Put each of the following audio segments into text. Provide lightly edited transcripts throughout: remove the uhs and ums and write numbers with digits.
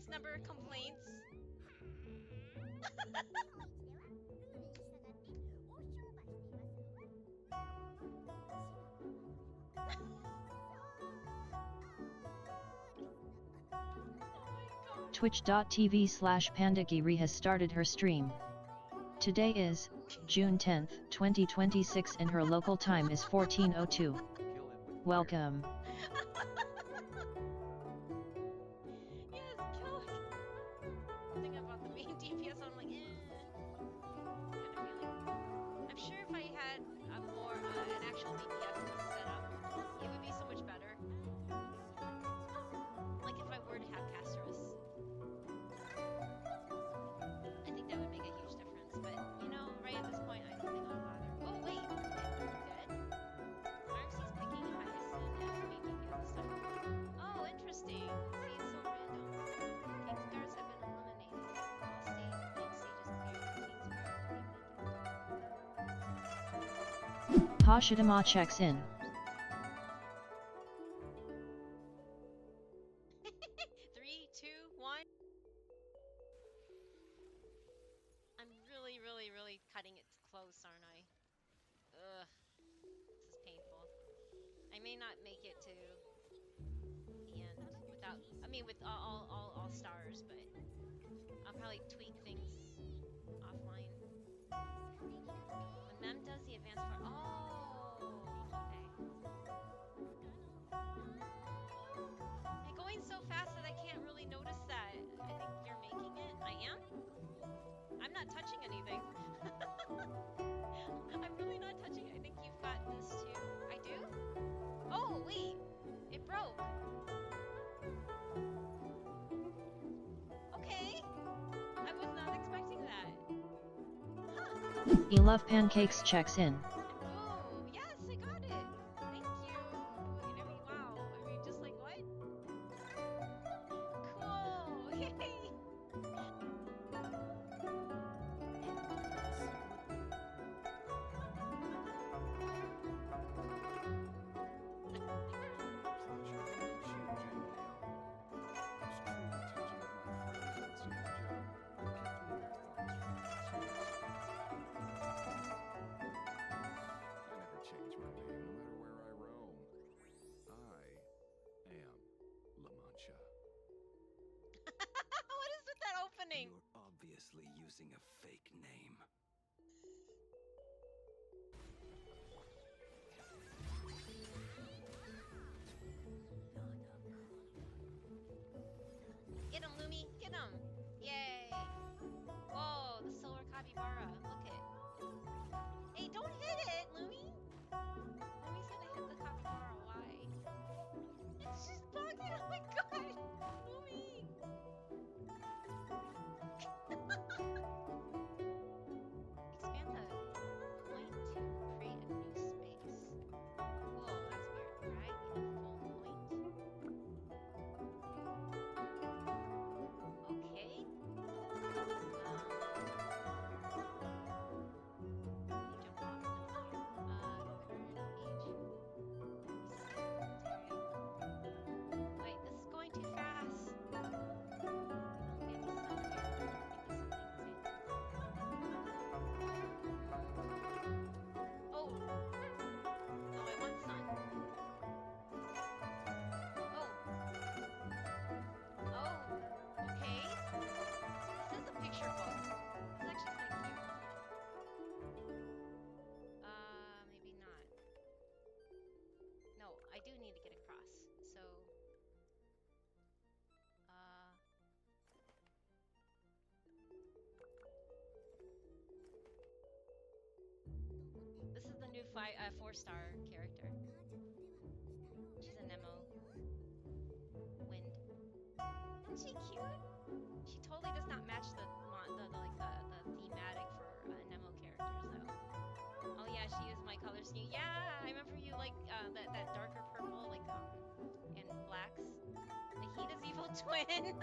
number of complaints. Twitch.tv/pandagiri has started her stream. Today is June 10th, 2026 and her local time is 14:02. Welcome. Yes, kill. Thinking about the main DPS, I'm like, kind of feeling. I'm sure if I had a more an actual DPS set up, it would be so much better. Like if I were to have Casterus, I think that would make a huge difference. But you know, right at this point, I don't think I'll bother. Oh wait, good. RMC's picking Hyacinth as main DPS this time. Oh, interesting. See, it's so random. King's guards have been eliminated. All state main stages cleared. King's Hashidama checks in. 3, 2, 1. I'm really cutting it close, aren't I? Ugh, this is painful. I may not make it to the end without, I mean, with all stars, but I'll probably tweak things offline. When Mem does the advanced part, oh, okay. I'm going so fast that I can't really notice that. I think you're making it. I am? I'm not touching anything. I'm really not touching it. I think you've got this too. I do? Oh, wait. It broke. Okay. I was not expecting that. Huh. Elove Pancakes checks in. Boom. Yes, I got it. Thank you. I mean, wow. I mean, just like, what? Cool. Yay. What is with that opening? You're obviously using a fake name. Get him, Lumi. Get him. Yay. Whoa, the solar capybara. Look it. Hey, don't hit it, Lumi. Lumi's gonna hit the capybara. Why? It's just bugging. Oh my god. Lumi. Expand the point to create a new space. Whoa, that's weird. Drag in a full point. Okay. You jump off? No. Current age. Wait, this is going too fast. Maybe some here. Maybe something Oh! No, I want sun. Oh! Oh! Okay. This is a picture book. It's actually kind of cute. Maybe not. No, I do need to get across. So, this is the new 4-star character. She's a Nemo. Wind. Isn't she cute? She totally does not match the thematic for Nemo characters though. Oh yeah, she is my color scheme. Yeah, I remember you like that darker purple like and blacks. The heat is evil twin.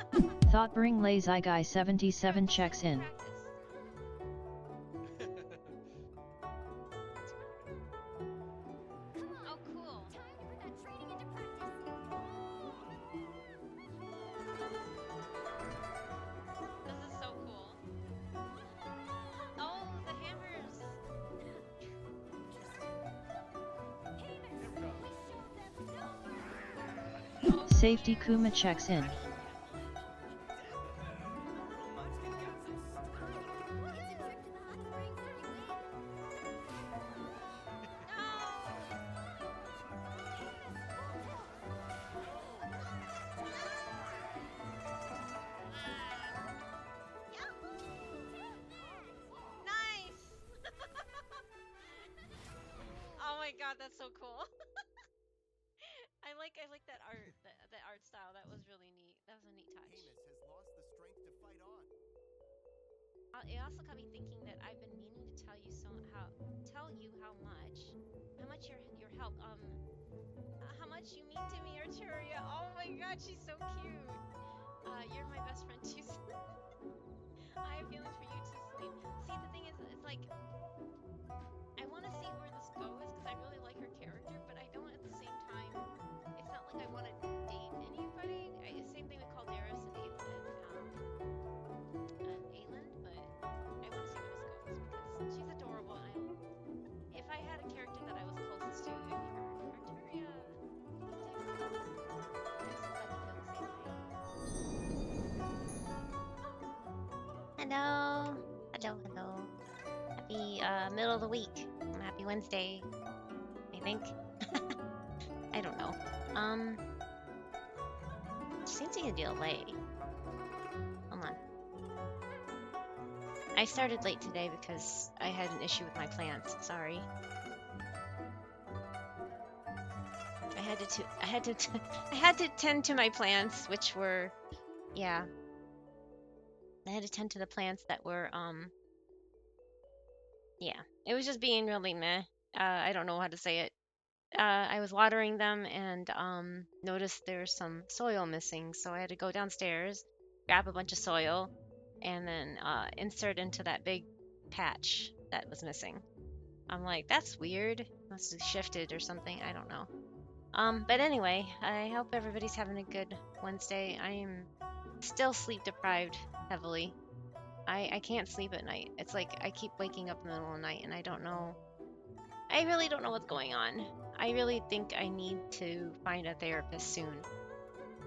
Thoughtbring Lazy Guy 77 checks in. Oh cool. Time to put that training into practice. Safety Kuma checks in. Nice! Oh my god, that's so cool. I like that art, that art style. That was really neat. That was a neat touch. Has lost the strength to fight on. It also got me thinking that I've been meaning to tell you how much your help how much you mean to me, Arturia. Oh my god, she's so cute. You're my best friend too. I have feelings for you too, Celine. See, the thing is, it's like I want to see where this goes because I really like her character, but I don't at the same time. It's not like I want to date anybody. Same thing with Calderas and Ayland, but I want to see where this goes because she's adorable. And if I had a character that I was closest to, it would be her. Arturia. Hello. Hello, hello. Happy middle of the week. Happy Wednesday, I think. I don't know. Seems to be a delay. Hold on. I started late today because I had an issue with my plants. Sorry. I had to tend to my plants, which were, yeah. I had to tend to the plants that were, yeah. It was just being really meh. I don't know how to say it. I was watering them and noticed there's some soil missing, so I had to go downstairs, grab a bunch of soil, and then insert into that big patch that was missing. I'm like, that's weird. Must have shifted or something. I don't know. But anyway, I hope everybody's having a good Wednesday. I am still sleep deprived heavily. I can't sleep at night. It's like I keep waking up in the middle of the night and I don't know. I really don't know what's going on. I really think I need to find a therapist soon.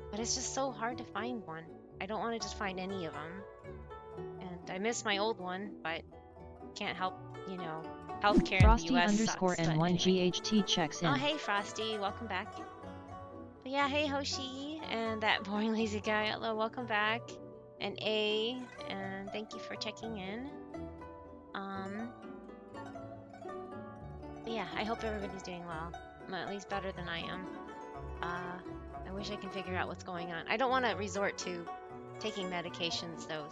But it's just so hard to find one. I don't want to just find any of them. And I miss my old one, but can't help, you know, healthcare in the US Frosty_N1 sucks. Anyway. GHT checks in. Oh, hey, Frosty. Welcome back. But yeah, hey, Hoshi. And that boring lazy guy. Hello, welcome back. And A. And thank you for checking in. But yeah, I hope everybody's doing well. At least better than I am. I wish I can figure out what's going on. I don't want to resort to taking medications, though,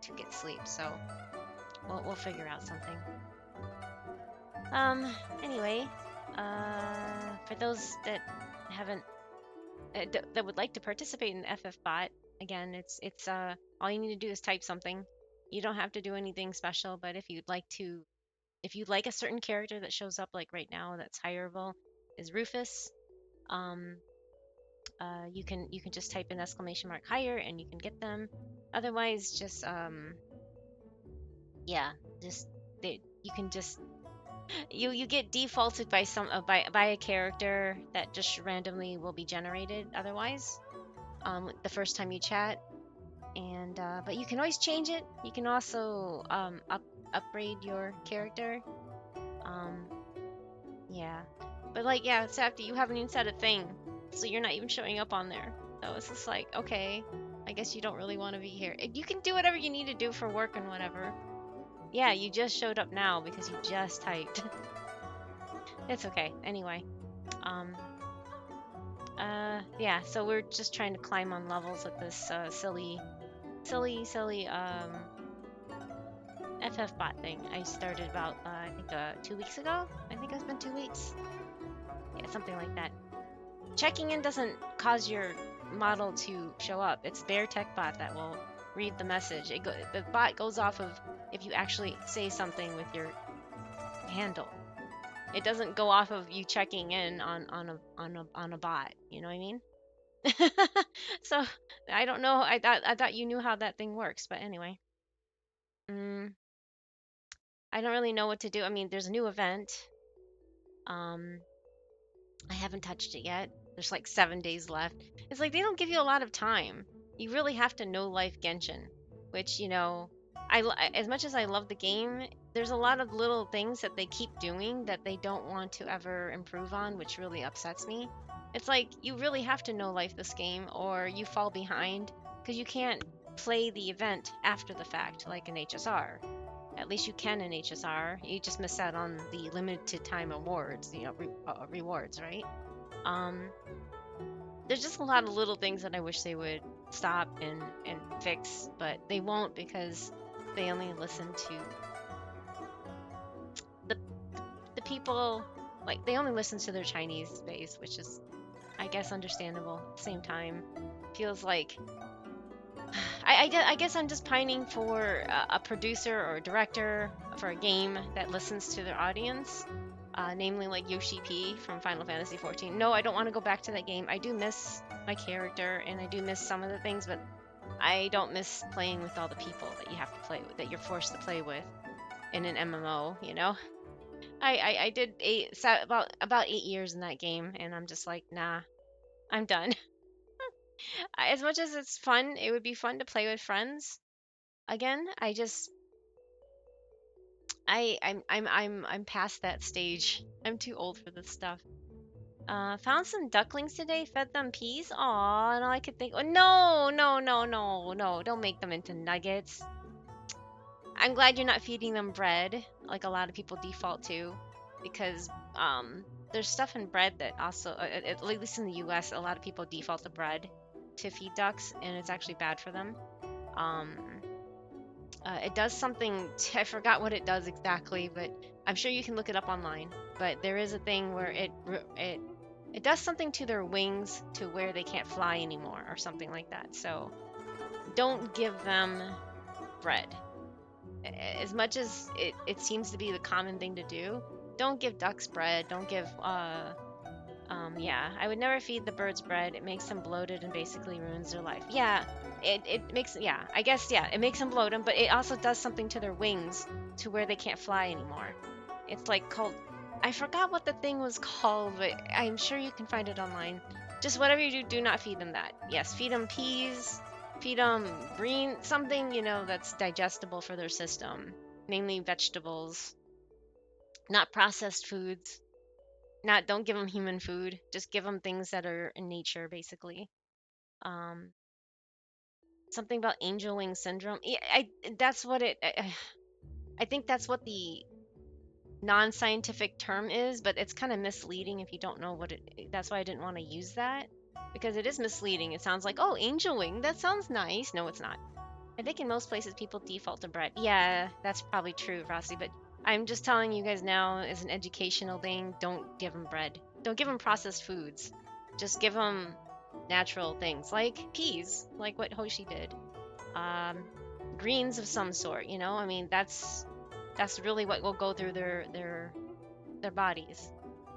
to get sleep, so we'll figure out something. Anyway, for those that haven't, that would like to participate in FFBot, again, it's all you need to do is type something. You don't have to do anything special, but if you'd like a certain character that shows up like right now that's hireable is Rufus, you can just type in !hire and you can get them. Otherwise, just yeah, just you can just you get defaulted by some by a character that just randomly will be generated otherwise the first time you chat. And but you can always change it. You can also upgrade your character. Yeah, but like, yeah, Safty, you haven't even said a thing, so you're not even showing up on there. So it's just like, okay, I guess you don't really want to be here. You can do whatever you need to do for work and whatever. Yeah, you just showed up now because you just typed. It's okay. Anyway, yeah, so we're just trying to climb on levels with this silly FFBot thing. I started about, I think 2 weeks ago? I think it's been 2 weeks. Yeah, something like that. Checking in doesn't cause your model to show up. It's their tech bot that will read the message. The bot goes off of if you actually say something with your handle. It doesn't go off of you checking in on a bot. You know what I mean? So I don't know. I thought you knew how that thing works, but anyway. I don't really know what to do. I mean, there's a new event. I haven't touched it yet. There's like 7 days left. It's like they don't give you a lot of time. You really have to know life Genshin, which, you know, as much as I love the game, there's a lot of little things that they keep doing that they don't want to ever improve on, which really upsets me. It's like you really have to know life this game or you fall behind because you can't play the event after the fact like an HSR. At least you can in HSR. You just miss out on the limited time awards, you know, rewards, right? Um, there's just a lot of little things that I wish they would stop and fix, but they won't because they only listen to the the people, like they only listen to their Chinese base, which is I guess understandable. At the same time, feels like I guess I'm just pining for a producer or a director for a game that listens to their audience, namely like Yoshi P from Final Fantasy XIV. No, I don't want to go back to that game. I do miss my character and I do miss some of the things, but I don't miss playing with all the people that you have to play with, that you're forced to play with in an MMO. You know, I did about 8 years in that game, and I'm just like, nah, I'm done. As much as it's fun, it would be fun to play with friends again. I'm past that stage. I'm too old for this stuff. Found some ducklings today, fed them peas. Aw, and all I could think, oh, no, no, no, no, no, don't make them into nuggets. I'm glad you're not feeding them bread, like a lot of people default to, because there's stuff in bread that also, at least in the US, a lot of people default to bread to feed ducks, and it's actually bad for them. Um, it does something, I forgot what it does exactly, but I'm sure you can look it up online. But there is a thing where it does something to their wings to where they can't fly anymore or something like that. So don't give them bread. As much as it seems to be the common thing to do, don't give ducks bread. Don't give, yeah, I would never feed the birds bread. It makes them bloated and basically ruins their life. Yeah, it makes, yeah, I guess, yeah, it makes them bloated, but it also does something to their wings to where they can't fly anymore. It's like called, I forgot what the thing was called, but I'm sure you can find it online. Just whatever you do, do not feed them that. Yes, feed them peas, feed them green, something, you know, that's digestible for their system, mainly vegetables, not processed foods. Don't give them human food. Just give them things that are in nature, basically. Um, something about angel wing syndrome. Yeah, that's what it. I think that's what the non-scientific term is, but it's kind of misleading if you don't know what it. That's why I didn't want to use that because it is misleading. It sounds like, oh, angel wing. That sounds nice. No, it's not. I think in most places people default to bread. Yeah, that's probably true, Rossi. But I'm just telling you guys now, as an educational thing, don't give them bread. Don't give them processed foods. Just give them natural things like peas, like what Hoshi did. Greens of some sort. You know, I mean, that's really what will go through their bodies.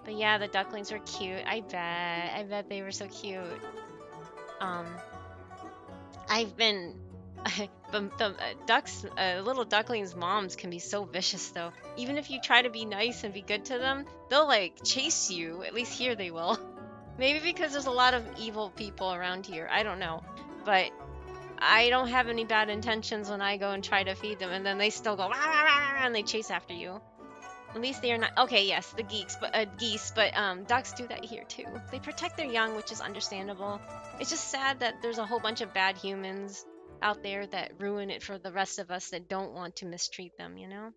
But yeah, the ducklings are cute. I bet they were so cute. Um, I've been the ducks, little ducklings' moms can be so vicious though. Even if you try to be nice and be good to them, they'll like chase you. At least here they will. Maybe because there's a lot of evil people around here. I don't know. But I don't have any bad intentions when I go and try to feed them, and then they still go rah, rah, rah, rah, and they chase after you. At least they are not okay. Yes, the geese, but ducks do that here too. They protect their young, which is understandable. It's just sad that there's a whole bunch of bad humans out there that ruin it for the rest of us that don't want to mistreat them. You know.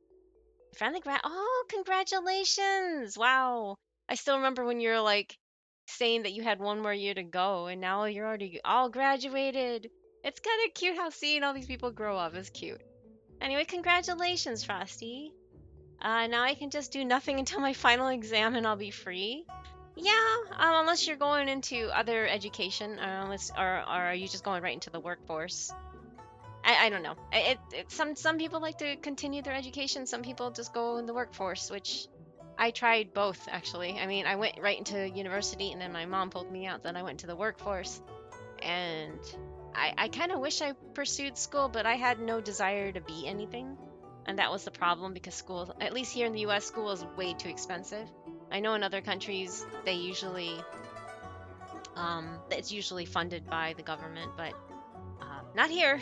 Finally, oh, congratulations! Wow, I still remember when you're like saying that you had one more year to go, and now you're already all graduated. It's kind of cute how seeing all these people grow up is cute. Anyway, congratulations, Frosty. Now I can just do nothing until my final exam and I'll be free. Yeah, unless you're going into other education, or are you just going right into the workforce? I don't know. Some people like to continue their education. Some people just go in the workforce, which I tried both actually. I mean, I went right into university, and then my mom pulled me out. Then I went to the workforce, and I kind of wish I pursued school, but I had no desire to be anything. And that was the problem because school, at least here in the US, school is way too expensive. I know in other countries, they usually It's usually funded by the government, but not here.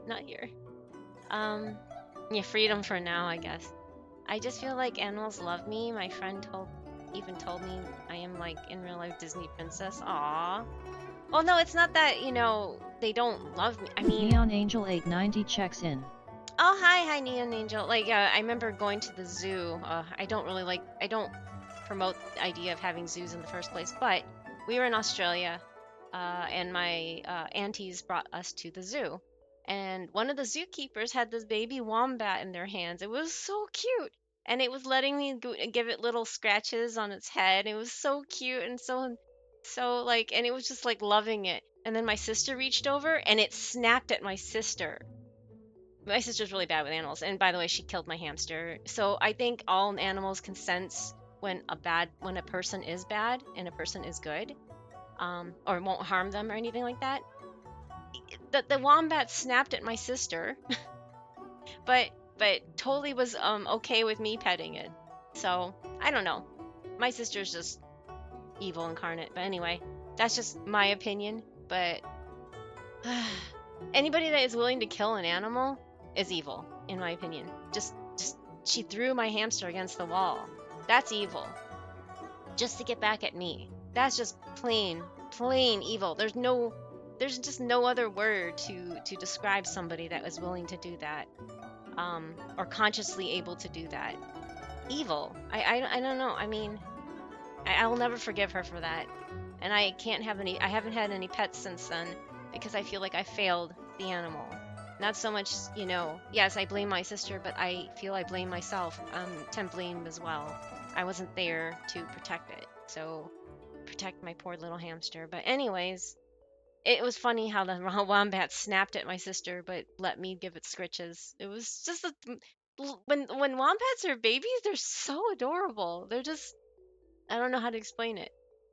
Not here. Yeah, freedom for now, I guess. I just feel like animals love me. My friend even told me I am like in real life Disney princess. Aww. Well, no, it's not that, they don't love me. I mean, Neon Angel 890 checks in. oh, hi, Neon Angel. Like, I remember going to the zoo. I don't promote the idea of having zoos in the first place, but we were in Australia, and my aunties brought us to the zoo. And one of the zookeepers had this baby wombat in their hands. It was so cute. And it was letting me give it little scratches on its head. It was so cute and so like, and it was just like loving it. And then my sister reached over and it snapped at my sister. My sister's really bad with animals, and by the way, she killed my hamster. So I think all animals can sense when a person is bad and a person is good, or won't harm them or anything like that. The wombat snapped at my sister, but totally was okay with me petting it. So I don't know. My sister's just evil incarnate. But anyway, that's just my opinion. But anybody that is willing to kill an animal is evil, in my opinion. Just she threw my hamster against the wall. That's evil. Just to get back at me. That's just plain evil. There's just no other word to describe somebody that was willing to do that, or consciously able to do that. Evil. I don't know. I mean, I will never forgive her for that. And I haven't had any pets since then because I feel like I failed the animal. Not so much, yes, I blame my sister, but I feel I blame myself. To blame as well. I wasn't there to protect it. So, protect my poor little hamster. But anyways, it was funny how the wombat snapped at my sister, but let me give it scritches. It was just when wombats are babies, they're so adorable. They're just, I don't know how to explain it.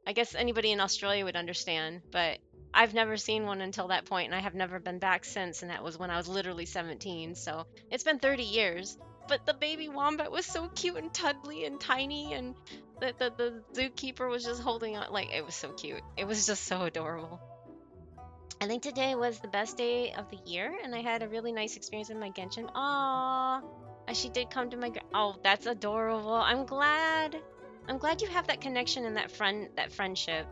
I guess anybody in Australia would understand, but I've never seen one until that point, and I have never been back since, and that was when I was literally 17, so it's been 30 years. But the baby wombat was so cute and cuddly and tiny, and the zookeeper was just holding on, like, it was so cute. It was just so adorable. I think today was the best day of the year, and I had a really nice experience with my genshin. Aww, she did come to my. Oh, that's adorable. I'm glad. I'm glad you have that connection and that friendship,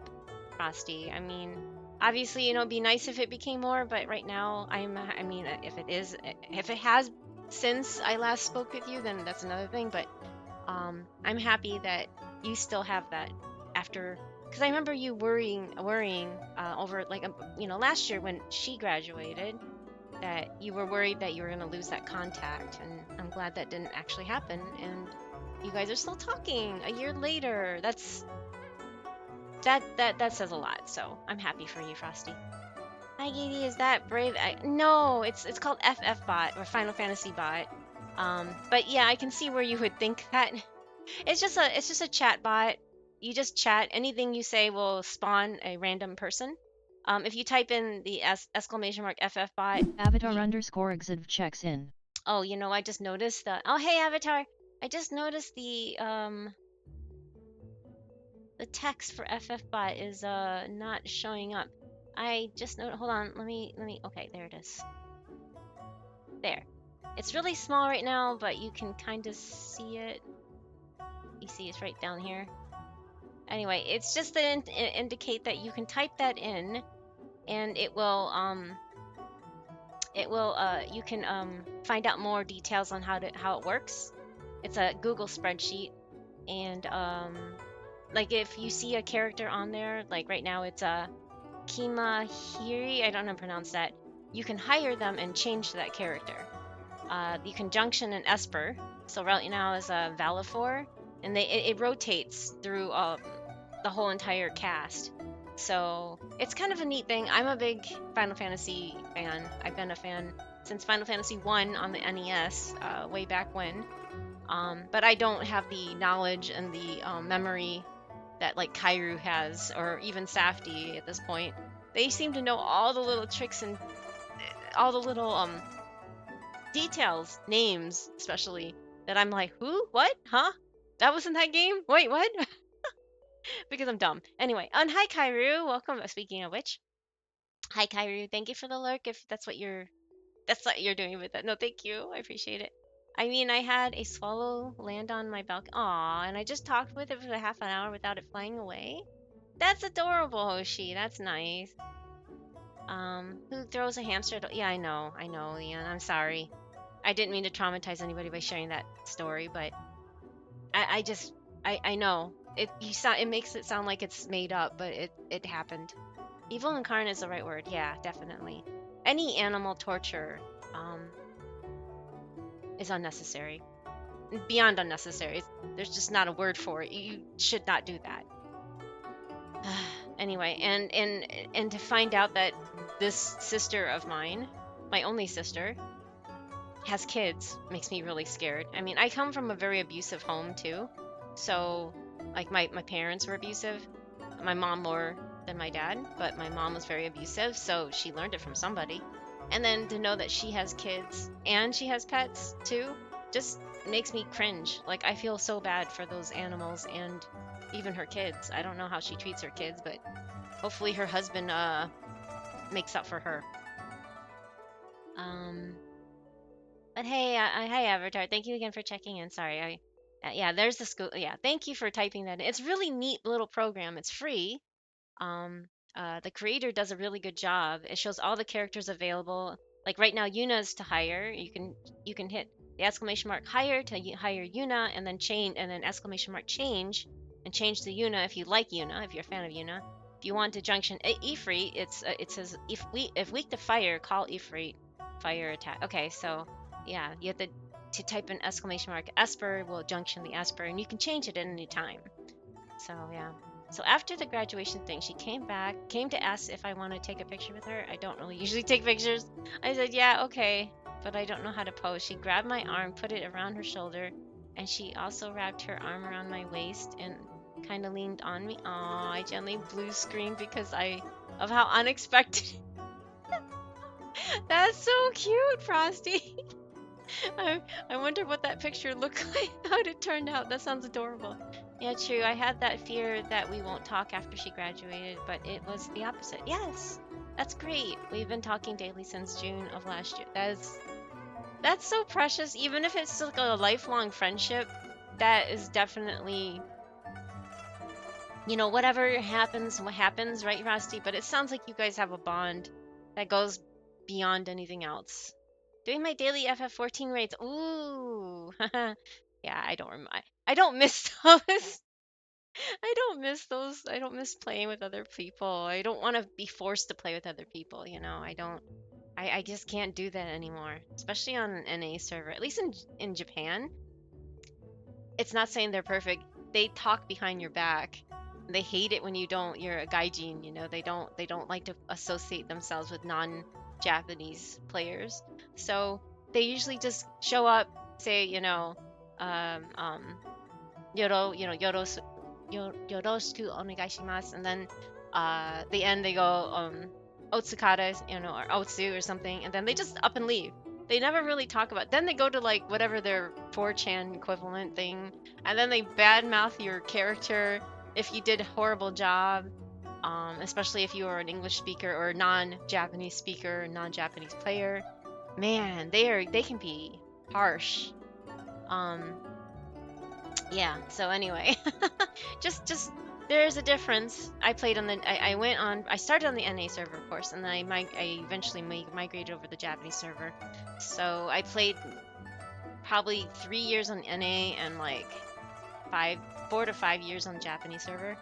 Frosty. I mean, obviously, it'd be nice if it became more, but right now, I mean, if it has since I last spoke with you, then that's another thing. But I'm happy that you still have that after. Because I remember you worrying over, like, last year when she graduated, that you were worried that you were going to lose that contact, and I'm glad that didn't actually happen, and you guys are still talking a year later. That says a lot, so I'm happy for you, Frosty. Hi, Katie, is that Brave? No, it's called FF Bot, or Final Fantasy Bot. But yeah, I can see where you would think that. It's just a chat bot. You just chat. Anything you say will spawn a random person. If you type in the exclamation mark FF bot. Avatar underscore exid checks in. Oh, I just noticed the. Oh, hey, Avatar. I just noticed the text for FF bot is not showing up. I just know. Hold on. Let me. Okay, there it is. There. It's really small right now, but you can kind of see it. You see, it's right down here. Anyway, it's just to indicate that you can type that in, and it will you can find out more details on how it works. It's a Google spreadsheet, and like if you see a character on there, like right now it's a Kimahiri, I don't know how to pronounce that. You can hire them and change that character. You can junction an Esper. So right now is a Valifor, and it rotates through the whole entire cast. So it's kind of a neat thing. I'm a big Final Fantasy fan. I've been a fan since Final Fantasy 1 on the NES, way back when. But I don't have the knowledge and the memory that like Kairu has, or even Safdie at this point. They seem to know all the little tricks and all the little details, names especially, that I'm like, who? What? Huh? That was in that game? Wait, what? because I'm dumb. Anyway, on hi Kairu, welcome. Speaking of which, hi Kairu, thank you for the lurk. If that's what you're doing with that. No, thank you. I appreciate it. I mean, I had a swallow land on my balcony. Aw, and I just talked with it for half an hour without it flying away. That's adorable, Hoshi. That's nice. Who throws a hamster? Yeah, I know, Leon. I'm sorry. I didn't mean to traumatize anybody by sharing that story, but I just, I know it makes it sound like it's made up, but it happened. Evil incarnate is the right word. Yeah, definitely. Any animal torture, is unnecessary. Beyond unnecessary. There's just not a word for it. You should not do that. Anyway, and to find out that this sister of mine, my only sister, has kids makes me really scared. I mean, I come from a very abusive home too. So, like my parents were abusive. My mom more than my dad, but my mom was very abusive, so she learned it from somebody. And then to know that she has kids and she has pets too just makes me cringe. Like I feel so bad for those animals and even her kids. I don't know how she treats her kids, but hopefully her husband makes up for her. But hey, hi Avatar. Thank you again for checking in. Sorry, yeah, there's the school. Yeah, thank you for typing that in. It's a really neat little program. It's free. Um, the creator does a really good job. It shows all the characters available. Like right now, Yuna's to hire. You can hit the exclamation mark hire to hire Yuna, and then change, and then exclamation mark change, and change to Yuna if you like Yuna, if you're a fan of Yuna. If you want to junction Ifrit, it says if weak to fire, call Ifrit, fire attack. Okay, so yeah, you have to type in exclamation mark Esper will junction the Esper, and you can change it at any time. So yeah. So after the graduation thing, she came to ask if I want to take a picture with her. I don't really usually take pictures. I said, yeah, okay, but I don't know how to pose. She grabbed my arm, put it around her shoulder, and she also wrapped her arm around my waist and kind of leaned on me. Aw, I gently blue screened because of how unexpected. That's so cute, Frosty. I wonder what that picture looked like, how it turned out. That sounds adorable. Yeah, true. I had that fear that we won't talk after she graduated, but it was the opposite. Yes, that's great. We've been talking daily since June of last year. That's so precious. Even if it's like a lifelong friendship, that is definitely, whatever happens, what happens, right, Rusty? But it sounds like you guys have a bond that goes beyond anything else. Doing my daily FF14 raids. Ooh. Yeah, I don't miss those. I don't miss those. I don't miss playing with other people. I don't want to be forced to play with other people, I don't. I just can't do that anymore, especially on an NA server. At least in Japan, it's not saying they're perfect. They talk behind your back. They hate it when you're a gaijin, they don't like to associate themselves with non-Japanese players. So they usually just show up, say, um, um, yoroshiku onegaishimasu, and then the end they go otsukare, or otsu or something, and then they just up and leave. They never really talk about. Then they go to like whatever their 4chan equivalent thing, and then they badmouth your character if you did a horrible job, especially if you are an English speaker or a non-Japanese speaker, non-Japanese player. Man, they can be harsh. Yeah. So anyway, just there's a difference. I started on the NA server, of course, and then I eventually migrated over to the Japanese server. So I played probably 3 years on NA and like 4 to 5 years on the Japanese server.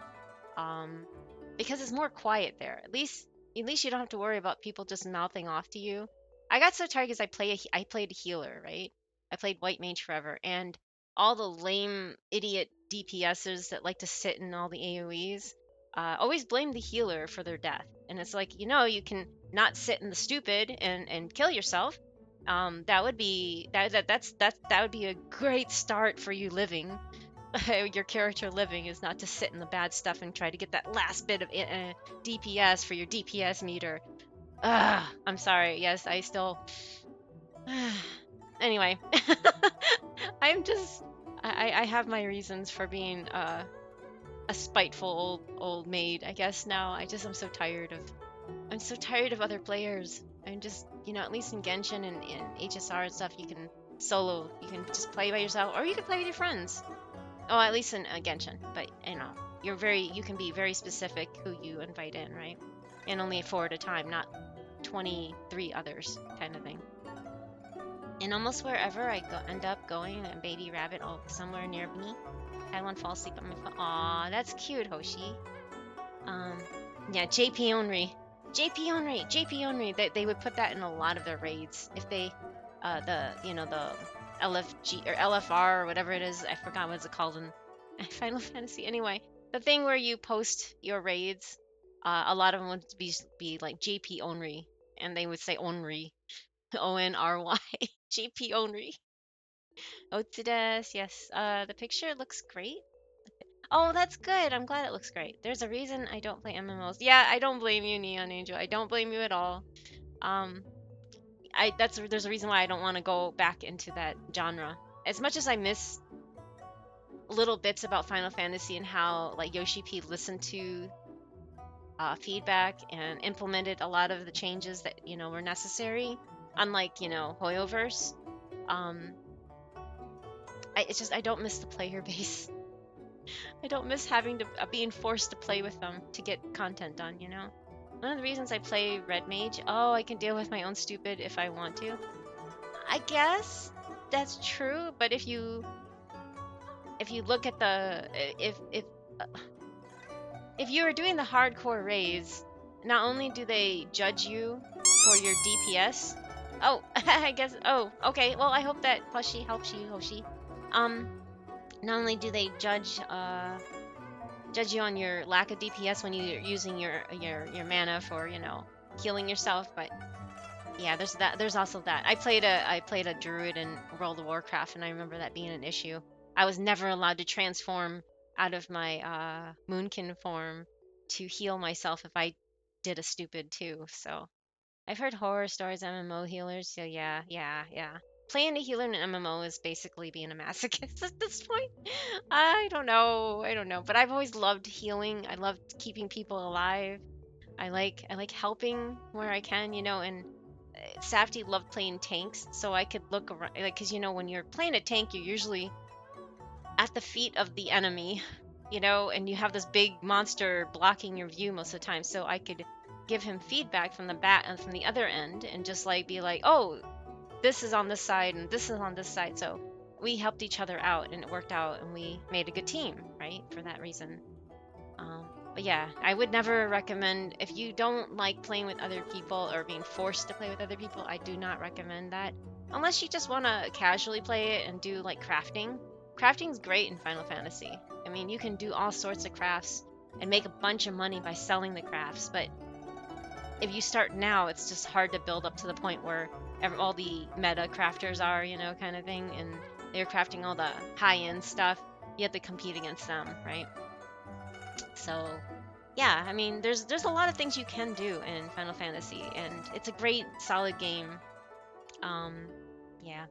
Because it's more quiet there. At least you don't have to worry about people just mouthing off to you. I got so tired because I played a healer, right? I played white mage forever, and all the lame idiot DPSers that like to sit in all the AoEs always blame the healer for their death. And it's like, you can not sit in the stupid and kill yourself. That would be that would be a great start for you living. Your character living is not to sit in the bad stuff and try to get that last bit of DPS for your DPS meter. Ugh, I'm sorry. Yes, I still. Anyway, I'm just. I have my reasons for being a spiteful old maid, I guess now. I'm so tired of other players. I'm just, at least in Genshin and in HSR and stuff, you can just play by yourself, or you can play with your friends. Oh, at least in Genshin, but you can be very specific who you invite in, right? And only 4 at a time, not 23 others, kind of thing. And almost wherever I end up going, a baby rabbit, somewhere near me. I want to fall asleep on my phone. Aw, that's cute, Hoshi. Yeah, JP Onry. They would put that in a lot of their raids. If they, the LFG or LFR or whatever it is, I forgot what it's called in Final Fantasy. Anyway, the thing where you post your raids, a lot of them would be like JP Onry, and they would say Onry, ONRY, JP Onry. Otsudes, yes. The picture looks great. Oh, that's good. I'm glad it looks great. There's a reason I don't play MMOs. Yeah, I don't blame you, Neon Angel. I don't blame you at all. There's a reason why I don't want to go back into that genre. As much as I miss little bits about Final Fantasy and how like Yoshi P listened to feedback and implemented a lot of the changes that were necessary, unlike Hoyoverse. I don't miss the player base. I don't miss having to being forced to play with them to get content done, One of the reasons I play Red Mage, I can deal with my own stupid if I want to. I guess that's true, but if you look at if you are doing the hardcore raids, not only do they judge you for your DPS. Oh, I guess. Oh, okay. Well, I hope that plushie helps you, Hoshi. Not only do they judge you on your lack of DPS when you're using your mana for healing yourself, but yeah, there's that. There's also that. I played a druid in World of Warcraft, and I remember that being an issue. I was never allowed to transform out of my moonkin form to heal myself if I did a stupid too. So I've heard horror stories MMO healers. So yeah. Playing a healer in an MMO is basically being a masochist at this point. I don't know, but I've always loved healing. I loved keeping people alive. I like helping where I can, and Safty loved playing tanks, so I could look around, like, because when you're playing a tank, you're usually at the feet of the enemy, and you have this big monster blocking your view most of the time. So I could give him feedback from the bat and from the other end, and just like be like, oh, this is on this side and this is on this side. So we helped each other out, and it worked out, and we made a good team, right? For that reason. But yeah, I would never recommend, if you don't like playing with other people or being forced to play with other people, I do not recommend that. Unless you just want to casually play it and do like crafting. Crafting's great in Final Fantasy. I mean, you can do all sorts of crafts and make a bunch of money by selling the crafts, but if you start now, it's just hard to build up to the point where all the meta crafters are, kind of thing, and they're crafting all the high-end stuff. You have to compete against them, right? So yeah, I mean, there's a lot of things you can do in Final Fantasy, and it's a great, solid game. Yeah.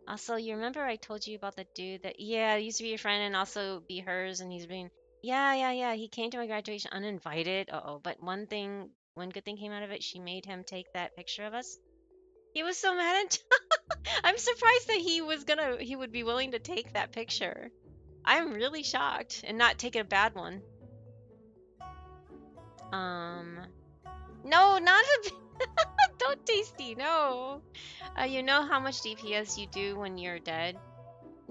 Also, you remember I told you about the dude that, yeah, used to be your friend and also be hers, and he's been, yeah, he came to my graduation uninvited. But one good thing came out of it, she made him take that picture of us. He was so mad at I'm surprised that he would be willing to take that picture. I'm really shocked, and not take a bad one. No, not a don't tasty, no. You know how much DPS you do when you're dead?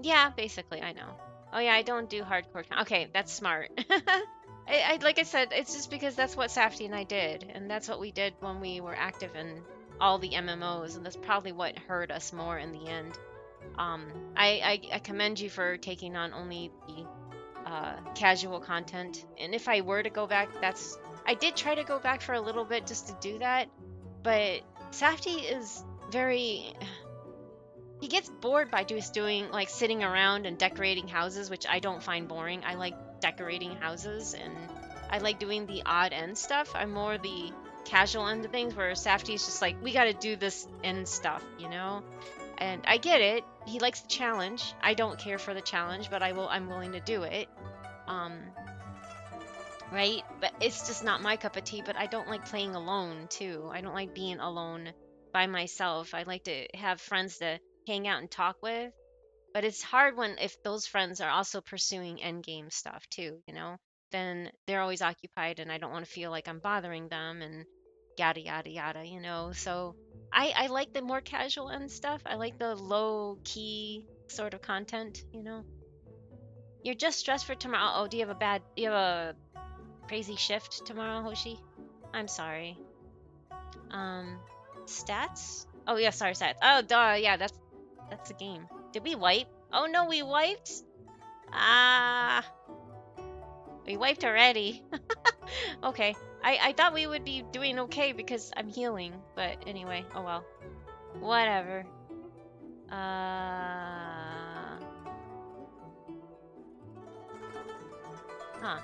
Yeah, basically, I know. Oh yeah, I don't do hardcore. Okay, that's smart. Like I said, it's just because that's what Safty and I did, and that's what we did when we were active in all the MMOs, and that's probably what hurt us more in the end. I commend you for taking on only the casual content, and if I were to go back, I did try to go back for a little bit just to do that, but Safty is very... He gets bored by just doing, like, sitting around and decorating houses, which I don't find boring. I like decorating houses, and I like doing the odd end stuff. I'm more the casual end of things, where Safty's just like, we gotta do this end stuff, And I get it. He likes the challenge. I don't care for the challenge, but I'm willing to do it. right? But it's just not my cup of tea. But I don't like playing alone too. I don't like being alone by myself. I like to have friends to hang out and talk with. But it's hard when if those friends are also pursuing end game stuff too, you know? Then they're always occupied and I don't want to feel like I'm bothering them and yada yada yada, you know. So I like the more casual end stuff. I like the low key sort of content, you know. You're just stressed for tomorrow. Oh, do you have a crazy shift tomorrow, Hoshi? I'm sorry. Um Stats? Oh yeah, sorry, stats. Oh duh, yeah, that's the game. Did we wipe? Oh no, we wiped? Ah, we wiped already. Okay. I thought we would be doing okay because I'm healing, but anyway, oh well. Whatever. Huh.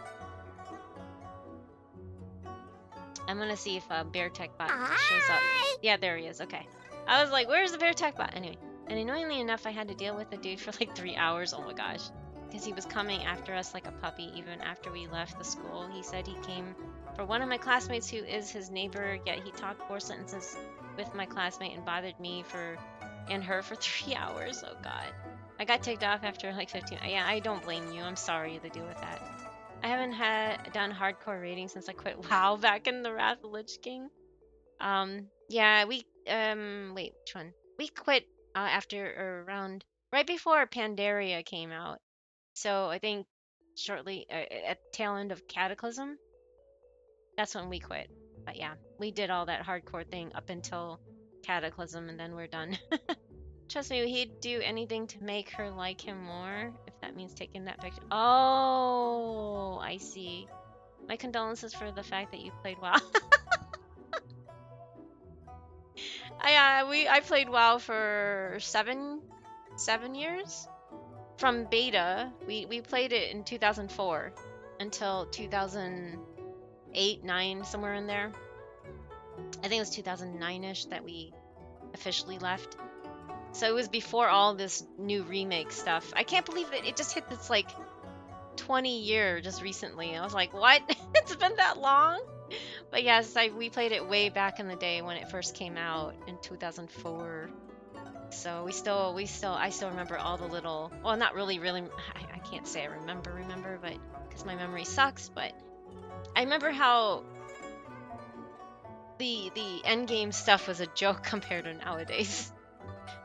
I'm gonna see if Bear Tech Bot shows up. Yeah, there he is. Okay. I was like, where's the Bear Tech Bot? Anyway. And annoyingly enough, I had to deal with the dude for like 3 hours. Oh my gosh. Because he was coming after us like a puppy even after we left the school. He said he came for one of my classmates who is his neighbor, yet he talked 4 sentences with my classmate and bothered me and her for 3 hours. Oh god. I got ticked off after like 15. Yeah, I don't blame you. I'm sorry to deal with that. I haven't done hardcore raiding since I quit WoW back in the Wrath of Lich King. Yeah, wait, which one? We quit after or around right before Pandaria came out. So I think shortly at the tail end of Cataclysm, that's when we quit. But yeah, we did all that hardcore thing up until Cataclysm, and then we're done. Trust me, he'd do anything to make her like him more, if that means taking that picture. Oh, I see. My condolences for the fact that you played WoW. I played WoW for seven years. From beta, we played it in 2004 until 2008, 9, somewhere in there. I think it was 2009-ish that we officially left. So it was before all this new remake stuff. I can't believe it just hit this like 20 year just recently. I was like, what? It's been that long? But yes, we played it way back in the day when it first came out in 2004. So I still remember all the little, well, not really, I can't say I remember, but because my memory sucks, but I remember how the end game stuff was a joke compared to nowadays.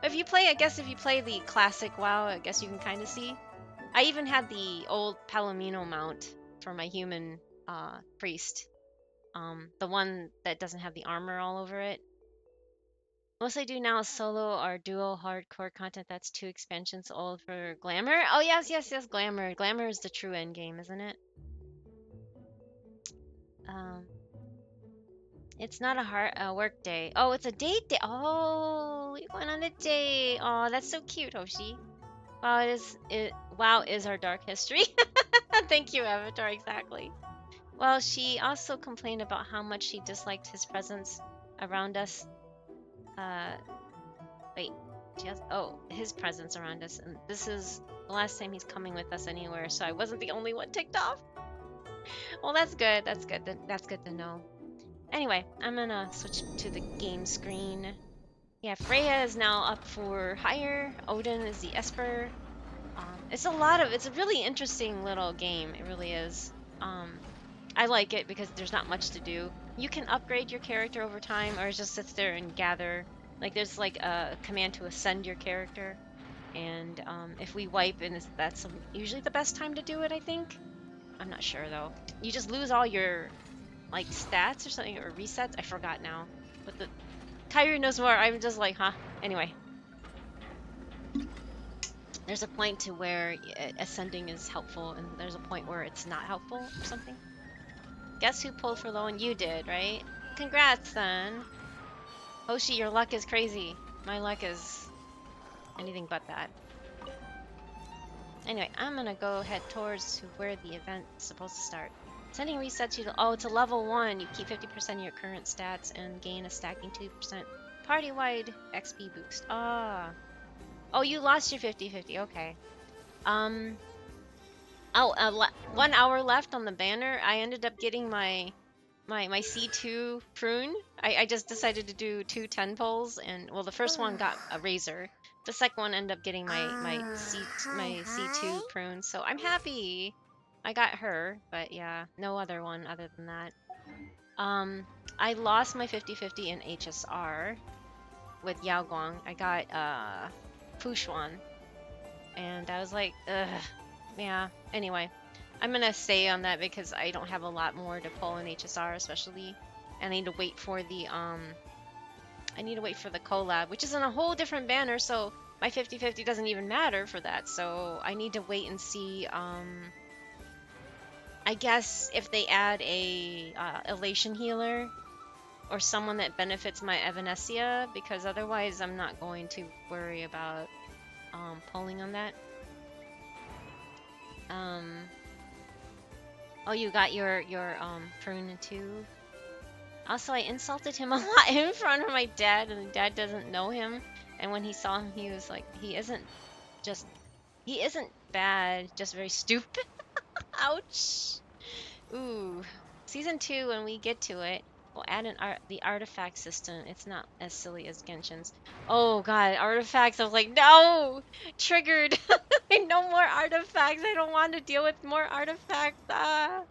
If you play the classic WoW, I guess you can kind of see. I even had the old Palomino mount for my human priest. The one that doesn't have the armor all over it. Most I do now is solo or duo hardcore content that's 2 expansions old for Glamour. Oh yes, Glamour. Glamour is the true end game, isn't it? It's not a work day. Oh, it's a date day. Oh, we went on a date. Oh, that's so cute, Hoshi. Wow is our dark history. Thank you, Avatar. Exactly. Well, she also complained about how much she disliked his presence around us. Wait, his presence around us, and this is the last time he's coming with us anywhere, so I wasn't the only one ticked off. Well, that's good. That's good to know. Anyway, I'm gonna switch to the game screen. Yeah, Freya is now up for hire. Odin is the Esper. It's a really interesting little game. It really is. I like it because there's not much to do. You can upgrade your character over time, or it just sits there and gather. Like there's like a command to ascend your character, and if we wipe, and that's usually the best time to do it. I think. I'm not sure though. You just lose all your like stats or something, or resets. I forgot now. But the Kyrie knows more. I'm just like, huh? Anyway. There's a point to where ascending is helpful, and there's a point where it's not helpful or something. Guess who pulled for low? And you did, right? Congrats, then. Hoshi, your luck is crazy. My luck is anything but that. Anyway, I'm gonna go head towards where the event is supposed to start. Sending resets you to, oh, it's a level 1. You keep 50% of your current stats and gain a stacking 2% party-wide XP boost. Ah. Oh, you lost your 50-50. Okay. Oh, 1 hour left on the banner. I ended up getting my C2 prune. I just decided to do two 10 poles, and well, the first one got a razor. The second one ended up getting my C2 prune. So I'm happy. I got her, but yeah, no other one other than that. Um, I lost my 50/50 in HSR with Yao Guang. I got Fushuan, and I was like, ugh, yeah. Anyway, I'm gonna stay on that because I don't have a lot more to pull in HSR, especially. I need to wait for the collab, which is on a whole different banner, so my 50/50 doesn't even matter for that. So I need to wait and see. I guess if they add a elation healer or someone that benefits my Evanescia, because otherwise I'm not going to worry about pulling on that. Oh, you got your prune too. Also, I insulted him a lot in front of my dad, and dad doesn't know him. And when he saw him, he was like, he isn't bad, just very stupid. Ouch. Ooh. Season 2, when we get to it, we'll add the artifact system. It's not as silly as Genshin's. Oh god, artifacts. I was like, no! Triggered. No more artifacts. I don't want to deal with more artifacts. Ah.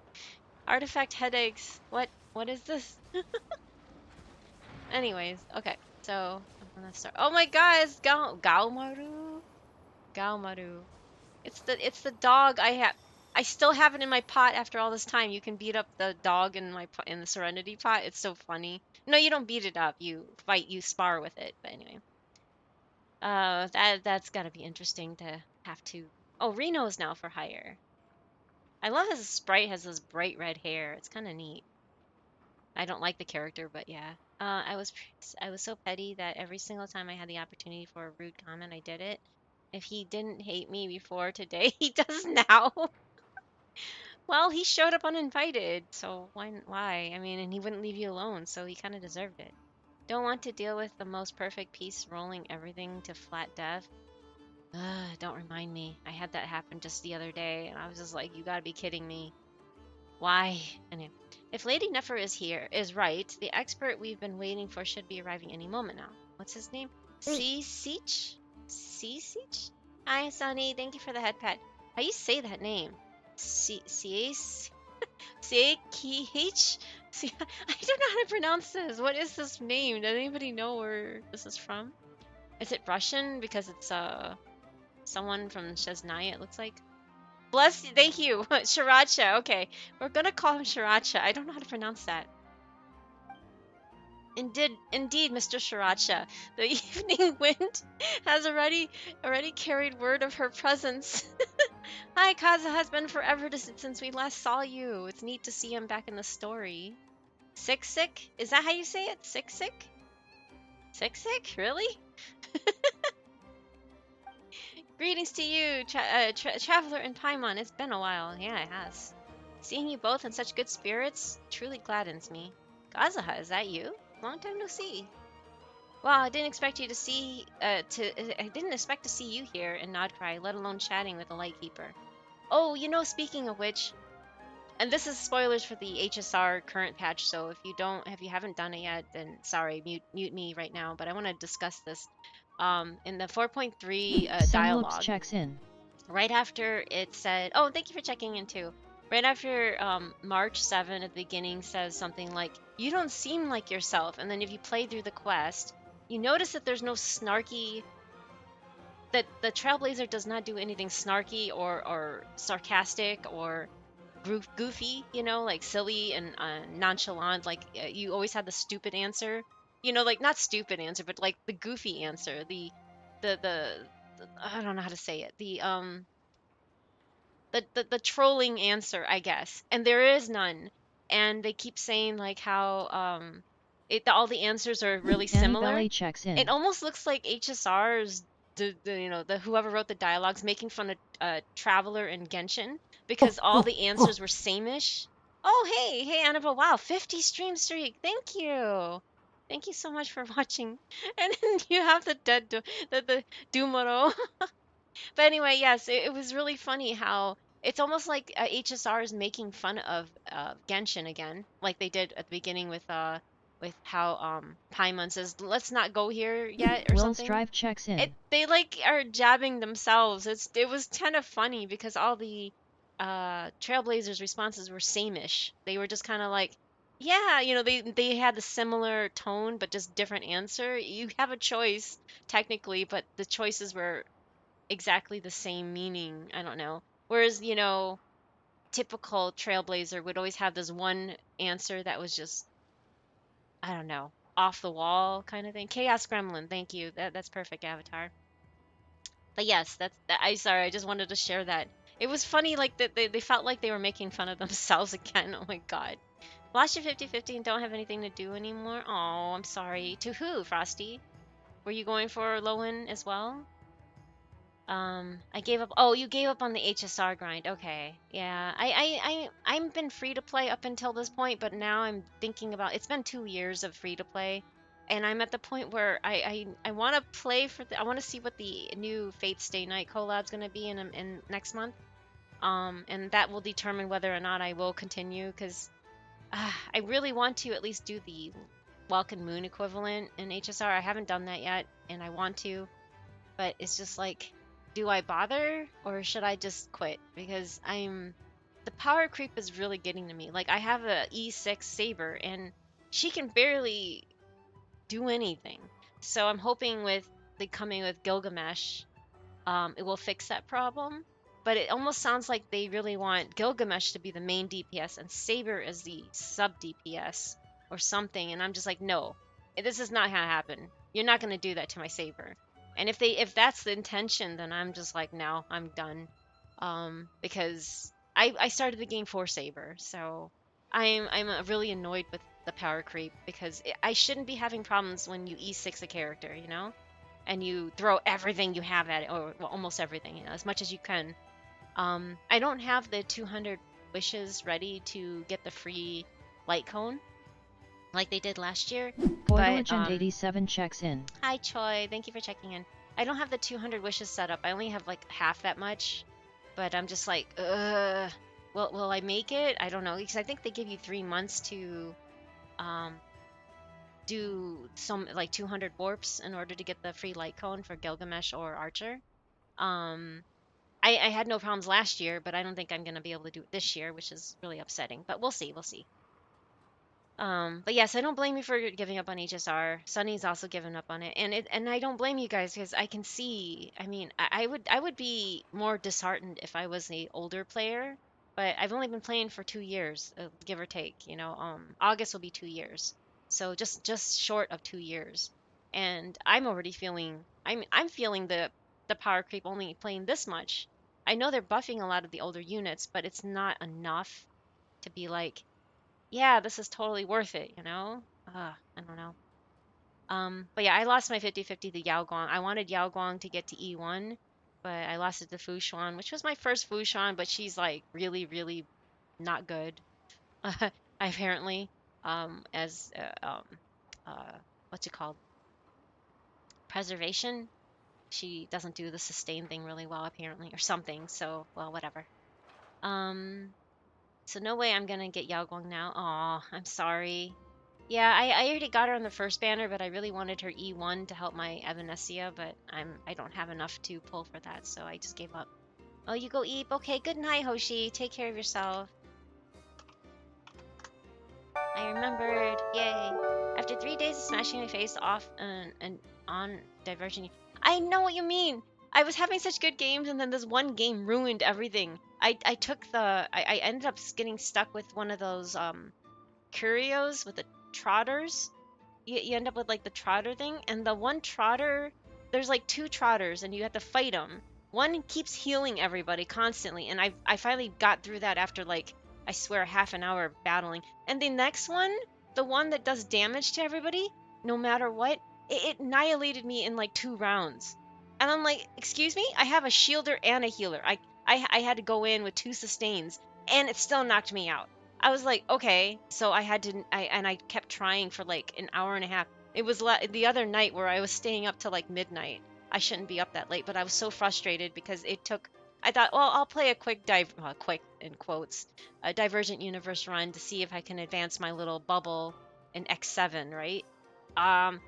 Artifact headaches. What is this? Anyways, okay. So I'm gonna start. Oh my god, it's Gaomaru. Gaomaru. It's the dog I have. I still have it in my pot after all this time. You can beat up the dog in in the Serenity pot. It's so funny. No, you don't beat it up. You spar with it. But anyway, that's gotta be interesting to have to. Oh, Reno's now for hire. I love his sprite has this bright red hair. It's kind of neat. I don't like the character, but yeah. I was so petty that every single time I had the opportunity for a rude comment, I did it. If he didn't hate me before today, he does now. Well, he showed up uninvited, so why? I mean, and he wouldn't leave you alone, so he kind of deserved it. Don't want to deal with the most perfect piece rolling everything to flat death. Ugh, don't remind me. I had that happen just the other day, and I was just like, you gotta be kidding me. Why? Anyway, if Lady Nefer is right, the expert we've been waiting for should be arriving any moment now. What's his name? Seach? Seach? Hi, Sonny. Thank you for the head pat. How you say that name? Seach? Seach? I don't know how to pronounce this. What is this name? Does anybody know where this is from? Is it Russian? Because it's someone from Chesnaya, it looks like. Bless you. Thank you. Shiracha. Okay. We're going to call him Shiracha. I don't know how to pronounce that. Indeed, Mr. Shiracha. The evening wind has already carried word of her presence. Hi, Kaza has been forever since we last saw you. It's neat to see him back in the story. Sick? Is that how you say it? Sick? Sick? Really? Greetings to you, Traveler in Paimon. It's been a while. Yeah, it has. Seeing you both in such good spirits truly gladdens me. Kazuha, is that you? Long time no see. Wow, I didn't expect you to see. I didn't expect to see you here in Nodcry, let alone chatting with the Lightkeeper. Oh, speaking of which, and this is spoilers for the HSR current patch. So if you haven't done it yet, then sorry, mute me right now. But I want to discuss this. In the 4.3 dialogue, checks in. Right after it said, oh, thank you for checking in too. Right after March 7 at the beginning says something like, you don't seem like yourself. And then if you play through the quest, you notice that there's no snarky, that the Trailblazer does not do anything snarky or sarcastic or goofy, like silly and nonchalant. Like you always had the stupid answer, like not stupid answer, but like the goofy answer, the I don't know how to say it, the trolling answer, I guess. And there is none. And they keep saying like how all the answers are really similar. Checks in. It almost looks like HSR's the whoever wrote the dialogues making fun of Traveler and Genshin because all the answers were same-ish. Oh, hey Annabelle, wow, 50 stream streak. Thank you. Thank you so much for watching. And then you have the dead the Dumaro. But anyway, yes, it was really funny how It's almost like HSR is making fun of Genshin again, like they did at the beginning with how Paimon says, "Let's not go here yet" or Will's something. Drive checks in. They like are jabbing themselves. It was kind of funny because all the Trailblazers responses were same-ish. They were just kind of like, yeah, you know, they had the similar tone but just different answer. You have a choice technically, but the choices were exactly the same meaning. I don't know. Whereas, you know, typical Trailblazer would always have this one answer that was just, I don't know, off the wall kind of thing. Chaos Gremlin, thank you. That's perfect, Avatar. But yes, that's that. I sorry, I just wanted to share that. It was funny, like that they felt like they were making fun of themselves again. Oh my god. Lost your 50/50 and don't have anything to do anymore. Oh, I'm sorry. To who, Frosty? Were you going for Lohen as well? I gave up. Oh, you gave up on the HSR grind. Okay. Yeah. I've been free to play up until this point, but now I'm thinking about it's been 2 years of free to play, and I'm at the point where I want to play for I want to see what the new Fate Stay Night collab's gonna be in next month. And that will determine whether or not I will continue because I really want to at least do the Welkin Moon equivalent in HSR. I haven't done that yet, and I want to, but it's just like, do I bother or should I just quit? Because the power creep is really getting to me. Like I have a E6 Saber and she can barely do anything. So I'm hoping with the coming with Gilgamesh, it will fix that problem. But it almost sounds like they really want Gilgamesh to be the main DPS and Saber as the sub DPS or something. And I'm just like, no, this is not gonna happen. You're not gonna do that to my Saber. And if that's the intention, then I'm just like, no, I'm done. Because I started the game for Saber, so I'm really annoyed with the power creep because I shouldn't be having problems when you E6 a character, you know, and you throw everything you have at it, or well, almost everything, you know, as much as you can. I don't have the 200 wishes ready to get the free light cone like they did last year, Boy but Legend 87 checks in. hi Choi, thank you for checking in. I don't have the 200 wishes set up. I only have like half that much, but I'm just like, will I make it? I don't know because I think they give you 3 months to um do some like 200 warps in order to get the free light cone for Gilgamesh or Archer. Um, I had no problems last year, but I don't think I'm gonna be able to do it this year, which is really upsetting. But we'll see, we'll see. But yes, I don't blame you for giving up on HSR. Sunny's also given up on it, and I don't blame you guys because I can see. I mean, I would be more disheartened if I was the older player, but I've only been playing for 2 years, give or take. You know, August will be 2 years, so just short of 2 years, and I'm already feeling. I'm feeling the power creep only playing this much. I know they're buffing a lot of the older units, but it's not enough to be like, yeah, this is totally worth it, you know? I don't know. But yeah, I lost my 50/50 to Yao Guang. I wanted Yao Guang to get to E1, but I lost it to Fu Xuan, which was my first Fu Xuan, but she's like really, really not good. Apparently, as uh, what's it called? Preservation. She doesn't do the sustain thing really well, apparently, or something. So, well, whatever. Um, so no way I'm gonna get Yao Guang now. Aw, I'm sorry. Yeah, I already got her on the first banner, but I really wanted her E1 to help my Evanescia, but I don't have enough to pull for that, so I just gave up. Oh, you go Eep. Okay, good night, Hoshi. Take care of yourself. I remembered. Yay. After 3 days of smashing my face off and on diverging. I know what you mean. I was having such good games, and then this one game ruined everything. I took I ended up getting stuck with one of those curios with the trotters. You end up with like the trotter thing, and the one trotter, there's like two trotters, and you have to fight them. One keeps healing everybody constantly, and I finally got through that after like, I swear, half an hour of battling. And the next one, the one that does damage to everybody, no matter what, it annihilated me in like 2 rounds. And I'm like, excuse me, I have a shielder and a healer. I had to go in with 2 sustains, and it still knocked me out. I was like, okay, so I had to, I kept trying for like an hour and a half. It was the other night where I was staying up till like midnight. I shouldn't be up that late, but I was so frustrated because it took I thought, well, I'll play a quick in quotes, a Divergent Universe run to see if I can advance my little bubble in X7, right?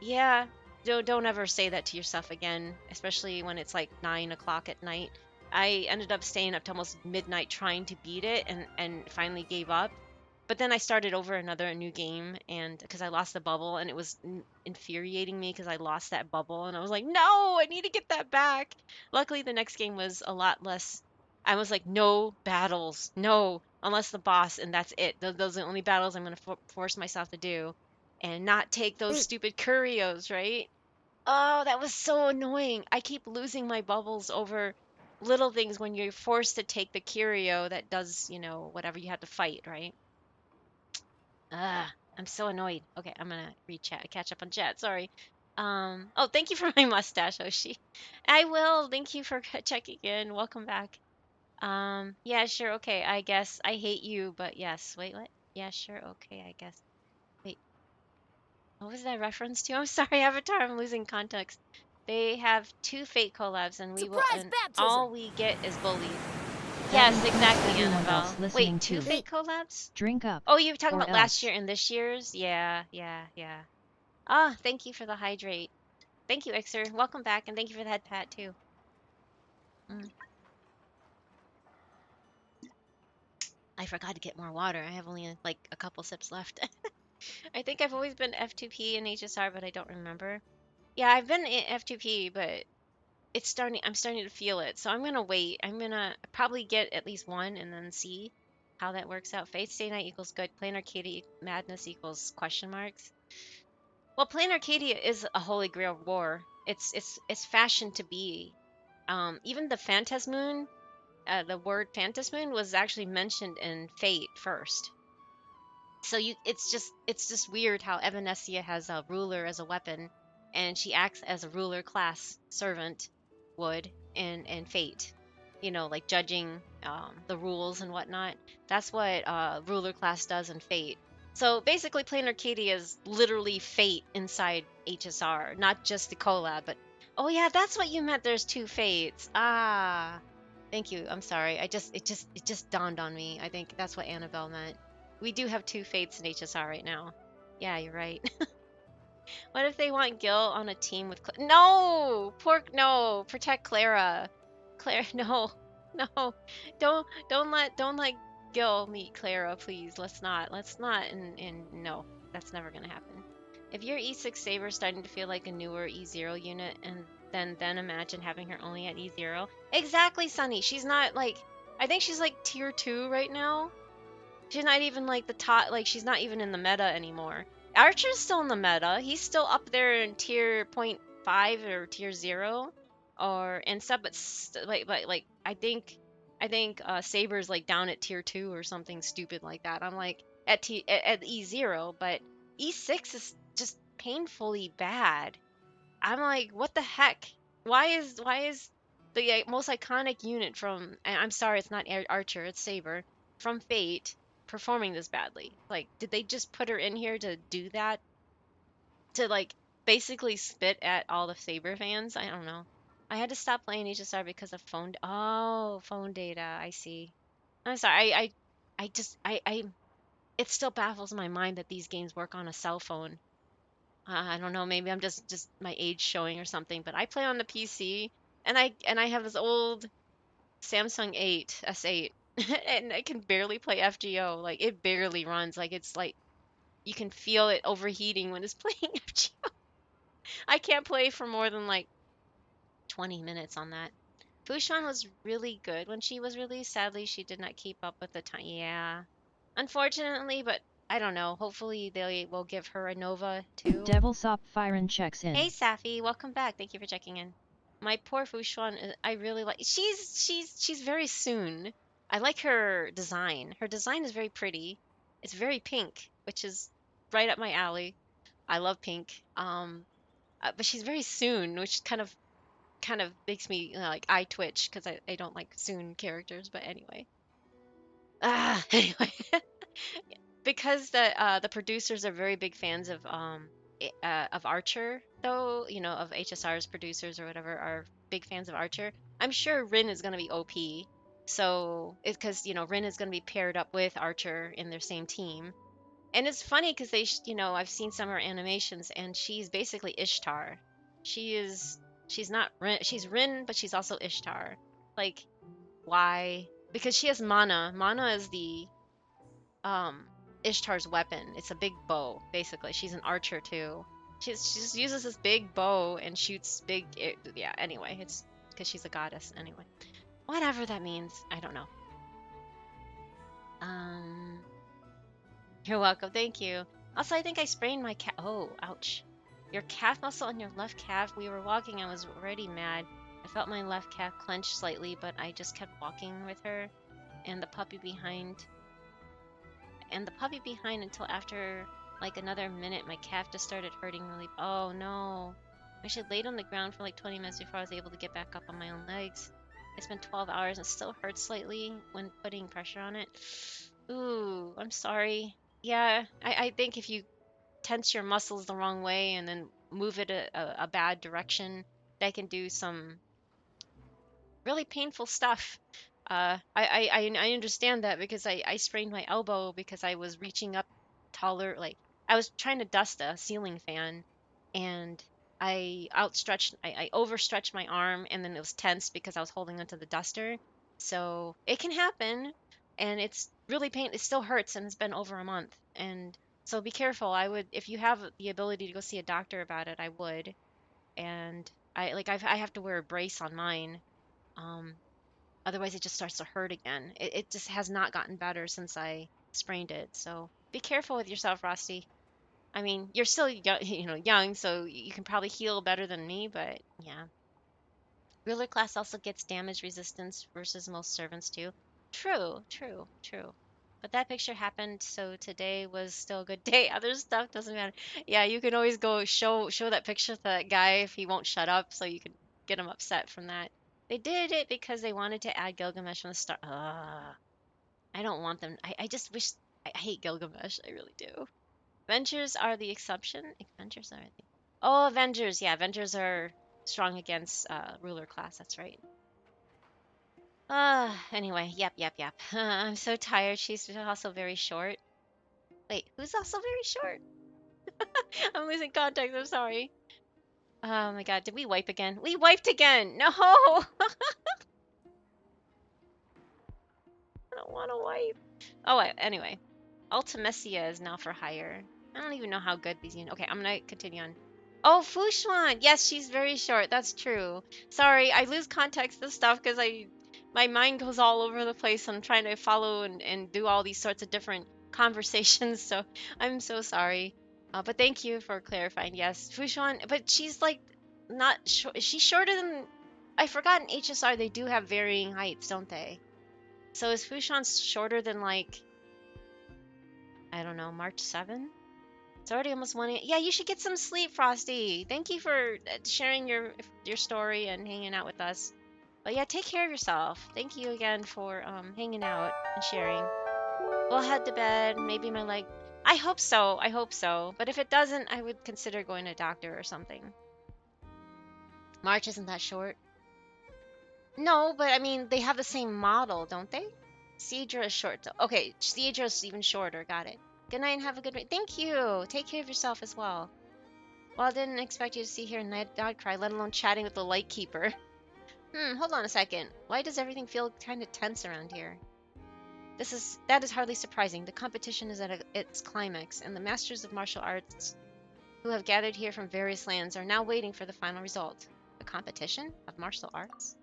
Yeah, don't ever say that to yourself again, especially when it's like 9 o'clock at night. I ended up staying up to almost midnight trying to beat it and finally gave up. But then I started over a new game, and because I lost the bubble, and it was infuriating me because I lost that bubble, and I was like, no, I need to get that back. Luckily, the next game was a lot less. I was like, no battles, no, unless the boss, and that's it. Those are the only battles I'm going to force myself to do, and not take those stupid curios, right? Oh, that was so annoying. I keep losing my bubbles over little things when you're forced to take the curio that does, whatever you have to fight, right? I'm so annoyed. Okay, I'm gonna catch up on chat. Sorry. Oh, thank you for my mustache, Oshi. I will. Thank you for checking in. Welcome back. Yeah, sure. Okay, I guess I hate you, but yes. Wait, what? Yeah, sure. Okay, I guess. Wait, what was that reference to? I'm sorry, Avatar. I'm losing context. They have two Fate collabs, and Surprise baptism! all we get is bullied. That Yes, includes exactly, everyone else Annabelle. listening Wait, two too. Fate collabs? Drink up, Oh, you're talking or about last else. year and this year's? Yeah, yeah, yeah. Ah, thank you for the hydrate. Thank you, Ixer. Welcome back, and thank you for the head pat too. Mm. I forgot to get more water. I have only like a couple sips left. I think I've always been F2P and HSR, but I don't remember. Yeah, I've been in F2P, but I'm starting to feel it. So I'm gonna wait. I'm gonna probably get at least one and then see how that works out. Fate Stay Night equals good. Plain Arcadia Madness equals question marks. Well, Plain Arcadia is a holy grail war. It's fashioned to be. Even the Phantasmoon, the word Phantasmoon was actually mentioned in Fate first. So it's just weird how Evanescia has a ruler as a weapon, and she acts as a ruler class servant would in Fate. Like judging the rules and whatnot. That's what ruler class does in Fate. So basically, Plain Arcadia is literally Fate inside HSR, not just the collab. But oh yeah, that's what you meant. There's two Fates. Ah, thank you. I'm sorry. It just dawned on me. I think that's what Annabelle meant. We do have two Fates in HSR right now. Yeah, you're right. What if they want Gil on a team with No! No! Protect Clara. Clara, no. No. Don't let Gil meet Clara, please. Let's not and no. That's never gonna happen. If your E6 Saber is starting to feel like a newer E0 unit, and then imagine having her only at E0. Exactly, Sunny. She's not like I think she's like tier 2 right now. She's not even like the top, like she's not even in the meta anymore. Archer's still in the meta. He's still up there in tier point 5 or tier 0 or and stuff, but like I think Saber's like down at tier 2 or something stupid like that. I'm like at E0, but E6 is just painfully bad. I'm like, what the heck? Why is the most iconic unit from? And I'm sorry, it's not Archer, it's Saber from Fate performing this badly. Like, did they just put her in here to do that? To like basically spit at all the Saber fans? I don't know. I had to stop playing HSR because of phone data. I see. I'm sorry. I just I it still baffles my mind that these games work on a cell phone. I don't know, maybe I'm just my age showing or something, but I play on the PC and I have this old Samsung 8 S8 and I can barely play FGO. Like it barely runs. Like it's like you can feel it overheating when it's playing FGO. I can't play for more than like 20 minutes on that. Fushan was really good when she was released. Sadly, she did not keep up with the time. Yeah. Unfortunately, but I don't know. Hopefully they will give her a Nova too. Devil Sop Firen checks Hey in. Safi, welcome back. Thank you for checking in. My poor Fushuan, I really like. She's very soon. I like her design. Her design is very pretty. It's very pink, which is right up my alley. I love pink. But she's very soon, which kind of makes me like eye twitch because I don't like soon characters. But anyway, anyway, because the producers are very big fans of Archer, though, of HSR's producers or whatever are big fans of Archer. I'm sure Rin is gonna be OP. So it's because Rin is gonna be paired up with Archer in their same team. And it's funny because I've seen some of her animations, and she's basically Ishtar. She's not Rin, she's Rin, but she's also Ishtar. Like, why? Because she has mana. Mana is the um Ishtar's weapon. It's a big bow, basically. She's an archer too. She just uses this big bow and shoots big. Yeah. Anyway, it's because she's a goddess. Anyway, whatever that means, I don't know. Um, you're welcome. Thank you. Also, I think I sprained my calf. Oh, ouch. Your calf muscle on your left calf. We were walking. I was already mad. I felt my left calf clench slightly, but I just kept walking with her and the puppy behind until after like another minute my calf just started hurting really. Oh no. I should laid on the ground for like 20 minutes before I was able to get back up on my own legs. It's been 12 hours and it still hurts slightly when putting pressure on it. Ooh, I'm sorry. Yeah, I think if you tense your muscles the wrong way and then move it a bad direction, that can do some really painful stuff. I understand that because I sprained my elbow because I was reaching up taller, like I was trying to dust a ceiling fan, and I overstretched my arm, and then it was tense because I was holding onto the duster. So it can happen, and it's really It still hurts, and it's been over a month. And so be careful. I would, if you have the ability to go see a doctor about it, I would. And I have to wear a brace on mine. Um, Otherwise, it just starts to hurt again. It just has not gotten better since I sprained it. So be careful with yourself, Rusty. I mean, you're still young, young, so you can probably heal better than me. But yeah, ruler class also gets damage resistance versus most servants too. True, true, true. But that picture happened, so today was still a good day. Other stuff doesn't matter. Yeah, you can always go show that picture to that guy if he won't shut up, so you can get him upset from that. They did it because they wanted to add Gilgamesh from the start. Ugh, I don't want them. I just wish. I hate Gilgamesh. I really do. Avengers are the exception. Avengers are the. Oh, Avengers. Yeah, Avengers are strong against ruler class. That's right. Anyway, yep. I'm so tired. She's also very short. Wait, who's also very short? I'm losing context. I'm sorry. Oh my god, did we wipe again? We wiped again! No! I don't want to wipe. Oh, anyway. Ultimecia is now for hire. I don't even know how good these units. Okay, I'm gonna continue on. Oh, Fushuan! Yes, she's very short. That's true. Sorry, I lose context of stuff because my mind goes all over the place. I'm trying to follow and do all these sorts of different conversations, so I'm so sorry. But thank you for clarifying. Yes, Fushuan, but she's like not short. She's shorter than. I forgot in HSR they do have varying heights, don't they? So is Fushuan shorter than like I don't know, March 7? It's already almost 1 a.m. Yeah, you should get some sleep, Frosty. Thank you for sharing your story and hanging out with us. But yeah, take care of yourself. Thank you again for hanging out and sharing. We'll head to bed. Maybe my leg. I hope so. I hope so. But if it doesn't, I would consider going to a doctor or something. March isn't that short. No, but I mean they have the same model, don't they? Cedra is short. Okay, Cedra is even shorter. Got it. Good night and have a good night. Thank you. Take care of yourself as well. Well, I didn't expect you to see here in Night God Cry, let alone chatting with the Lightkeeper. Hold on a second. Why does everything feel kind of tense around here? That is hardly surprising. The competition is at its climax, and the masters of martial arts who have gathered here from various lands are now waiting for the final result. The competition of martial arts?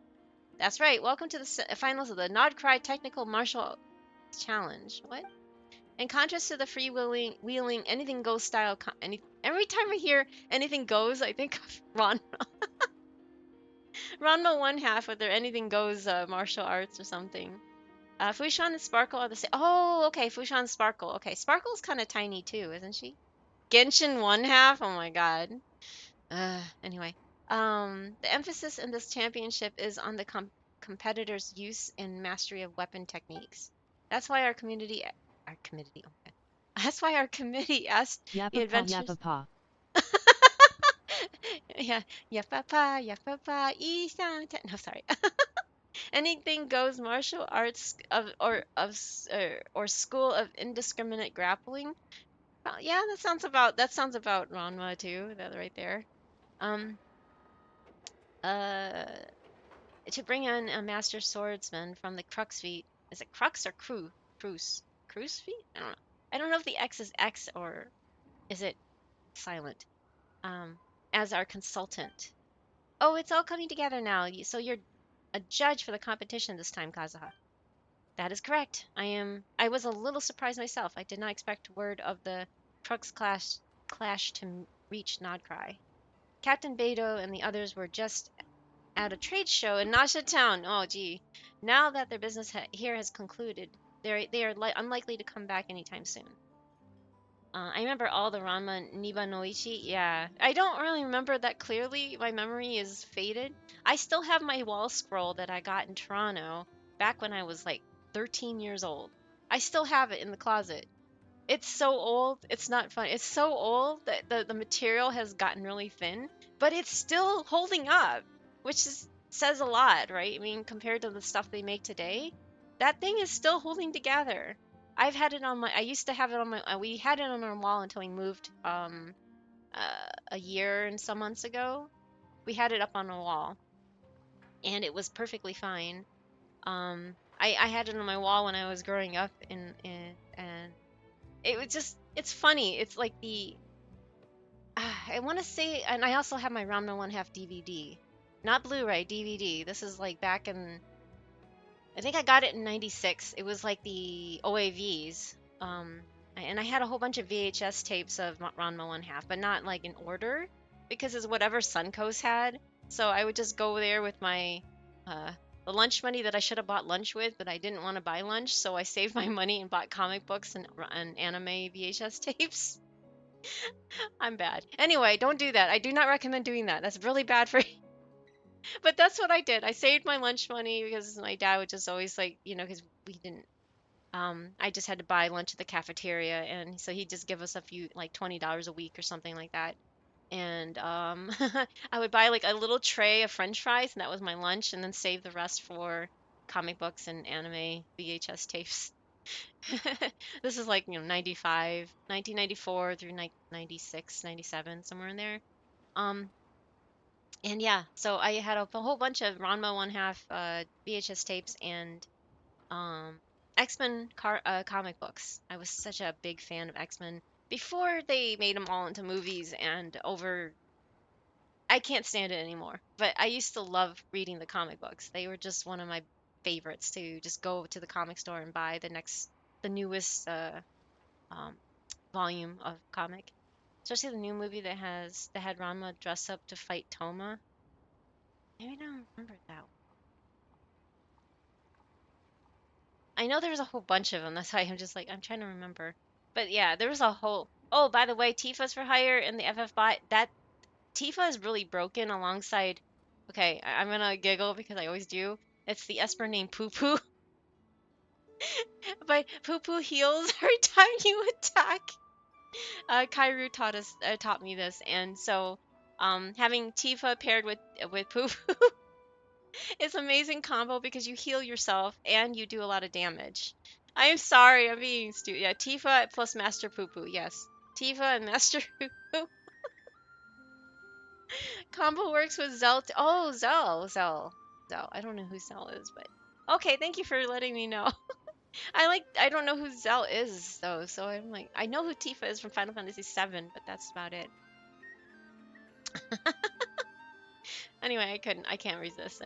That's right. Welcome to the finals of the Nod Cry Technical Martial Challenge. What? In contrast to the free-wheeling, anything-goes style, every time I hear anything goes, I think of Ranma. Ranma one half with their anything goes martial arts or something. Fushan and Sparkle are the same. Oh, okay, Fushan and Sparkle. Okay, Sparkle's kind of tiny too, isn't she? Genshin one half? Oh my god. Anyway. The emphasis in this championship is on the competitor's use and mastery of weapon techniques. That's why our community, oh my god. That's why our committee asked the adventurers. Yapapa. Yeah, yapapa, yapapa, isan. No, sorry. Anything goes martial arts or school of indiscriminate grappling. Well, yeah, that sounds about Ranma too. That right there. Um, uh, to bring in a master swordsman from the Crux feet. Is it Crux or Cru? Cruz feet? I don't know. I don't know if the X is X or is it silent. Um, as our consultant. Oh, it's all coming together now. So you're a judge for the competition this time, Kazuha. That is correct. I was a little surprised myself. I did not expect word of the Crux clash to reach Nodcry. Captain Beto and the others were just at a trade show in Nasha Town. Oh, gee. Now that their business here has concluded, they are unlikely to come back anytime soon. I remember all the Ranma Niba no Ichi. Yeah, I don't really remember that clearly. My memory is faded. I still have my wall scroll that I got in Toronto back when I was like 13 years old. I still have it in the closet. It's so old, it's not fun. It's so old that the material has gotten really thin, but it's still holding up, which says a lot, right? I mean, compared to the stuff they make today, that thing is still holding together. I used to have it on we had it on our wall until we moved a year and some months ago. We had it up on a wall and it was perfectly fine. I had it on my wall when I was growing up and it was just it's funny. It's like I want to say, and I also have my Ramna One Half DVD, not Blu-ray, DVD. This is like back in, I think I got it in '96. It was like the OAVs, and I had a whole bunch of VHS tapes of Ranma One Half, but not like in order, because it's whatever Suncoast had. So I would just go there with my uh, the lunch money that I should have bought lunch with, but I didn't want to buy lunch, so I saved my money and bought comic books and anime VHS tapes. I'm bad. Anyway, don't do that. I do not recommend doing that. That's really bad for you. But that's what I did. I saved my lunch money because my dad would just always like, because we didn't I just had to buy lunch at the cafeteria and so he'd just give us a few like $20 a week or something like that. And I would buy like a little tray of French fries and that was my lunch and then save the rest for comic books and anime VHS tapes. This is like, 95, 1994 through 96, 97, somewhere in there. Um, and yeah, so I had a whole bunch of Ranma One Half VHS tapes and X-Men comic books. I was such a big fan of X-Men before they made them all into movies and over. I can't stand it anymore. But I used to love reading the comic books. They were just one of my favorites to just go to the comic store and buy the newest um, volume of comic. Especially the new movie that had Ranma dress up to fight Toma. Maybe I don't remember that one. I know there was a whole bunch of them. That's why I'm just like I'm trying to remember. But yeah, there was a whole. Oh, by the way, Tifa's for hire in the FF bot. That Tifa is really broken alongside. Okay, I'm gonna giggle because I always do. It's the Esper named Poo Poo, but Poo Poo heals every time you attack. Kairu taught me this, and so having Tifa paired with Poo Poo is amazing combo because you heal yourself and you do a lot of damage. I am sorry, I'm being stupid. Yeah, Tifa plus Master Poo Poo. Yes, Tifa and Master Poo Poo combo works with Zell. Oh, Zell. I don't know who Zell is, but okay. Thank you for letting me know. I don't know who Zell is though, so I'm like I know who Tifa is from Final Fantasy VII, but that's about it. Anyway, I can't resist.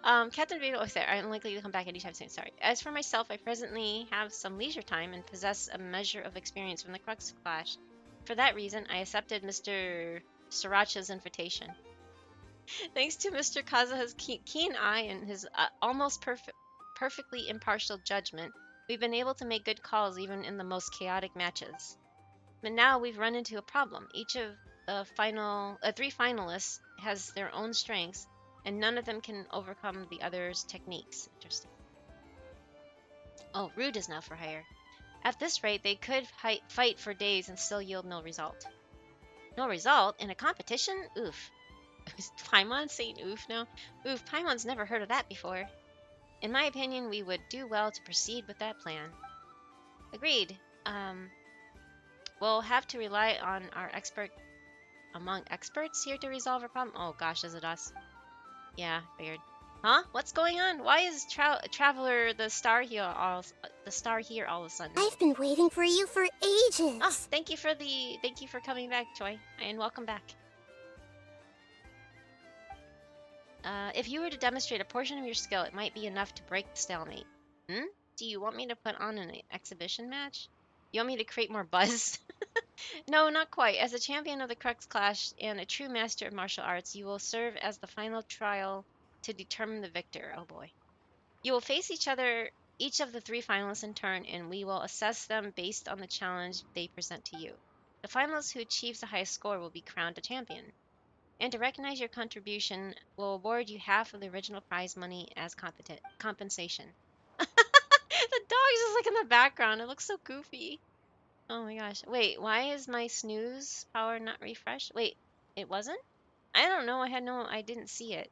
Captain Vito, oh, sorry, I'm unlikely to come back anytime soon. Sorry. As for myself, I presently have some leisure time and possess a measure of experience from the Crux Clash. For that reason, I accepted Mr. Sriracha's invitation. Thanks to Mr. Kazuha's keen eye and his almost perfectly impartial judgment, we've been able to make good calls even in the most chaotic matches. But now we've run into a problem. Each of the three finalists has their own strengths, and none of them can overcome the other's techniques. Interesting. Oh, Rude is now for hire. At this rate, they could fight for days and still yield no result. No result? In a competition? Oof. Is Paimon saying oof now? Oof, Paimon's never heard of that before. In my opinion, we would do well to proceed with that plan. Agreed. We'll have to rely on our expert among experts here to resolve our problem. Oh gosh, is it us? Yeah, figured. Huh? What's going on? Why is Traveler the star here all of a sudden? I've been waiting for you for ages. Oh, thank you for coming back, Joy, and welcome back. If you were to demonstrate a portion of your skill, it might be enough to break the stalemate. Do you want me to put on an exhibition match? You want me to create more buzz? No, not quite. As a champion of the Crux Clash and a true master of martial arts, you will serve as the final trial to determine the victor. Oh boy. You will face each of the 3 finalists in turn, and we will assess them based on the challenge they present to you. The finalist who achieves the highest score will be crowned a champion. And to recognize your contribution, we'll award you half of the original prize money as compensation. The dog is just like in the background. It looks so goofy. Oh my gosh. Wait, why is my snooze power not refreshed? Wait, it wasn't? I don't know. I didn't see it.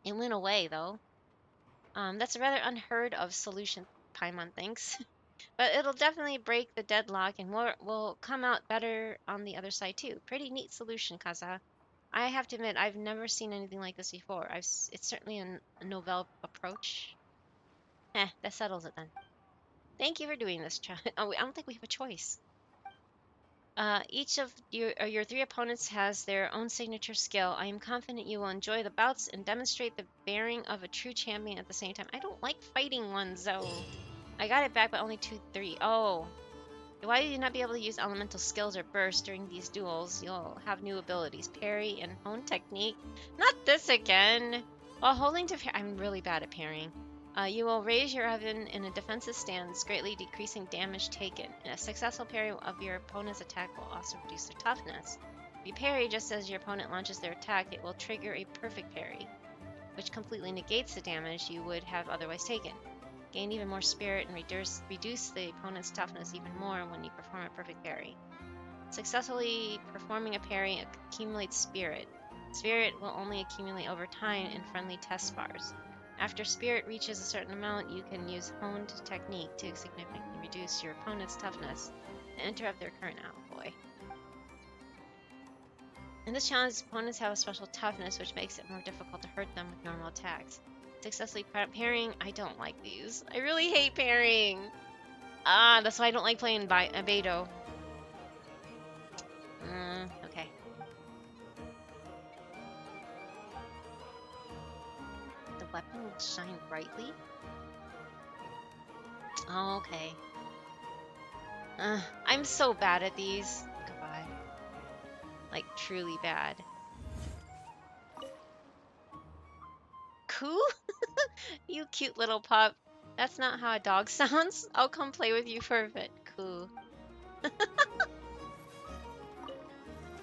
It went away though. That's a rather unheard of solution, Paimon thinks. But it'll definitely break the deadlock and will come out better on the other side too. Pretty neat solution, Kaza. I have to admit, I've never seen anything like this before. It's certainly a novel approach. That settles it then. Thank you for doing this, Oh, I don't think we have a choice. Each of your 3 opponents has their own signature skill. I am confident you will enjoy the bouts and demonstrate the bearing of a true champion at the same time. I don't like fighting ones, though. I got it back, but only 2-3. Oh. Why do you not be able to use elemental skills or bursts during these duels? You'll have new abilities. Parry and hone technique. Not this again! While holding to parry, I'm really bad at parrying. You will raise your oven in a defensive stance, greatly decreasing damage taken. And a successful parry of your opponent's attack will also reduce their toughness. If you parry just as your opponent launches their attack, it will trigger a perfect parry, which completely negates the damage you would have otherwise taken. Gain even more spirit and reduce the opponent's toughness even more when you perform a perfect parry. Successfully performing a parry accumulates spirit. Spirit will only accumulate over time in friendly test bars. After spirit reaches a certain amount, you can use honed technique to significantly reduce your opponent's toughness and interrupt their current boy. In this challenge, opponents have a special toughness, which makes it more difficult to hurt them with normal attacks. Successfully parrying, I don't like these. I really hate parrying. That's why I don't like playing Beto. Okay. The weapon will shine brightly? Oh, okay. I'm so bad at these. Goodbye. Like, truly bad. Cool? You cute little pup. That's not how a dog sounds. I'll come play with you for a bit. Cool.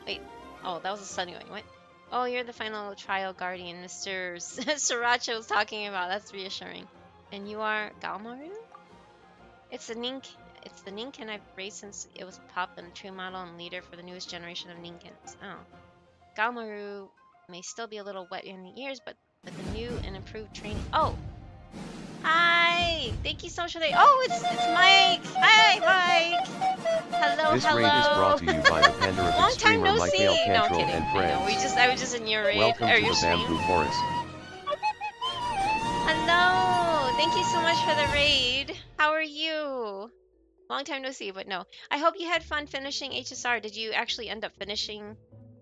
Wait. Oh, that was a sudden going. What? Oh, you're the final trial guardian Mr. Sriracha was talking about. That's reassuring. And you are Galmaru? It's the Ninken I've raised since it was a pup and a true model and leader for the newest generation of Ninkens. Oh. Galmaru may still be a little wet in the ears, but with the new and improved training. Oh! Hi! Thank you so much for the. Oh, it's Mike! Hi, Mike! Hello, This hello! raid is brought to you by the Pandagiri Long time streamer no see! Michael No, I'm Cantrell kidding. and I know, friends. I was just in your raid. Welcome or to your the stream. Bamboo Forest. Hello! Thank you so much for the raid. How are you? Long time no see, but no. I hope you had fun finishing HSR. Did you actually end up finishing?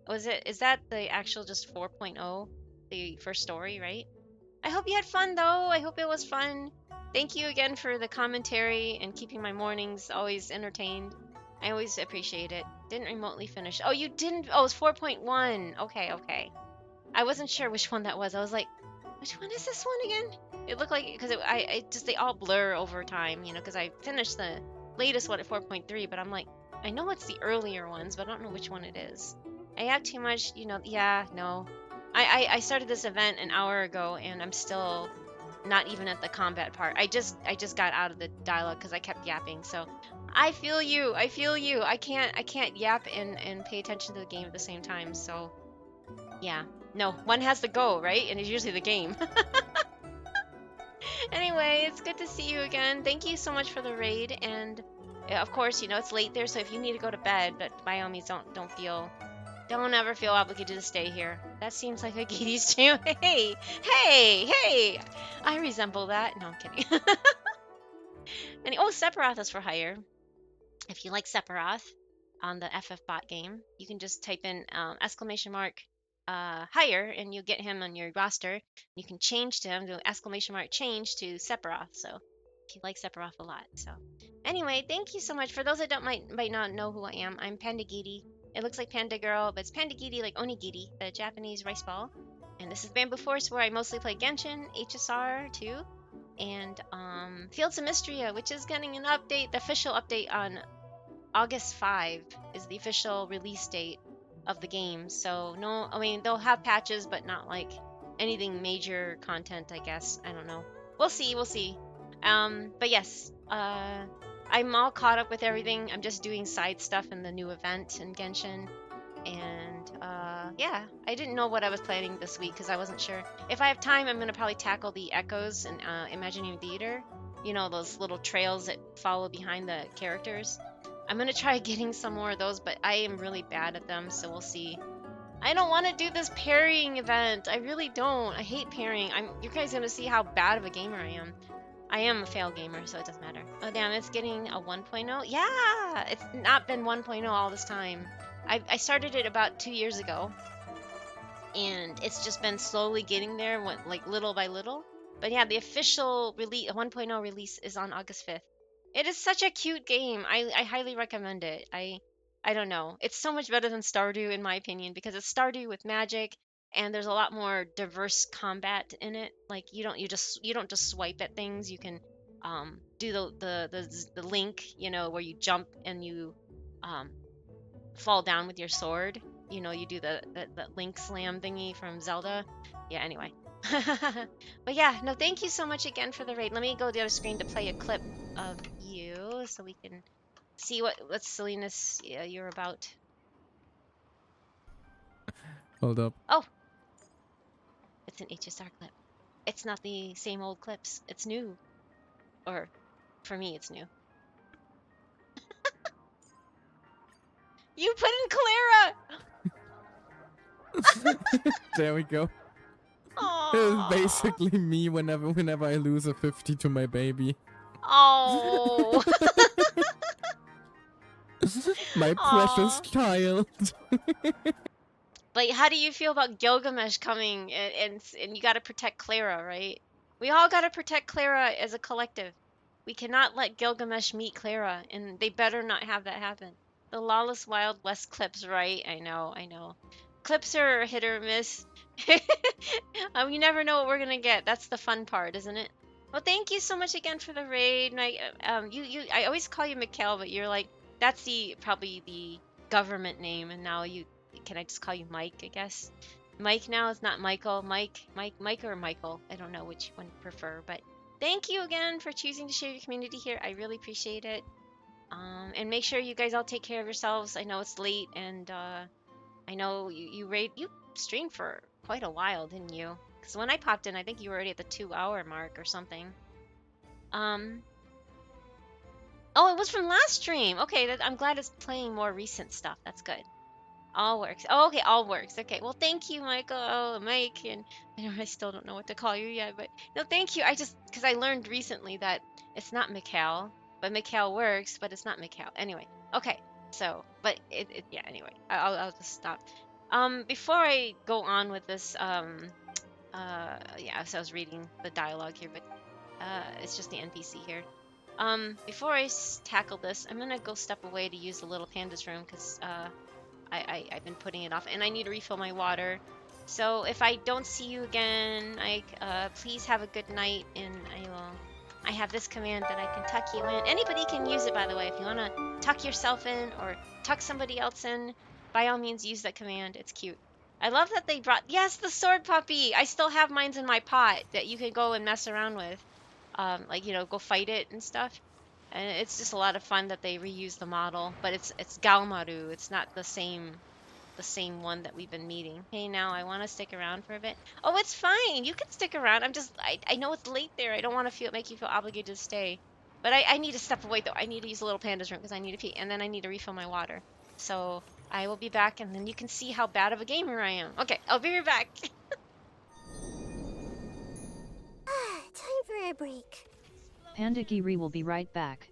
Is that the actual just 4.0? The first story, right? I hope you had fun though. I hope it was fun. Thank you again for the commentary and keeping my mornings always entertained. I always appreciate it. Didn't remotely finish. Oh, you didn't? Oh, it's 4.1. Okay. I wasn't sure which one that was. I was like, which one is this one again? It looked like, because they all blur over time, because I finished the latest one at 4.3, but I'm like, I know it's the earlier ones, but I don't know which one it is. I have too much, yeah, no. I started this event an hour ago, and I'm still not even at the combat part. I just got out of the dialogue because I kept yapping. So I feel you. I can't yap and pay attention to the game at the same time. So Yeah. No, one has to go, right? And it's usually the game. Anyway, it's good to see you again. Thank you so much for the raid, and of course, you know it's late there, so if you need to go to bed, but by all means, don't ever feel obligated to stay here. That seems like a Giddy stream. Hey, hey, hey! I resemble that. No, I'm kidding. And oh, Sephiroth is for hire. If you like Sephiroth on the FF bot game, you can just type in exclamation mark hire and you get him on your roster. You can change to him to exclamation mark change to Sephiroth. So if you like Sephiroth a lot. So anyway, thank you so much. For those that don't might not know who I am, I'm Pandagiri. It looks like Panda Girl, but it's Pandagiri like Onigiri, the Japanese rice ball. And this is Bamboo Force, where I mostly play Genshin, HSR too, and Fields of Mystria, which is getting an update, the official update on August 5 is the official release date of the game. So no, I mean they'll have patches, but not like anything major content, I guess. I don't know. We'll see. We'll see. But yes, I'm all caught up with everything. I'm just doing side stuff in the new event in Genshin, and yeah, I didn't know what I was planning this week because I wasn't sure. If I have time, I'm gonna probably tackle the echoes and Imagining Theater. You know, those little trails that follow behind the characters. I'm gonna try getting some more of those, but I am really bad at them, so we'll see. I don't want to do this parrying event. I really don't. I hate parrying. You guys gonna see how bad of a gamer I am. I am a fail gamer, so it doesn't matter. Oh damn, it's getting a 1.0. Yeah, it's not been 1.0 all this time. I started it about 2 years ago, and it's just been slowly getting there, like little by little. But yeah, the official release, 1.0 release, is on August 5th. It is such a cute game. I highly recommend it. I don't know. It's so much better than Stardew in my opinion because it's Stardew with magic and there's a lot more diverse combat in it. Like you don't just swipe at things. You can do the link, you know, where you jump and you um fall down with your sword. You know, you do the link slam thingy from Zelda. Yeah, anyway. But yeah, no, thank you so much again for the raid. Let me go to the other screen to play a clip of you so we can see what silliness you're about. Hold up. Oh, it's an HSR clip. It's not the same old clips. It's new. Or for me, it's new. You put in Clara! There we go. Aww. It's basically me whenever I lose a 50 to my baby. Oh. My precious child. But how do you feel about Gilgamesh coming and you got to protect Clara, right? We all got to protect Clara as a collective. We cannot let Gilgamesh meet Clara, and they better not have that happen. The Lawless Wild West clips, right? I know. Clips are hit or miss. You never know what we're gonna get. That's the fun part, isn't it? Well, thank you so much again for the raid. And I always call you Mikkel, but you're like that's probably the government name, and now can I just call you Mike? I guess Mike now is not Michael. Mike or Michael. I don't know which one you prefer, but thank you again for choosing to share your community here. I really appreciate it. And make sure you guys all take care of yourselves. I know it's late, and I know you streamed for quite a while, didn't you? Because when I popped in, I think you were already at the 2-hour mark or something. Oh, it was from last stream. Okay, I'm glad it's playing more recent stuff. That's good. All works. Oh, okay, all works. Okay, well, thank you, Michael, Mike, and I still don't know what to call you yet, but no, thank you. Because I learned recently that it's not Mikkel, but Mikkel works, but it's not Mikkel. Anyway, okay, so, but yeah, anyway, I'll just stop. Before I go on with this, yeah, so I was reading the dialogue here, but it's just the NPC here. Before I tackle this, I'm gonna go step away to use the little panda's room, because, I've been putting it off, and I need to refill my water. So if I don't see you again, please have a good night, and I have this command that I can tuck you in. Anybody can use it, by the way. If you want to tuck yourself in or tuck somebody else in, by all means, use that command. It's cute. I love that they brought, yes, the sword puppy. I still have mines in my pot that you can go and mess around with. Like, you know, go fight it and stuff. And it's just a lot of fun that they reuse the model, but it's Galmaru. It's not the same the same one that we've been meeting. Hey, now I want to stick around for a bit. Oh, it's fine. You can stick around. I know it's late there. I don't want to make you feel obligated to stay. But I need to step away though. I need to use the little panda's room because I need to pee, and then I need to refill my water. So I will be back, and then you can see how bad of a gamer I am. Okay, I'll be right back. Time for a break. Pandagiri will be right back.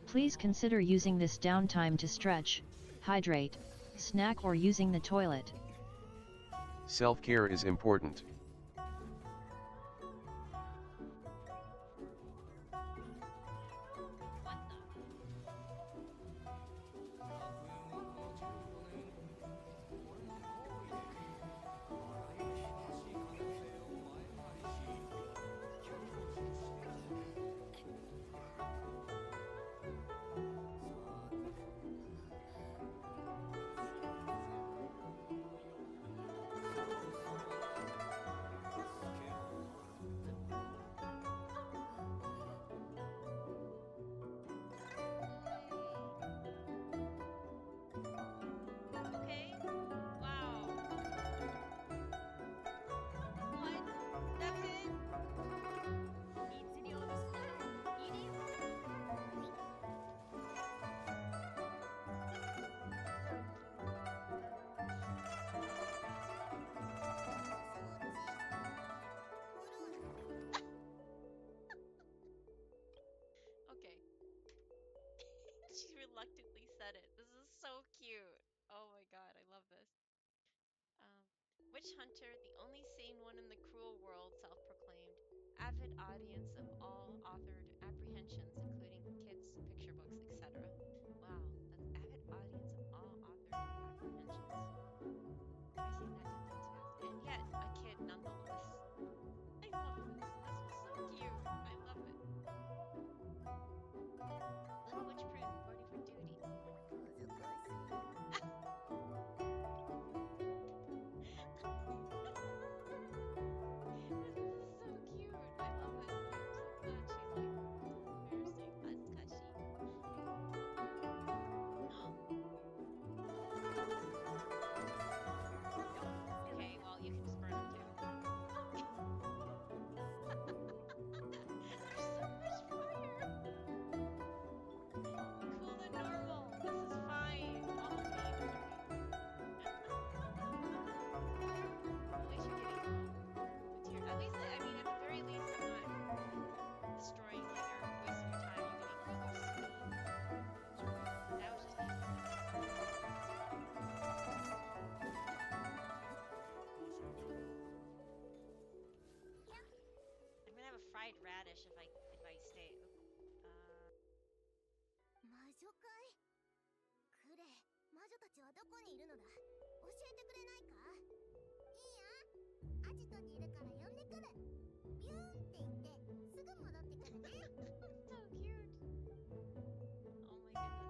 Please consider using this downtime to stretch, hydrate, snack or using the toilet. Self-care is important. Okay. Wow. What? That's it? Okay. She reluctantly said it. This is so cute. Oh my god, I love this. Um, Witch Hunter, the only sane one in the cruel world, self-proclaimed. Avid audience of all authored apprehensions, including kids, picture books, etc. Wow, that's avid audience of all authored apprehensions. Try saying that 10 times fast. And yet, a kid nonetheless. I love this. This was so cute. I love it. Little Witch Prune reporting for duty. This is so cute. I love it. I'm so glad she's like embarrassing. Asukashi. Okay, well, you can just burn them too. There's so much fire. Cool than normal. This is fine. All of me. At least you're getting at least, I mean, at the very least, I'm not destroying like or wasting your time. You're getting really sweet. That was just being silly. I'm gonna have a fried radish if I stay. Uh, 魔女会クレイ、魔女たちはどこにいるのだ、教えてくれないか。いいよ、アジトにいるから呼んでくる。ビューンって言ってすぐ戻ってくるね。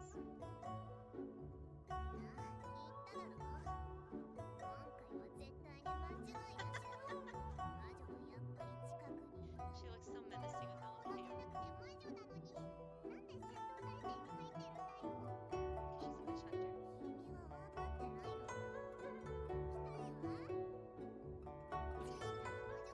so cute. Oh my goodness. なあ、言っただろ。今回は絶対に間違いなしだ。魔女はやっぱり近くにいる。 She looks so menacing with the little hair. 魔女なのに、なんで戦闘態勢に入ってるんだよ。 She's a witch hunter. 君は分かってないの。来たよ。小さな魔女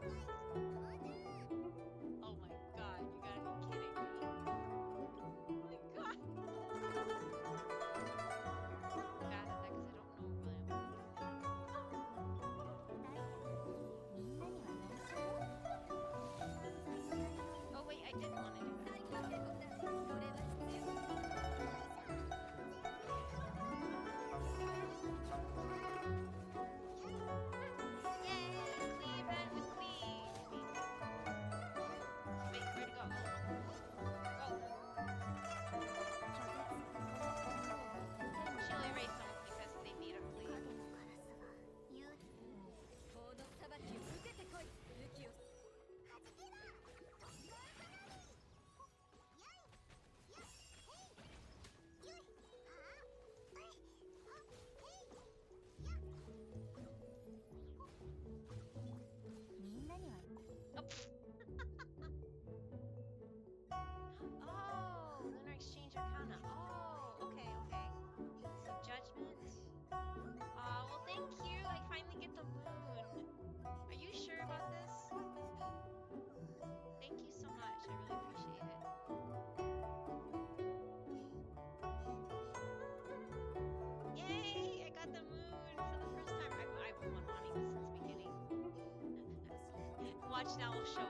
Watch now, we'll show.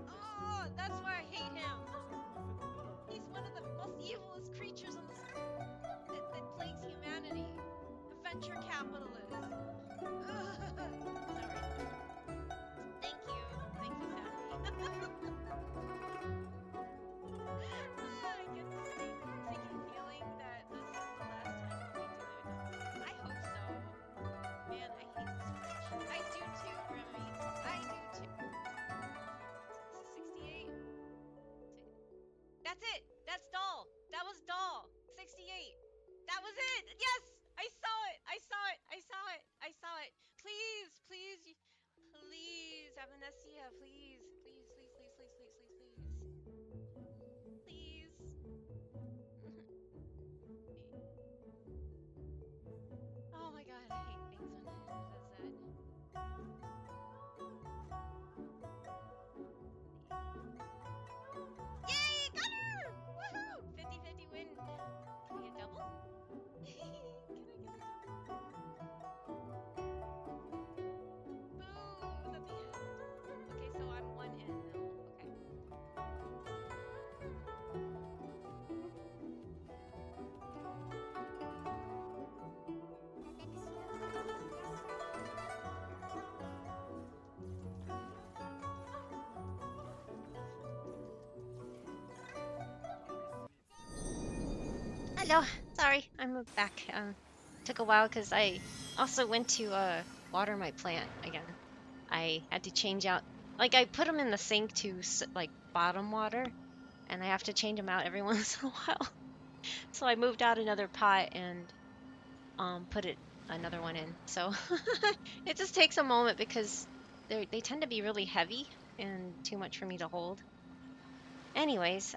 Oh, that's why I hate him. He's one of the most evilest creatures on this that plagues humanity. A venture capitalist. Sorry. Thank you, Sammy. I get this sinking feeling that this is the last time we do it. I hope so. Man, I hate this bridge. I do too, Remy. I do too. So this is 68. That's it. That's doll. That was doll. 68. That was it. Yes, I saw it. I saw it. I saw it. I saw it. Please, please, please, Avanessia, please, please, please, please, please, please, please, please, please. Oh my god, I hate things when it does that. Yay, got her! Woohoo! 50-50 win. Can we get double? Can I get a double? Boom! At the end. Okay, so I'm one in now. Okay. Hello. Sorry, I'm back. Took a while because I also went to water my plant again. I had to change out, like I put them in the sink to like bottom water, and I have to change them out every once in a while. So I moved out another pot and put another one in. So it just takes a moment because they tend to be really heavy and too much for me to hold. Anyways,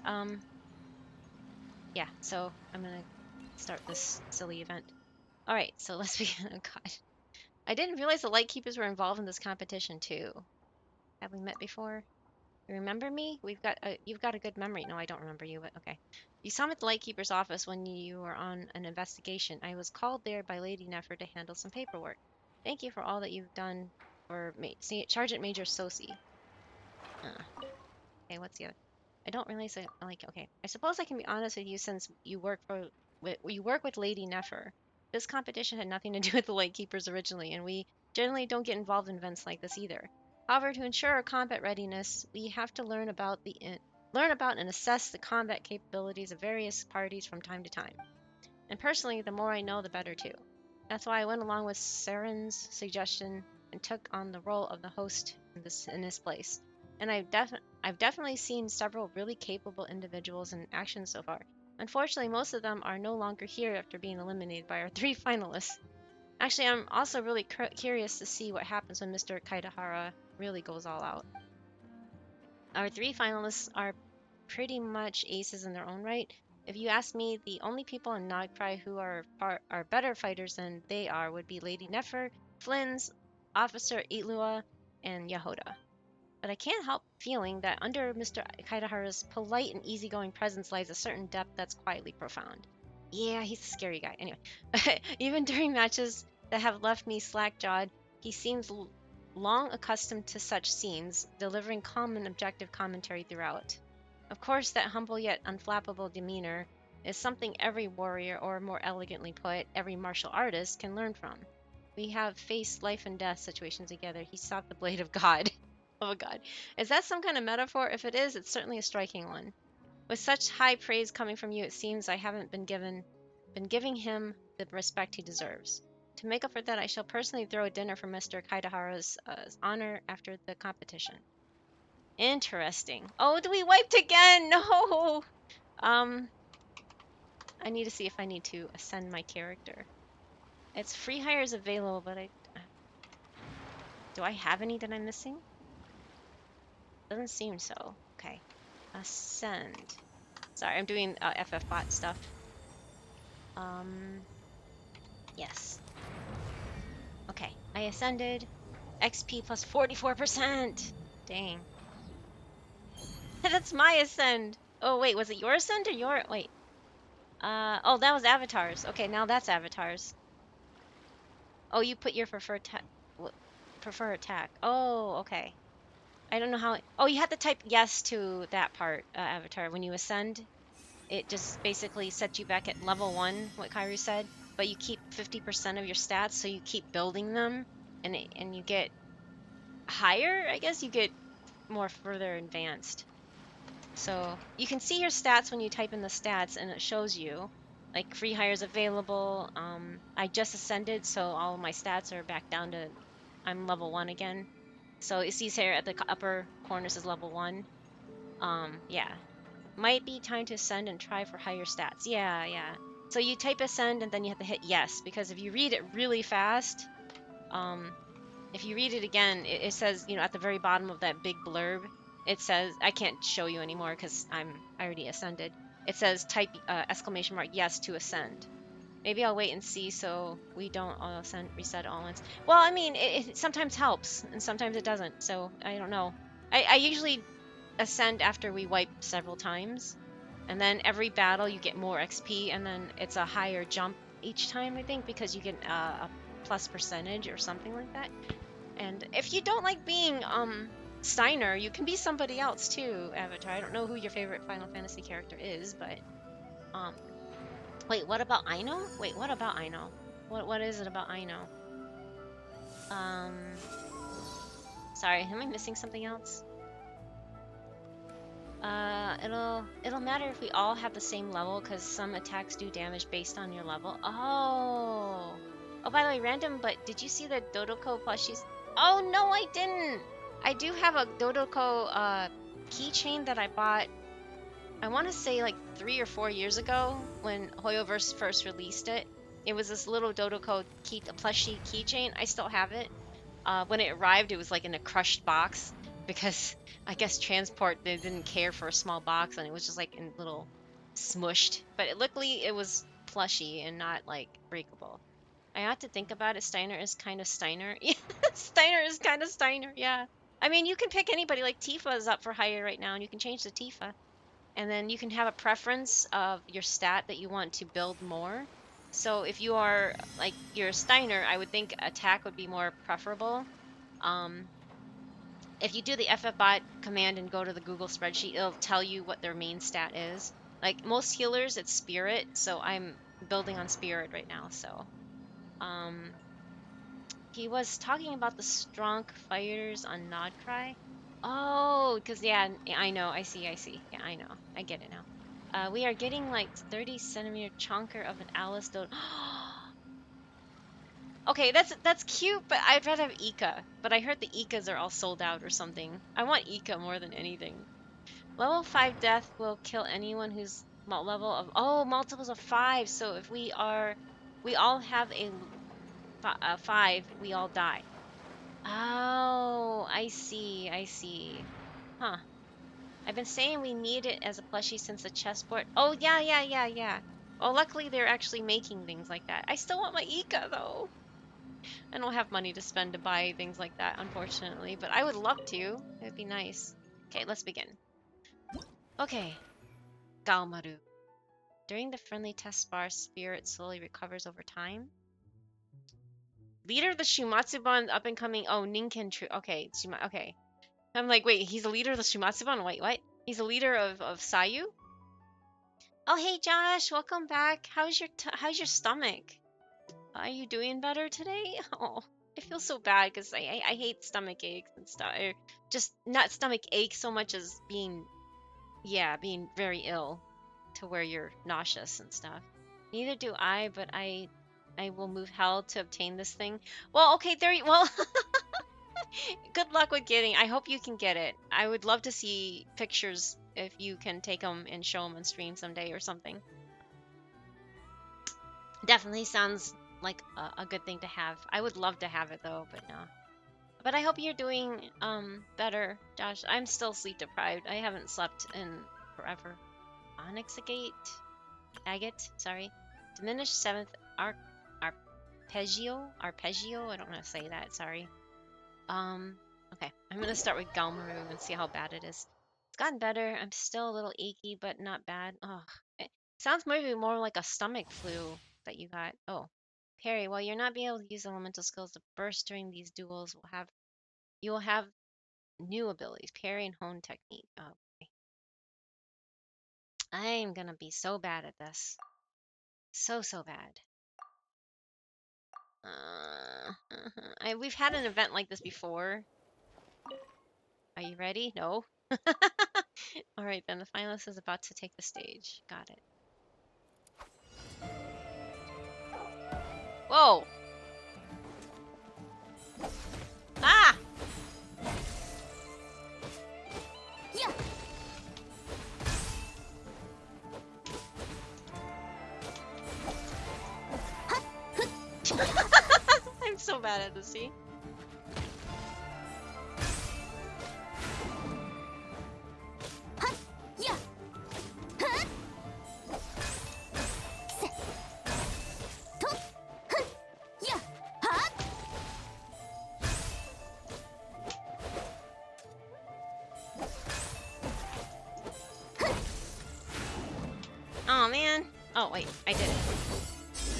yeah, so I'm gonna start this silly event. All right, so let's begin. Oh God, I didn't realize the Lightkeepers were involved in this competition too. Have we met before? You remember me? You've got a good memory. No, I don't remember you, but okay. You saw me at the Lightkeeper's office when you were on an investigation. I was called there by Lady Nefer to handle some paperwork. Thank you for all that you've done for me. See, Sergeant Major Sosi. Okay, what's the other? I don't realize okay. I suppose I can be honest with you since you work with Lady Nefer. This competition had nothing to do with the Lightkeepers originally, and we generally don't get involved in events like this either. However, to ensure our combat readiness, we have to learn about and assess the combat capabilities of various parties from time to time. And personally, the more I know, the better too. That's why I went along with Saren's suggestion and took on the role of the host in this place. And I've definitely seen several really capable individuals in action so far. Unfortunately, most of them are no longer here after being eliminated by our 3 finalists. Actually, I'm also really curious to see what happens when Mr. Kaitahara really goes all out. Our 3 finalists are pretty much aces in their own right. If you ask me, the only people in Nagprai who are better fighters than they are would be Lady Nefer, Flynn's, Officer Itlua, and Yahoda. But I can't help feeling that under Mr. Kaitahara's polite and easygoing presence lies a certain depth that's quietly profound. Yeah, he's a scary guy. Anyway, even during matches that have left me slack-jawed, he seems long accustomed to such scenes, delivering calm and objective commentary throughout. Of course, that humble yet unflappable demeanor is something every warrior, or more elegantly put, every martial artist can learn from. We have faced life and death situations together. He sought the blade of God. Oh God. Is that some kind of metaphor? If it is, it's certainly a striking one. With such high praise coming from you, it seems I haven't been giving him the respect he deserves. To make up for that, I shall personally throw a dinner for Mr. Kaitahara's honor after the competition. Interesting. Oh, we wiped again! No! I need to see if I need to ascend my character. It's free hires available, but do I have any that I'm missing? Doesn't seem so. Okay. Ascend. Sorry, I'm doing FFbot stuff. Yes. Okay, I ascended. XP plus 44%! Dang. That's my ascend! Oh, wait, was it your ascend or your... Wait. Oh, that was avatars. Okay, now that's avatars. Oh, you put your prefer attack. Oh, okay. I don't know how. Oh, you have to type yes to that part, Avatar. When you ascend, it just basically sets you back at level 1, what Kairu said, but you keep 50% of your stats, so you keep building them, and you get higher, I guess. You get more further advanced. So you can see your stats when you type in the stats, and it shows you like free hires available. I just ascended, so all of my stats are back down to I'm level 1 again. So it sees here at the upper corner says level 1. Yeah, might be time to ascend and try for higher stats. Yeah, yeah. So you type ascend and then you have to hit yes, because if you read it really fast, um, if you read it again, it says, at the very bottom of that big blurb, it says, I can't show you anymore because I already ascended. It says type exclamation mark yes to ascend. Maybe I'll wait and see so we don't all reset all once. Well, I mean, it sometimes helps and sometimes it doesn't. So I don't know. I usually ascend after we wipe several times, and then every battle you get more XP, and then it's a higher jump each time, I think, because you get a plus percentage or something like that. And if you don't like being Steiner, you can be somebody else too, Avatar. I don't know who your favorite Final Fantasy character is, but um wait, what about Aino? Wait, what about Aino? What is it about Aino? Um Sorry, am I missing something else? It'll matter if we all have the same level, because some attacks do damage based on your level. Oh. Oh, by the way, random, but did you see the Dodoko plushies? Oh, no, I didn't! I do have a Dodoko keychain that I bought, I want to say like 3 or 4 years ago when Hoyoverse first released it. It was this little Dodoko plushie keychain. I still have it. When it arrived, it was like in a crushed box because I guess transport, they didn't care for a small box, and it was just like in little smushed. But luckily, it was plushy and not like breakable. I had to think about it. Steiner is kind of Steiner. Yeah, Steiner is kind of Steiner. Yeah. I mean, you can pick anybody. Like Tifa is up for hire right now, and you can change the Tifa, and then you can have a preference of your stat that you want to build more. So if you are like you're a Steiner, I would think attack would be more preferable. Um, if you do the FFbot command and go to the Google spreadsheet, it'll tell you what their main stat is. Like most healers, it's spirit, so I'm building on spirit right now. So um, he was talking about the strong fighters on Nodcry. Oh, because yeah, I know, I see. Yeah, I know, I get it now. We are getting like 30 centimeter chonker of an Alice Dode. Okay, that's cute, but I'd rather have Ika. But I heard the Ikas are all sold out or something. I want Ika more than anything. Level 5 death will kill anyone who's level of multiples of 5. So if we all have a 5, we all die. Oh, I see. Huh. I've been saying we need it as a plushie since the chessboard. Oh, yeah, yeah, yeah, yeah. Well, luckily they're actually making things like that. I still want my Ika, though. I don't have money to spend to buy things like that, unfortunately, but I would love to. It would be nice. Okay, let's begin. Okay, Galmaru. During the friendly test bar, spirit slowly recovers over time. Leader of the Shumatsuban, up and coming. Oh, Ninken True. Okay, okay. I'm like, wait, he's a leader of the Shumatsuban? Wait, what? He's a leader of Sayu? Oh, hey Josh, welcome back. How's your stomach? Are you doing better today? Oh, I feel so bad because I hate stomach aches and stuff. Or just not stomach ache so much as being very ill to where you're nauseous and stuff. Neither do I, but I will move hell to obtain this thing. Well, okay, well, good luck with getting. I hope you can get it. I would love to see pictures if you can take them and show them on stream someday or something. Definitely sounds like a good thing to have. I would love to have it though, but no. But I hope you're doing better, Josh. I'm still sleep deprived. I haven't slept in forever. Agate, sorry. Diminished seventh arpeggio. I don't know how to say that. Sorry. Okay. I'm gonna start with Galmaru and see how bad it is. It's gotten better. I'm still a little achy, but not bad. Oh, it sounds maybe more like a stomach flu that you got. Oh, Parry. While you're not being able to use elemental skills to burst during these duels, you will have new abilities. Parry and hone technique. Oh, okay. I'm gonna be so bad at this. So bad. We've had an event like this before. Are you ready? No. All right, then the finalist is about to take the stage. Got it. Whoa! Ah! Yeah. I'm so bad at this, see? Yeah. Yeah. Oh man. Oh wait, I did it.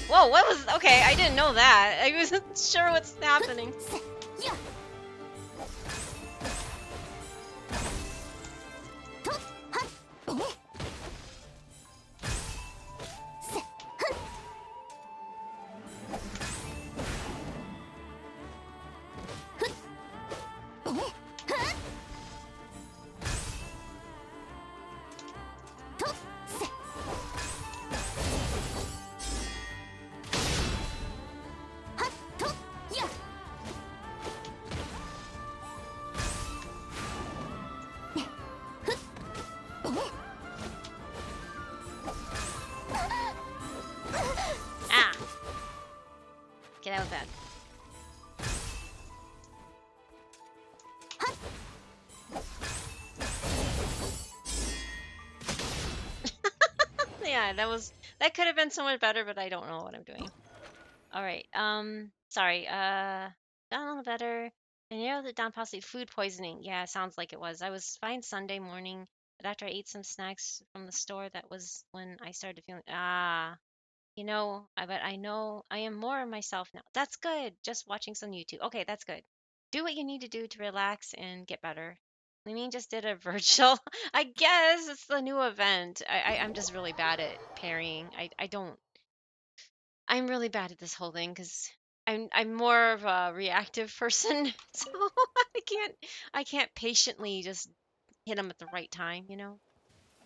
Whoa, what was? Okay, I didn't know that. I wasn't sure what's happening. Yeah. Ah. Okay, that was bad. Yeah, that could have been so much better, but I don't know what I'm doing. All right. Sorry. Done a little better. I narrowed it down, possibly food poisoning. Yeah, sounds like it was. I was fine Sunday morning, but after I ate some snacks from the store, that was when I started feeling but I know I am more myself now. That's good. Just watching some YouTube. Okay, that's good. Do what you need to do to relax and get better. Limeen just did a virtual. I guess it's the new event. I'm just really bad at parrying. I don't. I'm really bad at this whole thing because I'm more of a reactive person, so I can't patiently just hit him at the right time.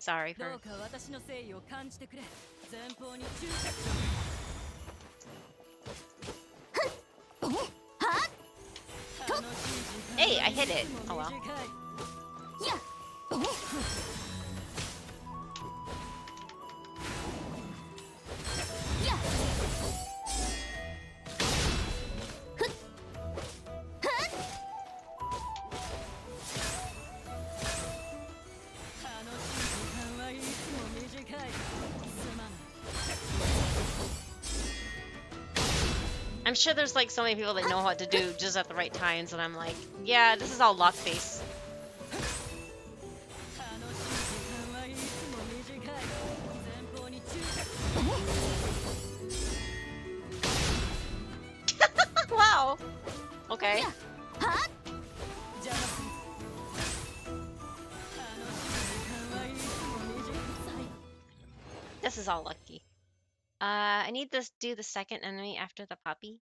Sorry for. Hey, I hit it. Oh well. Yeah. Yeah. I'm sure there's like so many people that know what to do just at the right times, and I'm like, yeah, this is all luck based. Wow. Okay. This is all lucky. I need to do the second enemy after the puppy.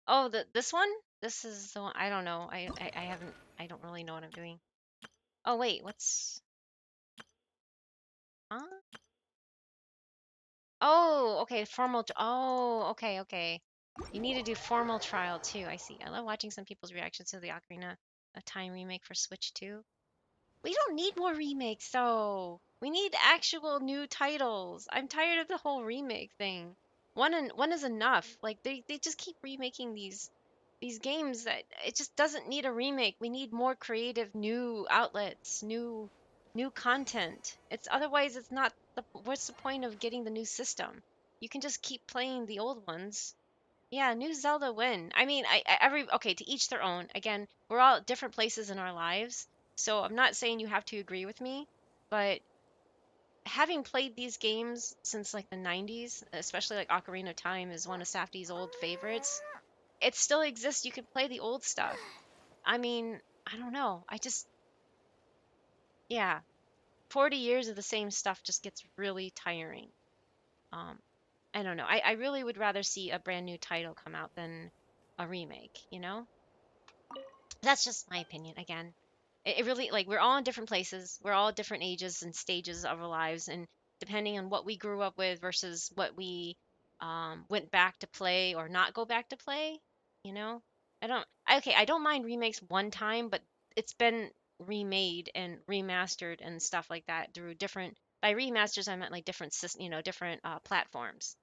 Oh, this one? This is the one. I don't know. I haven't. I don't really know what I'm doing. Oh wait, what's? Huh? Oh, okay. Oh, okay. You need to do formal trial too. I see. I love watching some people's reactions to the Ocarina of Time remake for Switch 2. We don't need more remakes though. We need actual new titles. I'm tired of the whole remake thing. One is enough. Like they just keep remaking these games that it just doesn't need a remake. We need more creative new outlets, new content. It's not what's the point of getting the new system? You can just keep playing the old ones. Yeah, new Zelda win. I mean, okay, to each their own. Again, we're all at different places in our lives, so I'm not saying you have to agree with me, but having played these games since like the 90s, especially like Ocarina of Time is one of Safdie's old favorites. It still exists. You can play the old stuff. I mean, I don't know. Yeah, 40 years of the same stuff just gets really tiring. Um, I don't know. I really would rather see a brand new title come out than a remake, you know? That's just my opinion. Again, it really, like, we're all in different places. We're all at different ages and stages of our lives. And depending on what we grew up with versus what we went back to play or not go back to play, you know? Okay, I don't mind remakes one time, but it's been remade and remastered and stuff like that through different, by remasters, I meant like different, different platforms.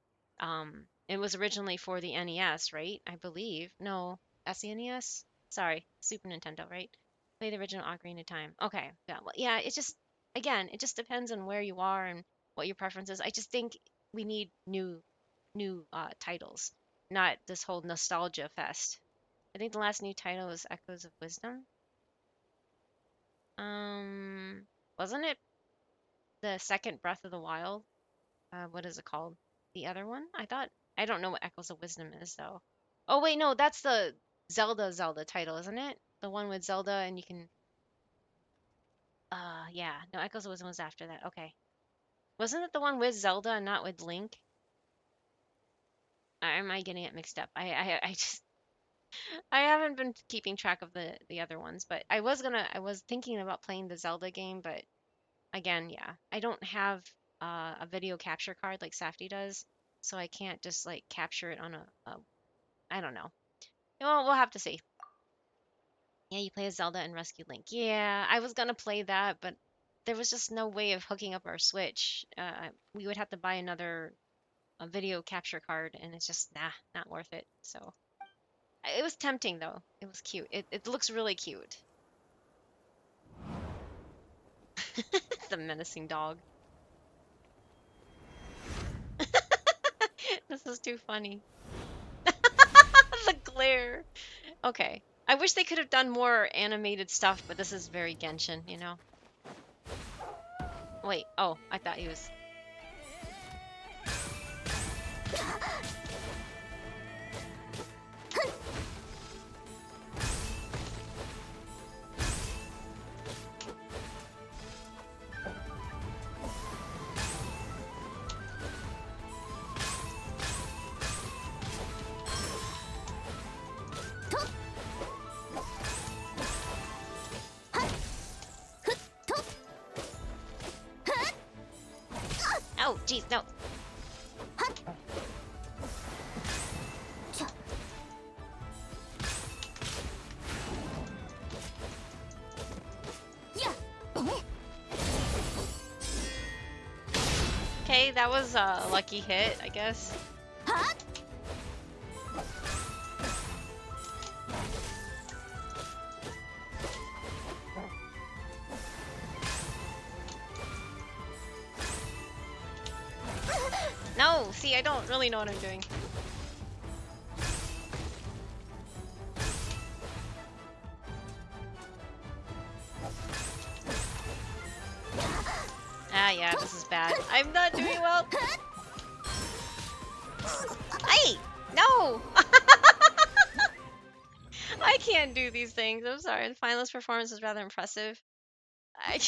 It was originally for the NES, right? I believe. No, SNES? Sorry, Super Nintendo, right? Play the original Ocarina of Time. Okay, yeah, well, yeah. It just, again, it just depends on where you are and what your preference is. I just think we need new titles, not this whole nostalgia fest. I think the last new title was Echoes of Wisdom. Wasn't it the second Breath of the Wild? What is it called? The other one? I don't know what Echoes of Wisdom is though. Oh wait, no, that's the Zelda title, isn't it? The one with Zelda and you can yeah. No, Echoes of Wisdom was after that. Okay. Wasn't it the one with Zelda and not with Link? Or am I getting it mixed up? I just I haven't been keeping track of the other ones, but I was thinking about playing the Zelda game, but again, yeah. I don't have a video capture card like Safdie does, so I can't just like capture it on a I don't know. Well, we'll have to see. Yeah, you play as Zelda and Rescue Link. Yeah, I was gonna play that, but there was just no way of hooking up our Switch. We would have to buy another a video capture card, and it's just not worth it. So it was tempting though. It was cute. It looks really cute. The menacing dog. This is too funny. The glare. Okay. I wish they could have done more animated stuff, but this is very Genshin, you know? Wait, oh, I thought he was... Oh, jeez, no. Okay, that was a lucky hit, I guess. No, see, I don't really know what I'm doing. Ah, yeah, this is bad. I'm not doing well. Hey, no! I can't do these things. I'm sorry. The finalist performance is rather impressive. I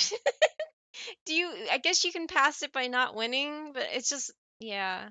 I guess you can pass it by not winning, but it's just, yeah.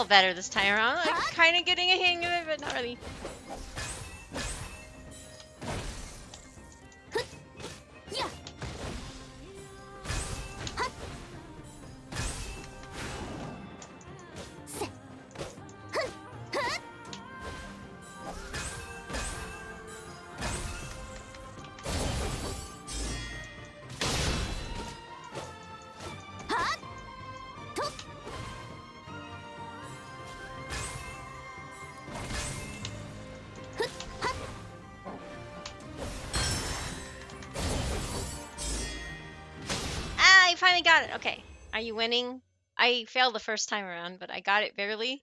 feel better this time around. I'm kind of getting a hang of it, but not really. Ah, I finally got it. Okay. Are you winning? I failed the first time around, but I got it barely.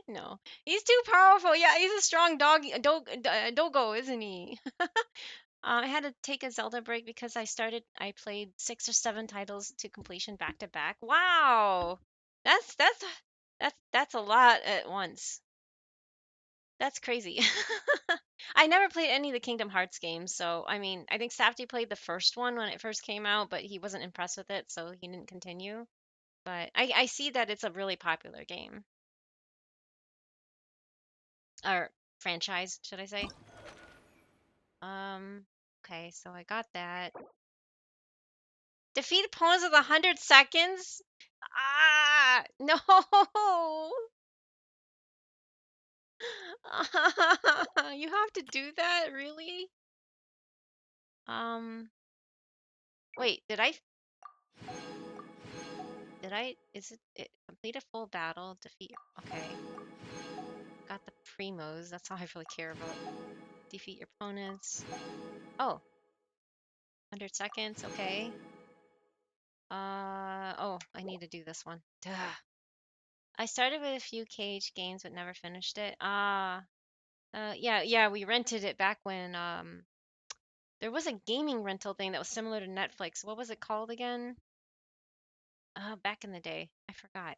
No. He's too powerful. Yeah, he's a strong doggo, isn't he? I had to take a Zelda break because I played 6 or 7 titles to completion back to back. Wow. That's a lot at once. That's crazy. I never played any of the Kingdom Hearts games, so I mean, I think Safety played the first one when it first came out, but he wasn't impressed with it, so he didn't continue. But I see that it's a really popular game. Or franchise, should I say? Okay, so I got that. Defeat opponents with 100 seconds? Ah, no. You have to do that, really? Um, Wait, is it complete a full battle, defeat, okay. Got the primos, that's all I really care about. Defeat your opponents. Oh, 100 seconds, okay. Oh, I need to do this one. Duh. I started with a few cage games but never finished it. Yeah, we rented it back when there was a gaming rental thing that was similar to Netflix. What was it called again? Back in the day, I forgot.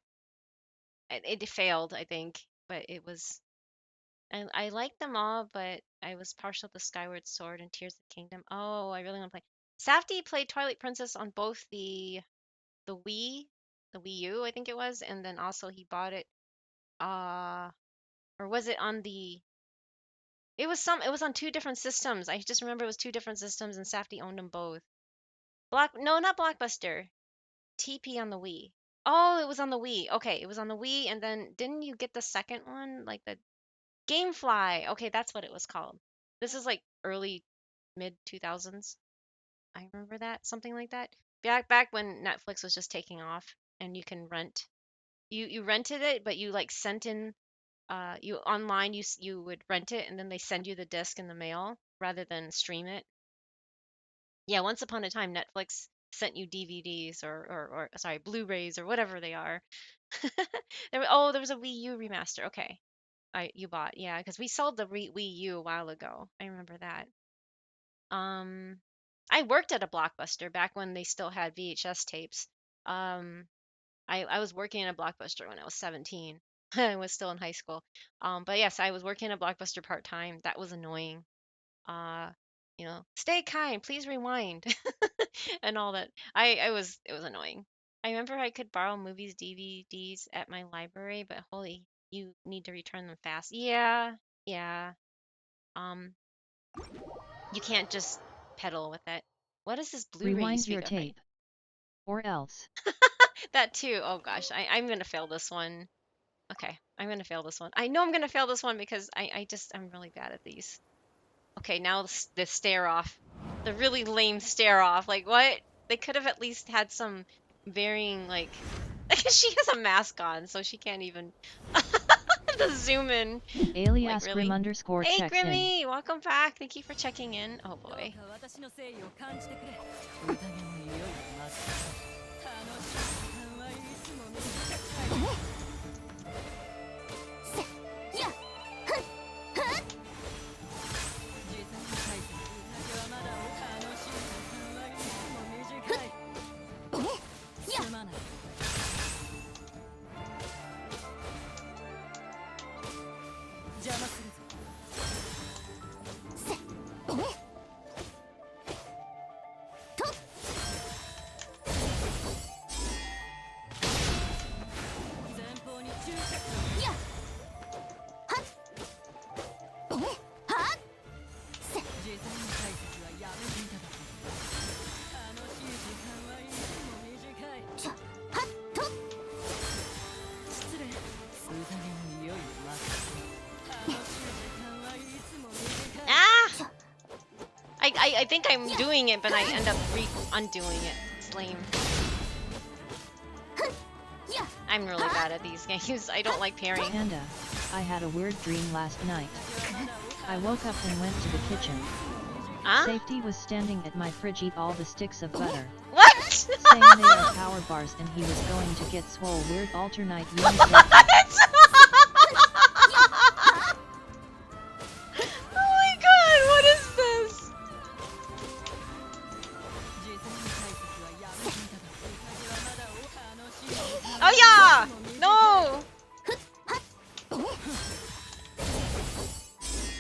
It failed, I think, but it was. I liked them all, but I was partial to Skyward Sword and Tears of the Kingdom. Oh, I really want to play. Safty played Twilight Princess on both the Wii, the Wii U, I think it was, and then also he bought it. Or was it on the? It was on 2 different systems. I just remember it was 2 different systems, and Safty owned them both. No, not Blockbuster. TP on the Wii. Oh, it was on the Wii. Okay, it was on the Wii, and then didn't you get the second one, like the GameFly? Okay, that's what it was called. This is like early mid 2000s. I remember that, something like that. Back when Netflix was just taking off, and you can rent. You rented it, but you like sent in you online you would rent it and then they send you the disc in the mail rather than stream it. Yeah, once upon a time Netflix sent you DVDs or sorry, Blu-rays or whatever they are. There was a Wii U remaster. Okay. You bought. Yeah, because we sold the Wii U a while ago. I remember that. Um I worked at a Blockbuster back when they still had VHS tapes. Um I was working in a Blockbuster when I was 17. I was still in high school. But yes, I was working at a Blockbuster part-time. That was annoying. Uh, stay kind, please rewind, and all that. It was annoying. I remember I could borrow movies DVDs at my library, but holy, you need to return them fast. Yeah, yeah. Um, you can't just pedal with it. What is this Blu-ray you Rewind speak your of, right? tape. Or else. That too. Oh gosh, I'm gonna fail this one. Okay, I'm gonna fail this one. I know I'm gonna fail this one because I'm really bad at these. Okay, now the stare off. The really lame stare off. Like what? They could have at least had some varying like she has a mask on, so she can't even the zoom in. Like Alias Grim really? underscore Hey checks in. Grimmy, welcome back. Thank you for checking in. Oh boy. I think I'm doing it, but I end up undoing it. It's lame. I'm really bad at these games. I don't like parrying. Panda, I had a weird dream last night. I woke up and went to the kitchen. Huh? Safety was standing at my fridge eat all the sticks of butter. What? Saying they are power bars and he was going to get swole weird alternate unit. What? Oh my god, what is this? Oh yeah! No!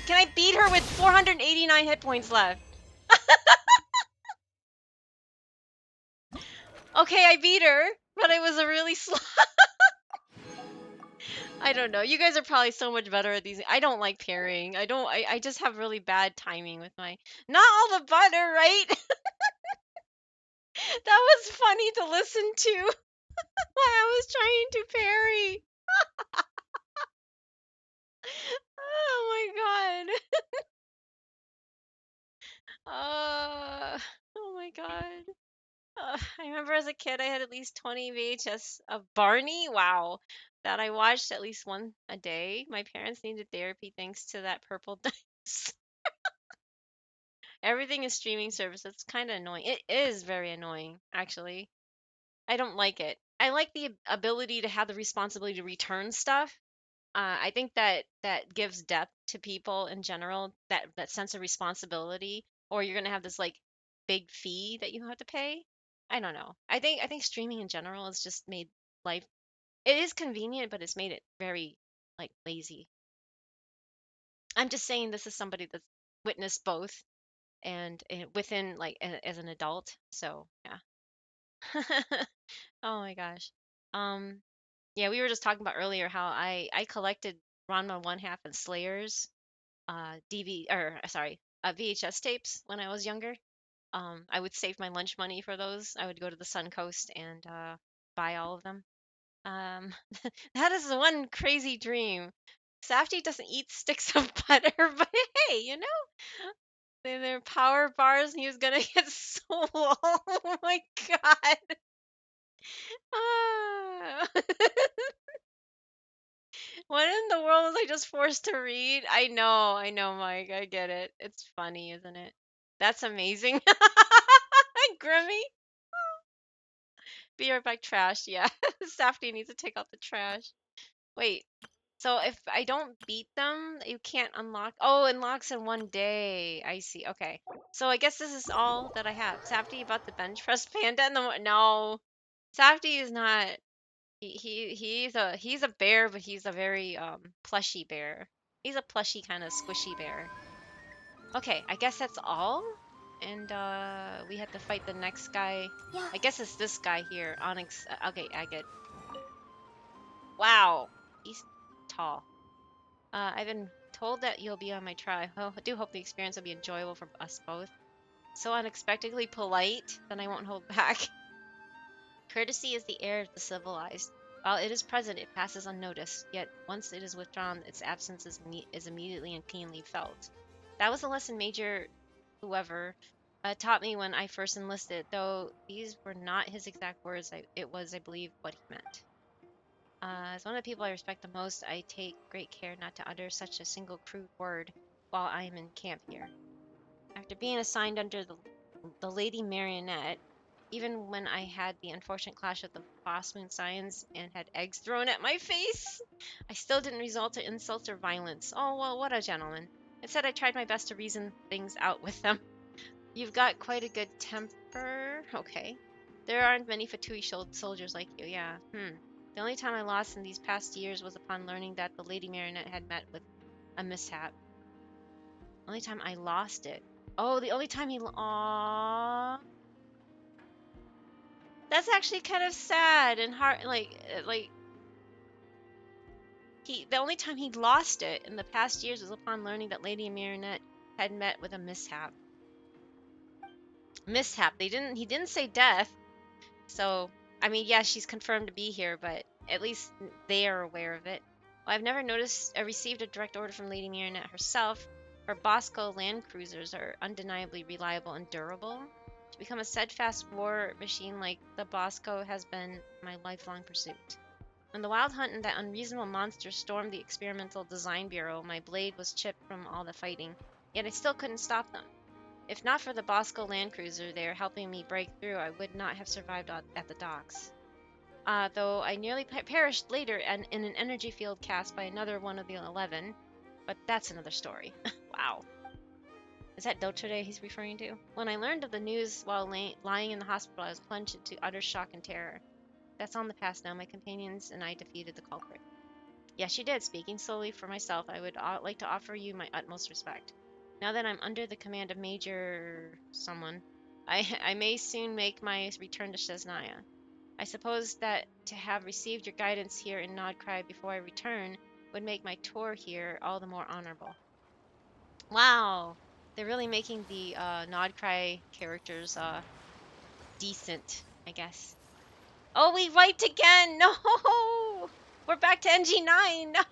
Can I beat her with 489 hit points left? Okay, I beat her, but it was a really slow. I don't know. You guys are probably so much better at these. I don't like parrying. I just have really bad timing with my. Not all the butter, right? That was funny to listen to while I was trying to parry. Oh my god. Oh my god. I remember as a kid I had at least 20 VHS of Barney. Wow. That I watched at least one a day. My parents needed therapy thanks to that purple dice. Everything is streaming service. It's kind of annoying. It is very annoying, actually. I don't like it. I like the ability to have the responsibility to return stuff. I think that gives depth to people in general, that sense of responsibility, or you're gonna have this like big fee that you have to pay. I don't know. I think streaming in general has just made life. It is convenient, but it's made it very like lazy. I'm just saying this is somebody that's witnessed both and within like as an adult. So yeah. Oh my gosh. Um, yeah, we were just talking about earlier how I collected Ranma One Half and Slayers VHS tapes when I was younger. I would save my lunch money for those. I would go to the Sun Coast and buy all of them. Um, that is the one crazy dream. Safety doesn't eat sticks of butter, but hey, they're power bars and he was gonna get swole. Oh my god. Ah. What in the world was I just forced to read? I know, Mike. I get it. It's funny, isn't it? That's amazing. Grimmy. Be right back, trash. Yeah. Safety needs to take out the trash. Wait. So if I don't beat them, you can't unlock. Oh, it unlocks in one day. I see. Okay. So I guess this is all that I have. Safety about the bench press panda and the no. Safety is not. He's a bear, but he's a very plushy bear. He's a plushy kind of squishy bear. Okay, I guess that's all. And we had to fight the next guy. I guess it's this guy here. Onyx. Okay, I get. Wow, he's tall. I've been told that you'll be on my trial. I do hope the experience will be enjoyable for us both. So unexpectedly polite, then I won't hold back. Courtesy is the air of the civilized. While it is present, it passes unnoticed, yet once it is withdrawn, its absence is immediately and keenly felt. That was a lesson Major whoever taught me when I first enlisted, though these were not his exact words. It was, I believe, what he meant. As one of the people I respect the most, I take great care not to utter such a single crude word while I am in camp here. After being assigned under the Lady Marionette, even when I had the unfortunate clash with the boss moon science and had eggs thrown at my face, I still didn't resort to insults or violence. Oh, well, what a gentleman. Instead, I tried my best to reason things out with them. You've got quite a good temper. Okay. There aren't many Fatui soldiers like you, yeah. The only time I lost in these past years was upon learning that the Lady Marionette had met with a mishap. The only time I lost it. Oh, the only time he... Aww. That's actually kind of sad and hard. The only time he lost it in the past years was upon learning that Lady Marionette had met with a mishap. Mishap. He didn't say death. So, I mean, yeah, she's confirmed to be here, but at least they are aware of it. Well, I've never received a direct order from Lady Marionette herself. or Bosco land cruisers are undeniably reliable and durable. To become a steadfast war machine like the Bosco has been my lifelong pursuit. When the Wild Hunt and that unreasonable monster stormed the Experimental Design Bureau, my blade was chipped from all the fighting, yet I still couldn't stop them. If not for the Bosco land cruiser there helping me break through, I would not have survived at the docks. Though I nearly perished later in an energy field cast by another one of the 11, but that's another story. Wow. Is that Dochore he's referring to? When I learned of the news while lying in the hospital, I was plunged into utter shock and terror. That's on the past now. My companions and I defeated the culprit. Yes, you did. Speaking solely for myself, I would like to offer you my utmost respect. Now that I'm under the command of Major someone, I may soon make my return to Shesnaya. I suppose that to have received your guidance here in Nodcry before I return would make my tour here all the more honorable. Wow, they're really making the Nodcry characters decent, I guess. Oh, we wiped again! No! We're back to NG9! No!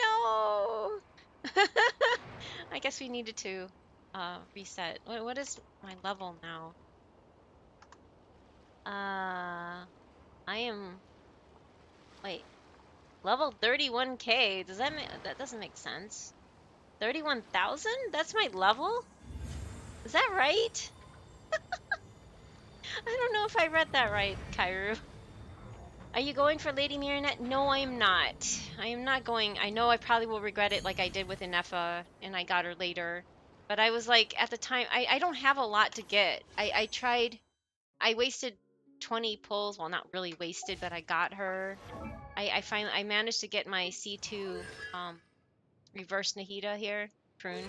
No! I guess we needed to reset. What is my level now? I am... Wait. Level 31k? Does that make... That doesn't make sense. 31,000? That's my level? Is that right? I don't know if I read that right, Kairu. Are you going for Lady Marionette? No, I am not. I am not going. I know I probably will regret it like I did with Inefa, and I got her later. But I was like, at the time, I don't have a lot to get. I tried, I wasted 20 pulls. Well, not really wasted, but I got her. I managed to get my C2 reverse Nahida here, prune.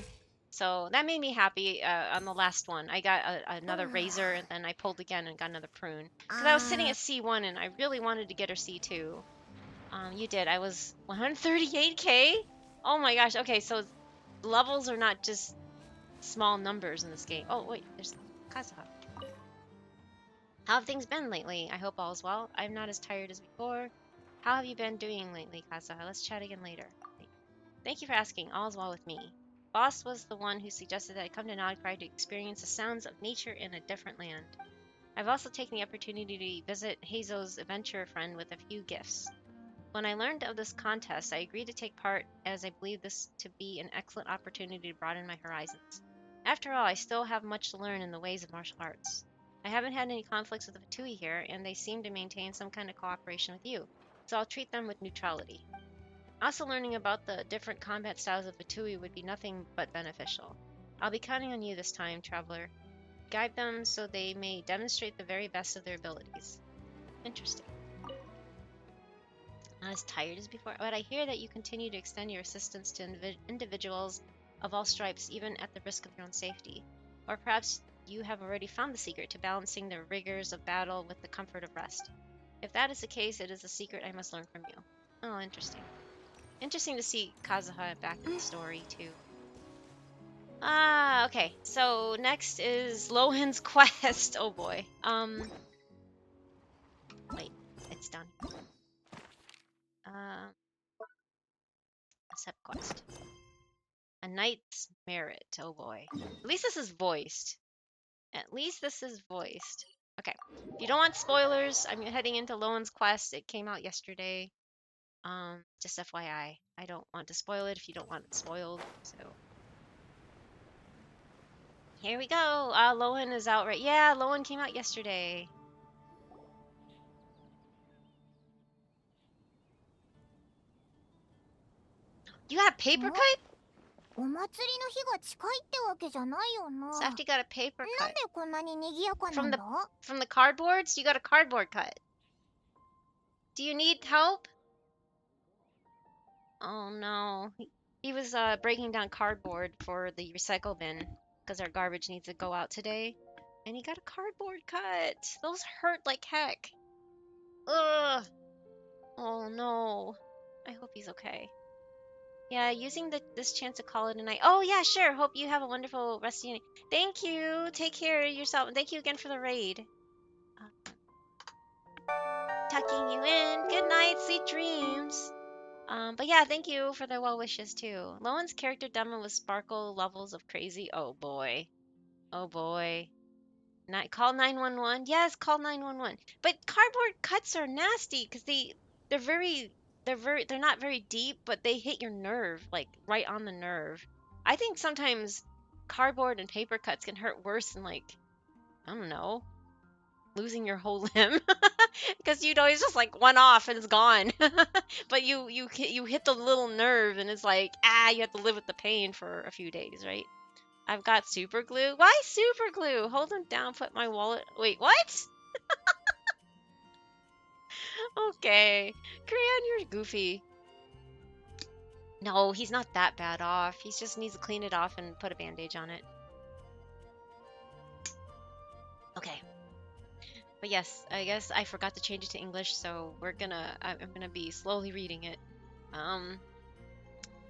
So that made me happy on the last one. I got another razor, and then I pulled again and got another prune. Because I was sitting at C1, and I really wanted to get her C2. You did. I was 138k? Oh my gosh. Okay, so levels are not just small numbers in this game. Oh, wait, there's Kazuha. How have things been lately? I hope all is well. I'm not as tired as before. How have you been doing lately, Kazuha? Let's chat again later. Thank you for asking. All is well with me. Boss was the one who suggested that I come to Nodcry to experience the sounds of nature in a different land. I've also taken the opportunity to visit Hazo's adventure friend with a few gifts. When I learned of this contest, I agreed to take part as I believe this to be an excellent opportunity to broaden my horizons. After all, I still have much to learn in the ways of martial arts. I haven't had any conflicts with the Fatui here, and they seem to maintain some kind of cooperation with you, so I'll treat them with neutrality. Also, learning about the different combat styles of Fatui would be nothing but beneficial. I'll be counting on you this time, traveler. Guide them so they may demonstrate the very best of their abilities. Interesting. Not as tired as before, but I hear that you continue to extend your assistance to individuals of all stripes, even at the risk of your own safety. Or perhaps you have already found the secret to balancing the rigors of battle with the comfort of rest. If that is the case, it is a secret I must learn from you. Oh, interesting. Interesting to see Kazuha back in the story, too. Okay. So, next is Lohen's quest. Oh, boy. Wait. It's done. Accept quest. A knight's merit. Oh, boy. At least this is voiced. At least this is voiced. Okay. If you don't want spoilers, I'm heading into Lohen's quest. It came out yesterday. Just FYI. I don't want to spoil it if you don't want it spoiled, so... Here we go. Lohen is out right. Yeah, Lohen came out yesterday. You got a paper cut? お祭りの日が近いってわけじゃないよな。 Safety got a paper なん cut. でこんなに賑やかなんだ From the cardboards? You got a cardboard cut. Do you need help? Oh no. He was breaking down cardboard for the recycle bin because our garbage needs to go out today. And he got a cardboard cut. Those hurt like heck. Ugh. Oh no. I hope he's okay. Yeah, using this chance to call it a night. Oh yeah, sure. Hope you have a wonderful rest of your night. Thank you. Take care of yourself. And thank you again for the raid. Tucking you in. Good night. Sweet dreams. But yeah, thank you for the well wishes too. Lowen's character demo with sparkle levels of crazy. Oh boy. Oh boy. Call 911. Yes, call 911. But cardboard cuts are nasty because they're very they're not very deep, but they hit your nerve, like right on the nerve. I think sometimes cardboard and paper cuts can hurt worse than like, I don't know, losing your whole limb. Because you'd always just like one off and it's gone. But you hit the little nerve and it's like, you have to live with the pain for a few days, right? I've got super glue. Why super glue? Hold them down, put my wallet. Wait, what? Okay. Crayon, you're goofy. No, he's not that bad off. He just needs to clean it off and put a bandage on it. Okay. But yes, I guess I forgot to change it to English, so I'm gonna be slowly reading it.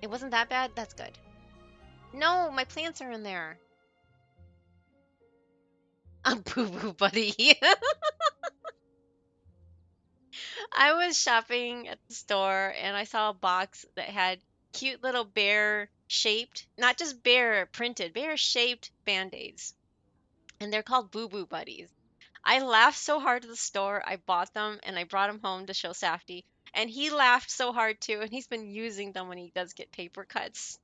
It wasn't that bad? That's good. No, my plants are in there. A boo-boo buddy. I was shopping at the store and I saw a box that had cute little bear shaped, not just bear printed, bear shaped band-aids. And they're called Boo Boo Buddies. I laughed so hard at the store, I bought them and I brought them home to show Safety. And he laughed so hard too, and he's been using them when he does get paper cuts.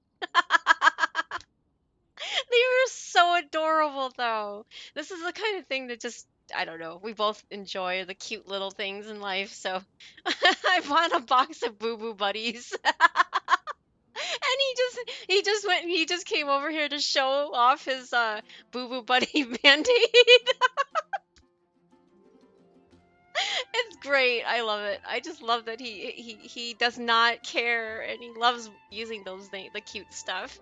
They were so adorable, though. This is the kind of thing that just, I don't know, we both enjoy the cute little things in life. So I bought a box of Boo Boo Buddies. And he just came over here to show off his Boo Boo Buddy Band-Aid. It's great. I love it. I just love that he does not care and he loves using the cute stuff.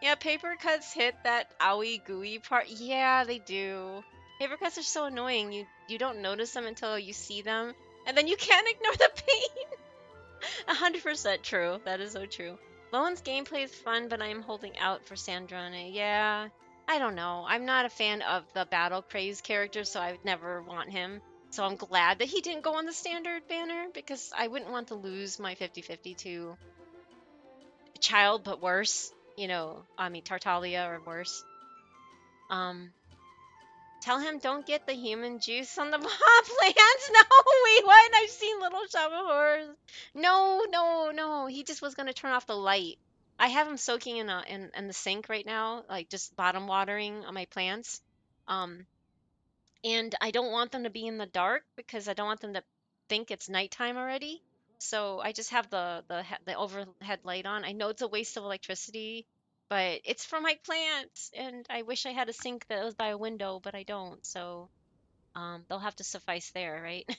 Yeah, paper cuts hit that owie gooey part. Yeah, they do. Paper cuts are so annoying. You don't notice them until you see them, and then you can't ignore the pain. 100% true. That is so true. Lowen's gameplay is fun, but I'm holding out for Sandrane. Yeah, I don't know. I'm not a fan of the battle craze character, so I would never want him. So I'm glad that he didn't go on the standard banner because I wouldn't want to lose my 50/50 to child, but worse. I mean Tartaglia or worse. Um, Tell him don't get the human juice on the pot plants. No, wait, what? I've seen little Shabahors. No, no, no. He just was gonna turn off the light. I have him soaking in the sink right now, like just bottom watering on my plants. Um, and I don't want them to be in the dark because I don't want them to think it's nighttime already. So I just have the overhead light on. I know it's a waste of electricity, but it's for my plants, and I wish I had a sink that was by a window, but I don't. So they'll have to suffice there, right?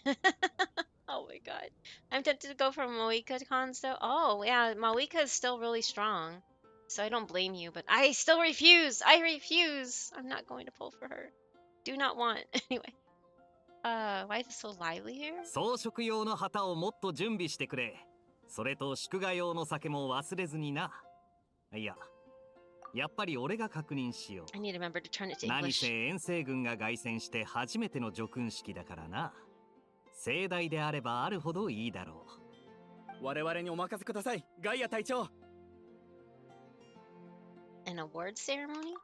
Oh my god, I'm tempted to go for Moika Consto. Oh yeah, Moika is still really strong, so I don't blame you, but I still refuse. I refuse. I'm not going to pull for her. Do not want. Anyway. Why is it so lively here? 装飾用の旗をもっと準備してくれ。それと祝賀用の酒も忘れずにな。いや、やっぱり俺が確認しよう。I need to remember to turn it to 何 English. せ遠征軍が凱旋して初めての叙勲式だからな。盛大であればあるほどいいだろう。我々にお任せください、ガイア隊長。An award ceremony?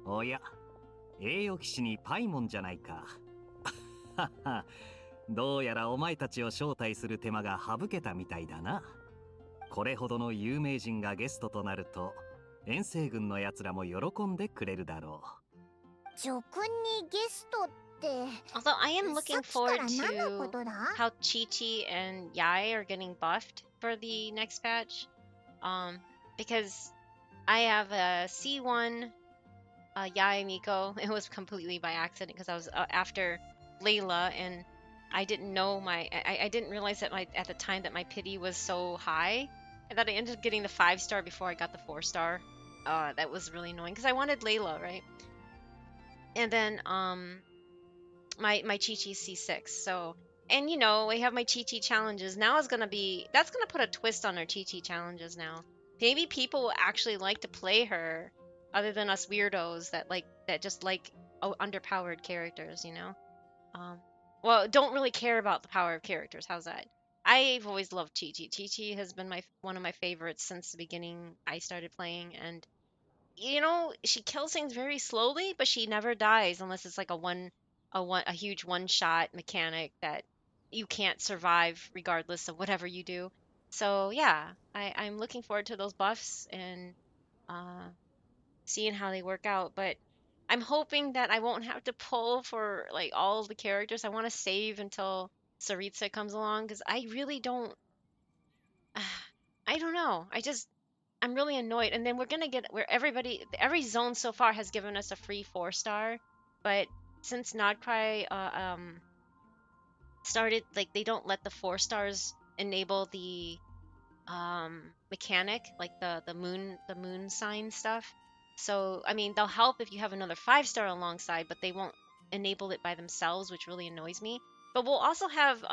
おや。栄誉騎士にパイモンじゃないか。どうやらお前たちを招待する手間が省けたみたいだな。これほどの有名人がゲストとなると、遠征軍のやつらも喜んでくれるだろう。叙勲にゲストって。Although I am looking forward to how Chi-Chi and Yai are getting buffed for the next patch. Because I have a C1 Yai Miko. It was completely by accident because I was after Layla and I didn't know I didn't realize that at the time that my pity was so high and that I ended up getting the 5-star before I got the 4-star. That was really annoying because I wanted Layla, right? And then my Chi-Chi C6. So, and we have my Chi-Chi challenges. Now that's gonna put a twist on our Chi-Chi challenges now. Maybe people will actually like to play her other than us weirdos that just like underpowered characters, well, don't really care about the power of characters. How's that? I've always loved Chi Chi. Chi Chi has been my one of my favorites since the beginning I started playing, and she kills things very slowly, but she never dies unless it's like a huge one shot mechanic that you can't survive regardless of whatever you do. So yeah, I'm looking forward to those buffs and uh, seeing how they work out. But I'm hoping that I won't have to pull for like all of the characters. I want to save until Saritsa comes along because I really don't. I don't know. I'm really annoyed. And then we're gonna get where every zone so far has given us a free 4-star, but since Nodcry started, like they don't let the 4-stars enable the mechanic, like the moon sign stuff. So I mean, they'll help if you have another 5-star alongside, but they won't enable it by themselves, which really annoys me. But we'll also have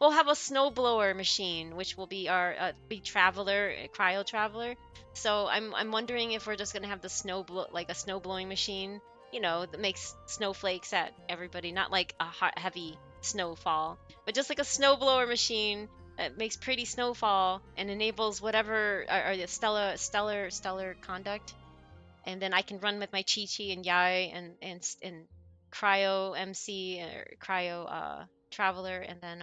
we'll have a snowblower machine, which will be our big traveler, cryo traveler. So I'm wondering if we're just gonna have the like a snow blowing machine, that makes snowflakes at everybody, not like a heavy snowfall, but just like a snowblower machine that makes pretty snowfall and enables whatever or the stellar conduct. And then I can run with my Chi Chi and Yai and cryo MC or cryo traveler, and then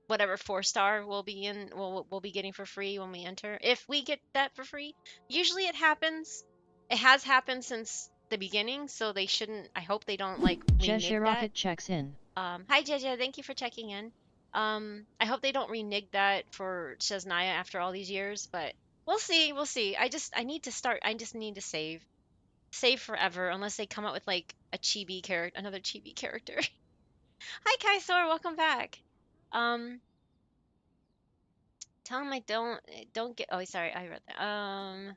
whatever 4-star we'll be getting for free when we enter. If we get that for free, usually it happens. It has happened since the beginning, so they shouldn't. I hope they don't like renege that. Rocket checks in. Hi Jeja, thank you for checking in. I hope they don't renege that for Shaznaya after all these years, but we'll see. We'll see. I need to start. I just need to save forever unless they come up with like a chibi character, another chibi character. Hi Kaisor, welcome back. Um, Tell him I don't get. Oh, sorry, I read that.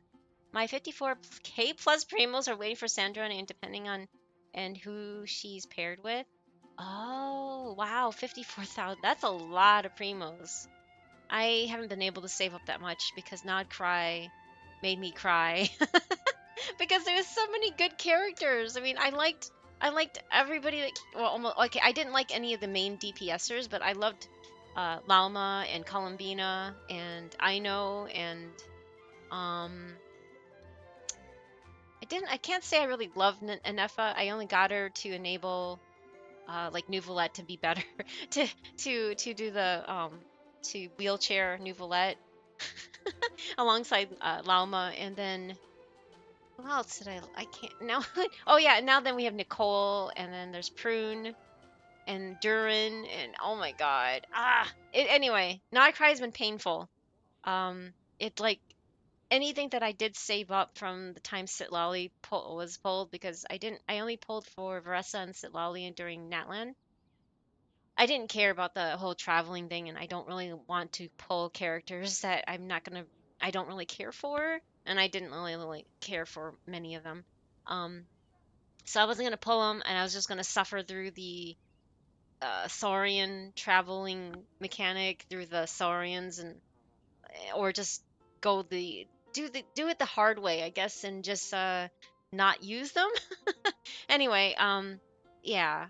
My 54k plus primos are waiting for Sandra, and depending on and who she's paired with. Oh, wow, 54,000. That's a lot of primos. I haven't been able to save up that much because Nod Cry made me cry because there's so many good characters. I mean, I liked everybody that well, almost okay. I didn't like any of the main DPSers, but I loved Lauma and Columbina and Aino and um I can't say I really loved Anefa. I only got her to enable like Nouvelette to be better to do the to wheelchair Nouvelette alongside Lauma, and then who else did I can't now. Oh yeah, now then we have Nicole, and then there's Prune and Durin, and oh my god. Anyway, Not Cry has been painful. It like anything that I did save up from the time Sitlali was pulled, because I only pulled for Varessa and Sitlali during Natlan. I didn't care about the whole traveling thing, and I don't really want to pull characters that I don't really care for, and I didn't really care for many of them. Um, so I wasn't gonna pull them, and I was just gonna suffer through the Saurian traveling mechanic through the Saurians, and or just go the do it the hard way, I guess, and just not use them. Anyway, yeah,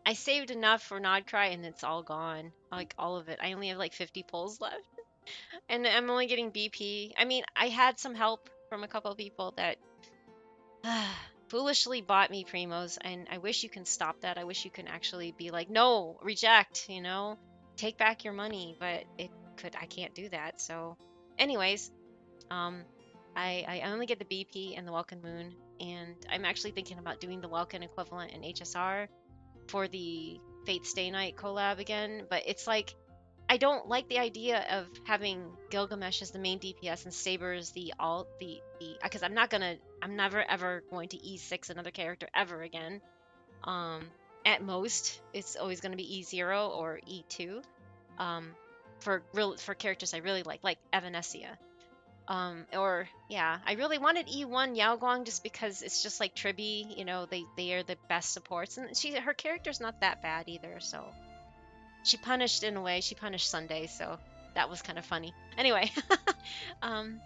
I saved enough for Nodcry and it's all gone. Like all of it. I only have like 50 pulls left. And I'm only getting BP. I mean, I had some help from a couple of people that foolishly bought me primos, and I wish you can stop that. I wish you can actually be like, no, reject, take back your money, but I can't do that. So anyways, um I only get the BP and the Welkin Moon, and I'm actually thinking about doing the Welkin equivalent in HSR for the Fate Stay Night collab again, but it's like I don't like the idea of having Gilgamesh as the main DPS and Saber as the alt, the because I'm never ever going to E6 another character ever again. Um, at most, it's always going to be E0 or E2. For characters I really like Evanescia. Or yeah, I really wanted E1 Yao Guang just because it's just like Triby, they are the best supports, and her character's not that bad either, so she punished in a way. She punished Sunday, so that was kind of funny. Anyway, um,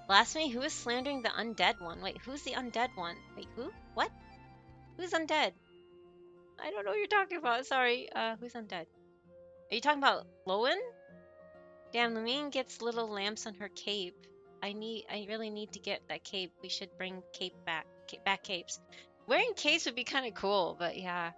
Blasphemy, who is slandering the undead one? Wait, who's the undead one? Wait, who? What? Who's undead? I don't know what you're talking about. Sorry. Who's undead? Are you talking about Lohen? Damn, Lumine gets little lamps on her cape. I really need to get that cape. We should bring cape back. Back capes. Wearing capes would be kind of cool, but yeah.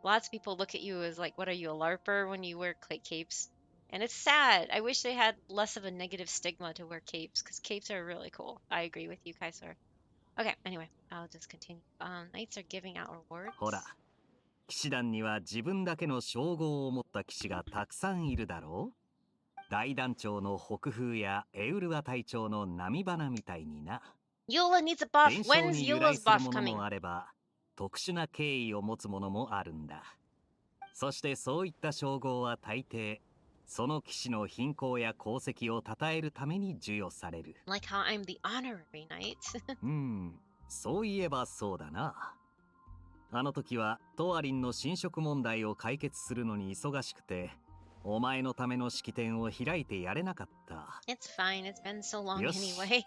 Lots of people look at you as like, what are you, a LARPer when you wear capes? And it's sad. I wish they had less of a negative stigma to wear capes, because capes are really cool. I agree with you, Kaiser. Okay, anyway, I'll just continue. Knights are giving out rewards. ほら、騎士団には自分だけの称号を持った騎士がたくさんいるだろう。大団長の北風やエウルワ隊長の波花みたいにな。Eula needs a buff. 伝承 When's に由来 Eula's する buff もの coming? もあれば、特殊な敬意を持つものもあるんだ。そしてそういった称号は大抵、その騎士の品行や功績を称えるために授与される。Like how I'm the honorary knight. そういえばそうだな。あの時はトアリンの侵食問題を解決するのに忙しくて、お前のための式典を開いてやれなかった。It's fine, it's been so long よし anyway.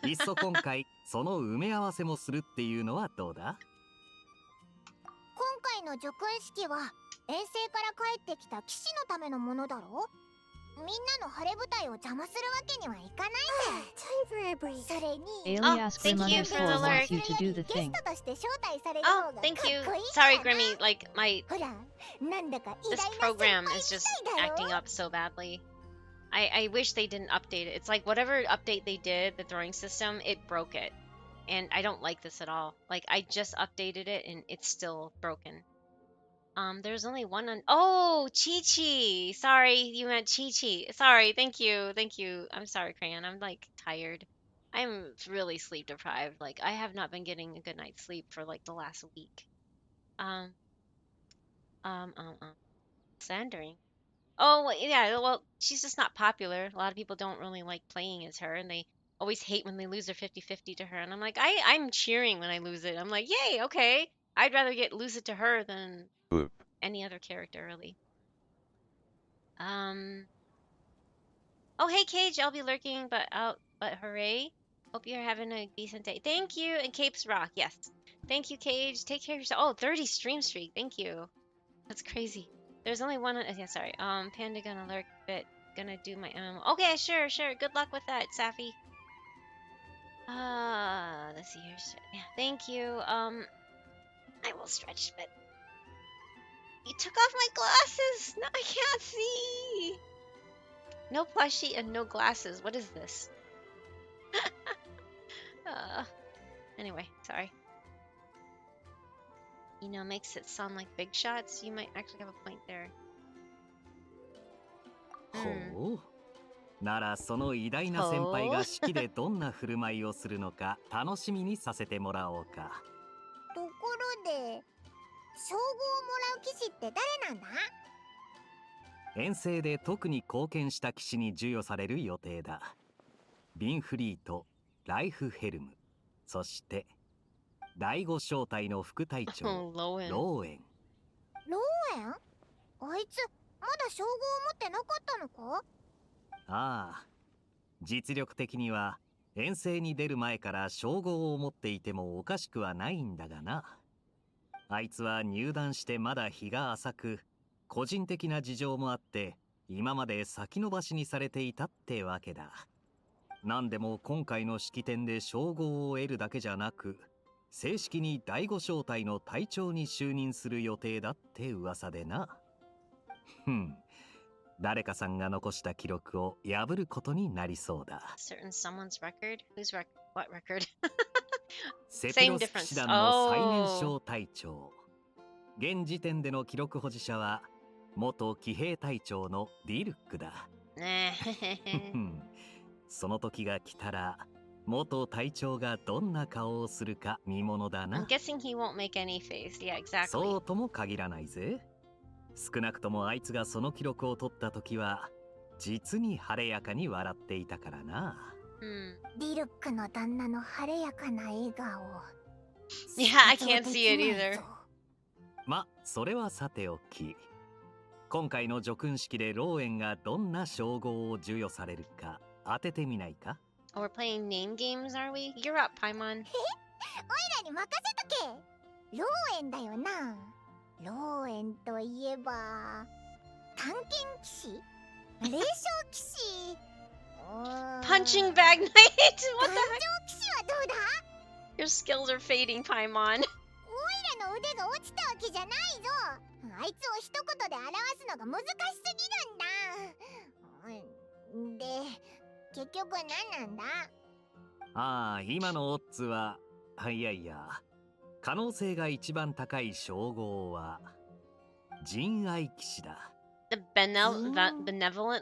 いっそ今回その埋め合わせもするっていうのはどうだ？今回の叙勲式は遠征から帰ってきた騎士のためのものだろう。みんなの晴れ舞台を邪魔するわけにはいかないんだ。それに Alias thank you for the Grimother4 wants alert. you to do the ゲ thing. ストとして招待される Oh, 方がかっ thank こい you. いから Sorry, な。 Grimmy. Like, ほら、なんだか偉 this 大な program 先輩 is み just たいだろ acting up so badly. I wish they didn't update it. It's like whatever update they did, the throwing system, it broke it. And I don't like this at all. Like, I just updated it and it's still broken. There's only one on. Oh, Chi-Chi. Sorry, you meant Chi-Chi. Sorry, thank you. I'm sorry, Crayon. I'm like tired. I'm really sleep deprived. Like, I have not been getting a good night's sleep for like the last week. Slandering. Oh, well, yeah, well, she's just not popular. A lot of people don't really like playing as her, and they always hate when they lose their 50-50 to her. And I'm like, I'm cheering when I lose it. I'm like, yay, okay. I'd rather lose it to her than Oop. any other character, really. Oh, hey, Cage, I'll be lurking, but hooray. Hope you're having a decent day. Thank you, and Capes Rock, yes. Thank you, Cage. Take care of yourself. Oh, 30 stream streak. Thank you. That's crazy. There's only one. Yeah, sorry. Panda gonna lurk, but gonna do my MMO. Okay, sure. Good luck with that, Safi. Let's see here. Yeah, thank you. I will stretch, but you took off my glasses. No, I can't see. No plushie and no glasses. What is this? Anyway, sorry. You know, makes it sound like big shots. You might actually have a point there. ほう。ならその偉大な先輩が式でどんな振る舞いをするのか楽しみにさせてもらおうか。ところで、称号をもらう騎士って誰なんだ？遠征で特に貢献した騎士に授与される予定だ。ビンフリート、ライフヘルム、そして第5小隊の副隊長、ローエン。ローエン？あいつ、まだ称号を持ってなかったのか？ああ、実力的には遠征に出る前から称号を持っていてもおかしくはないんだがな。あいつは入団してまだ日が浅く、個人的な事情もあって今まで先延ばしにされていたってわけだ。なんでも今回の式典で称号を得るだけじゃなく、正式に第5小隊の隊長に就任する予定だって噂でな。誰かさんが残した記録を破ることになりそうだ。Certain someone's record? Whose record? What record? セピロス騎士団の最年少隊長。現時点での記録保持者は元騎兵隊長のディルックだ。その時が来たら元隊長がどんな顔をするか見ものだな。I'm guessing he won't make any face. Yeah, exactly. そうとも限らないぜ。少なくともあいつがその記録を取った時は実に晴れやかに笑っていたからな。ディルックの旦那の晴れやかな笑顔。Yeah, I can't see it either. ま、それはさておき。今回の叙勲式でローエンがどんな称号を授与されるか当ててみないか？ Oh, we're playing name games, are we? You're up, Paimon. おいらに任せとけ。ローエンだよな。ローエンといえば探検騎士、霊障騎士、Punching bag knight. What 頑 the 丈 heck? 騎士はどうだ？ Your skills are fading, Paimon. オイラの腕が落ちたわけじゃないぞ。あいつを一言で表すのが難しすぎるんだ。で、結局何なんだ？ああ、今のオッズは、いやいや、可能性が一番高い称号は、仁愛騎士だ。The benevolent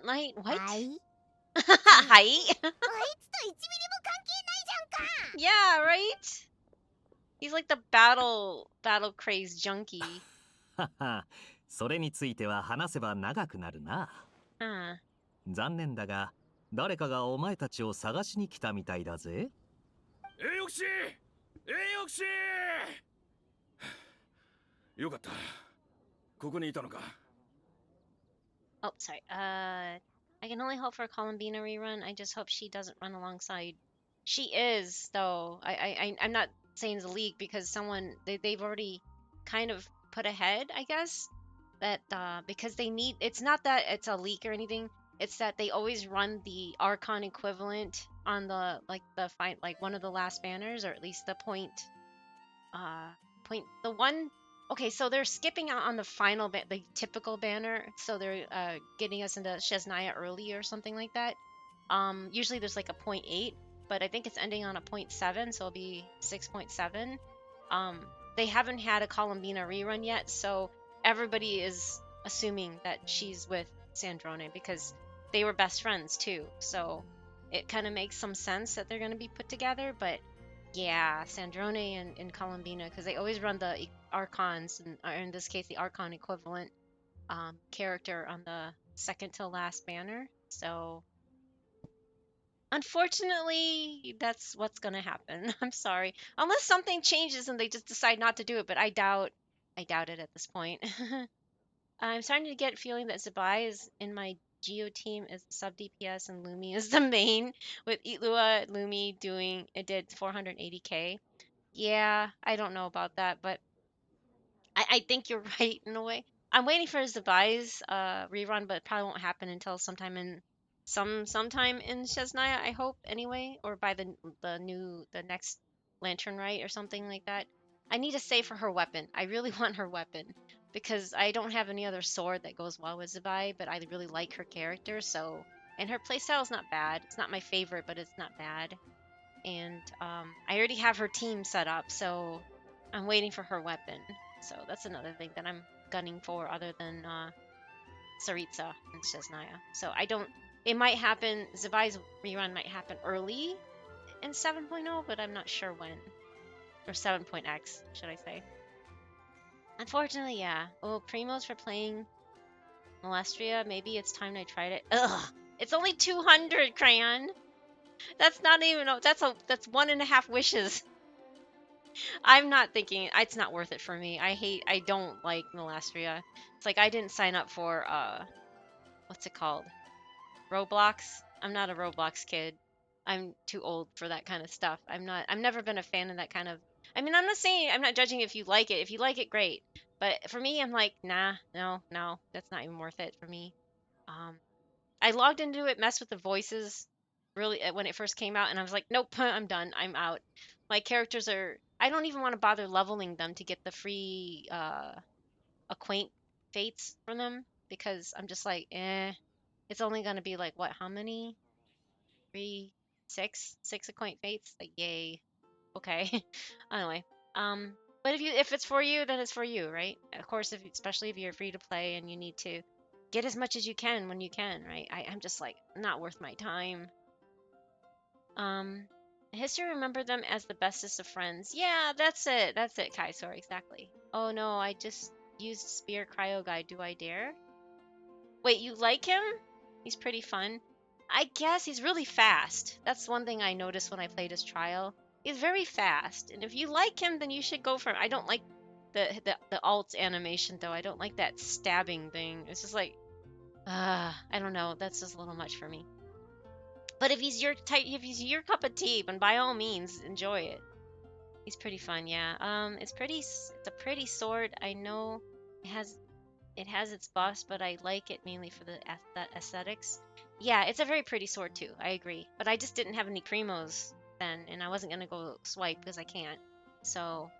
knight? What? はい。はい。あいつと1ミリも関係ないじゃんか。 Yeah, right? He's like the battle craze junkie. はは、それについては話せば長くなるな。残念だが、誰かがお前たちを探しに来たみたいだぜ。栄養士、栄養士。よかった。ここにいたのか。Oh, sorry. I can only hope for a Columbina rerun. I just hope she doesn't run alongside. She is, though. I'm not saying the league because they've already kind of put ahead, I guess, that because they need. It's not that it's a leak or anything. It's that they always run the Archon equivalent on the one of the last banners, or at least the point the one. Okay, so they're skipping out on the final the typical banner, so they're getting us into Shesnaya early or something like that. Usually there's like a 0.8, but I think it's ending on a 0.7, so it'll be 6.7. They haven't had a Columbina rerun yet, so everybody is assuming that she's with Sandrone because they were best friends too. So it kind of makes some sense that they're going to be put together, but yeah, Sandrone and Columbina, because they always run the Archons, or in this case, the Archon equivalent character on the second to last banner. So, unfortunately, that's what's gonna happen. I'm sorry, unless something changes and they just decide not to do it, but I doubt it at this point. I'm starting to get feeling that Zabai is in my Geo team as sub DPS and Lumi is the main, with Itlua Lumi did 480k. Yeah, I don't know about that, but I think you're right in a way. I'm waiting for Zabai's rerun, but it probably won't happen until sometime in Shesnaya, I hope anyway, or by the next Lantern Rite or something like that. I need to save for her weapon. I really want her weapon because I don't have any other sword that goes well with Zabai, but I really like her character, so and her playstyle is not bad. It's not my favorite, but it's not bad. And I already have her team set up, so I'm waiting for her weapon. So that's another thing that I'm gunning for other than Saritsa and Shesnaya. So it might happen, Zabai's rerun might happen early in 7.0, but I'm not sure when. Or 7.x, should I say. Unfortunately, yeah. Oh, Primo's for playing Molestria. Maybe it's time I tried it. Ugh! It's only 200, Crayon! That's not even, that's 1.5 wishes. I'm not thinking, it's not worth it for me. I don't like Molestria. It's like I didn't sign up for, what's it called? Roblox? I'm not a Roblox kid. I'm too old for that kind of stuff. I've never been a fan of that kind of, I mean, I'm not judging if you like it. If you like it, great. But for me, I'm like, nah, no, that's not even worth it for me. I logged into it, messed with the voices really when it first came out, and I was like, nope, I'm done. I'm out. My characters I don't even want to bother leveling them to get the free acquaint fates from them because I'm just like, it's only gonna be like what? How many? 3, 6 acquaint fates? Like, yay. Okay. Anyway, but if it's for you, then it's for you, right? Of course, especially if you're free to play and you need to get as much as you can when you can, right? I'm just like, not worth my time. History remember them as the bestest of friends. Yeah, that's it, Kaisor, exactly. Oh no, I just used Spear Cryo Guy. Do I dare? Wait, you like him? He's pretty fun. I guess he's really fast. That's one thing I noticed when I played his trial. He's very fast, and if you like him, then you should go for him. I don't like the alt animation though. I don't like that stabbing thing. It's just like, I don't know. That's just a little much for me. But if he's your type, if he's your cup of tea, then by all means enjoy it. He's pretty fun, yeah. It's a pretty sword. I know It has its boss, but I like it mainly for the aesthetics. Yeah, it's a very pretty sword too. I agree, but I just didn't have any primos then, and I wasn't gonna go swipe because I can't. So,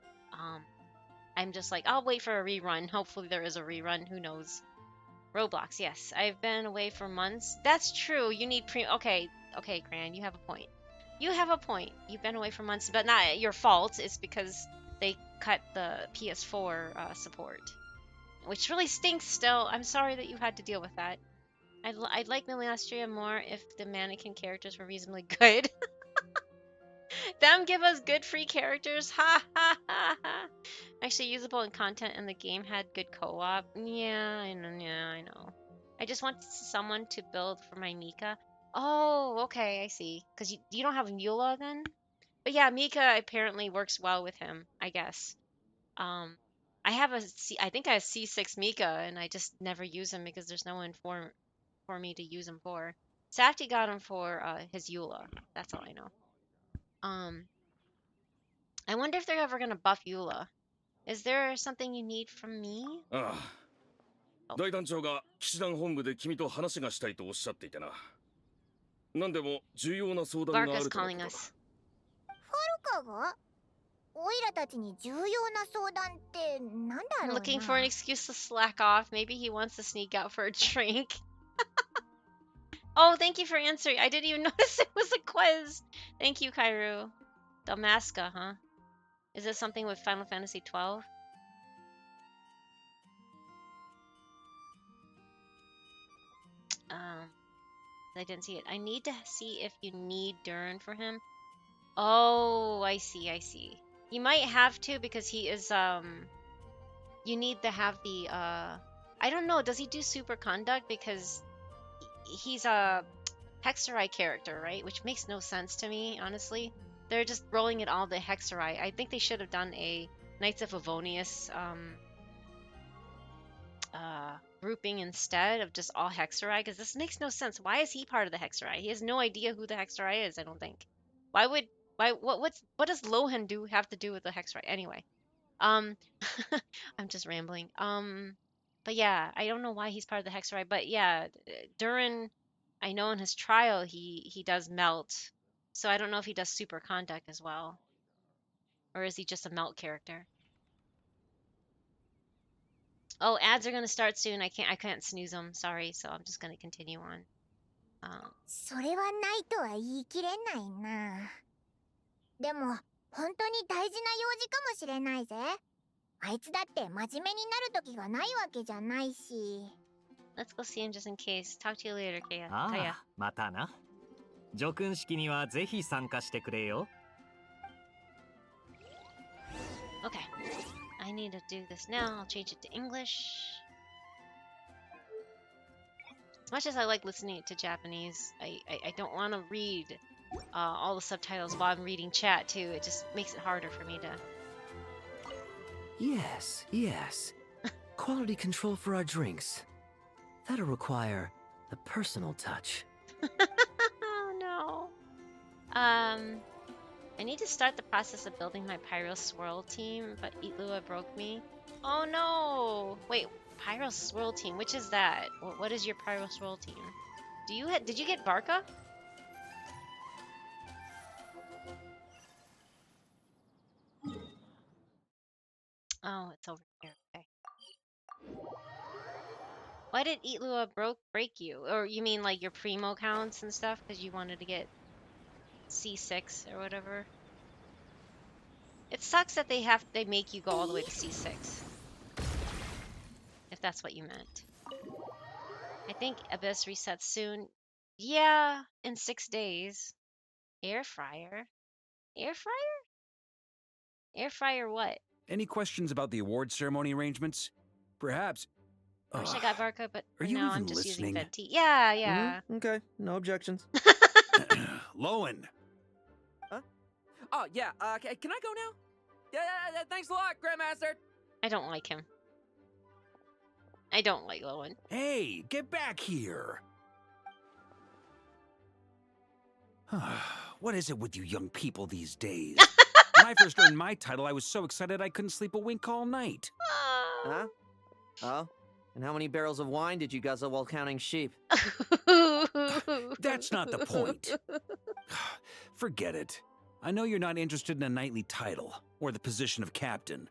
I'm just like, I'll wait for a rerun. Hopefully there is a rerun. Who knows? Roblox, yes. I've been away for months. That's true. You need Okay, Gran, you have a point. You have a point. You've been away for months, but not your fault. It's because they cut the PS4 support, which really stinks still. I'm sorry that you had to deal with that. I'd like Milastria more if the mannequin characters were reasonably good. Them give us good free characters. Ha ha ha ha. Actually usable in content and the game had good co-op. Yeah, I know. I just want someone to build for my Mika. Oh, okay, I see. Because you don't have Eula then? But yeah, Mika apparently works well with him, I guess. I have I think I have C6 Mika, and I just never use him because there's no one for me to use him for. Safety got him for his Eula. That's all I know. I wonder if they're ever gonna buff Eula. Is there something you need from me? ああ、大団長が騎士団本部で君と話がしたいとおっしゃっていてな。何でも重要な相談があ Barca's るとのこ calling とだ。us. ファルカがオイラたちに重要な相談ってなんだ I'm ろう looking な for an excuse to slack off. Maybe he wants to sneak out for a drink. Oh, thank you for answering. I didn't even notice it was a quiz. Thank you, Kairu. Damaska, huh? Is it something with Final Fantasy 12? I didn't see it. I need to see if you need Durin for him. Oh, I see. You might have to because he is, you need to have the, I don't know, does he do super conduct? Because he's a Hexerai character, right? Which makes no sense to me, honestly. They're just rolling it all the Hexerai. I think they should have done a Knights of Favonius, grouping instead of just all Hexerai, because this makes no sense. Why is he part of the Hexerai? He has no idea who the Hexerai is, I don't think. What does Lohen have to do with the Hexerai? Anyway, I'm just rambling. But yeah, I don't know why he's part of the Hexerai, but yeah, Durin, I know in his trial he does melt, so I don't know if he does super conduct as well, or is he just a melt character? Oh, ads are gonna start soon. I can't snooze them. Sorry, so I'm just gonna continue on. それはないとは言い切れないな。でも本当に大事な用事かもしれないぜ。あいつだって真面目になる時がないわけじゃないし。Let's go see him just in case. Talk to you later, Kaya. ああ、またな。叙勲式にはぜひ参加してくれよ。Okay. I need to do this now. I'll change it to English. As much as I like listening to Japanese, I don't want to read all the subtitles while I'm reading chat too. It just makes it harder for me to. Yes. Quality control for our drinks. That'll require a personal touch. Oh no. I need to start the process of building my Pyro Swirl team, but Itlua broke me. Oh no! Wait, Pyro Swirl team, which is that? What is your Pyro Swirl team? Did you get Barca? Oh, it's over here. Okay. Why did Itlua break you? Or you mean like your primo counts and stuff because you wanted to get C6 or whatever? It sucks that they make you go all the way to C6. If that's what you meant. I think Abyss resets soon. Yeah, in 6 days. Air fryer? Air fryer? Air fryer what? Any questions about the award ceremony arrangements? Perhaps. I wish I got Barca, but for now I'm just listening? using Venti. Yeah. Okay, no objections. Lohen. Huh? Oh, yeah, can I go now? Yeah, thanks a lot, Grandmaster. I don't like him. I don't like Lohen. Hey, get back here. What is it with you young people these days? When I first earned my title, I was so excited I couldn't sleep a wink all night. Huh? Oh? And how many barrels of wine did you guzzle while counting sheep? That's not the point. Forget it. I know you're not interested in a knightly title or the position of captain,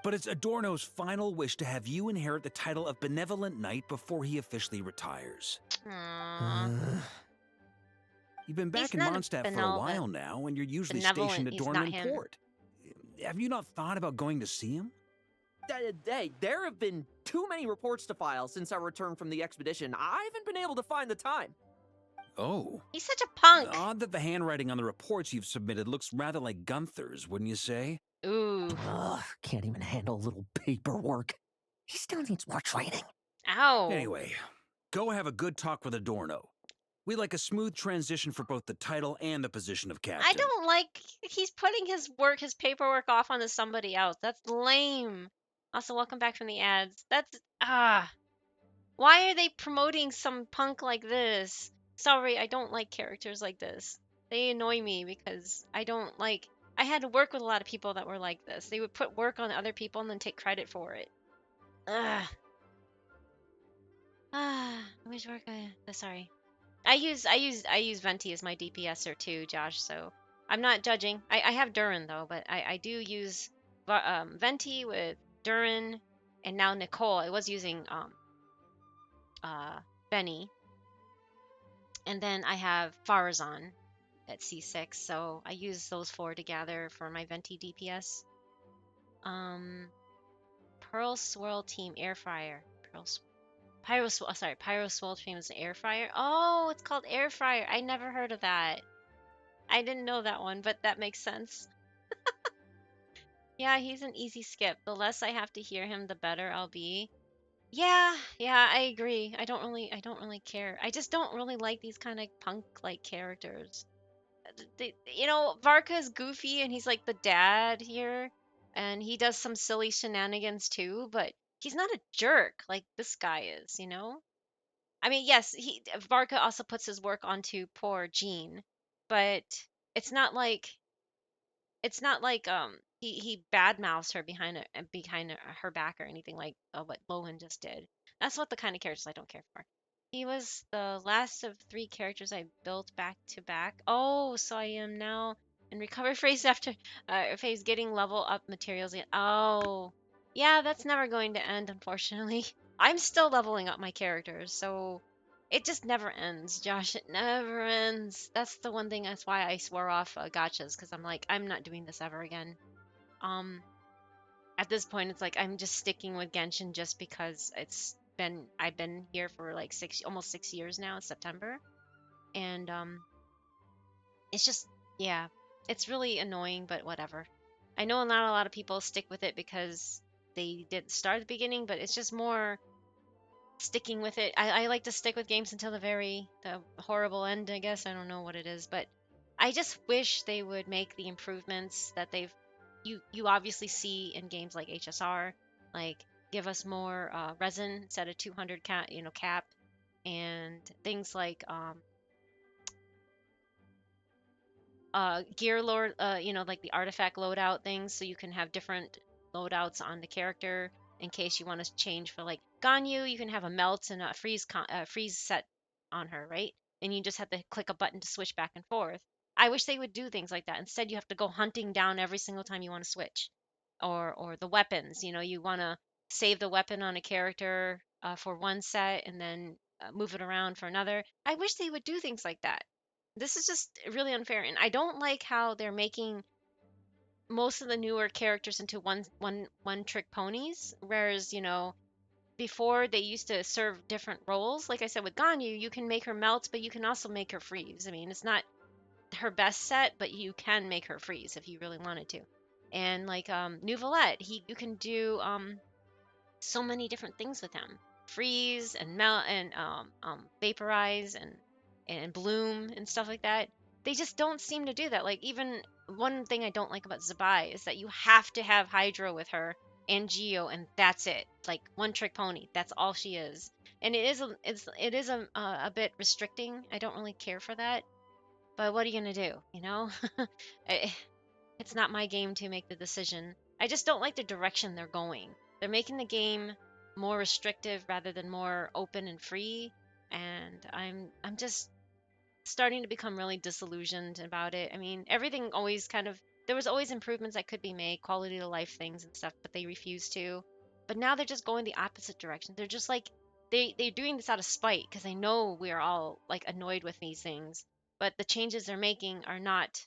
but it's Adorno's final wish to have you inherit the title of Benevolent Knight before he officially retires. You've been back in Mondstadt for a while now, and you're usually stationed at Dornman Port. Have you not thought about going to see him? Hey, there have been too many reports to file since our return from the expedition. I haven't been able to find the time. Oh. He's such a punk. Odd that the handwriting on the reports you've submitted looks rather like Gunther's, wouldn't you say? Ooh. Ugh, can't even handle a little paperwork. He still needs more training. Ow. Anyway, go have a good talk with Adorno. We like a smooth transition for both the title and the position of captain. I don't like he's putting his paperwork off onto somebody else. That's lame. Also, welcome back from the ads. That's why are they promoting some punk like this? Sorry, I don't like characters like this. They annoy me because I had to work with a lot of people that were like this. They would put work on other people and then take credit for it. Ugh. I wish work. Sorry. I use Venti as my DPSer too, Josh. So I'm not judging. I have Durin though, but I do use Venti with Durin, and now Nicole. I was using Benny, and then I have Farazan at C6. So I use those 4 together for my Venti DPS. Pearl Swirl Team Air Fryer. Pyro Swirl Team is an air fryer. Oh, it's called air fryer. I never heard of that. I didn't know that one, but that makes sense. Yeah, he's an easy skip. The less I have to hear him, the better I'll be. Yeah, I agree. I don't really care. I just don't really like these kind of punk-like characters. Varka is goofy and he's like the dad here, and he does some silly shenanigans too, but he's not a jerk like this guy is, I mean, yes, Varka also puts his work onto poor Jean, but it's not like he badmouths her behind her back or anything like what Lohen just did. That's what the kind of characters I don't care for. He was the last of 3 characters I built back to back. Oh, so I am now in recovery phase after phase getting level up materials. Oh, yeah, that's never going to end, unfortunately. I'm still leveling up my characters, so it just never ends, Josh. It never ends. That's the one thing. That's why I swore off gachas, because I'm like, I'm not doing this ever again. At this point, it's like I'm just sticking with Genshin just because I've been here for like almost 6 years now. It's September, and it's just it's really annoying, but whatever. I know not a lot of people stick with it because they didn't start at the beginning, but it's just more sticking with it. I like to stick with games until the horrible end, I guess. I don't know what it is, but I just wish they would make the improvements that you obviously see in games like HSR, like give us more resin instead of 200 cap, and things like gear lord, like the artifact loadout things, so you can have different loadouts on the character in case you want to change. For like Ganyu, you can have a melt and a freeze set on her, right? And you just have to click a button to switch back and forth. I wish they would do things like that. Instead, you have to go hunting down every single time you want to switch. Or the weapons, you want to save the weapon on a character for one set and then move it around for another. I wish they would do things like that. This is just really unfair, and I don't like how they're making most of the newer characters into one trick ponies, whereas before they used to serve different roles. Like I said, with Ganyu, you can make her melt, but you can also make her freeze. I mean, it's not her best set, but you can make her freeze if you really wanted to. And like Nouvelette, you can do so many different things with him: freeze and melt and vaporize and bloom and stuff like that. They just don't seem to do that. Like, even one thing I don't like about Zabai is that you have to have Hydro with her and Geo, and that's it. Like, one trick pony. That's all she is. And it is a bit restricting. I don't really care for that. But what are you gonna do? It's not my game to make the decision. I just don't like the direction they're going. They're making the game more restrictive rather than more open and free. And I'm just starting to become really disillusioned about it. I mean, everything always kind of there was always improvements that could be made, quality of life things and stuff, but they refuse to. But now they're just going the opposite direction. They're just like they're doing this out of spite because they know we are all like annoyed with these things. But the changes they're making are not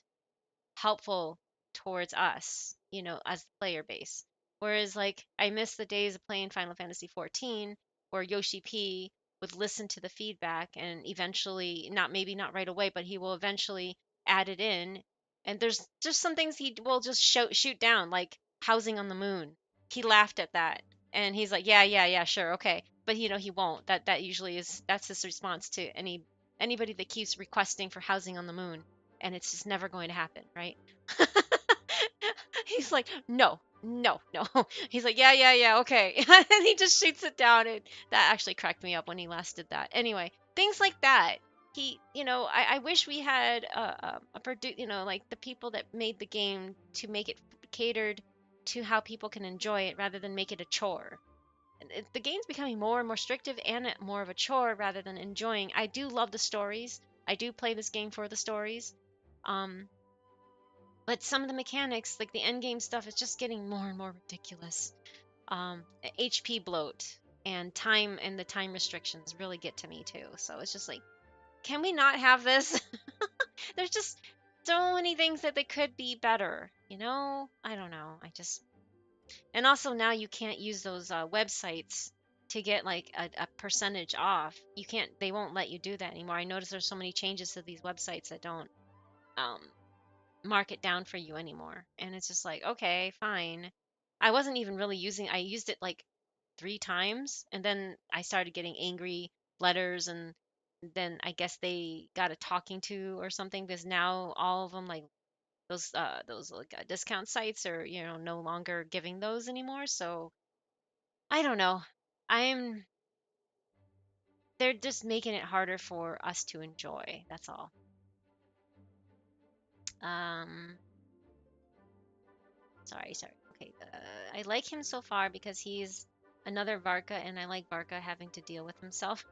helpful towards us, as the player base. Whereas, like, I miss the days of playing Final Fantasy 14 where Yoshi P would listen to the feedback and eventually, not right away, but he will eventually add it in. And there's just some things he will just shoot down, like housing on the moon. He laughed at that and he's like, yeah, yeah, yeah, sure, okay. But he won't. That usually that's his response to anybody that keeps requesting for housing on the moon, and it's just never going to happen, right? He's like, no, no, no. He's like, yeah, yeah, yeah, okay. And he just shoots it down. And that actually cracked me up when he last did that. Anyway, things like that. I wish we had like the people that made the game to make it catered to how people can enjoy it rather than make it a chore. The game's becoming more and more restrictive and more of a chore rather than enjoying. I do love the stories. I do play this game for the stories. But some of the mechanics, like the end game stuff, is just getting more and more ridiculous. HP bloat and the time restrictions really get to me too. So it's just like, can we not have this? There's just so many things that they could be better, I don't know. And also now you can't use those websites to get like a percentage off. They won't let you do that anymore. I notice there's so many changes to these websites that don't um, mark it down for you anymore. And it's just like, okay, fine. I wasn't even really I used it like 3 times and then I started getting angry letters, and then I guess they got a talking to or something, because now all of them, like those like discount sites, are no longer giving those anymore. So I don't know. I'm They're just making it harder for us to enjoy. That's all. Um Sorry, sorry. Okay, I like him so far because he's another Varka, and I like Varka having to deal with himself.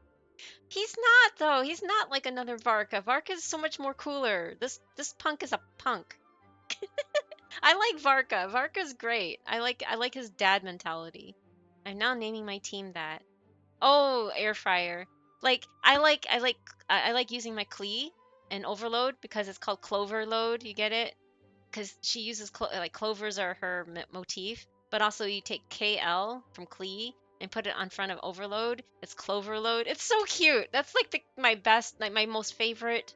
He's not though. He's not like another Varka. Varka is so much more cooler. This punk is a punk. I like Varka. Varka's great. I like his dad mentality. I'm now naming my team that. Oh, air fryer. Like I like using my Klee and overload because it's called clover load. You get it? Because she uses like clovers are her motif, but also you take KL from Klee and put it on front of overload. It's cloverload. It's so cute. That's like my best, like my most favorite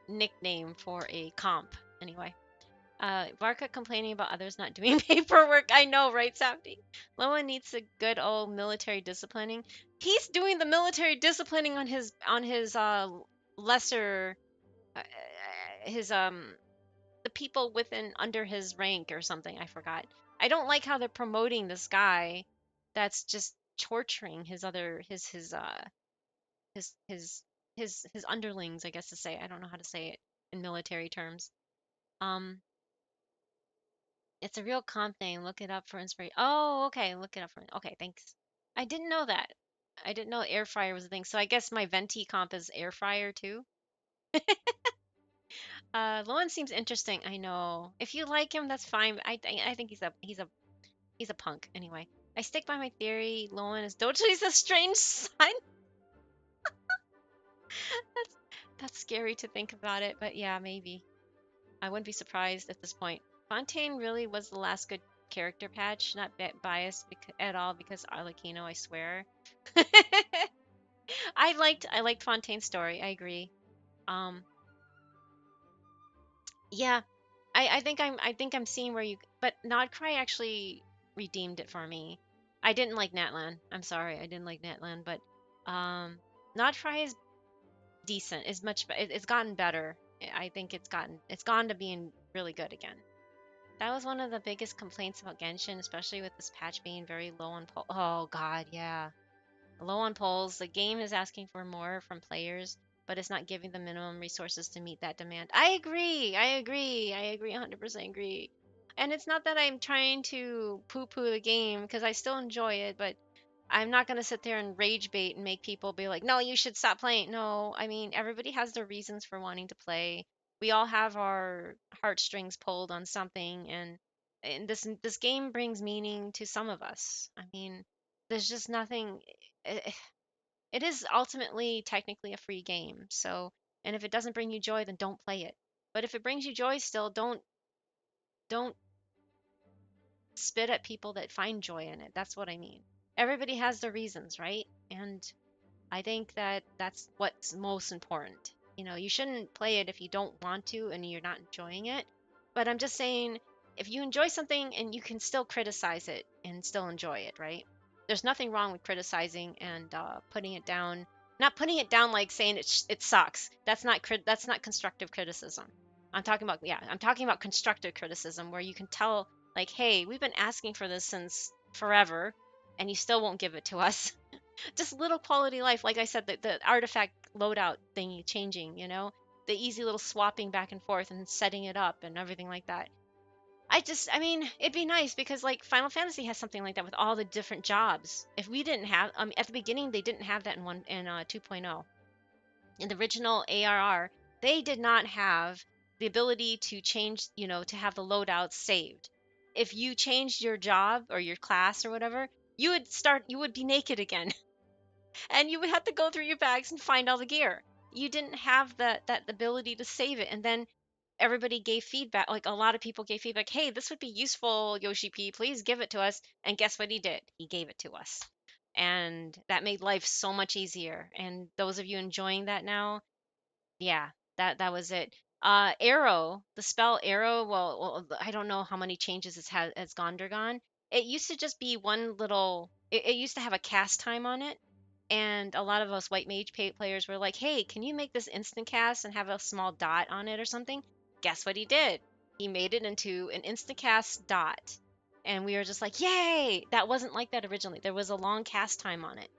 nickname for a comp. Anyway, Varka complaining about others not doing paperwork. I know, right, Safdie? Lohen needs a good old military disciplining. He's doing the military disciplining on his lesser his the people within under his rank or something. I forgot. I don't like how they're promoting this guy that's just torturing his underlings, I guess to say. I don't know how to say it in military terms. Um it's a real comp thing. Look it up for inspiration. Oh, okay. Look it up for. Okay, thanks. I didn't know that. I didn't know air fryer was a thing. So I guess my venti comp is air fryer too. Lowen seems interesting. I know. If you like him, that's fine. I think he's a punk anyway. I stick by my theory. Lowen is Dochi's a strange son. that's that's scary to think about it, but yeah, maybe. I wouldn't be surprised at this point. Fontaine really was the last good character patch. Not biased at all because Arlecchino, I swear. I liked Fontaine's story. I agree. Um, yeah, I think I'm seeing where you. But Nodcry actually redeemed it for me. I didn't like Natlan. I'm sorry, I didn't like Natlan, but Nodcry is decent. Is much. It's gotten better. I think it's gone to being really good again. That was one of the biggest complaints about Genshin, especially with this patch being very low on pull. Oh god, yeah. Low on polls. The game is asking for more from players, but it's not giving the minimum resources to meet that demand. I agree. I agree. I agree. 100% agree. And it's not that I'm trying to poo-poo the game because I still enjoy it, but I'm not going to sit there and rage bait and make people be like, no, you should stop playing. No, I mean, everybody has their reasons for wanting to play. We all have our heartstrings pulled on something, and this game brings meaning to some of us. I mean, there's just nothing. It, it is ultimately technically a free game. So, and if it doesn't bring you joy, then don't play it. But if it brings you joy still, don't spit at people that find joy in it. That's what I mean. Everybody has their reasons, right? And I think that that's what's most important. You know, you shouldn't play it if you don't want to and you're not enjoying it. But I'm just saying, if you enjoy something and you can still criticize it and still enjoy it, right? There's nothing wrong with criticizing and putting it down. Not putting it down like saying it sucks. That's not constructive criticism. I'm talking about constructive criticism where you can tell like, hey, we've been asking for this since forever, and you still won't give it to us. Just little quality life. Like I said, the artifact loadout thingy changing, you know, the easy little swapping back and forth and setting it up and everything like that. I mean, it'd be nice because like Final Fantasy has something like that with all the different jobs. If we didn't have, at the beginning they didn't have that in 2.0. In the original ARR, they did not have the ability to change, you know, to have the loadouts saved. If you changed your job or your class or whatever, you would be naked again. And you would have to go through your bags and find all the gear. You didn't have that ability to save it. And then everybody gave feedback. Like a lot of people gave feedback. Hey, this would be useful, Yoshi P. Please give it to us. And guess what he did? He gave it to us. And that made life so much easier. And those of you enjoying that now, yeah, that was it. Arrow, the spell arrow. Well, I don't know how many changes it's undergone. It used to just be one little. It used to have a cast time on it, and a lot of us white mage players were like, "Hey, can you make this instant cast and have a small dot on it or something?" Guess what he did? He made it into an instant cast dot, and we were just like, "Yay!" That wasn't like that originally. There was a long cast time on it,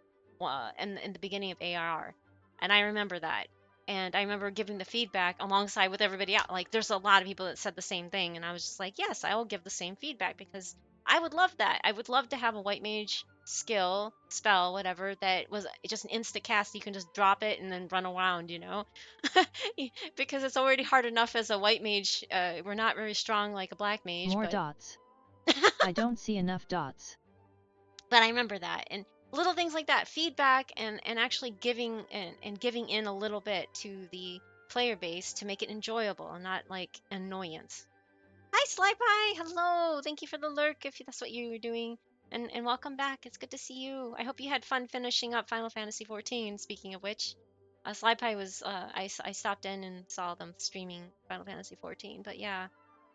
in the beginning of ARR, and I remember that. And I remember giving the feedback alongside with everybody else. Like, there's a lot of people that said the same thing, and I was just like, "Yes, I will give the same feedback because I would love that. I would love to have a white mage skill, spell, whatever, that was just an insta cast. You can just drop it and then run around, you know? Because it's already hard enough as a white mage. We're not very strong like a black mage, More but dots. I don't see enough dots. but I remember that. And little things like that, feedback and actually giving and giving in a little bit to the player base to make it enjoyable and not like annoyance. Hi, Sly Pie. Hello. Thank you for the lurk if that's what you were doing. And welcome back. It's good to see you. I hope you had fun finishing up Final Fantasy XIV. Speaking of which, Sly Pie was, I stopped in and saw them streaming Final Fantasy XIV. But yeah,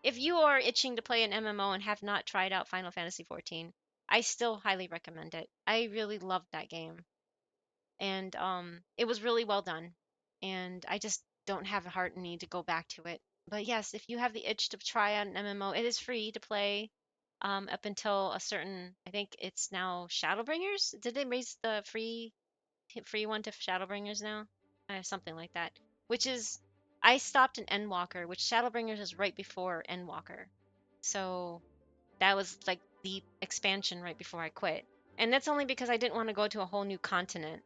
if you are itching to play an MMO and have not tried out Final Fantasy XIV, I still highly recommend it. I really loved that game, and it was really well done. And I just don't have the heart and need to go back to it. But yes, if you have the itch to try out an MMO, it is free to play up until a certain. I think it's now Shadowbringers. Did they raise the free one to Shadowbringers now? Something like that. Which is, I stopped in Endwalker, which Shadowbringers is right before Endwalker. So that was like the expansion right before I quit. And that's only because I didn't want to go to a whole new continent.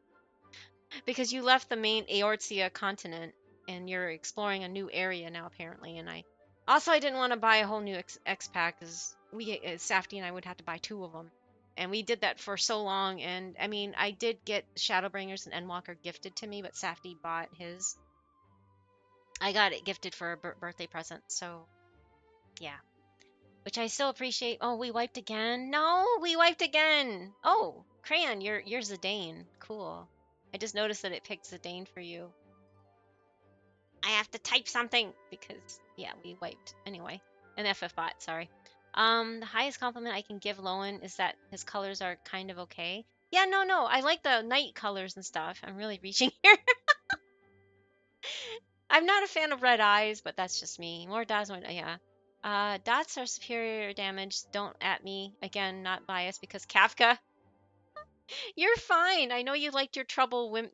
Because you left the main Eorzea continent and you're exploring a new area now apparently. And I didn't want to buy a whole new X pack because Safety and I would have to buy two of them. And we did that for so long. And I mean, I did get Shadowbringers and Endwalker gifted to me, but Safety bought his. I got it gifted for a birthday present. So yeah, which I still appreciate. Oh, we wiped again? No, we wiped again. Oh, Crayon, you're Zidane. Cool. I just noticed that it picked Zidane for you. I have to type something because yeah, we wiped anyway. An FF bot, sorry. The highest compliment I can give Lohen is that his colors are kind of okay. Yeah, no, I like the night colors and stuff. I'm really reaching here. I'm not a fan of red eyes, but that's just me. More dots, yeah. Dots are superior damage. Don't at me. Again, not biased because Kafka. You're fine. I know you liked your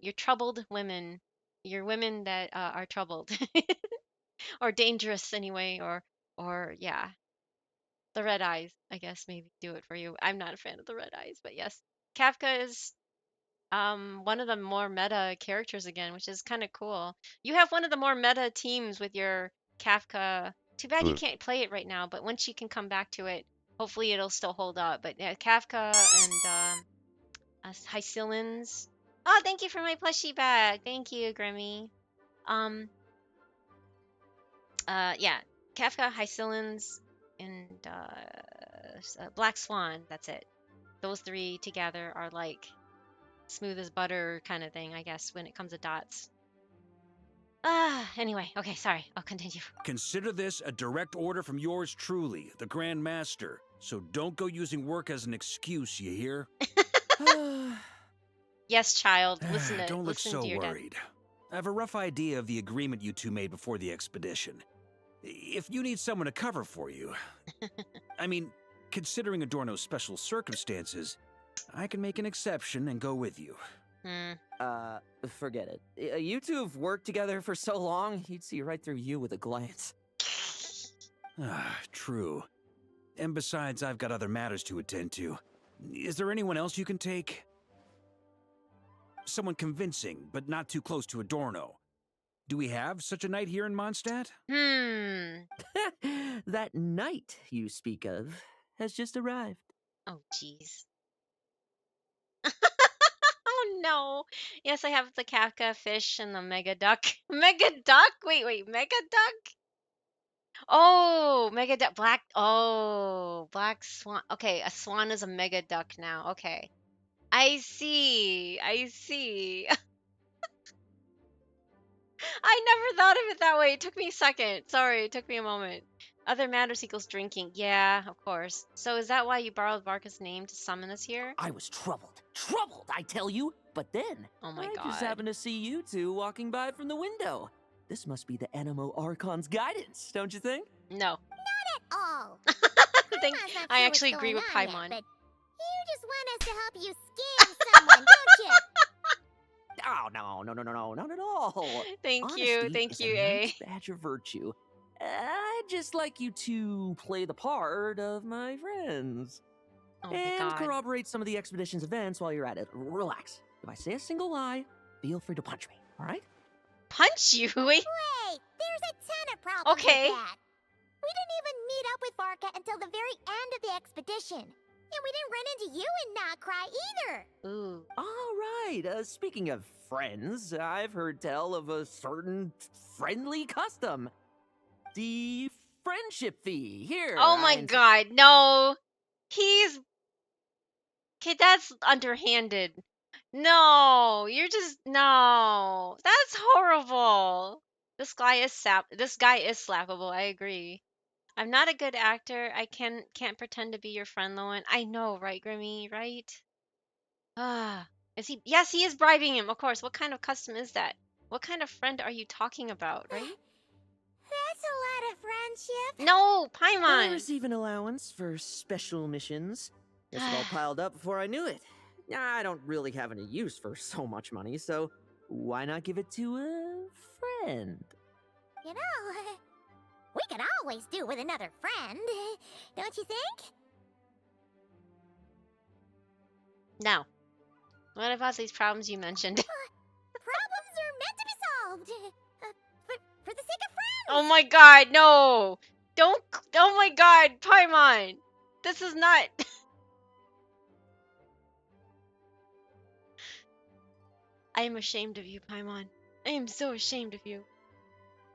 your troubled women. Your women that are troubled. Or dangerous anyway, or yeah. The red eyes, I guess maybe do it for you. I'm not a fan of the red eyes, but yes. Kafka is one of the more meta characters again, which is kind of cool. You have one of the more meta teams with your Kafka. Too bad you can't play it right now, but once you can come back to it, hopefully it'll still hold up. But yeah, Kafka and Hycillins. Oh, thank you for my plushie bag. Thank you, Grimmy. Yeah, Kafka, Hycillins, and Black Swan. That's it. Those three together are like smooth as butter kind of thing, I guess, when it comes to dots. Anyway, okay, sorry. I'll continue. Consider this a direct order from yours truly, the Grand Master. So don't go using work as an excuse, you hear? Yes, child. Listen to Don't look listen so to your dad. worried. I have a rough idea of the agreement you two made before the expedition. If you need someone to cover for you, I mean, considering Adorno's special circumstances, I can make an exception and go with you. Forget it. You two have worked together for so long, he'd see right through you with a glance. True. And besides, I've got other matters to attend to. Is there anyone else you can take? Someone convincing, but not too close to Adorno. Do we have such a knight here in Mondstadt? That knight you speak of has just arrived. Oh, jeez. Oh, no. Yes, I have the Kafka fish and the Mega Duck. Mega Duck? Wait, Mega Duck? Oh, Mega Duck. Black Swan. Okay, a swan is a Mega Duck now. Okay. I see. I never thought of it that way. It took me a second. Sorry, it took me a moment. Other matters equals drinking. Yeah, of course. So is that why you borrowed Varka's name to summon us here? I was troubled, I tell you. But then, oh my I God. just happened to see you two walking by from the window. This must be the Animo Archon's guidance, don't you think? No. Not at all. I actually agree with Paimon. But you just want us to help you scam someone, don't you? Oh, no, not at all. Thank you, Honesty is a nice badge of virtue. I'd just like you to play the part of my friends. Oh my and God. corroborate some of the expedition's events while you're at it. Relax. If I say a single lie, feel free to punch me, all right? Punch you? Wait, there's a ton of problems Okay. with that. We didn't even meet up with Varka until the very end of the expedition. And we didn't run into you in Nacry either. Ooh. All right. Speaking of friends, I've heard tell of a certain friendly custom. The friendship fee. Here. Oh my God, no. He's... Okay, that's underhanded. No, you're just... No. That's horrible. This guy is slappable, I agree. I'm not a good actor. I can't pretend to be your friend, Lohen. I know, right, Grimmy? Right? Is he? Yes, he is bribing him, of course. What kind of custom is that? What kind of friend are you talking about, right? That's a lot of friendship. No, I Paimon. receive an allowance for special missions. Guess it all piled up before I knew it. I don't really have any use for so much money, so why not give it to a friend? You know, we could always do with another friend, don't you think? Now, what about these problems you mentioned? Problems are meant to be solved. For the sake of friends. Oh my God, no! Don't! Oh my God, Paimon! This is not... I am ashamed of you, Paimon. I am so ashamed of you.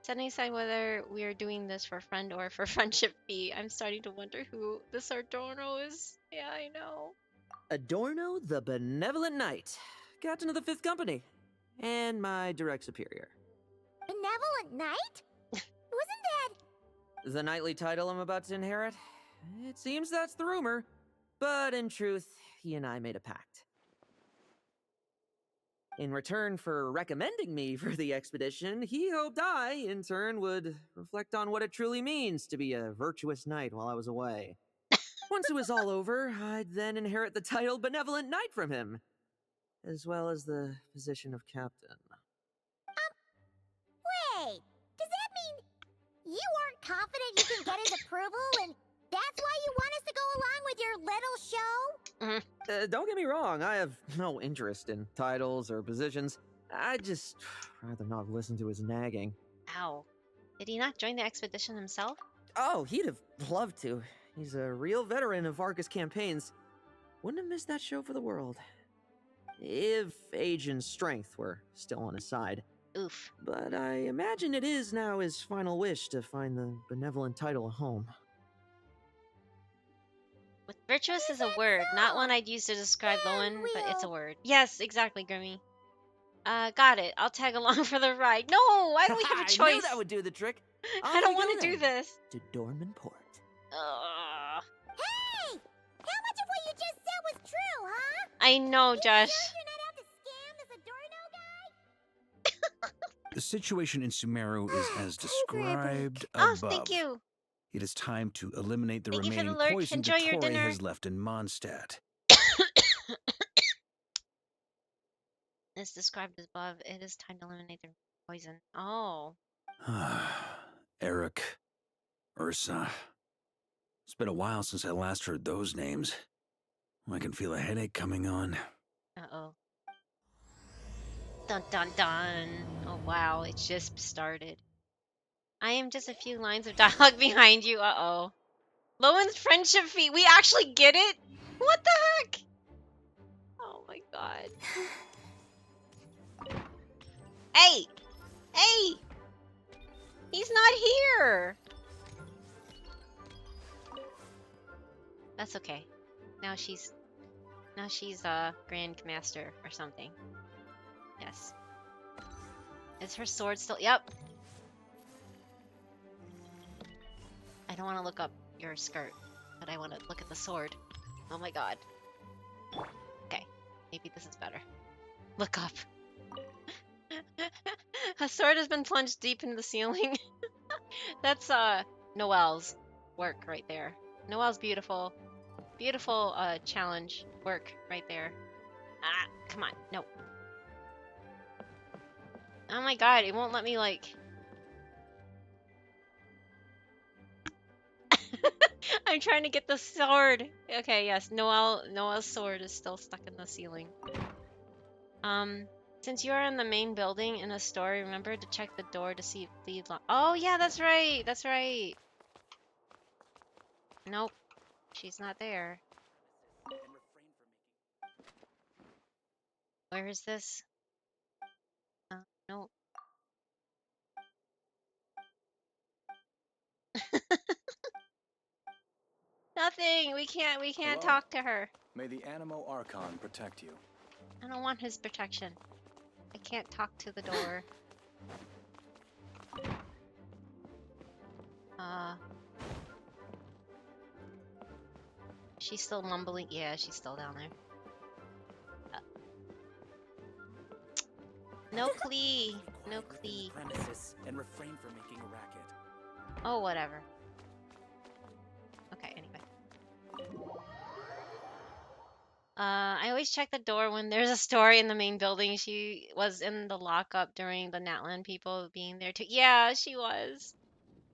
Setting aside whether we are doing this for friend or for friendship fee, I'm starting to wonder who this Adorno is. Yeah, I know. Adorno the Benevolent Knight, Captain of the 5th Company, and my direct superior. Benevolent Knight? Wasn't that... The knightly title I'm about to inherit? It seems that's the rumor, but in truth, he and I made a pact. In return for recommending me for the expedition, he hoped I, in turn, would reflect on what it truly means to be a virtuous knight while I was away. Once it was all over, I'd then inherit the title Benevolent Knight from him, as well as the position of captain. Wait, does that mean you aren't confident you can get his approval and that's why you want us to go along with your little show? Don't get me wrong, I have no interest in titles or positions. I'd just rather not listen to his nagging. Ow. Did he not join the expedition himself? Oh, he'd have loved to. He's a real veteran of Arcus campaigns. Wouldn't have missed that show for the world. If age and strength were still on his side. Oof. But I imagine it is now his final wish to find the benevolent title a home. With virtuous is a word, not one I'd use to describe Lohen, but it's a word. Yes, exactly, Grimmy. Got it. I'll tag along for the ride. No, I don't have a choice. I knew that would do the trick. I don't want to do this. To Dorman Port. Hey! How much of what you just said was true, huh? I know, Josh. Sure you're not out to scam this Adorno guy? The situation in Sumeru is as described Oh, above. thank you. It is time to eliminate the Thank you for remaining the lurk. poison Enjoy your Dottore dinner. has left in Mondstadt. As described above, it is time to eliminate the poison. Oh. Eric, Ursa. It's been a while since I last heard those names. I can feel a headache coming on. Uh-oh. Dun dun dun. Oh wow, it just started. I am just a few lines of dialogue behind you. Uh-oh. Lowen's friendship feat. We actually get it? What the heck? Oh my god. Hey! Hey! He's not here! That's okay. Now she's Grand Master or something. Yes. Is her sword still? Yep. I don't want to look up your skirt, but I want to look at the sword. Oh my god. Okay. Maybe this is better. Look up. A sword has been plunged deep into the ceiling. That's Noelle's work right there. Noelle's beautiful. Beautiful challenge work right there. Ah, come on. No. Oh my god, it won't let me like I'm trying to get the sword. Okay, yes, Noelle's sword is still stuck in the ceiling. Since you are in the main building in a story, remember to check the door to see if leads on. Oh yeah, that's right. That's right. Nope. She's not there. Where is this? Nope. Nothing. We can't talk to her. May the Animo Archon protect you. I don't want his protection. I can't talk to the door. She's still mumbling. Yeah, she's still down there. No Klee. No Klee. Premises and refrain from making a racket. Oh, whatever. Okay, anyway. I always check the door when there's a story in the main building. She was in the lockup during the Natlan people being there too. Yeah, she was.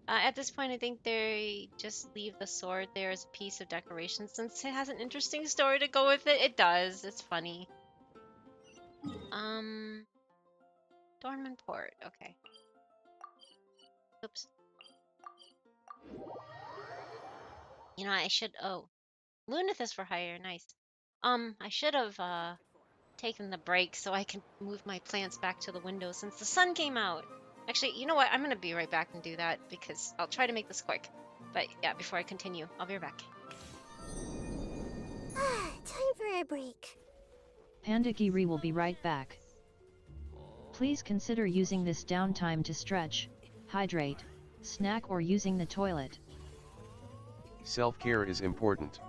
At this point, I think they just leave the sword there as a piece of decoration since it has an interesting story to go with it. It does. It's funny. Dorman Port. Okay. Oops. You know, I should. Oh, Lunith is for hire. Nice. I should have taken the break so I can move my plants back to the window since the sun came out. Actually, you know what? I'm gonna be right back and do that because I'll try to make this quick. But yeah, before I continue, I'll be right back. Time for a break. Pandagiri will be right back. Please consider using this downtime to stretch, hydrate, snack or using the toilet. Self-care is important.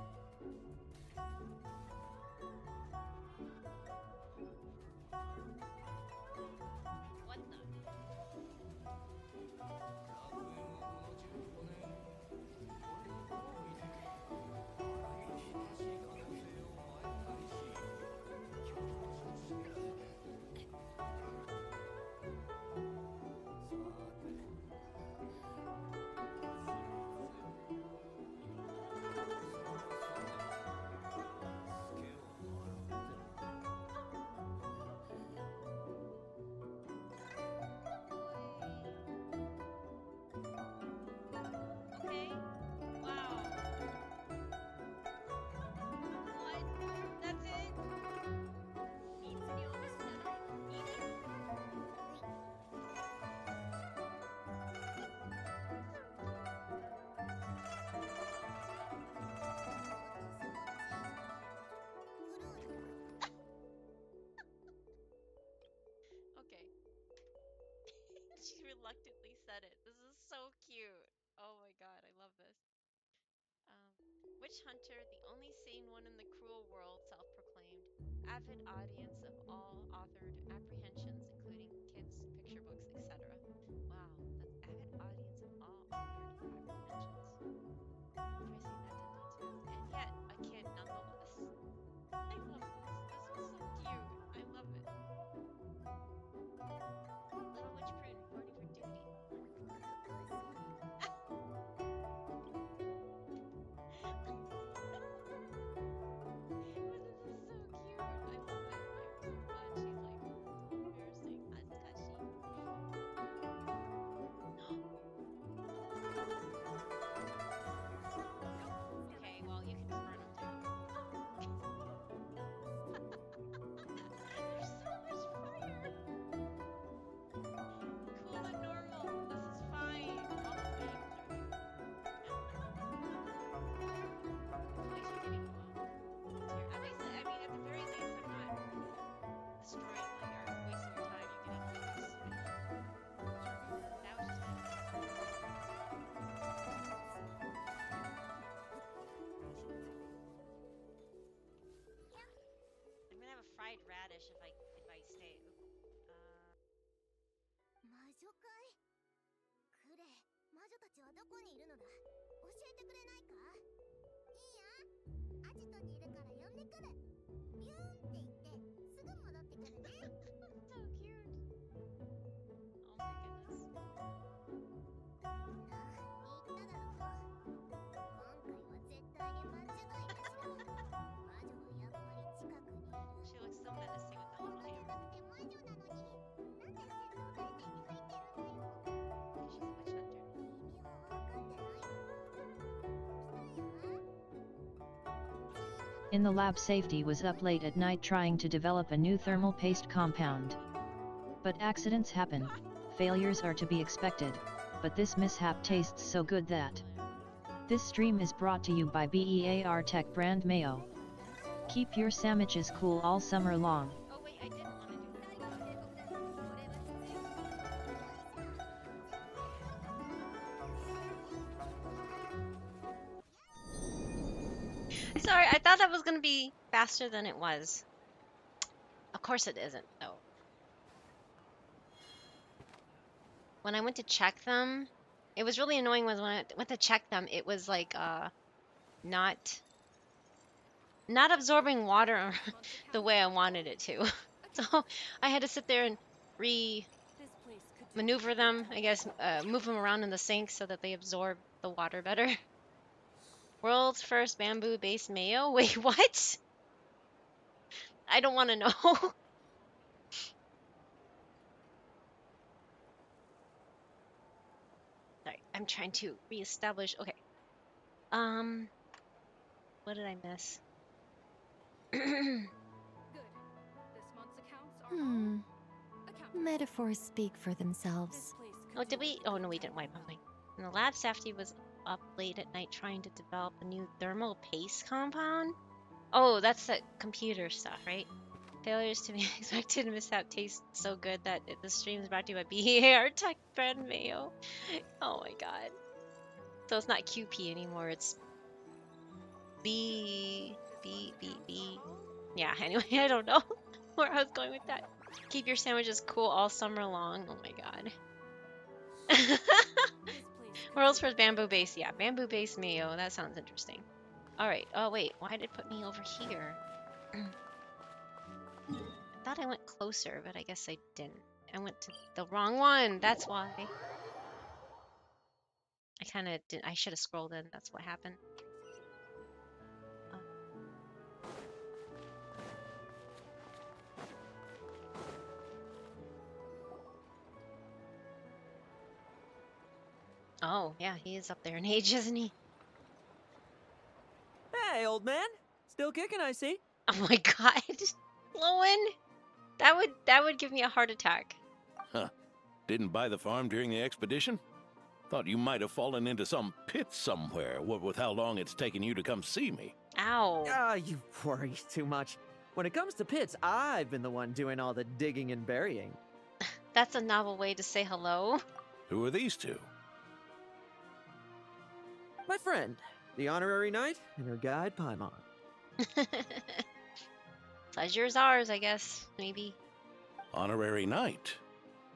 witch hunter, the only sane one in the cruel world, self-proclaimed. Avid audience of all authored apprehensions, including kids, picture books, etc. Wow, that's avid audience of all authored apprehensions. Try saying that 10 times fast. And yet, a kid nonetheless. I love this. This was so cute. I love it. Little Witch Prune reporting for duty. But this is so cute. I love it. I'm so glad she's like so embarrassing. Hazakashi. Okay, well you can just burn them too. There's so much fire. Cool and normal. This is fine. All the flames are here. At least you're getting at least, I mean, at the very least, I'm not destroying like or wasting your time. You're getting focus. That was just nice. I'm gonna have a fried radish if I stay. So cute. Oh my goodness. She looks so menacing with that little hammer. Because she's a witch hunter. In the lab, Safety was up late at night trying to develop a new thermal paste compound. But accidents happen, failures are to be expected, but this mishap tastes so good that. This stream is brought to you by BEAR Tech brand mayo. Keep your sandwiches cool all summer long. Oh wait, I didn't want to do that. Sorry, I thought that was gonna be faster than it was. Of course it isn't, though. When I went to check them, it was really annoying was when I went to check them, it was like not absorbing water the way I wanted it to. So I had to sit there and maneuver them, I guess, move them around in the sink so that they absorb the water better. World's first bamboo-based mayo? Wait, what? I don't want to know. Sorry, I'm trying to reestablish. Okay. What did I miss? Metaphors speak for themselves. Oh, did we? Oh, no, we didn't wipe something. And the lab Safety was up late at night trying to develop a new thermal paste compound. Oh, that's the computer stuff, right? Failures to be expected. Mishap tastes so good that the stream is brought to you by BEAR Tech brand mayo. Oh my god. So it's not QP anymore. It's B. Yeah. Anyway, I don't know where I was going with that. Keep your sandwiches cool all summer long. Oh my god. World's first bamboo-based. Yeah, bamboo-based mayo. That sounds interesting. Alright. Oh, wait. Why did it put me over here? I thought I went closer, but I guess I didn't. I went to the wrong one. That's why. I kind of didn't. I should have scrolled in. That's what happened. Oh, yeah, he is up there in age, isn't he? Hey, old man. Still kicking, I see. Oh my god. Lohen, that would give me a heart attack. Huh. Didn't buy the farm during the expedition? Thought you might have fallen into some pit somewhere, what with how long it's taken you to come see me. Ow. Ah, you worry too much. When it comes to pits, I've been the one doing all the digging and burying. That's a novel way to say hello. Who are these two? My friend, the honorary knight and her guide Paimon. Pleasure's ours, I guess. Maybe. Honorary knight.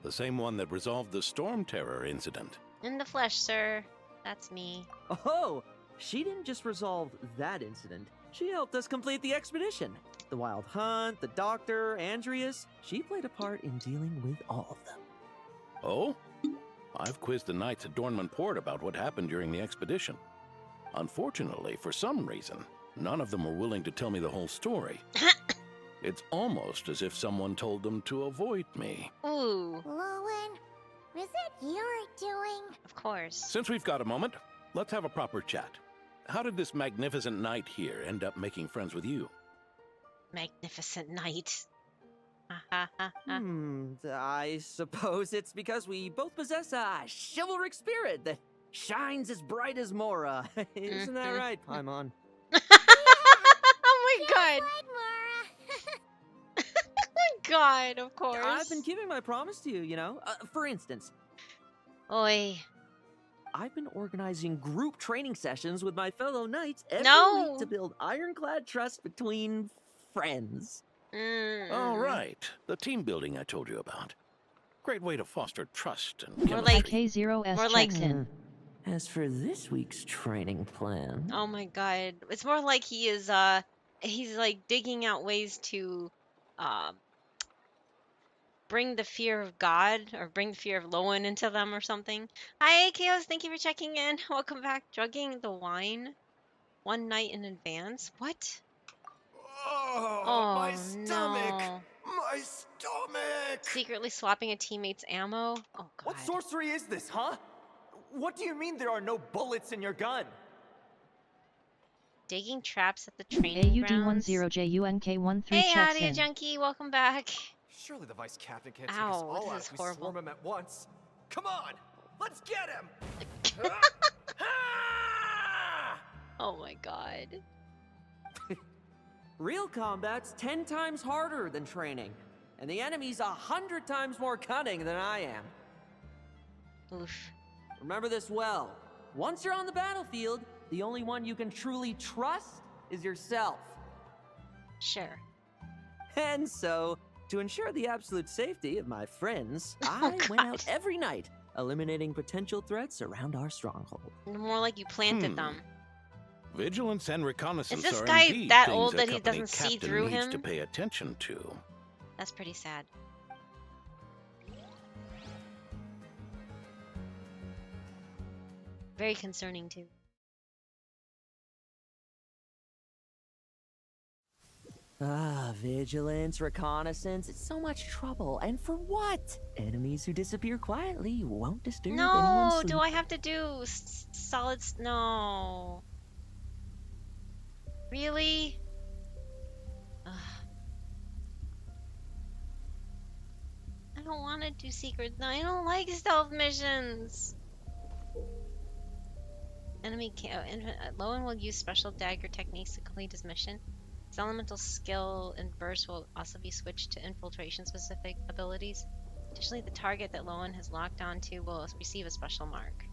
The same one that resolved the Storm Terror incident. In the flesh, sir. That's me. Oh, she didn't just resolve that incident. She helped us complete the expedition. The Wild Hunt, the Doctor, Andreas. She played a part in dealing with all of them. Oh? I've quizzed the knights at Dornman Port about what happened during the expedition. Unfortunately, for some reason, none of them were willing to tell me the whole story. It's almost as if someone told them to avoid me. Ooh. Lohen, is it your doing? Of course. Since we've got a moment, let's have a proper chat. How did this magnificent knight here end up making friends with you? Magnificent knight. I suppose it's because we both possess a chivalric spirit that shines as bright as Mora. Isn't that right, Paimon? Oh my god. Oh my god, of course. I've been keeping my promise to you, you know. For instance, Oi. I've been organizing group training sessions with my fellow knights every week to build ironclad trust between friends. All right, the team building I told you about. Great way to foster trust and More chemistry. K0S more like checks in. As for this week's training plan, Oh my god. It's more like he is he's like digging out ways to bring the fear of God or bring the fear of Lohen into them or something. Hi Chaos, thank you for checking in. Welcome back. Drugging the wine one night in advance. What? Oh, my stomach! No. My stomach! Secretly swapping a teammate's ammo? Oh god. What sorcery is this, huh? What do you mean there are no bullets in your gun? Digging traps at the training grounds. AUD10JUNK13 Hey, checks Audio in. Junkie, welcome back. Surely the vice captain can't take Ow, us all this out is if we horrible. swarm him at once. Come on, let's get him! Oh my god. real combat's 10 times harder than training, and the enemy's 100 times more cunning than I am. Oof. Remember this well. Once you're on the battlefield, the only one you can truly trust is yourself. Sure. And so, to ensure the absolute safety of my friends, I went out every night, eliminating potential threats around our stronghold. More like you planted them. Vigilance and reconnaissance Is this are guy indeed that things old a that he company doesn't see captain through needs him? to pay attention to. That's pretty sad. Very concerning too. Vigilance, reconnaissance, it's so much trouble. And for what? Enemies who disappear quietly won't disturb anyone's No, sleep. do I have to do no. Really? Ugh. I don't want to do secrets. No, I don't like stealth missions. Enemy Lohen will use special dagger techniques to complete his mission. His elemental skill and burst will also be switched to infiltration-specific abilities. Additionally, the target that Lohen has locked onto will receive a special mark.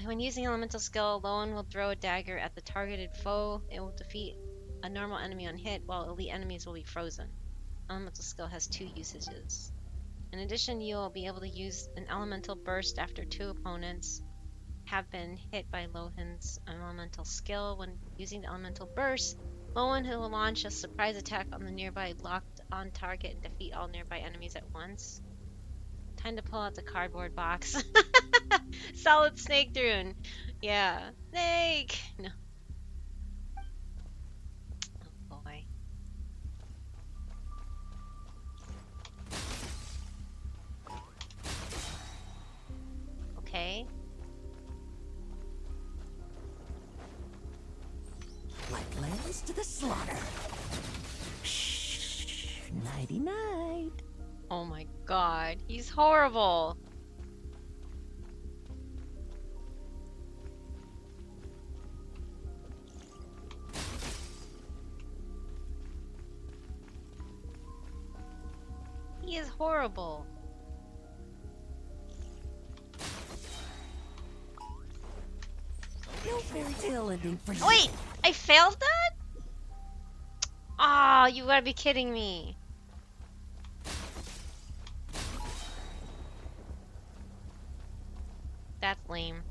When using elemental skill, Lohen will throw a dagger at the targeted foe. It will defeat a normal enemy on hit, while elite enemies will be frozen. Elemental skill has 2 usages. In addition, you will be able to use an elemental burst after 2 opponents have been hit by Lohen's elemental skill. When using the elemental burst, Lohen will launch a surprise attack on the nearby locked on target and defeat all nearby enemies at once. Time to pull out the cardboard box. Solid snake drone. Yeah. Snake! No. Oh boy. Okay. Like lambs to the slaughter. Shh. Nighty night. Oh my god. He's horrible. He is horrible. fairy tale ending for you. Wait, I failed that? Ah, you gotta be kidding me. That's lame.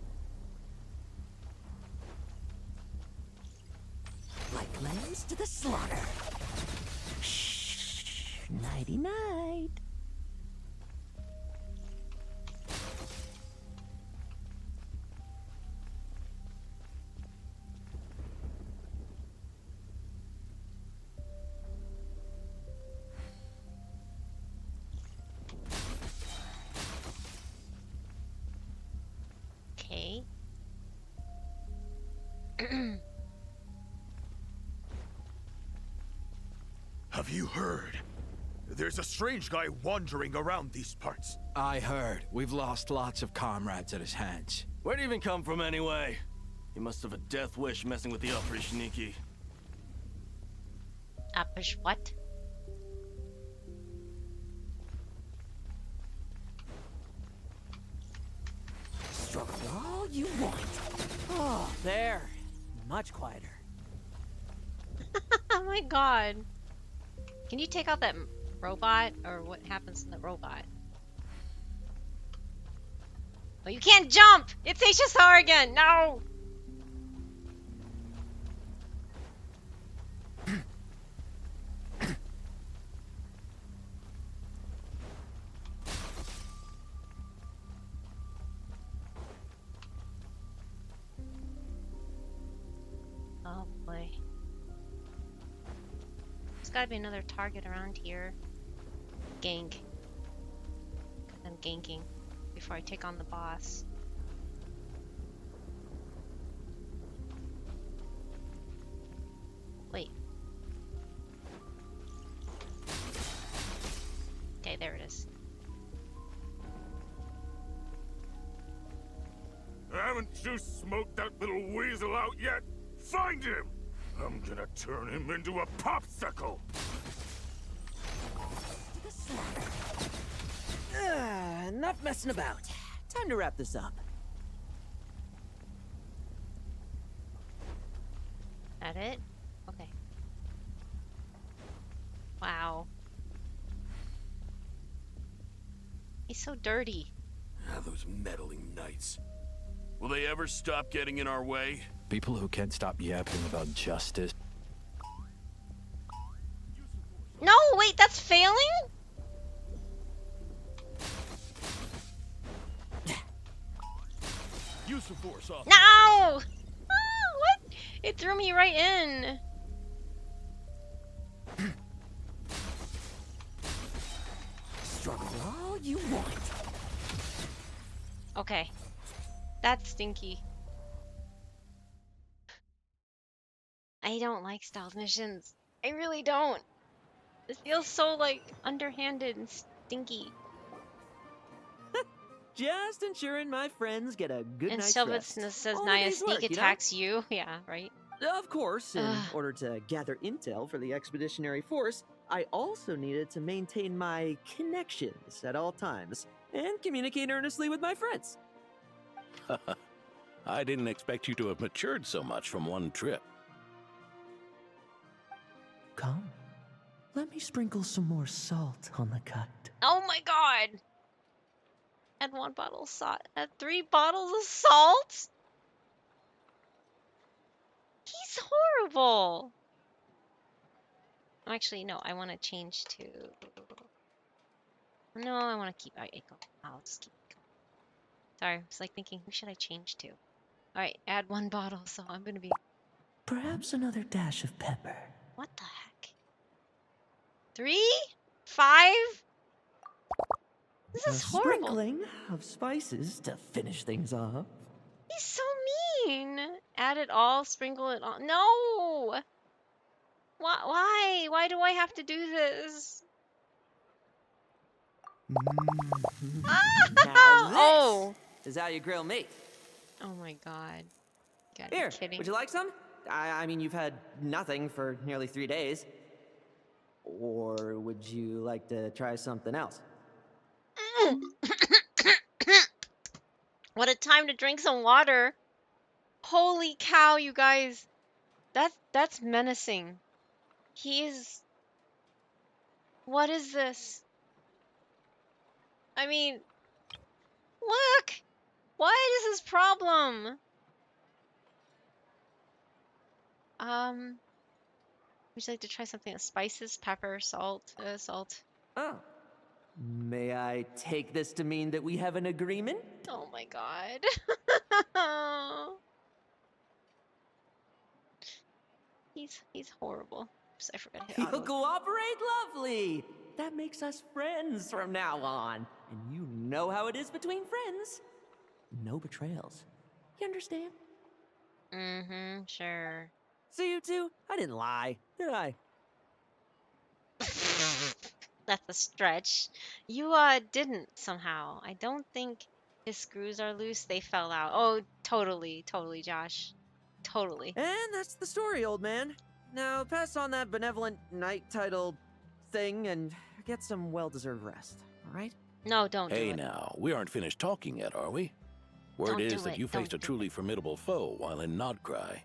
Like lambs to the slaughter. Shh. Nighty night. Okay. Have you heard? There's a strange guy wandering around these parts. I heard. We've lost lots of comrades at his hands. Where'd he even come from anyway? He must have a death wish messing with the Oprishniki. Upish what? Struggle all you want. Oh, there. Much quieter. Oh my god. Can you take out that robot? Or what happens to the robot? Oh, you can't jump! It's HSR again! No! Oh boy. There's gotta be another target around here. Gank. 'Cause I'm ganking before I take on the boss. Wait. Okay, there it is. Haven't you smoked that little weasel out yet? Find him! I'm gonna turn him into a popsicle! Enough messing about. Time to wrap this up. That it? Okay. Wow. He's so dirty. Ah, those meddling knights. Will they ever stop getting in our way? People who can't stop yapping about justice. No, wait, that's failing? Use the force off. No! Ah, what? It threw me right in. Struggle all you want. Okay. That's stinky. I don't like stealth missions. I really don't. This feels so, like, underhanded and stinky. Just ensuring my friends get a good And night's Sylvets rest. says All Naya day's sneak work, you know? attacks you. Yeah, right? Of course, in Ugh. order to gather intel for the expeditionary force, I also needed to maintain my connections at all times and communicate earnestly with my friends. I didn't expect you to have matured so much from one trip. Come. Let me sprinkle some more salt on the cut. Oh my god! Add 1 bottle of salt. Add 3 bottles of salt? He's horrible! Actually, no, I want to change to... No, I want to keep Echo. I'll just keep Echo. Sorry, I was like thinking, who should I change to? Alright, add 1 bottle, so I'm gonna be... Perhaps another dash of pepper. What the heck? 3? 5? This A is horrible. sprinkling of spices to finish things off. He's so mean. Add it all, sprinkle it all. No! Why? Why do I have to do this? Now this Oh! is how you grill meat. Oh my god. You gotta Here, be kidding. would you like some? I mean, you've had nothing for nearly 3 days. Or would you like to try something else? What a time to drink some water. Holy cow, you guys. That's menacing. He is. What is this? I mean, look. What is his problem? Would you like to try something? Spices, pepper, salt, salt. Oh. May I take this to mean that we have an agreement? Oh my god. He's horrible. Oops, I forgot to hit You'll auto. cooperate? Lovely! That makes us friends from now on. And you know how it is between friends. No betrayals. You understand? Mm-hmm, sure. So you two, I didn't lie, did I? That's a stretch. You didn't somehow. I don't think his screws are loose. They fell out. Oh, totally, Josh. Totally. And that's the story, old man. Now pass on that benevolent knight title thing and get some well-deserved rest, all right? No, don't do Hey it. now, we aren't finished talking yet, are we? Word Don't is do that it, you don't faced a do truly formidable foe while in Nodcry.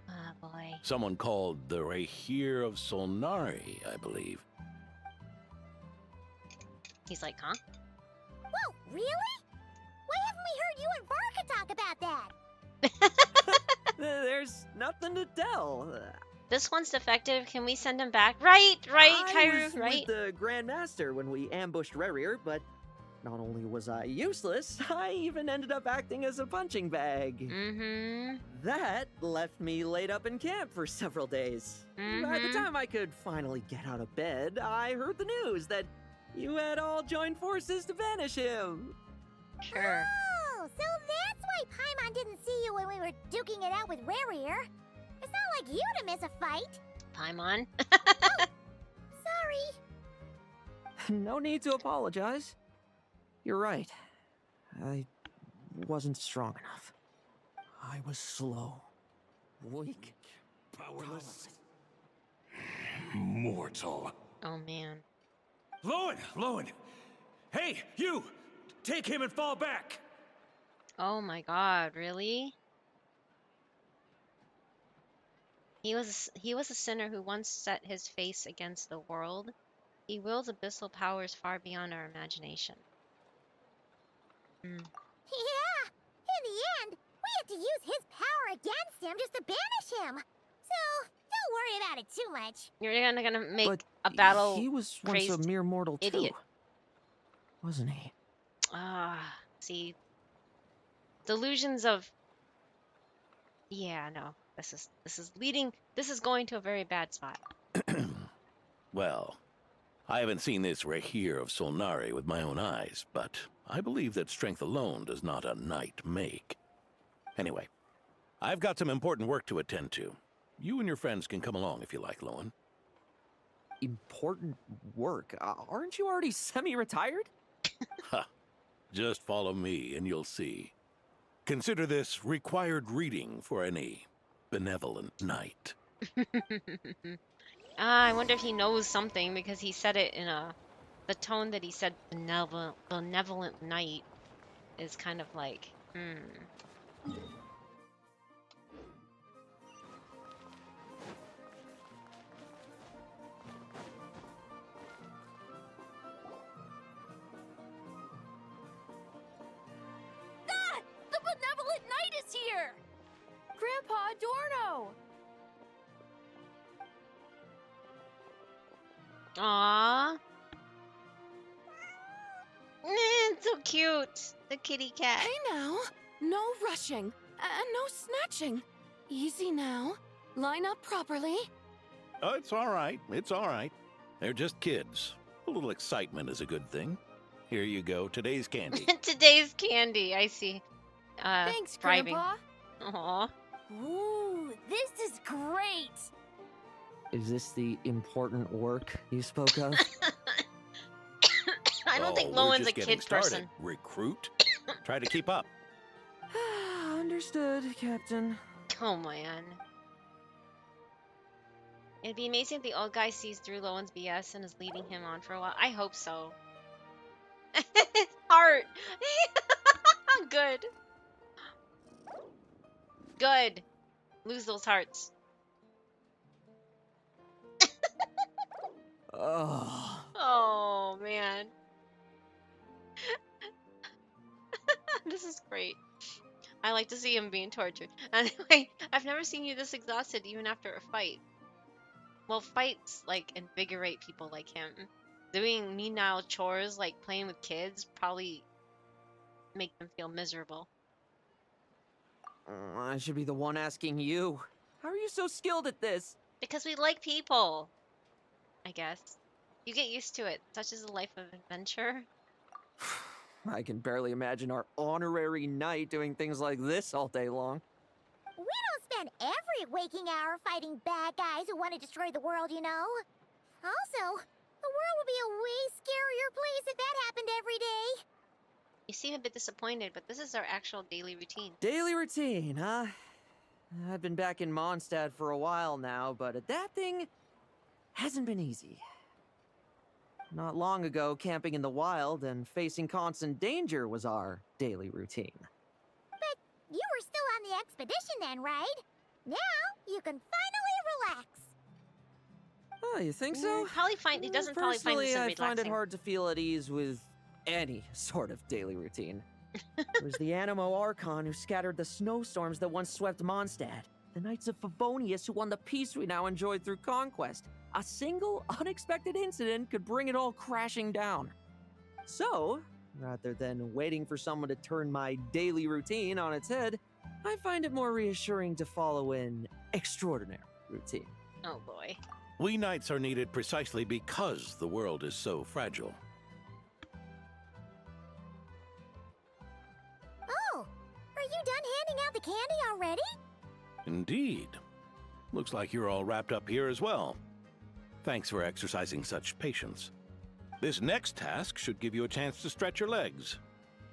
Oh boy. Someone called the Rehir of Solnari, I believe. He's like, huh? Whoa, really? Why haven't we heard you and Varka talk about that? There's nothing to tell. This one's defective. Can we send him back? Right, I Kairu, was right? with the Grand Master when we ambushed Rerir, but not only was I useless, I even ended up acting as a punching bag. Mm-hmm. That left me laid up in camp for several days. By the time I could finally get out of bed, I heard the news that you had all joined forces to banish him. Sure. Oh, so that's why Paimon didn't see you when we were duking it out with Rerir. It's not like you to miss a fight. Paimon. Sorry. No need to apologize. You're right. I wasn't strong enough. I was slow, weak, powerless, mortal. Oh man. Lohen! Hey, you! Take him and fall back! Oh my god, really? He was a sinner who once set his face against the world. He wields abyssal powers far beyond our imagination. Yeah, in the end, we had to use his power against him just to banish him. So, don't worry about it too much. You're gonna make but a battle he was once crazed a mere mortal idiot. too, wasn't he? See, delusions of. Yeah, no. This is going to a very bad spot. Well, I haven't seen this Rehir of Solnari with my own eyes, but I believe that strength alone does not a knight make. Anyway, I've got some important work to attend to. You and your friends can come along if you like, Lohen. Important work? Aren't you already semi-retired? Ha! Just follow me and you'll see. Consider this required reading for any benevolent knight. I wonder if he knows something because he said it in the tone that he said benevolent knight is kind of like, The benevolent knight is here! Grandpa Adorno! Aww. It's so cute. The kitty cat. Hey now, no rushing and no snatching. Easy now. Line up properly. Oh, it's all right. It's all right. They're just kids. A little excitement is a good thing. Here you go. Today's candy. Today's candy. I see. Thanks, bribing. Grandpa. Aw. Ooh, this is great. Is this the important work you spoke of? I don't think we're Lowen's just a getting kid started. person. Recruit? Try to keep up. Understood, Captain. Oh man. It'd be amazing if the old guy sees through Lowen's BS and is leading him on for a while. I hope so. Heart. I'm good. Good. Lose those hearts. Oh. Oh, man. This is great. I like to see him being tortured. Anyway, I've never seen you this exhausted even after a fight. Well, fights, like, invigorate people like him. Doing menial chores, like playing with kids, probably make them feel miserable. I should be the one asking you. How are you so skilled at this? Because we like people, I guess. You get used to it. Such is a life of adventure. I can barely imagine our honorary knight doing things like this all day long. We don't spend every waking hour fighting bad guys who want to destroy the world, you know? Also, the world would be a way scarier place if that happened every day. You seem a bit disappointed, but this is our actual daily routine. Daily routine, huh? I've been back in Mondstadt for a while now, but adapting hasn't been easy. Not long ago, camping in the wild and facing constant danger was our daily routine. But you were still on the expedition then, right? Now you can finally relax. Oh, you think so? He doesn't probably find this Personally, I relaxing. find it hard to feel at ease with any sort of daily routine. It was the Animo Archon who scattered the snowstorms that once swept Mondstadt. The Knights of Favonius who won the peace we now enjoy through conquest. A single, unexpected incident could bring it all crashing down. So, rather than waiting for someone to turn my daily routine on its head, I find it more reassuring to follow an extraordinary routine. Oh boy. We knights are needed precisely because the world is so fragile. Oh, are you done handing out the candy already? Indeed. Looks like you're all wrapped up here as well. Thanks for exercising such patience. This next task should give you a chance to stretch your legs.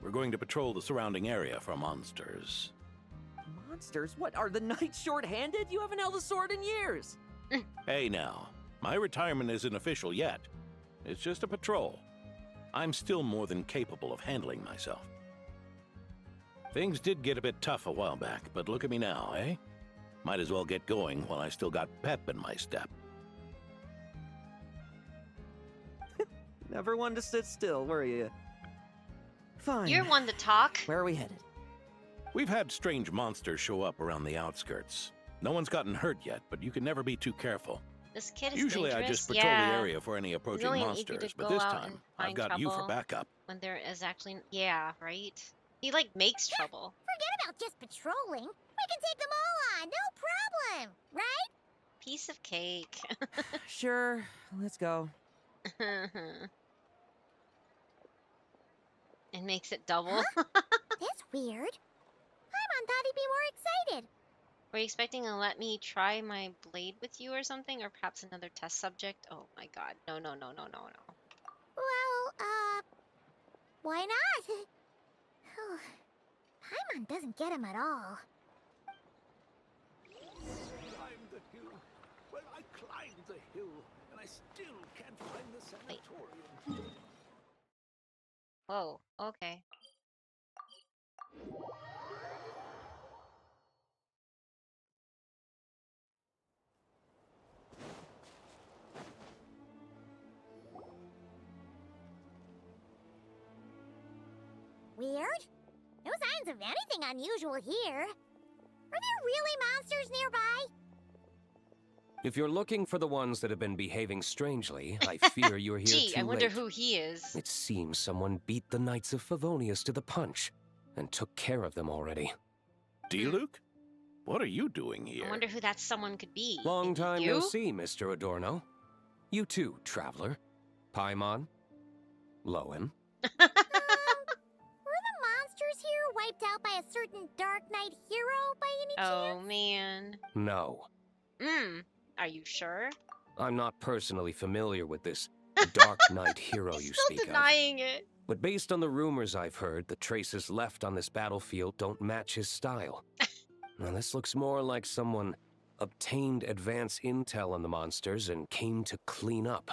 We're going to patrol the surrounding area for monsters. Monsters? What, are the knights short-handed? You haven't held a sword in years! Hey now, my retirement isn't official yet. It's just a patrol. I'm still more than capable of handling myself. Things did get a bit tough a while back, but look at me now, eh? Might as well get going while I still got pep in my step. Never one to sit still, were you? Fine. You're one to talk. Where are we headed? We've had strange monsters show up around the outskirts. No one's gotten hurt yet, but you can never be too careful. This kid is Usually dangerous. I just patrol yeah. the area for any approaching really eager monsters, to but go this out time and I've find got you for trouble backup. When there is actually, yeah, right? He like makes trouble. Forget about just patrolling. We can take them all on, no problem, right? Piece of cake. Sure, let's go. It makes it double. Huh? That's weird. Paimon thought he'd be more excited. Were you expecting to let me try my blade with you or something? Or perhaps another test subject? Oh my god. No, no, no, no, no, no. Well, why not? Paimon doesn't get him at all. Climbed the hill. Well, I climbed the hill, and I still can't find the sanatorium. Whoa, okay. Weird? No signs of anything unusual here. Are there really monsters nearby? If you're looking for the ones that have been behaving strangely, I fear you're here Gee, too I wonder late. who he is. It seems someone beat the Knights of Favonius to the punch and took care of them already. D-Luke? What are you doing here? I wonder who that someone could be. Long Maybe time you? no see, Mr. Adorno. You too, traveler. Paimon? Lohen? Were the monsters here wiped out by a certain Dark Knight hero by any chance? Oh, man. No. Are you sure? I'm not personally familiar with this Dark Knight hero you speak of. Denying it. But based on the rumors I've heard, the traces left on this battlefield don't match his style. Now this looks more like someone obtained advance intel on the monsters and came to clean up.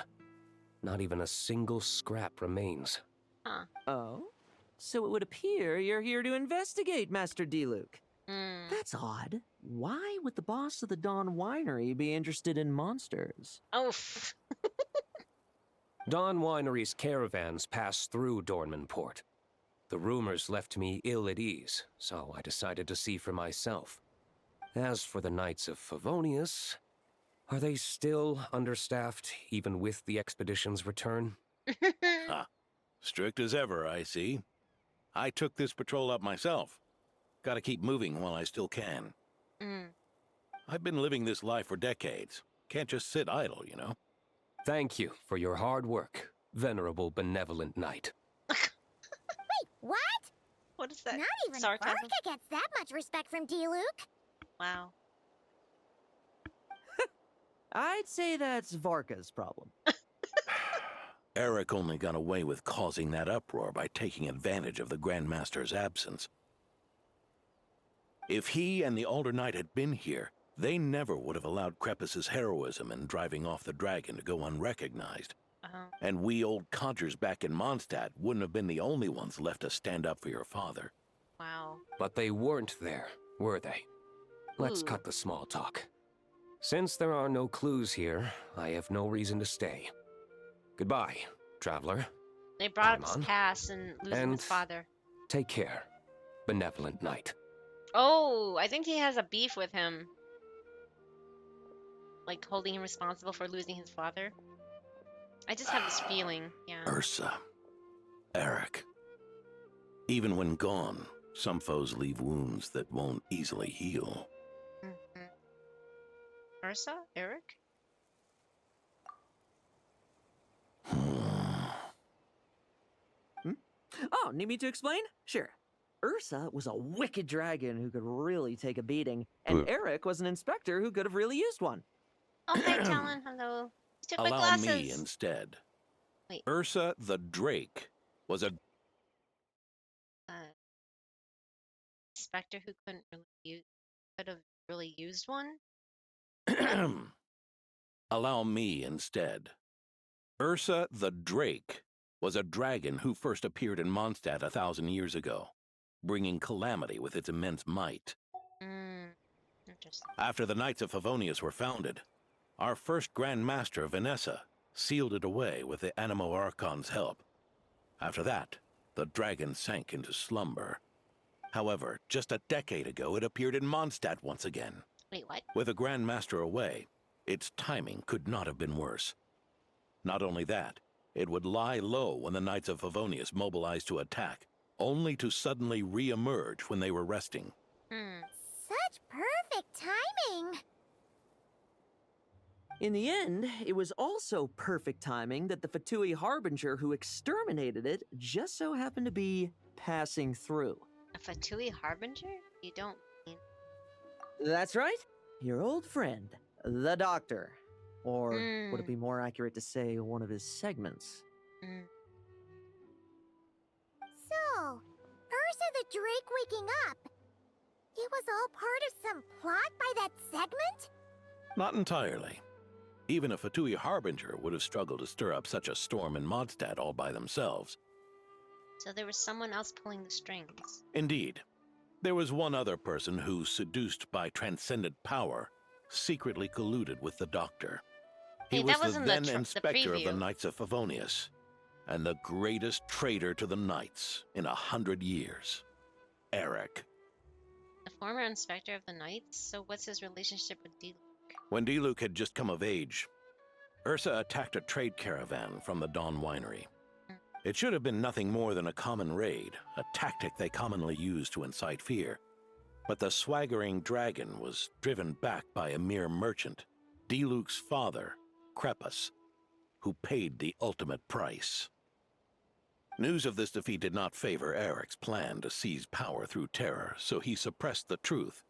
Not even a single scrap remains. Huh. Oh? So it would appear you're here to investigate, Master D-Luke. Mm. That's odd. Why would the boss of the Dawn Winery be interested in monsters? Oh. Dawn Winery's caravans pass through Dornman Port. The rumors left me ill at ease, so I decided to see for myself. As for the Knights of Favonius, are they still understaffed even with the expedition's return? Ah, strict as ever, I see. I took this patrol up myself. Gotta keep moving while I still can. I've been living this life for decades. Can't just sit idle, you know? Thank you for your hard work, venerable benevolent knight. Wait, what? What is that? Not even Sarcasm? Varka gets that much respect from D-Luke. Wow. I'd say that's Varka's problem. Eric only got away with causing that uproar by taking advantage of the Grandmaster's absence. If he and the Alder Knight had been here, they never would have allowed Krepus's heroism in driving off the dragon to go unrecognized. And we old codgers back in Mondstadt wouldn't have been the only ones left to stand up for your father. Wow. But they weren't there, were they? Let's cut the small talk. Since there are no clues here, I have no reason to stay. Goodbye, traveler. They brought up his Paimon. past and losing his father. Take care, benevolent knight. Oh, I think he has a beef with him. Like holding him responsible for losing his father. I just have this feeling, yeah. Ursa. Eric. Even when gone, some foes leave wounds that won't easily heal. Ursa? Eric? Oh, need me to explain? Sure. Ursa was a wicked dragon who could really take a beating, and Eric was an inspector who could have really used one. Oh, hi, Talon. Hello. You took my Allow glasses. me instead. Wait. Ursa the Drake was a... Inspector who couldn't really use, could have really used one? Allow me instead. Ursa the Drake was a dragon who first appeared in Mondstadt 1,000 years ago, bringing calamity with its immense might. Interesting. After the Knights of Favonius were founded, our first Grand Master, Vanessa, sealed it away with the Animo Archon's help. After that, the dragon sank into slumber. However, just a decade ago, it appeared in Mondstadt once again. Wait, what? With the Grand Master away, its timing could not have been worse. Not only that, it would lie low when the Knights of Favonius mobilized to attack, only to suddenly re-emerge when they were resting. Such perfect timing. In the end, it was also perfect timing that the Fatui Harbinger who exterminated it just so happened to be passing through. A Fatui Harbinger? You don't mean... That's right. Your old friend, the Doctor. Or would it be more accurate to say one of his segments? So, Ursa the Drake waking up. It was all part of some plot by that segment? Not entirely. Even a Fatui Harbinger would have struggled to stir up such a storm in Mondstadt all by themselves. So there was someone else pulling the strings. Indeed. There was one other person who, seduced by transcendent power, secretly colluded with the Doctor. He Hey, was that was the in then the inspector of the preview. Knights of Favonius, and the greatest traitor to the Knights in 100 years. Eric. The former inspector of the Knights? So what's his relationship with D-Luke? When D-Luke had just come of age, Ursa attacked a trade caravan from the Dawn Winery. It should have been nothing more than a common raid, a tactic they commonly use to incite fear. But the swaggering dragon was driven back by a mere merchant, D-Luke's father, Krepus, who paid the ultimate price. News of this defeat did not favor Eric's plan to seize power through terror, so he suppressed the truth,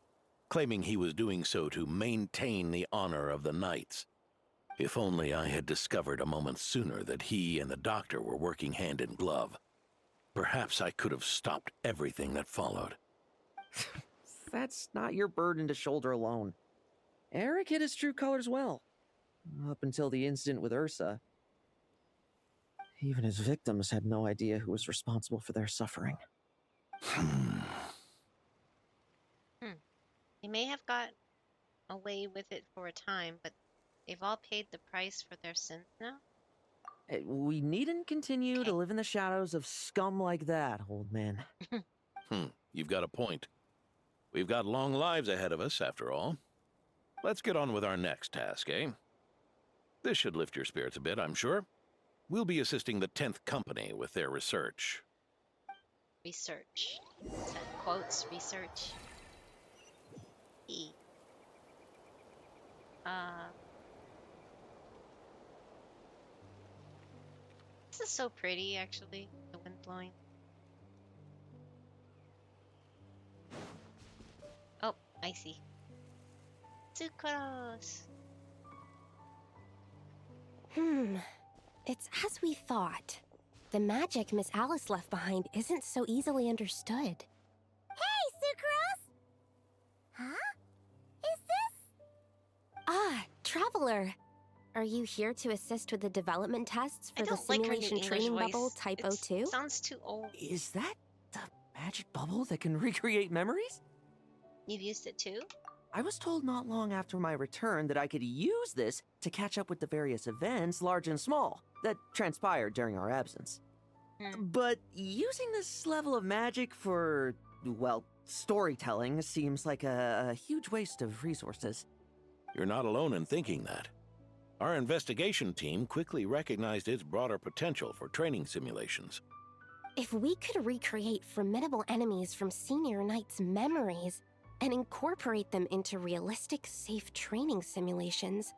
claiming he was doing so to maintain the honor of the Knights. If only I had discovered a moment sooner that he and the Doctor were working hand in glove. Perhaps I could have stopped everything that followed. That's not your burden to shoulder alone. Eric hid his true colors well. Up until the incident with Ursa. Even his victims had no idea who was responsible for their suffering. They may have got away with it for a time, but they've all paid the price for their sins now. We needn't continue to live in the shadows of scum like that, old man. You've got a point. We've got long lives ahead of us, after all. Let's get on with our next task, eh? This should lift your spirits a bit, I'm sure. We'll be assisting the 10th Company with their research. Research. Is that quotes? Research. E. This is so pretty, actually. The wind blowing. Oh, I see. Sucrose. It's as we thought. The magic Miss Alice left behind isn't so easily understood. Hey, Sucrose! Huh? Is this? Ah, Traveler. Are you here to assist with the development tests for the don't like her new simulation English training voice. bubble Type It's- 02? Sounds too old. Is that the magic bubble that can recreate memories? You've used it too? I was told not long after my return that I could use this to catch up with the various events, large and small, that transpired during our absence. But using this level of magic for, well, storytelling seems like a huge waste of resources. You're not alone in thinking that. Our investigation team quickly recognized its broader potential for training simulations. If we could recreate formidable enemies from Senior Knight's memories and incorporate them into realistic, safe training simulations,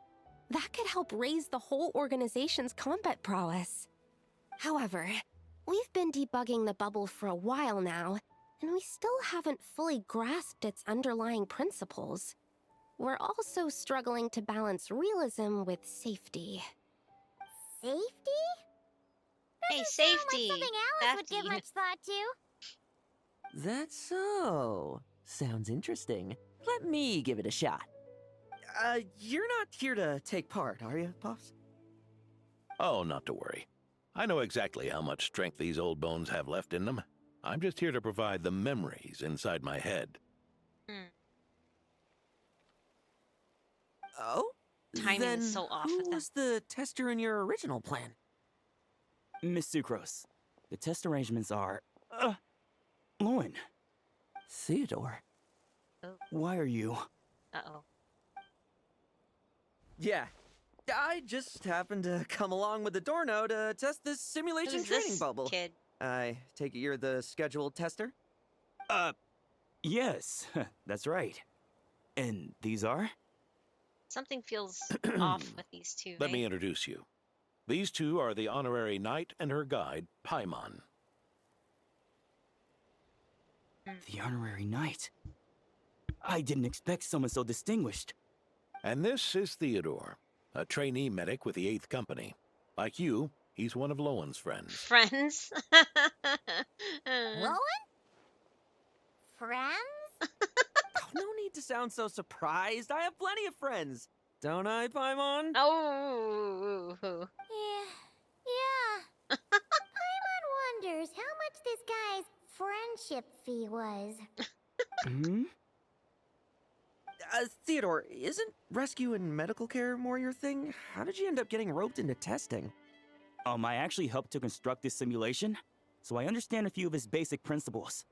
that could help raise the whole organization's combat prowess. However, we've been debugging the bubble for a while now, and we still haven't fully grasped its underlying principles. We're also struggling to balance realism with safety. Safety? Hey, Sound safety! like something Alice would give much thought to. That's so. Sounds interesting. Let me give it a shot. You're not here to take part, are you, Pops? Oh, not to worry. I know exactly how much strength these old bones have left in them. I'm just here to provide the memories inside my head. Oh? Timing then is so off who with that. was the tester in your original plan? Miss Sucrose, the test arrangements are... Lohen. Theodore. Why are you... Uh-oh. Yeah. I just happened to come along with Adorno to test this simulation Who's training this bubble. kid? I take it you're the scheduled tester? Yes, that's right. And these are? Something feels off with these two. Let eh? me introduce you. These two are the honorary knight and her guide, Paimon. The honorary knight. I didn't expect someone so distinguished. And this is Theodore, a trainee medic with the 8th Company. Like you, he's one of Lowen's friends. Friends? Lohen? Friends? No need to sound so surprised. I have plenty of friends. Don't I, Paimon? Oh. Yeah. Paimon wonders how much this guy's friendship fee was. Theodore, isn't rescue and medical care more your thing? How did you end up getting roped into testing? I actually helped to construct this simulation, so I understand a few of its basic principles.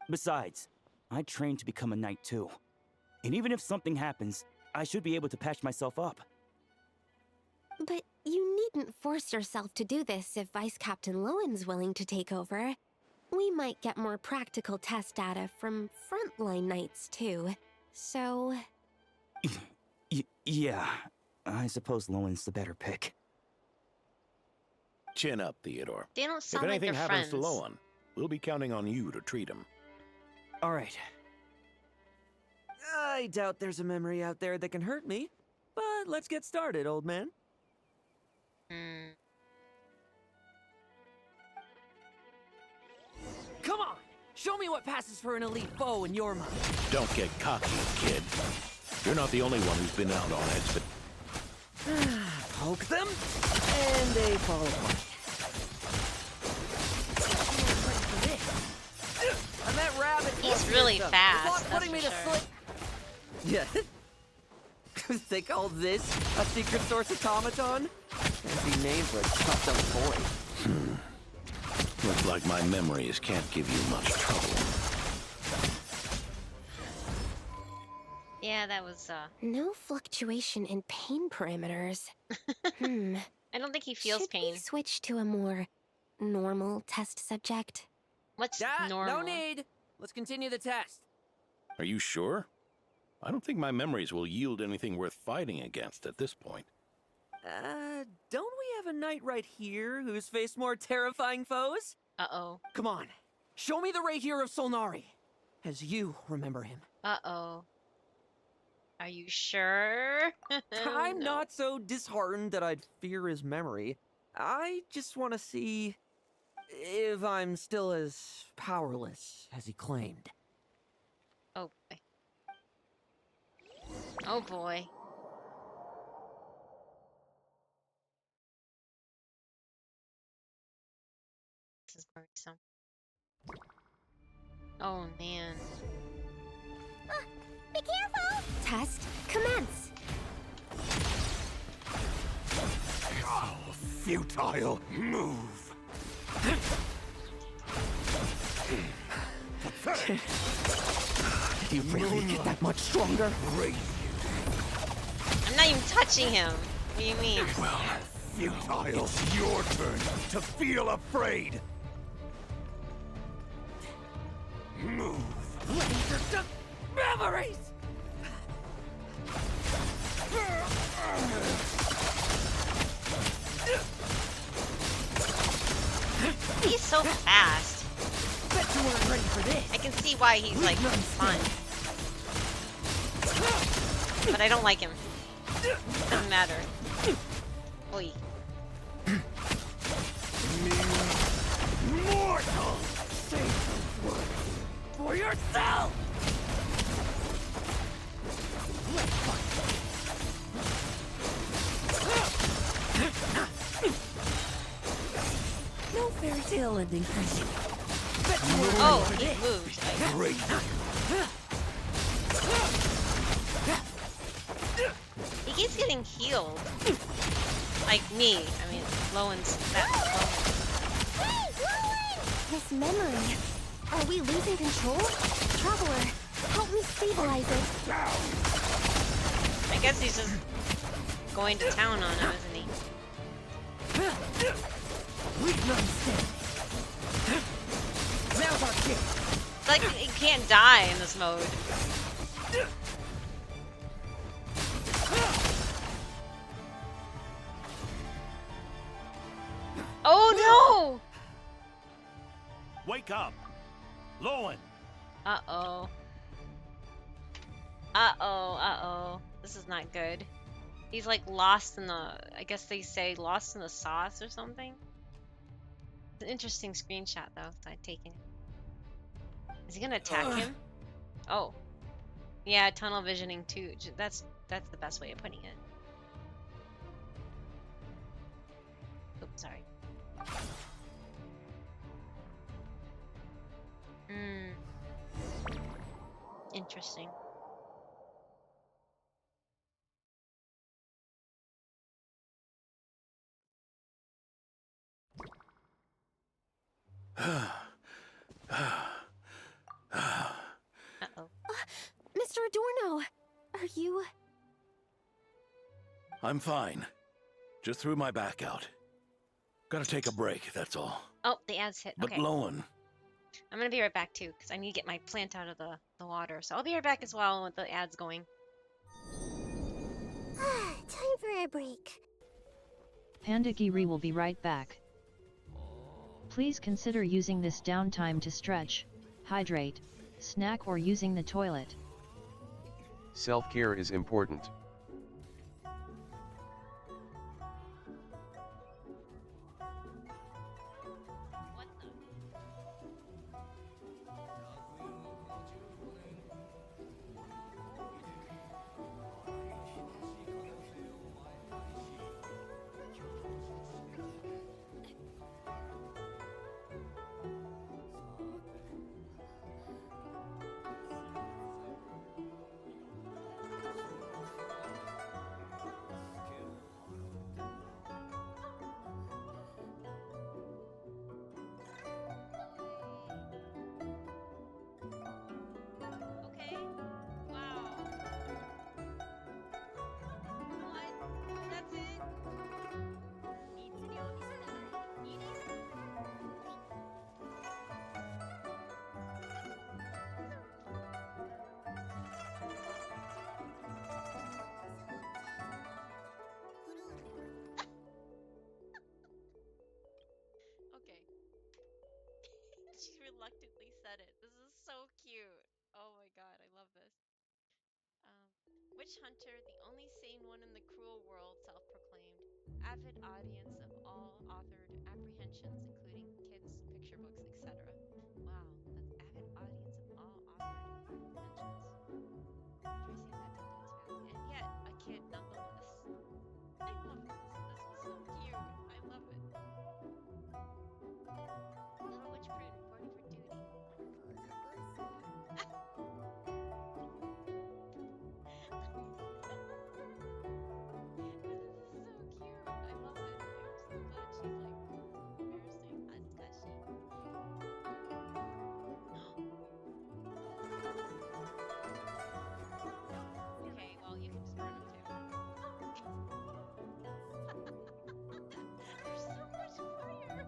Besides, I trained to become a knight too. And even if something happens, I should be able to patch myself up. But you needn't force yourself to do this if Vice Captain Lowen's willing to take over. We might get more practical test data from frontline knights too, so... Yeah, I suppose Lowen's the better pick. Chin up, Theodore. They don't sound if like anything they're happens friends. to Lowen, we'll be counting on you to treat him. All right. I doubt there's a memory out there that can hurt me. But let's get started, old man. Come on! Show me what passes for an elite foe in your mind. Don't get cocky, kid. You're not the only one who's been out on Poke them, and they fall apart. I met Rao habit. He's really fast. It's not That's putting for me to sure. sleep. Yeah. They call this a secret source automaton? Fancy name for a chopped up boy. Looks like my memories can't give you much trouble. Yeah, that was No fluctuation in pain parameters. I don't think he feels Should pain. we switch to a more normal test subject? What's No normal? need. Let's continue the test. Are you sure? I don't think my memories will yield anything worth fighting against at this point. Don't we have a knight right here who's faced more terrifying foes? Uh-oh. Come on. Show me the Rahier of Solnari, as you remember him. Uh-oh. Are you sure? I'm No. not so disheartened that I'd fear his memory. I just want to see if I'm still as powerless as he claimed. Oh boy. Oh boy. This is worrisome. Oh man. Be careful! Test commence. Oh, futile move. Did he really get that much stronger? I'm not even touching him. What do you mean? Well, futile. It's your turn to feel afraid. Move. Laser memories! He's so fast. Bet you weren't ready for this. I can see why he's like fun. But I don't like him. Doesn't matter. Oi. Mortal! Save the word for yourself! No fairy tale ending for you. Oh, he moved. Great. He keeps getting healed. Like me. I mean, Lowen's that This memory. Are we losing control? Traveler, help me stabilize it. I guess he's just going to town on him, isn't he? It's like he can't die in this mode. Oh no! Wake up! Lohen! Uh-oh. Uh-oh, uh-oh. This is not good. He's like lost in the, I guess they say lost in the sauce or something. It's an interesting screenshot though, so I'd taken it. Is he gonna attack him? Oh. Yeah, tunnel visioning too. That's the best way of putting it. Oops, sorry. Interesting. Uh-oh. Mr. Adorno, are you... I'm fine. Just threw my back out. Gotta take a break, that's all. Oh, the ads hit. But Okay. Lohen, I'm gonna be right back too, because I need to get my plant out of the water. So I'll be right back as well with the ads going. Time for a break. Pandagiri will be right back. Please consider using this downtime to stretch, hydrate, snack or using the toilet. Self-care is important. Witch hunter, the only sane one in the cruel world, self-proclaimed. Avid audience of all authored apprehensions, including kids, picture books, etc. Wow, that's avid audience of all authored apprehensions. Try saying that 10 times fast. And yet, a kid nonetheless. I love this. This was so cute. I love it. Little Witch Prune reporting for duty. This is so cute. I love it. I'm so glad she's like embarrassing Hazkashi. Okay, well, you can just burn them too. There's so much fire!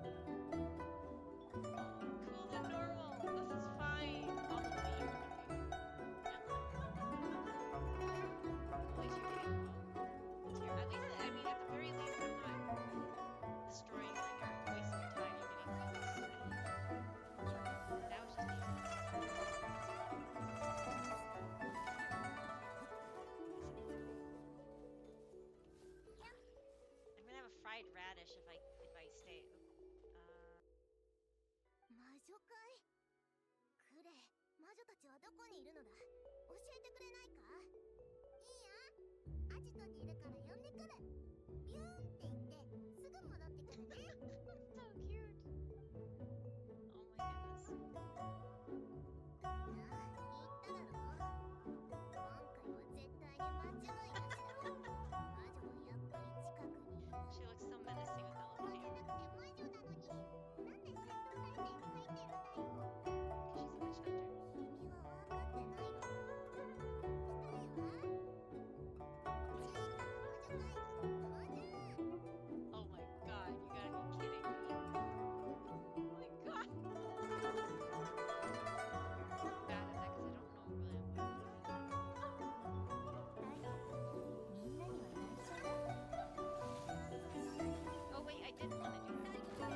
Cool and normal. This is fine. All the beams are getting at least you're getting at least, I mean, at the very least, I'm not destroying like or wasting your time. You're getting bonus. That was just me. I'm gonna have a fried radish if I stay. 魔女会クレイ、魔女たちはどこにいるのだ？教えてくれないか？いいよ、アジトにいるから呼んでくる。ビューンって言ってすぐ戻ってくるね。So cute. Oh my goodness. なあ、言っただろ。今回は絶対に間違いなしだ。魔女はやっぱり近くにいる。 She looks so menacing with the little hair. 魔女なのに、なんで戦闘態勢に入ってるんだよ。 She's a witch hunter. 君は分かってないの。一人はOh my god, you gotta be kidding me. Oh my god. I'm bad at that because I don't know really what I'm doing. Oh wait, I didn't want to do that.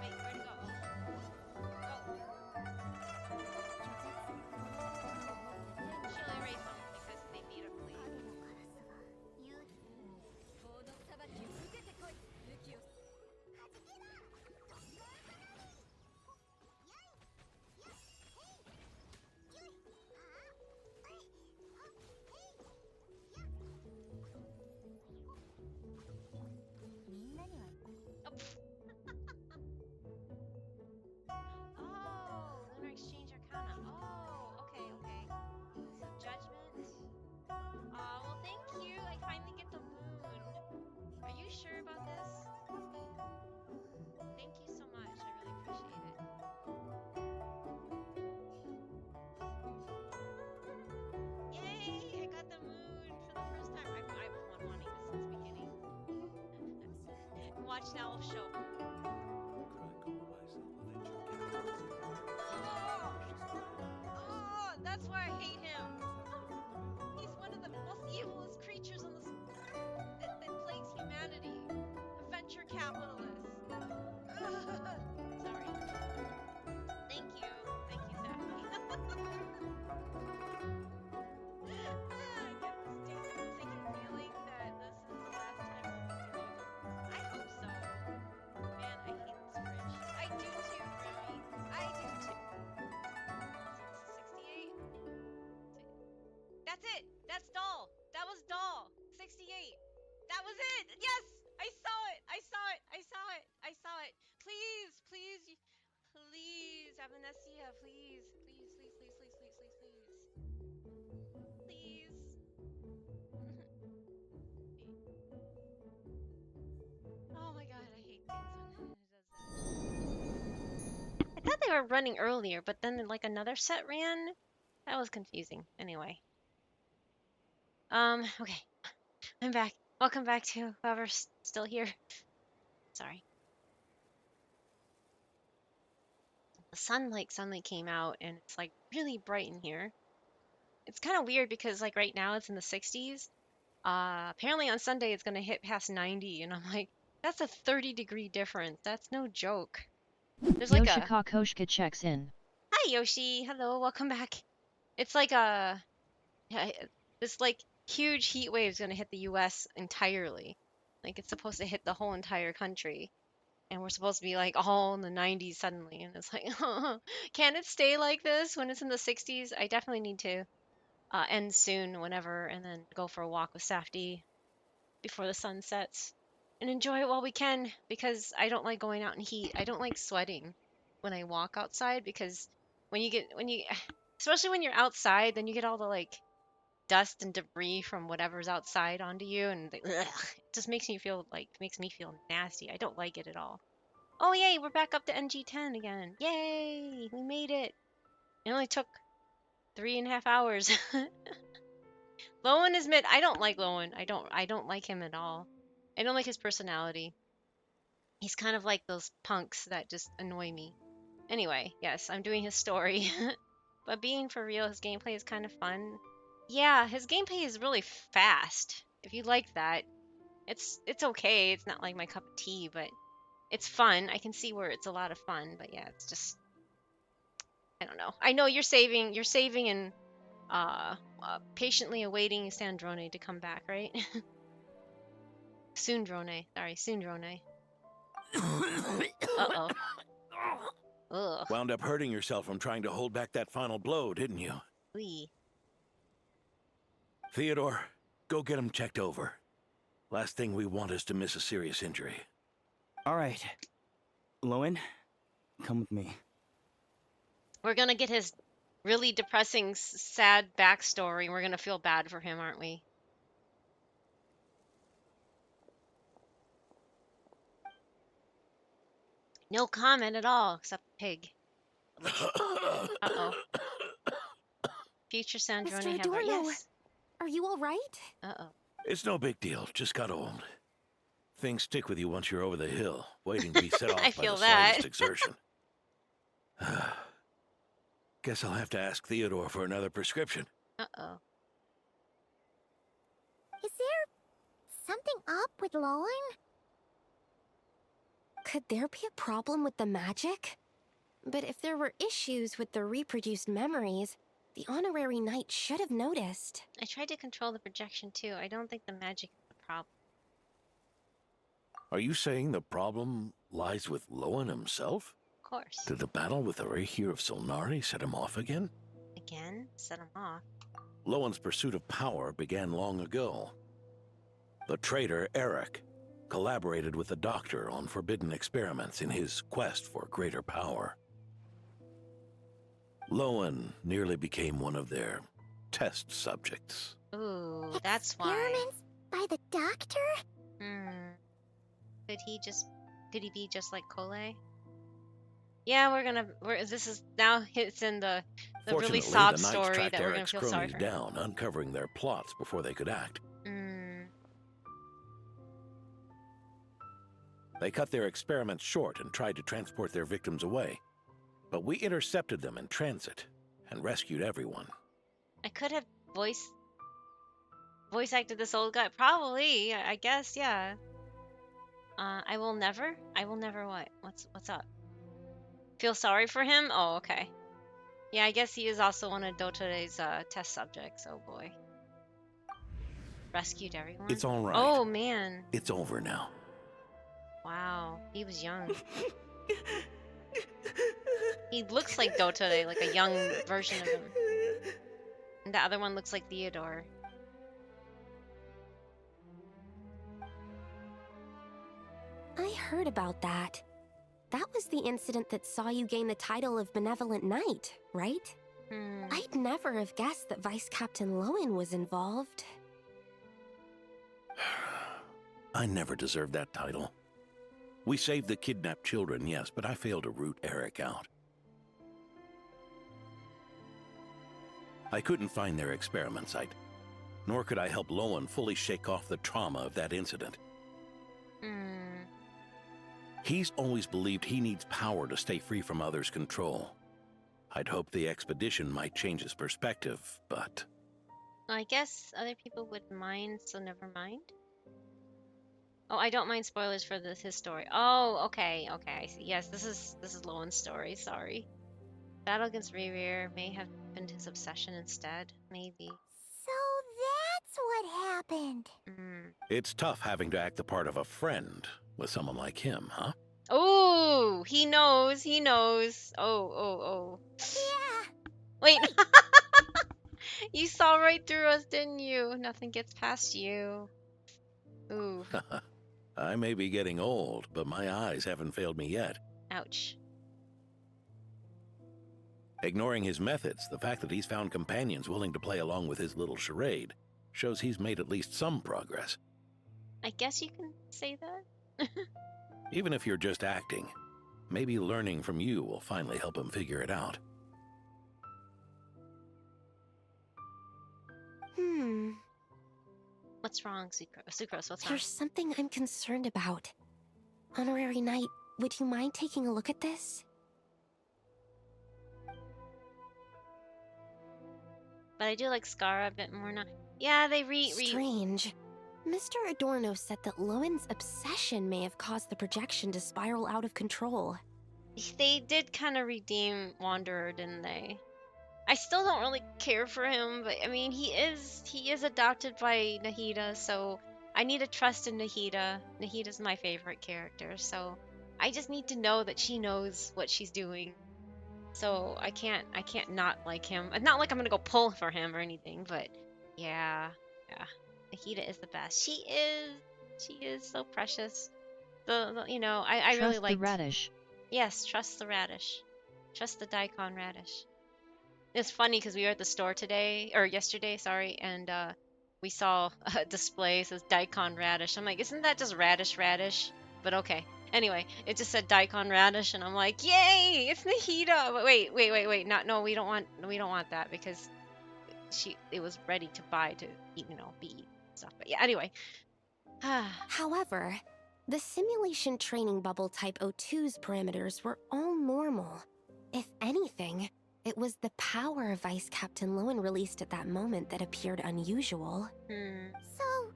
Wait, where'd it go? Oh. She'll erase them because they made up late. Oh, Lunar Exchange Arcana. Oh, okay, okay. So Judgment. Oh, well, thank you. I finally get the moon. Are you sure about this? Thank you so much. I really appreciate it. Yay! I got the moon for the first time. I've been wanting this since the beginning. Watch now, I'll show. Oh, that's why I hate him. He's one of the most evilest creatures on that plagues humanity. A venture capitalist. Sorry. Thank you, Stephanie. I get this sinking feeling that this is the last time we'll be doing. I hope so. Man, I hate this fridge. I do too, Grimmy. I do too. So this is 68. That's it. That's doll. That was doll. 68. That was it. Yes, I saw it. I saw it. I saw it. I saw it. Please, please, please, Avanessia, please, please, please, please, please, please, please, please, please. Oh my god, I hate things when it does that. I thought they were running earlier, but then like another set ran. That was confusing. Anyway. Okay. I'm back. Welcome back to whoever's still here. Sorry. The sunlight suddenly came out and it's like really bright in here. It's kind of weird because like right now it's in the 60s Apparently on Sunday it's gonna hit past 90, and I'm like, that's a 30-degree difference. That's no joke. There's like a Yoshika Koshka checks in. Hi Yoshi, hello, welcome back. It's like a this like huge heat wave is gonna hit the U.S. entirely. Like it's supposed to hit the whole entire country, and we're supposed to be like all in the 90s suddenly, and it's like, can it stay like this when it's in the 60s? I definitely need to end soon, whenever, and then go for a walk with Safdie before the sun sets and enjoy it while we can, because I don't like going out in heat. I don't like sweating when I walk outside, because when you especially when you're outside, then you get all the like dust and debris from whatever's outside onto you, and it just makes me feel nasty. I don't like it at all. Oh yay, we're back up to NG10 again. Yay, we made it. It only took 3.5 hours. Lohen is mid. I don't like Lohen. I don't like him at all. I don't like his personality. He's kind of like those punks that just annoy me. Anyway, yes, I'm doing his story. But being for real, his gameplay is kind of fun. Yeah, his gameplay is really fast. If you like that, it's okay. It's not like my cup of tea, but it's fun. I can see where it's a lot of fun, but yeah, it's just, I don't know. I know you're saving and patiently awaiting Sandrone to come back, right? Sundrone. Sorry, Sundrone. Uh-oh. Ugh. Wound up hurting yourself from trying to hold back that final blow, didn't you? Wee. Theodore, go get him checked over. Last thing we want is to miss a serious injury. All right. Lohen, come with me. We're gonna get his really depressing, sad backstory. We're gonna feel bad for him, aren't we? No comment at all, except pig. Uh-oh. Future Sandrone Mr. Hammer. Adorno, Yes. are you all right? Uh-oh. It's no big deal, just got old. Things stick with you once you're over the hill, waiting to be set off I by feel the that. slightest exertion. Guess I'll have to ask Theodore for another prescription. Uh-oh. Is there something up with Lohen? Could there be a problem with the magic? But if there were issues with the reproduced memories, the honorary knight should have noticed. I tried to control the projection too. I don't think the magic is the problem. Are you saying the problem lies with Lohen himself? Of course. Did the battle with the Rahir of Solnari set him off again? Again? Set him off. Lohen's pursuit of power began long ago. The traitor, Eric, collaborated with the Doctor on forbidden experiments in his quest for greater power. Lohen nearly became one of their test subjects. Ooh, that's why. Experiments by the Doctor? Could he be just like Cole? Yeah, this is now it's in the really sob the Knights story tracked that we're gonna Eric's feel sorry cronies for. down, uncovering their plots before they could act. They cut their experiments short and tried to transport their victims away. But we intercepted them in transit and rescued everyone. I could have voice acted this old guy. Probably, I guess, yeah. I will never what? What's up? Feel sorry for him? Oh, okay. Yeah, I guess he is also one of Dotore's test subjects. Oh boy. Rescued everyone? It's all right. Oh man. It's over now. Wow, he was young. He looks like Dotore, like a young version of him. And the other one looks like Theodore. I heard about that. That was the incident that saw you gain the title of Benevolent Knight, right? I'd never have guessed that Vice Captain Lohen was involved. I never deserved that title. We saved the kidnapped children, yes, but I failed to root Eric out. I couldn't find their experiment site, nor could I help Lohen fully shake off the trauma of that incident. He's always believed he needs power to stay free from others' control. I'd hoped the expedition might change his perspective, but... I guess other people would mind, so never mind. Oh, I don't mind spoilers for his story. Oh, okay, I see. Yes, this is Lowen's story. Sorry. Battle against Rerear may have been his obsession instead. Maybe. So that's what happened. It's tough having to act the part of a friend with someone like him, huh? Oh, he knows. He knows. Oh. Yeah. Wait. You saw right through us, didn't you? Nothing gets past you. Ooh. I may be getting old, but my eyes haven't failed me yet. Ouch. Ignoring his methods, the fact that he's found companions willing to play along with his little charade shows he's made at least some progress. I guess you can say that. Even if you're just acting, maybe learning from you will finally help him figure it out. What's wrong, Sucrose? What's wrong? There's something I'm concerned about. Honorary Knight, would you mind taking a look at this? But I do like Scara a bit more now. Yeah, they Strange. Mr. Adorno said that Lowen's obsession may have caused the projection to spiral out of control. They did kind of redeem Wanderer, didn't they? I still don't really care for him, but I mean, he is adopted by Nahida, so I need to trust in Nahida. Nahida's my favorite character, so I just need to know that she knows what she's doing. So I can't not like him. It's not like I'm gonna go pull for him or anything, but yeah. Nahida is the best. She is so precious. You know, I really like the radish. Yes, trust the radish. Trust the daikon radish. It's funny because we were at the store yesterday, sorry, and we saw a display that says daikon radish. I'm like, isn't that just radish? But okay. Anyway, it just said daikon radish, and I'm like, yay, it's Nahida. But wait. No, we don't want that because it was ready to buy to eat, be eaten and stuff. But yeah, anyway. However, the simulation training bubble type O2's parameters were all normal. If anything, it was the power Vice Captain Lohen released at that moment that appeared unusual. So,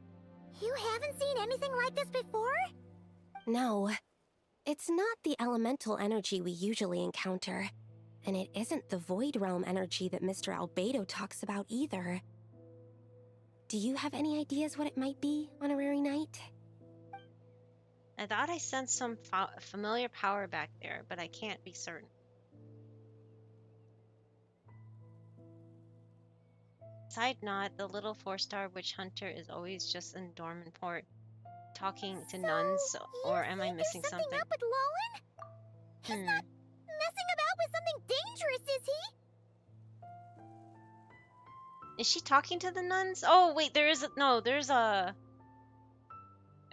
you haven't seen anything like this before? No. It's not the elemental energy we usually encounter, and it isn't the Void Realm energy that Mr. Albedo talks about either. Do you have any ideas what it might be, Honorary Knight? I thought I sensed some familiar power back there, but I can't be certain. Side note, the little 4-star witch hunter is always just in Dorman Port, talking to nuns, or am I missing something? Up with Lohen? He's not messing about with something dangerous, is he? Is she talking to the nuns? Oh wait, there's a.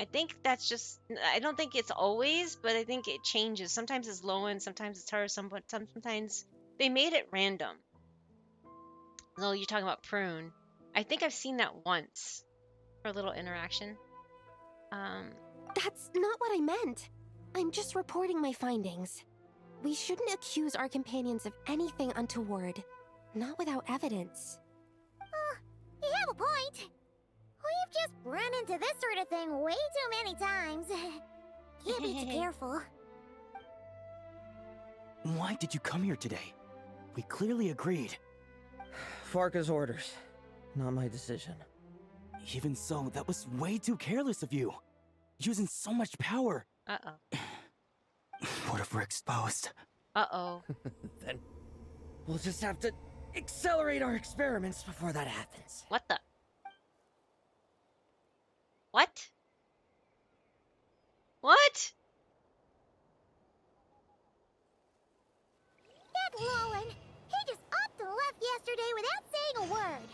I think that's just. I don't think it's always, but I think it changes. Sometimes it's Lohen, sometimes it's her. Sometimes they made it random. Oh, you're talking about Prune. I think I've seen that once for a little interaction. That's not what I meant. I'm just reporting my findings. We shouldn't accuse our companions of anything untoward. Not without evidence. You have a point. We've just run into this sort of thing way too many times. Can't be too careful. Why did you come here today? We clearly agreed. Farka's orders. Not my decision. Even so, that was way too careless of you. Using so much power. Uh-oh. What if we're exposed? Uh-oh. Then we'll just have to accelerate our experiments before that happens. What the? What? What? That Lohen, he just up to left yesterday without saying a word.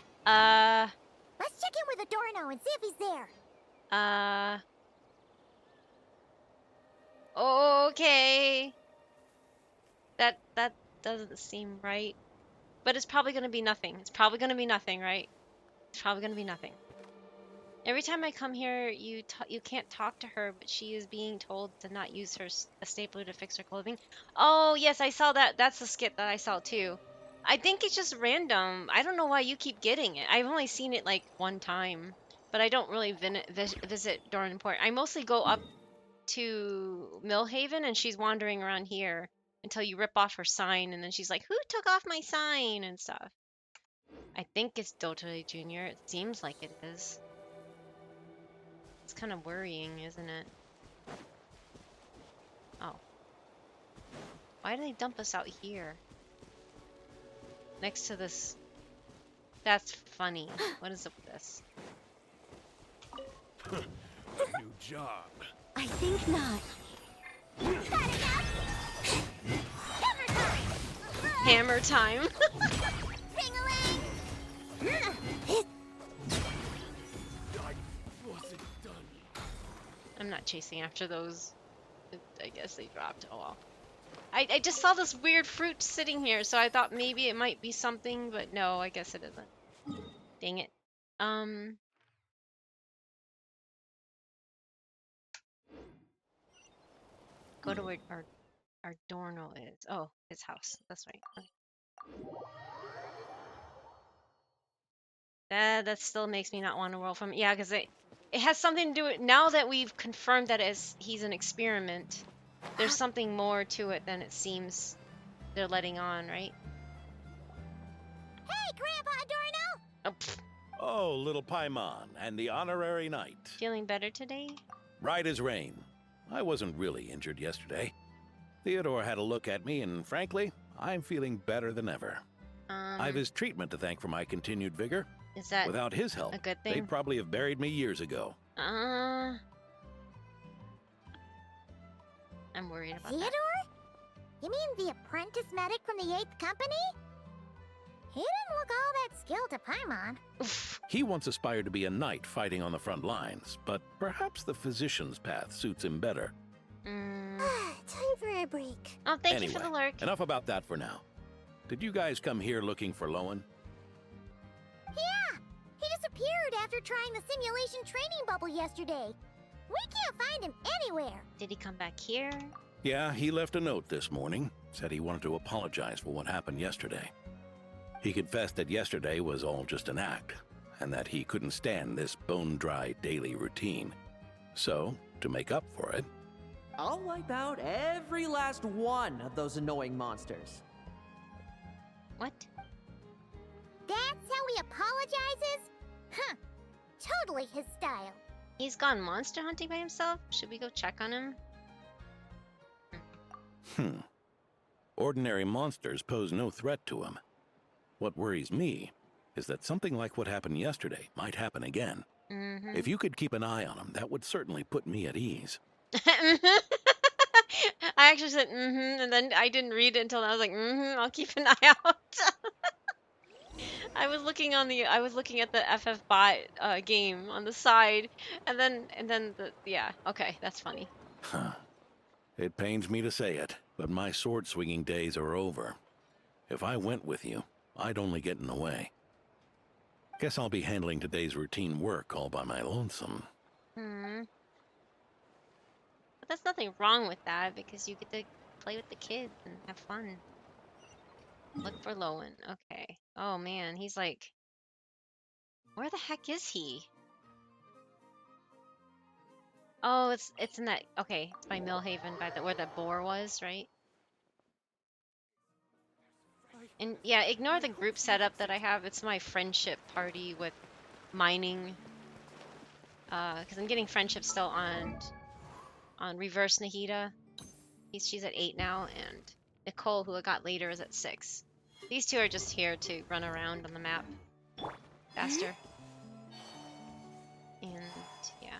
Let's check in with Adorno and see if he's there. Okay. That doesn't seem right. But it's probably gonna be nothing. It's probably gonna be nothing, right? It's probably gonna be nothing. Every time I come here, you can't talk to her, but she is being told to not use a stapler to fix her clothing. Oh yes, I saw that. That's the skit that I saw too. I think it's just random. I don't know why you keep getting it. I've only seen it like one time, but I don't really visit Dornport. I mostly go up to Millhaven, and she's wandering around here until you rip off her sign, and then she's like, "Who took off my sign?" and stuff. I think it's Dota Junior. It seems like it is. It's kind of worrying, isn't it? Oh. Why do they dump us out here? Next to this. That's funny. What is up with this? New job. I think not. Hammer time. I'm not chasing after those. I guess they dropped. Oh well. I just saw this weird fruit sitting here, so I thought maybe it might be something, but no, I guess it isn't. Dang it. Go to where our Dorno is. Oh, his house. That's right. That still makes me not want to roll from. Yeah, because it has something to do with, now that we've confirmed that he's an experiment. There's something more to it than it seems they're letting on, right? Hey, Grandpa Dorno! Oh, pfft. Oh, little Paimon, and the honorary knight. Feeling better today? Right as rain. I wasn't really injured yesterday. Theodore had a look at me, and frankly, I'm feeling better than ever. I've his treatment to thank for my continued vigor. Is that without his help, a good thing? they'd probably have buried me years ago. I'm worried about Theodore? that. You mean the apprentice medic from the 8th Company? He didn't look all that skilled to Paimon. He once aspired to be a knight fighting on the front lines, but perhaps the physician's path suits him better. Time for a break. Oh, thank you for the lurk. Enough about that for now. Did you guys come here looking for Lohen? Yeah! He disappeared after trying the simulation training bubble yesterday. We can't find him anywhere. Did he come back here? Yeah, he left a note this morning. Said he wanted to apologize for what happened yesterday. He confessed that yesterday was all just an act, and that he couldn't stand this bone-dry daily routine. So, to make up for it, I'll wipe out every last one of those annoying monsters. What? That's how he apologizes? Huh. Totally his style. He's gone monster hunting by himself? Should we go check on him? Ordinary monsters pose no threat to him. What worries me is that something like what happened yesterday might happen again. If you could keep an eye on him, that would certainly put me at ease. I actually said and then I didn't read it until I was like, I'll keep an eye out. I was looking at the FF bot game on the side, and then yeah, okay, that's funny. It pains me to say it, but my sword-swinging days are over. If I went with you, I'd only get in the way. Guess I'll be handling today's routine work all by my lonesome. But there's nothing wrong with that, because you get to play with the kids and have fun. Look for Lohen. Okay. Oh man, he's like, where the heck is he? Oh, it's in that. Okay, it's by Millhaven, by where that boar was, right? And yeah, ignore the group setup that I have. It's my friendship party with mining. Because I'm getting friendship still on Reverse Nahida. She's at 8 now, and Nicole, who I got later, is at 6. These two are just here to run around on the map faster. And yeah.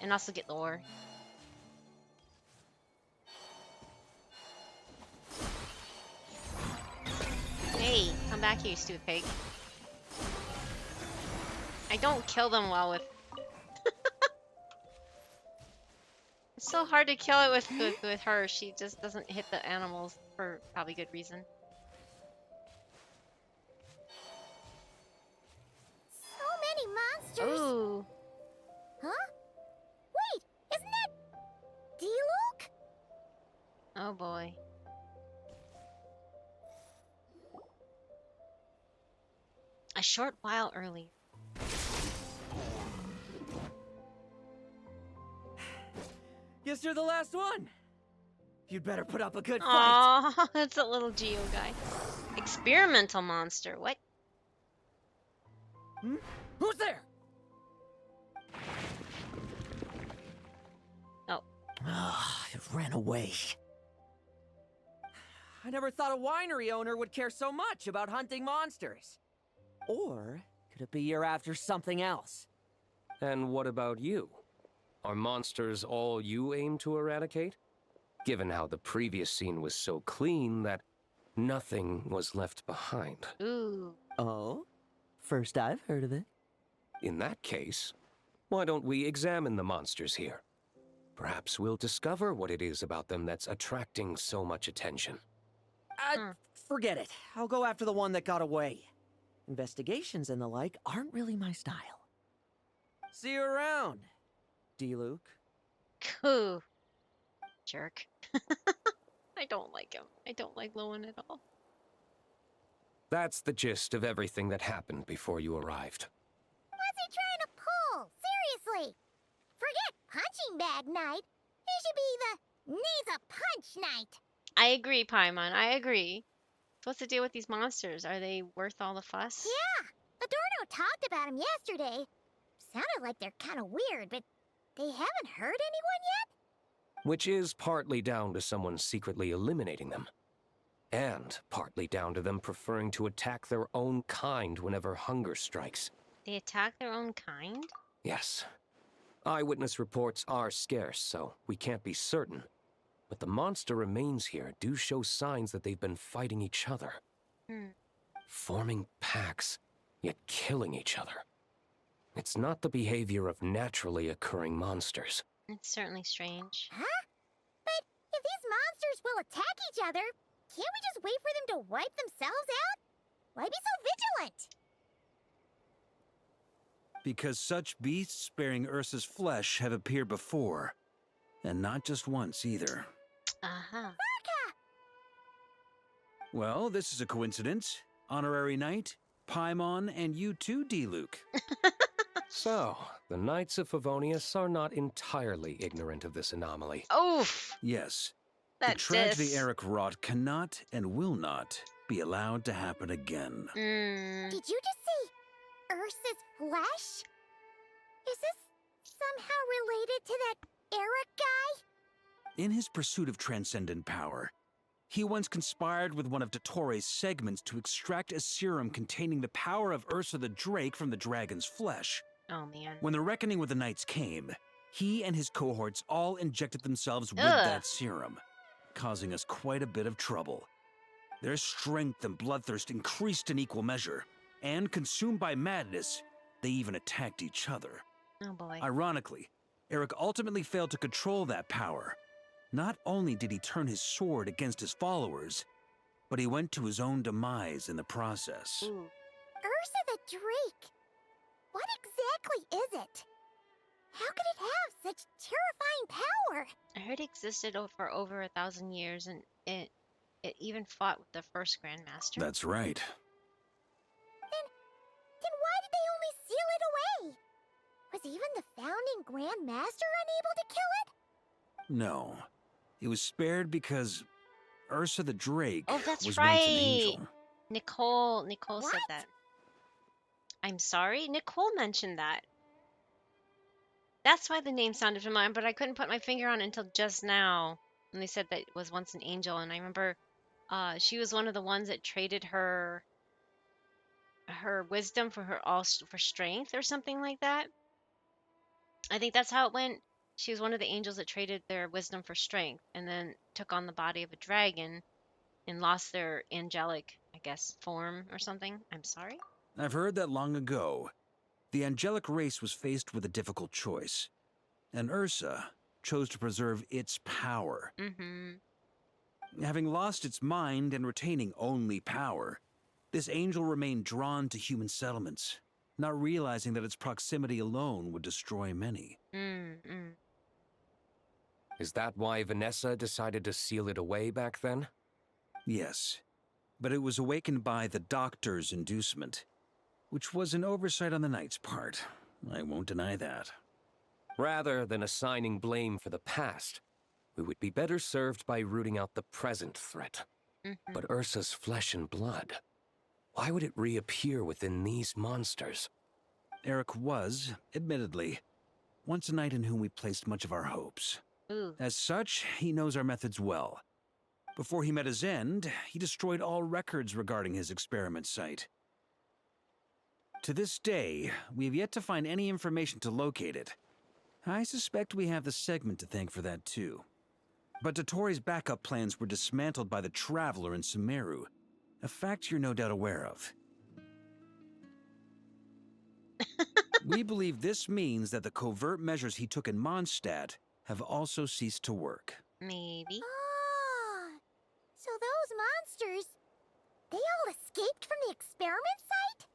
And also get lore. Hey, come back here, you stupid pig. I don't kill them well with... It's so hard to kill it with her. She just doesn't hit the animals for probably good reason. So many monsters. Ooh. Huh? Wait, isn't that D-Luke? Oh boy. short while earlier. Guess you're the last one. You'd better put up a good fight. Aw, that's a little Geo guy. Experimental monster. What? Hmm? Who's there? Oh. It ran away. I never thought a winery owner would care so much about hunting monsters. Or could it be you're after something else? And what about you? Are monsters all you aim to eradicate? Given how the previous scene was so clean that nothing was left behind. Ooh. Oh? First I've heard of it. In that case, why don't we examine the monsters here? Perhaps we'll discover what it is about them that's attracting so much attention. Forget it. I'll go after the one that got away. Investigations and the like aren't really my style. See you around, D-Luke. Cool. Jerk. I don't like him. I don't like Lohen at all. That's the gist of everything that happened before you arrived. What's he trying to pull? Seriously. Forget punching bag night. It should be the needs a punch night. I agree, Paimon. I agree. What's the deal with these monsters? Are they worth all the fuss? Yeah. Adorno talked about them yesterday. Sounded like they're kind of weird, but they haven't hurt anyone yet? Which is partly down to someone secretly eliminating them. And partly down to them preferring to attack their own kind whenever hunger strikes. They attack their own kind? Yes. Eyewitness reports are scarce, so we can't be certain. But the monster remains here do show signs that they've been fighting each other. Forming packs, yet killing each other. It's not the behavior of naturally occurring monsters. It's certainly strange. Huh? But if these monsters will attack each other, can't we just wait for them to wipe themselves out? Why be so vigilant? Because such beasts bearing Ursa's flesh have appeared before. And not just once either. Uh-huh. Well, this is a coincidence. Honorary Knight, Paimon, and you too, D-Luke. So, the Knights of Favonius are not entirely ignorant of this anomaly. Oof! Yes. That the tragedy diss. Eric wrought cannot and will not be allowed to happen again. Did you just say Ursa's flesh? Is this somehow related to that Eric guy? In his pursuit of transcendent power, he once conspired with one of Dottoro's segments to extract a serum containing the power of Ursa the Drake from the dragon's flesh. Oh, man. When the reckoning with the Knights came, he and his cohorts all injected themselves with Ugh. that serum, causing us quite a bit of trouble. Their strength and bloodthirst increased in equal measure, and consumed by madness, they even attacked each other. Oh, boy. Ironically, Eric ultimately failed to control that power. Not only did he turn his sword against his followers, but he went to his own demise in the process. Ooh. Ursa the Drake. What exactly is it? How could it have such terrifying power? I heard it existed for over 1,000 years, and it even fought with the first Grandmaster. That's right. Then why did they only seal it away? Was even the founding Grandmaster unable to kill it? No. It was spared because Ursa the Drake Oh, that's was right. once an angel. Nicole said that. I'm sorry? Nicole mentioned that. That's why the name sounded familiar, but I couldn't put my finger on it until just now. And they said that it was once an angel, and I remember she was one of the ones that traded her wisdom for strength or something like that. I think that's how it went. She was one of the angels that traded their wisdom for strength, and then took on the body of a dragon and lost their angelic, I guess, form or something. I'm sorry? I've heard that long ago, the angelic race was faced with a difficult choice, and Ursa chose to preserve its power. Having lost its mind and retaining only power, this angel remained drawn to human settlements, not realizing that its proximity alone would destroy many. Is that why Vanessa decided to seal it away back then? Yes, but it was awakened by the doctor's inducement. which was an oversight on the Knight's part. I won't deny that. Rather than assigning blame for the past, we would be better served by rooting out the present threat. But Ursa's flesh and blood, why would it reappear within these monsters? Eric was, admittedly, once a knight in whom we placed much of our hopes. As such, he knows our methods well. Before he met his end, he destroyed all records regarding his experiment site. To this day, we have yet to find any information to locate it. I suspect we have the segment to thank for that too. But Dotori's backup plans were dismantled by the Traveler in Sumeru, a fact you're no doubt aware of. We believe this means that the covert measures he took in Mondstadt have also ceased to work. Maybe. Ah, so those monsters, they all escaped from the experiment site?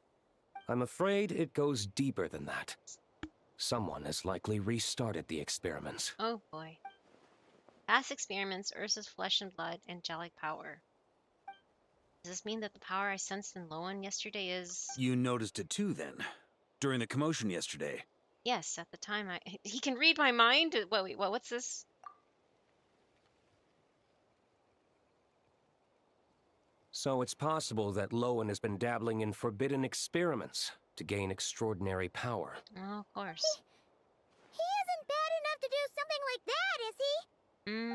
I'm afraid it goes deeper than that. Someone has likely restarted the experiments. Oh boy. Past experiments, Ursa's flesh and blood, angelic power. Does this mean that the power I sensed in Lohen yesterday is... You noticed it too, then? During the commotion yesterday? Yes, at the time he can read my mind? Wait, what's this? So it's possible that Lohen has been dabbling in forbidden experiments to gain extraordinary power. Oh, of course. He isn't bad enough to do something like that, is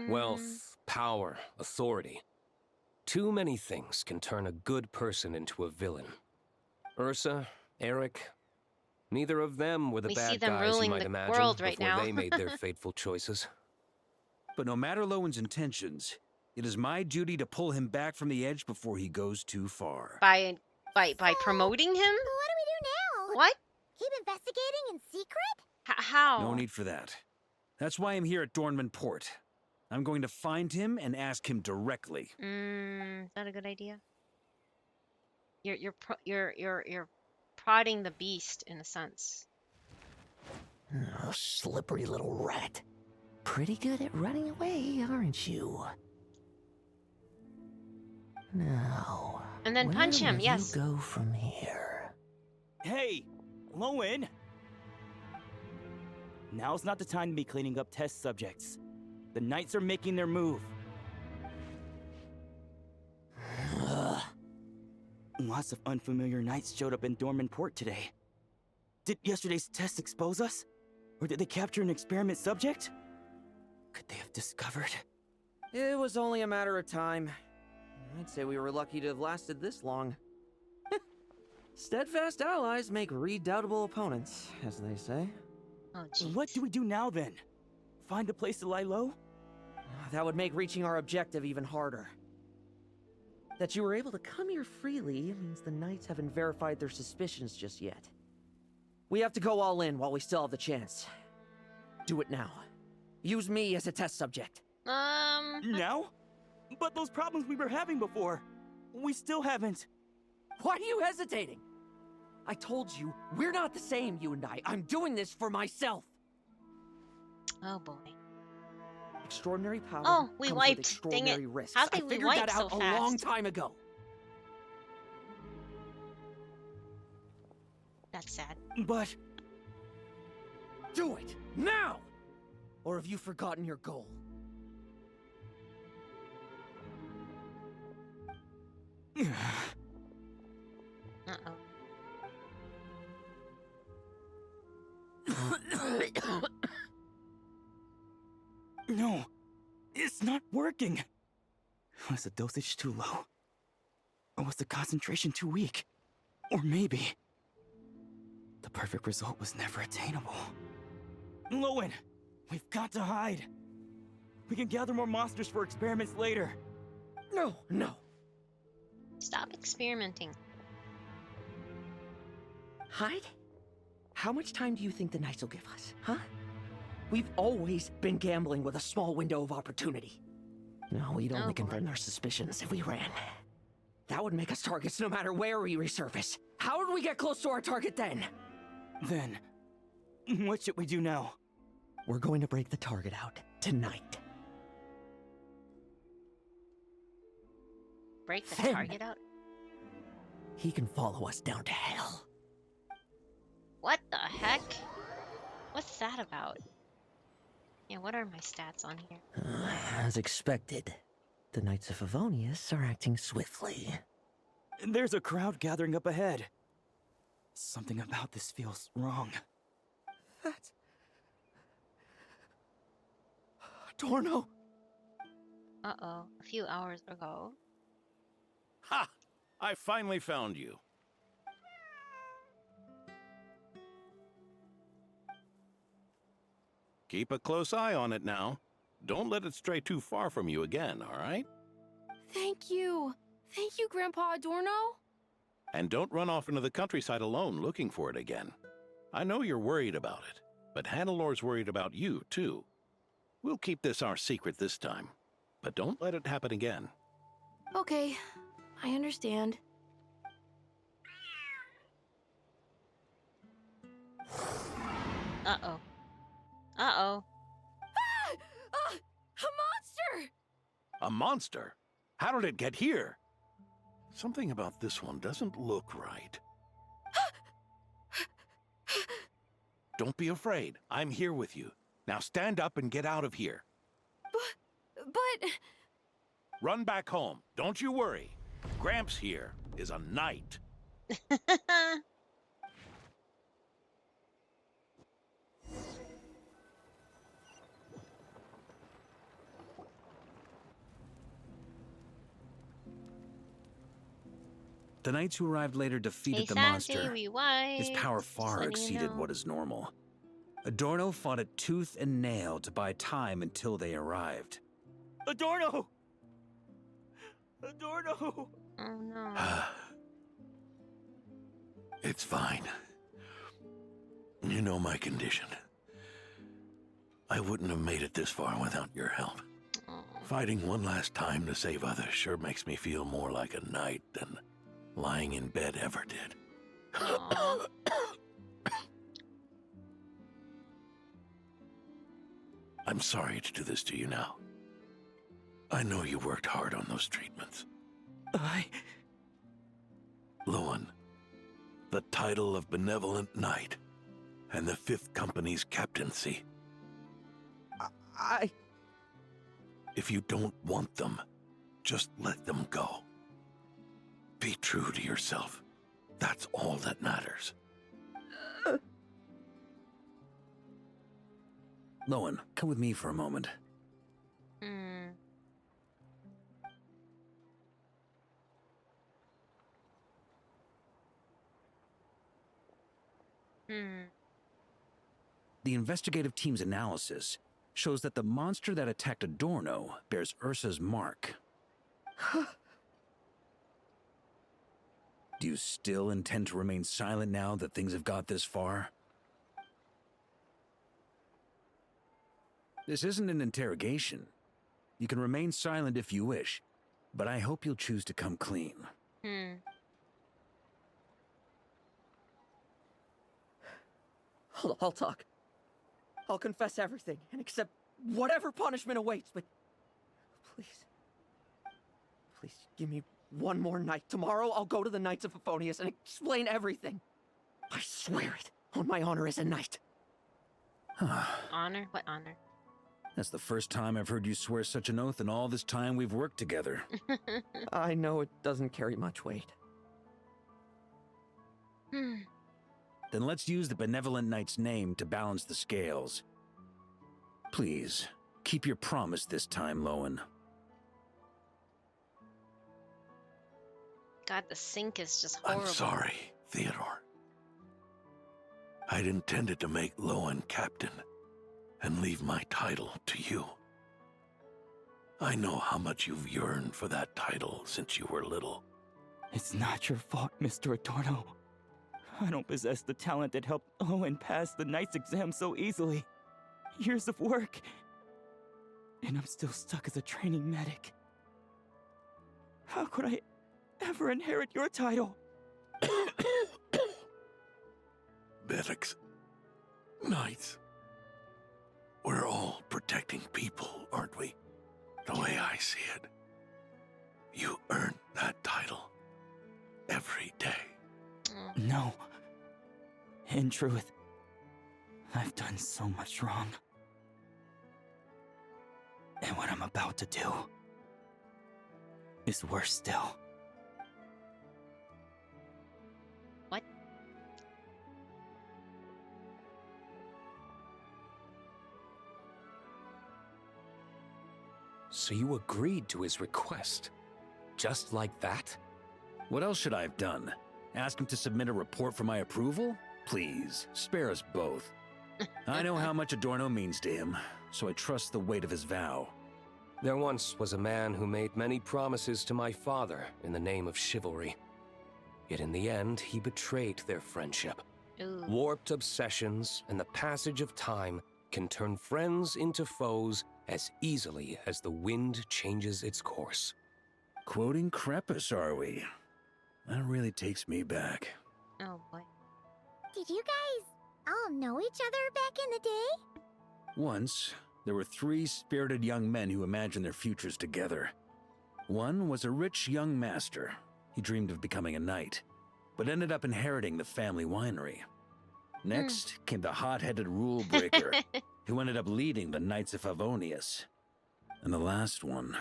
he? Wealth, power, authority. Too many things can turn a good person into a villain. Ursa, Eric, neither of them were the bad guys you might imagine before they made their fateful choices. But no matter Lowen's intentions, it is my duty to pull him back from the edge before he goes too far. By promoting him? What do we do now? What? Keep investigating in secret? How? No need for that. That's why I'm here at Dornman Port. I'm going to find him and ask him directly. Is that a good idea? You're prodding the beast in a sense. Oh, slippery little rat. Pretty good at running away, aren't you? Now, and then punch him, yes. You go from here. Hey, Lohen! Now's not the time to be cleaning up test subjects. The Knights are making their move. Lots of unfamiliar Knights showed up in Dorman Port today. Did yesterday's test expose us? Or did they capture an experiment subject? Could they have discovered? It was only a matter of time. I'd say we were lucky to have lasted this long. Steadfast allies make redoubtable opponents, as they say. Oh, geez. What do we do now, then? Find a place to lie low? That would make reaching our objective even harder. That you were able to come here freely means the Knights haven't verified their suspicions just yet. We have to go all in while we still have the chance. Do it now. Use me as a test subject. Now? But those problems we were having before, we still haven't. Why are you hesitating? I told you, we're not the same, you and I. I'm doing this for myself. Oh boy. Extraordinary power. Oh, we comes wiped. With extraordinary risks. How did I we figured wipe that out so a fast? long time ago. That's sad. But do it now, or have you forgotten your goal? No, it's not working. Was the dosage too low? Or was the concentration too weak? Or maybe the perfect result was never attainable. Lohen, we've got to hide. We can gather more monsters for experiments later. No. Stop experimenting. Hide? How much time do you think the Knights will give us, huh? We've always been gambling with a small window of opportunity. No, we'd only confirm their suspicions if we ran. That would make us targets no matter where we resurface. How would we get close to our target then? Then, what should we do now? We're going to break the target out tonight. Break the target out? He can follow us down to hell. heck? What's that about? Yeah, what are my stats on here? As expected, the Knights of Favonius are acting swiftly. There's a crowd gathering up ahead. Something about this feels wrong. That's... Adorno! Uh-oh, a few hours ago. Ha! I finally found you. Keep a close eye on it now. Don't let it stray too far from you again, all right? Thank you. Thank you, Grandpa Adorno. And don't run off into the countryside alone looking for it again. I know you're worried about it, but ҳелло's worried about you, too. We'll keep this our secret this time, but don't let it happen again. Okay, I understand. Uh-oh. Uh-oh. Ah! A monster! A monster? How did it get here? Something about this one doesn't look right. Don't be afraid. I'm here with you. Now stand up and get out of here. But... Run back home. Don't you worry. Gramps here is a knight. The knights who arrived later defeated the monster. His power far exceeded what is normal. Adorno fought it tooth and nail to buy time until they arrived. Adorno! Adorno! Oh no. It's fine. You know my condition. I wouldn't have made it this far without your help. Fighting one last time to save others sure makes me feel more like a knight than lying in bed ever did. I'm sorry to do this to you now. I know you worked hard on those treatments. Lohen, the title of Benevolent Knight and the 5th Company's captaincy. If you don't want them, just let them go. Be true to yourself. That's all that matters. Lohen, come with me for a moment. The investigative team's analysis shows that the monster that attacked Adorno bears Ursa's mark. Do you still intend to remain silent now that things have got this far? This isn't an interrogation. You can remain silent if you wish, but I hope you'll choose to come clean. I'll talk. I'll confess everything and accept whatever punishment awaits, but please give me one more night. Tomorrow I'll go to the Knights of Favonius and explain everything. I swear it on my honor as a knight. Honor? What honor? That's the first time I've heard you swear such an oath in all this time we've worked together. I know it doesn't carry much weight. Then let's use the Benevolent Knight's name to balance the scales. Please, keep your promise this time, Lohen. God, the sink is just horrible. I'm sorry, Theodore. I'd intended to make Lohen captain and leave my title to you. I know how much you've yearned for that title since you were little. It's not your fault, Mr. Adorno. I don't possess the talent that helped Owen pass the Knight's exam so easily. Years of work, and I'm still stuck as a training medic. How could I ever inherit your title? Medics, knights, we're all protecting people, aren't we? The way I see it, you earned that title every day. No. In truth, I've done so much wrong. And what I'm about to do is worse still. What? So you agreed to his request? Just like that? What else should I have done? Ask him to submit a report for my approval? Please, spare us both. I know how much Adorno means to him, so I trust the weight of his vow. There once was a man who made many promises to my father in the name of chivalry. Yet in the end, he betrayed their friendship. Ooh. Warped obsessions and the passage of time can turn friends into foes as easily as the wind changes its course. Quoting Crepus, are we? That really takes me back. Oh boy. Did you guys all know each other back in the day? Once, there were 3 spirited young men who imagined their futures together. One was a rich young master. He dreamed of becoming a knight, but ended up inheriting the family winery. Next came the hot-headed rule breaker, who ended up leading the Knights of Favonius. And the last one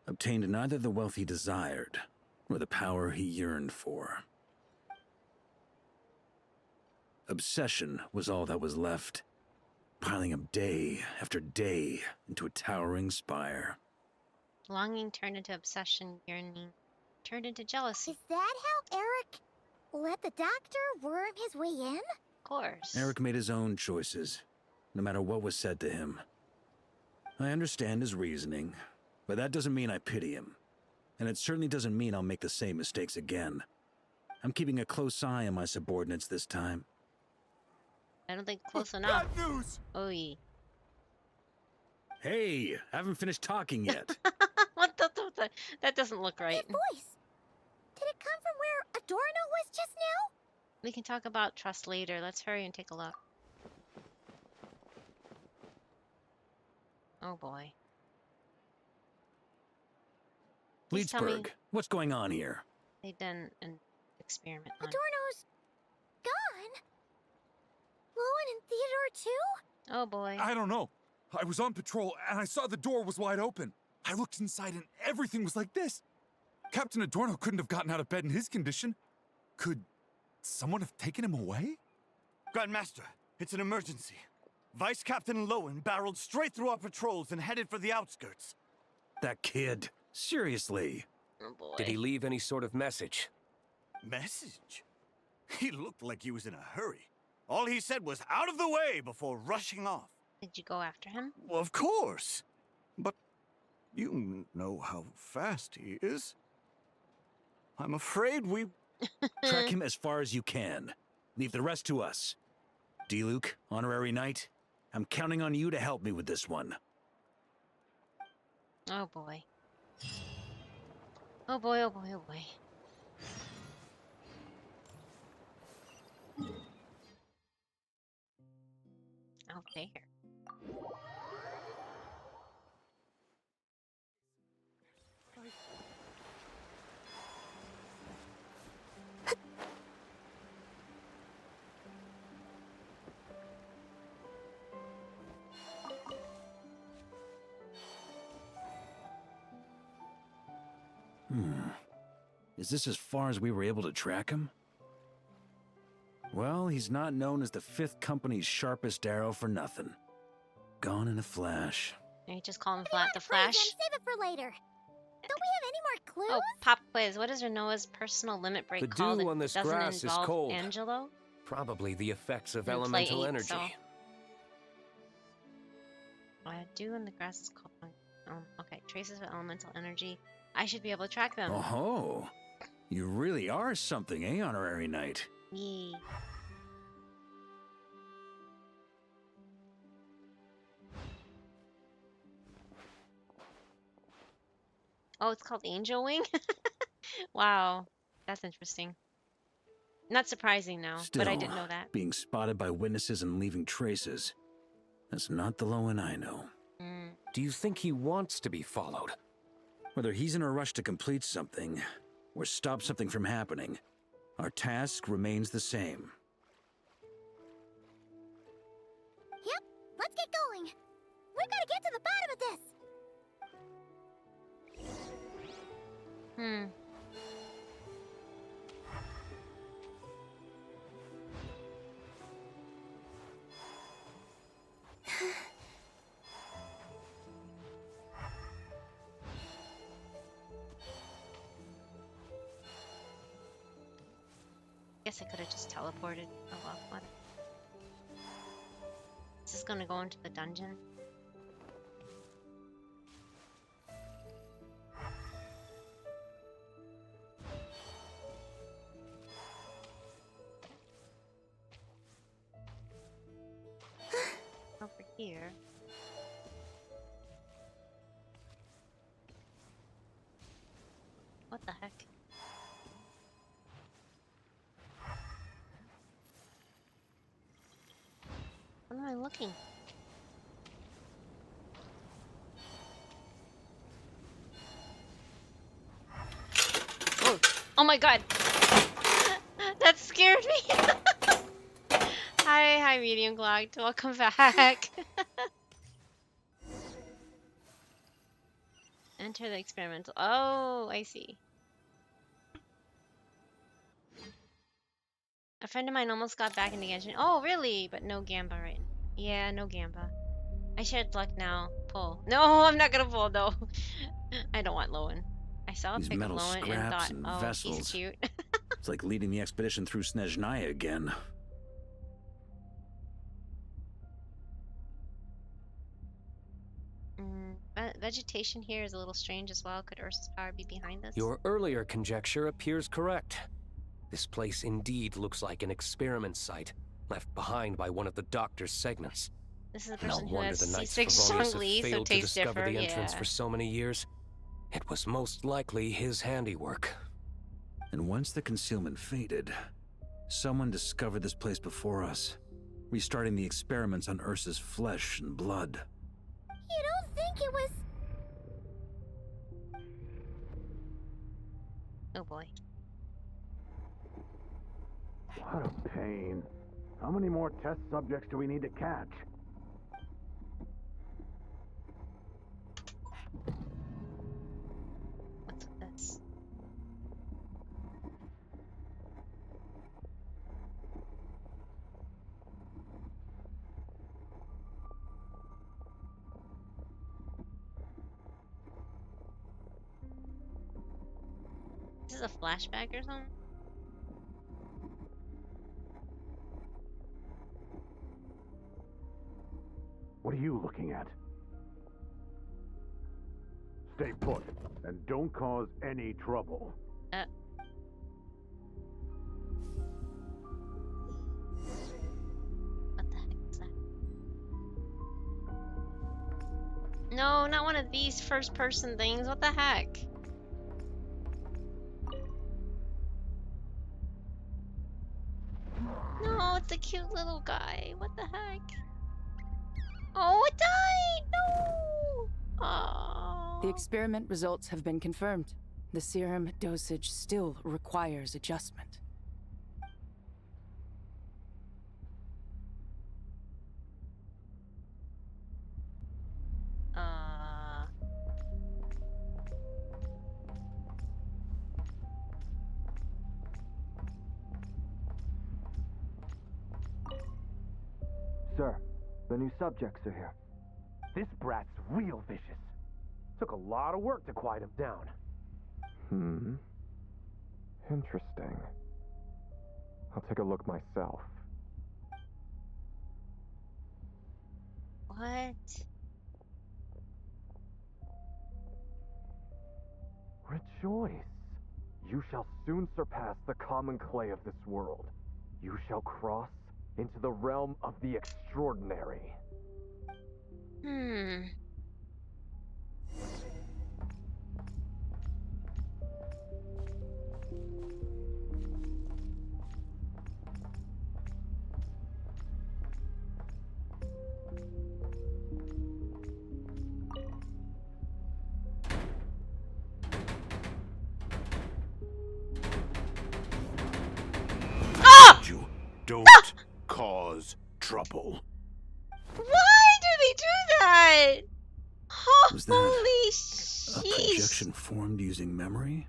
obtained neither the wealth he desired, nor the power he yearned for. Obsession was all that was left, piling up day after day into a towering spire. Longing turned into obsession, yearning turned into jealousy. Is that how Eric let the doctor worm his way in? Of course. Eric made his own choices, no matter what was said to him. I understand his reasoning, but that doesn't mean I pity him. And it certainly doesn't mean I'll make the same mistakes again. I'm keeping a close eye on my subordinates this time. I don't think close enough. Bad news! Oy. Hey, haven't finished talking yet. What the? That doesn't look right. That voice! Did it come from where Adorno was just now? We can talk about trust later. Let's hurry and take a look. Oh boy. Please tell me Leedsburg, what's going on here? they've done an experiment on Adorno's gone? Lohen and Theodore too? Oh boy. I don't know. I was on patrol and I saw the door was wide open. I looked inside and everything was like this. Captain Adorno couldn't have gotten out of bed in his condition. Could someone have taken him away? Grandmaster, it's an emergency. Vice Captain Lohen barreled straight through our patrols and headed for the outskirts. That kid. Seriously. Oh boy. Did he leave any sort of message? Message? He looked like he was in a hurry. All he said was out of the way before rushing off. Did you go after him? Well, of course. But you know how fast he is. I'm afraid we... Track him as far as you can. Leave the rest to us. D-Luke, honorary knight, I'm counting on you to help me with this one. Oh boy. Oh boy, oh boy, oh boy. Oh, there. Is this as far as we were able to track him? Well, he's not known as the 5th Company's sharpest arrow for nothing. Gone in a flash. You just call him the Flash. Save it for later. Don't we have any more clues? Oh, pop quiz. What is Renoa's personal limit break The called? dew It on this doesn't grass is involve cold. Angelo? Probably the effects of And play elemental 8, energy. so- Dew in the grass is called. Okay, traces of elemental energy. I should be able to track them. Oh, you really are something, eh, honorary knight? Yee. Oh, it's called Angel Wing? Wow, that's interesting. Not surprising now, but I didn't know that. Being spotted by witnesses and leaving traces. That's not the Lohen I know. Do you think he wants to be followed? Whether he's in a rush to complete something, or stop something from happening, our task remains the same. Hmm. Guess I could have just teleported. Oh well, what? Is this gonna go into the dungeon? Over here. What the heck? What am I looking? Oh, oh my god! That scared me! Hi, medium clocked. Welcome back. Enter the experimental. Oh, I see. A friend of mine almost got back into genshin. Oh, really? But no Gamba right now. Yeah, no Gamba. I shared luck now. Pull. No, I'm not gonna pull though. I don't want Lohen. I saw a These pic of metal Lohen and scraps thought, and oh, vessels. he's cute. It's like leading the expedition through Snezhnaya again. Vegetation here is a little strange as well. Could Ursa's power be behind this? Your earlier conjecture appears correct. This place indeed looks like an experiment site, left behind by one of the doctor's segments. This is a No person who wonder has the Knights C6 Favonius have strongly, so failed to tastes discover differ. the entrance Yeah. for so many years. It was most likely his handiwork. And once the concealment faded, someone discovered this place before us, restarting the experiments on Ursa's flesh and blood. You don't think it was... Oh boy. What a pain. How many more test subjects do we need to catch? What's this? This is a flashback or something? What are you looking at? Stay put, and don't cause any trouble. What the heck is that? No, not one of these first-person things. What the heck? No, it's a cute little guy. What the heck? Oh, it died! No! Oh. The experiment results have been confirmed. The serum dosage still requires adjustment. Sir, the new subjects are here. This brat's real vicious. Took a lot of work to quiet him down. Interesting. I'll take a look myself. What? Rejoice. You shall soon surpass the common clay of this world. You shall cross into the realm of the extraordinary. You don't cause trouble. Why do they do that? Was that Holy a sheesh! projection formed using memory?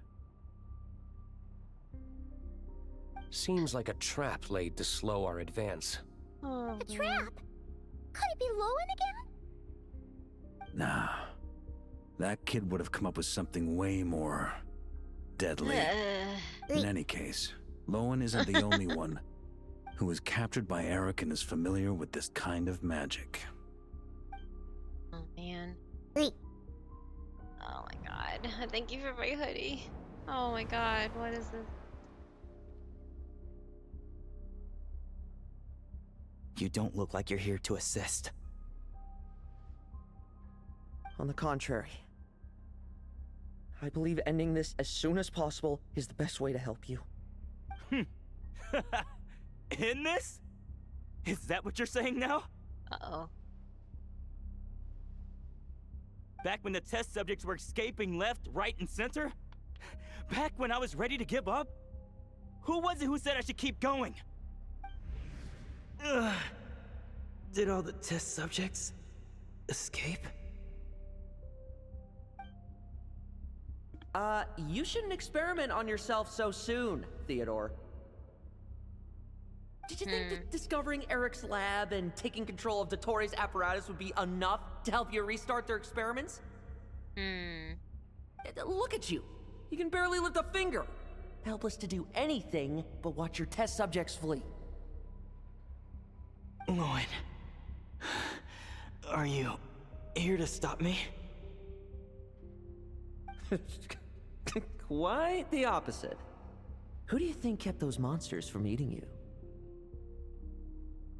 seems like a trap laid to slow our advance. Oh, A trap? Could it be Lohen again? Nah. That kid would have come up with something way more deadly. In any case, Lohen isn't the only one who was captured by Eric and is familiar with this kind of magic. Oh man. Oh my god. Thank you for my hoodie. Oh my god, what is this? You don't look like you're here to assist. On the contrary, I believe ending this as soon as possible is the best way to help you. In this? Is that what you're saying now? Uh-oh. Back when the test subjects were escaping left, right, and center? Back when I was ready to give up? Who was it who said I should keep going? Did all the test subjects escape? You shouldn't experiment on yourself so soon, Theodore. Did you think that discovering Eric's lab and taking control of Dottore apparatus would be enough to help you restart their experiments? Look at you. You can barely lift a finger. Helpless to do anything but watch your test subjects flee. Lohen, are you here to stop me? Quite the opposite. Who do you think kept those monsters from eating you?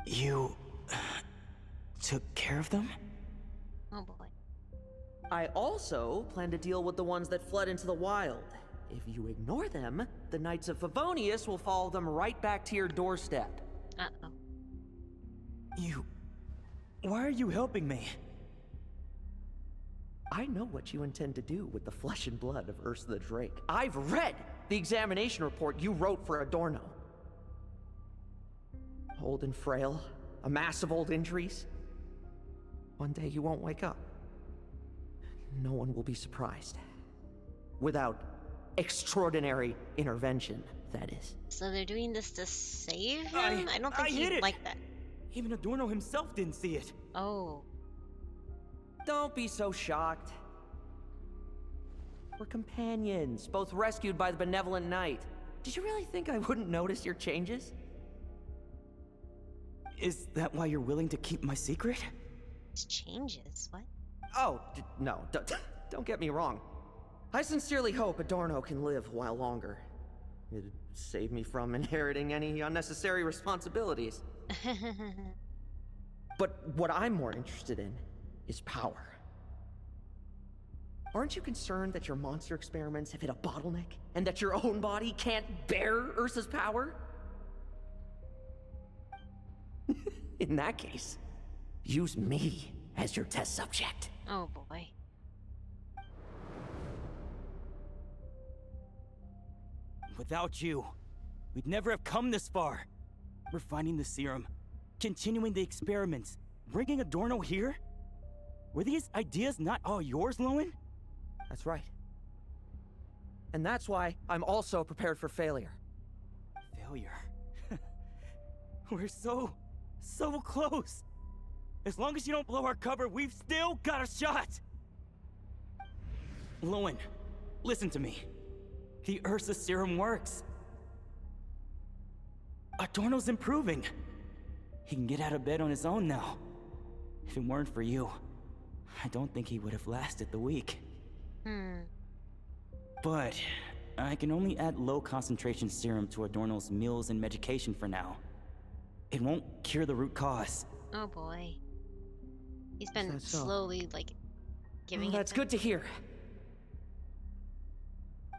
You took care of them? Oh boy. I also plan to deal with the ones that fled into the wild. If you ignore them, the Knights of Favonius will follow them right back to your doorstep. Uh-oh. Why are you helping me? I know what you intend to do with the flesh and blood of Ursa the Drake. I've read the examination report you wrote for Adorno. Old and frail, a mass of old injuries. One day you won't wake up. No one will be surprised. Without extraordinary intervention, that is. So they're doing this to save him? I don't think hit he'd it. like that. Even Adorno himself didn't see it. Oh. Don't be so shocked. We're companions, both rescued by the benevolent knight. Did you really think I wouldn't notice your changes? Is that why you're willing to keep my secret? His changes? What? Oh, no, don't get me wrong. I sincerely hope Adorno can live a while longer. It'd save me from inheriting any unnecessary responsibilities. But what I'm more interested in is power. Aren't you concerned that your monster experiments have hit a bottleneck, and that your own body can't bear Ursa's power? In that case, use me as your test subject. Oh boy. Without you, we'd never have come this far. Refining the serum, continuing the experiments, bringing Adorno here? Were these ideas not all yours, Lohen? That's right. And that's why I'm also prepared for failure. Failure? We're so close. As long as you don't blow our cover, we've still got a shot. Lohen, listen to me. The Ursa serum works. Adorno's improving. He can get out of bed on his own now. If it weren't for you, I don't think he would have lasted the week. But I can only add low concentration serum to Adorno's meals and medication for now. It won't cure the root cause. Oh boy. He's been slowly, like, giving it. That's good to hear.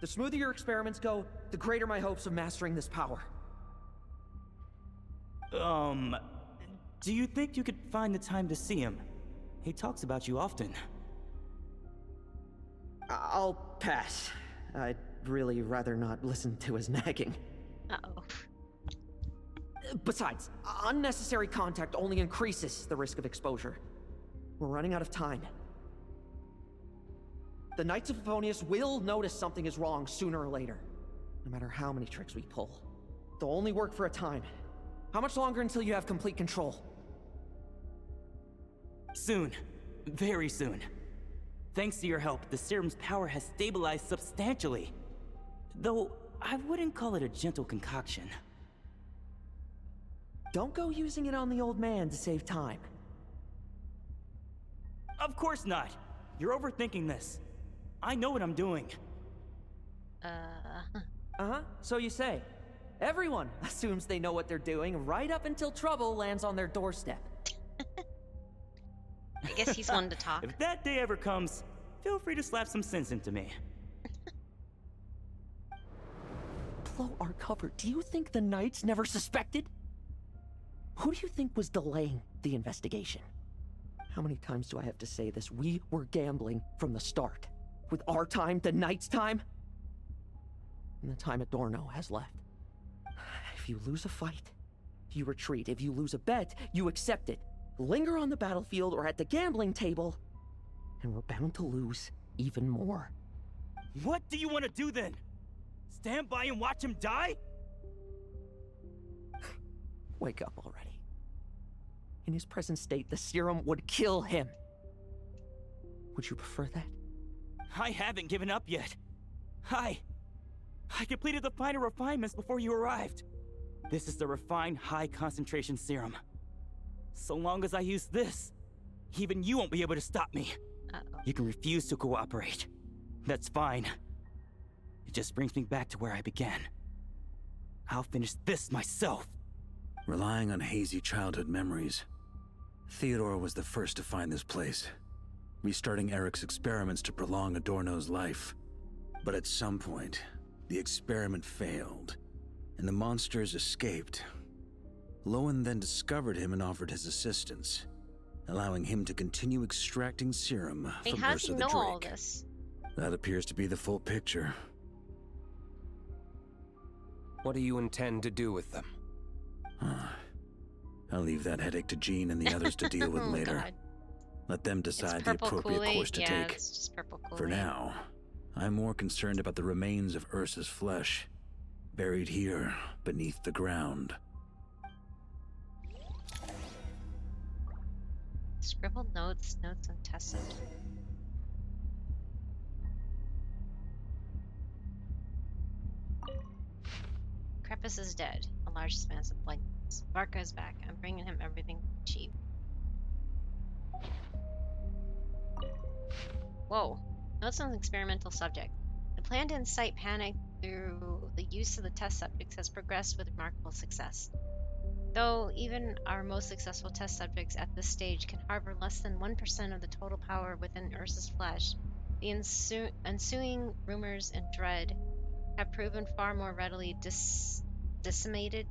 The smoother your experiments go, the greater my hopes of mastering this power. Do you think you could find the time to see him? He talks about you often. I'll pass. I'd really rather not listen to his nagging. Uh-oh. Besides, unnecessary contact only increases the risk of exposure. We're running out of time. The Knights of Favonius will notice something is wrong sooner or later, no matter how many tricks we pull. They'll only work for a time. How much longer until you have complete control? Soon. Very soon. Thanks to your help, the serum's power has stabilized substantially. Though, I wouldn't call it a gentle concoction. Don't go using it on the old man to save time. Of course not. You're overthinking this. I know what I'm doing. Uh-huh, so you say. Everyone assumes they know what they're doing right up until trouble lands on their doorstep. I guess he's one to talk. If that day ever comes, feel free to slap some sense into me. Blow our cover. Do you think the Knights never suspected? Who do you think was delaying the investigation? How many times do I have to say this? We were gambling from the start. With our time, the Knights' time, and the time Adorno has left. If you lose a fight, you retreat. If you lose a bet, you accept it. Linger on the battlefield or at the gambling table, and we're bound to lose even more. What do you want to do then? Stand by and watch him die? Wake up already. In his present state, the serum would kill him. Would you prefer that? I haven't given up yet. I completed the final refinements before you arrived. This is the refined high concentration serum. So long as I use this, even you won't be able to stop me. You can refuse to cooperate. That's fine. It just brings me back to where I began. I'll finish this myself. Relying on hazy childhood memories, Theodore was the first to find this place, restarting Eric's experiments to prolong Adorno's life. But at some point, the experiment failed, and the monsters escaped. Lohen then discovered him and offered his assistance, allowing him to continue extracting serum from how does he Ursa the know all Drake. this? That appears to be the full picture. What do you intend to do with them? I'll leave that headache to Jean and the others to deal with Oh, later. God. Let them decide the Purple appropriate Kool-Aid? course to Yeah, take. it's just purple For Kool-Aid. now, I'm more concerned about the remains of Ursa's flesh, buried here beneath the ground. Scribbled notes, notes on test subject. Crepus is dead. A large expanse of blankets. Varka is back. I'm bringing him everything cheap. Whoa. Notes on experimental subject. The plan to incite panic through the use of the test subjects has progressed with remarkable success. Though even our most successful test subjects at this stage can harbor less than 1% of the total power within Ursa's flesh, the ensuing rumors and dread have proven far more readily disseminated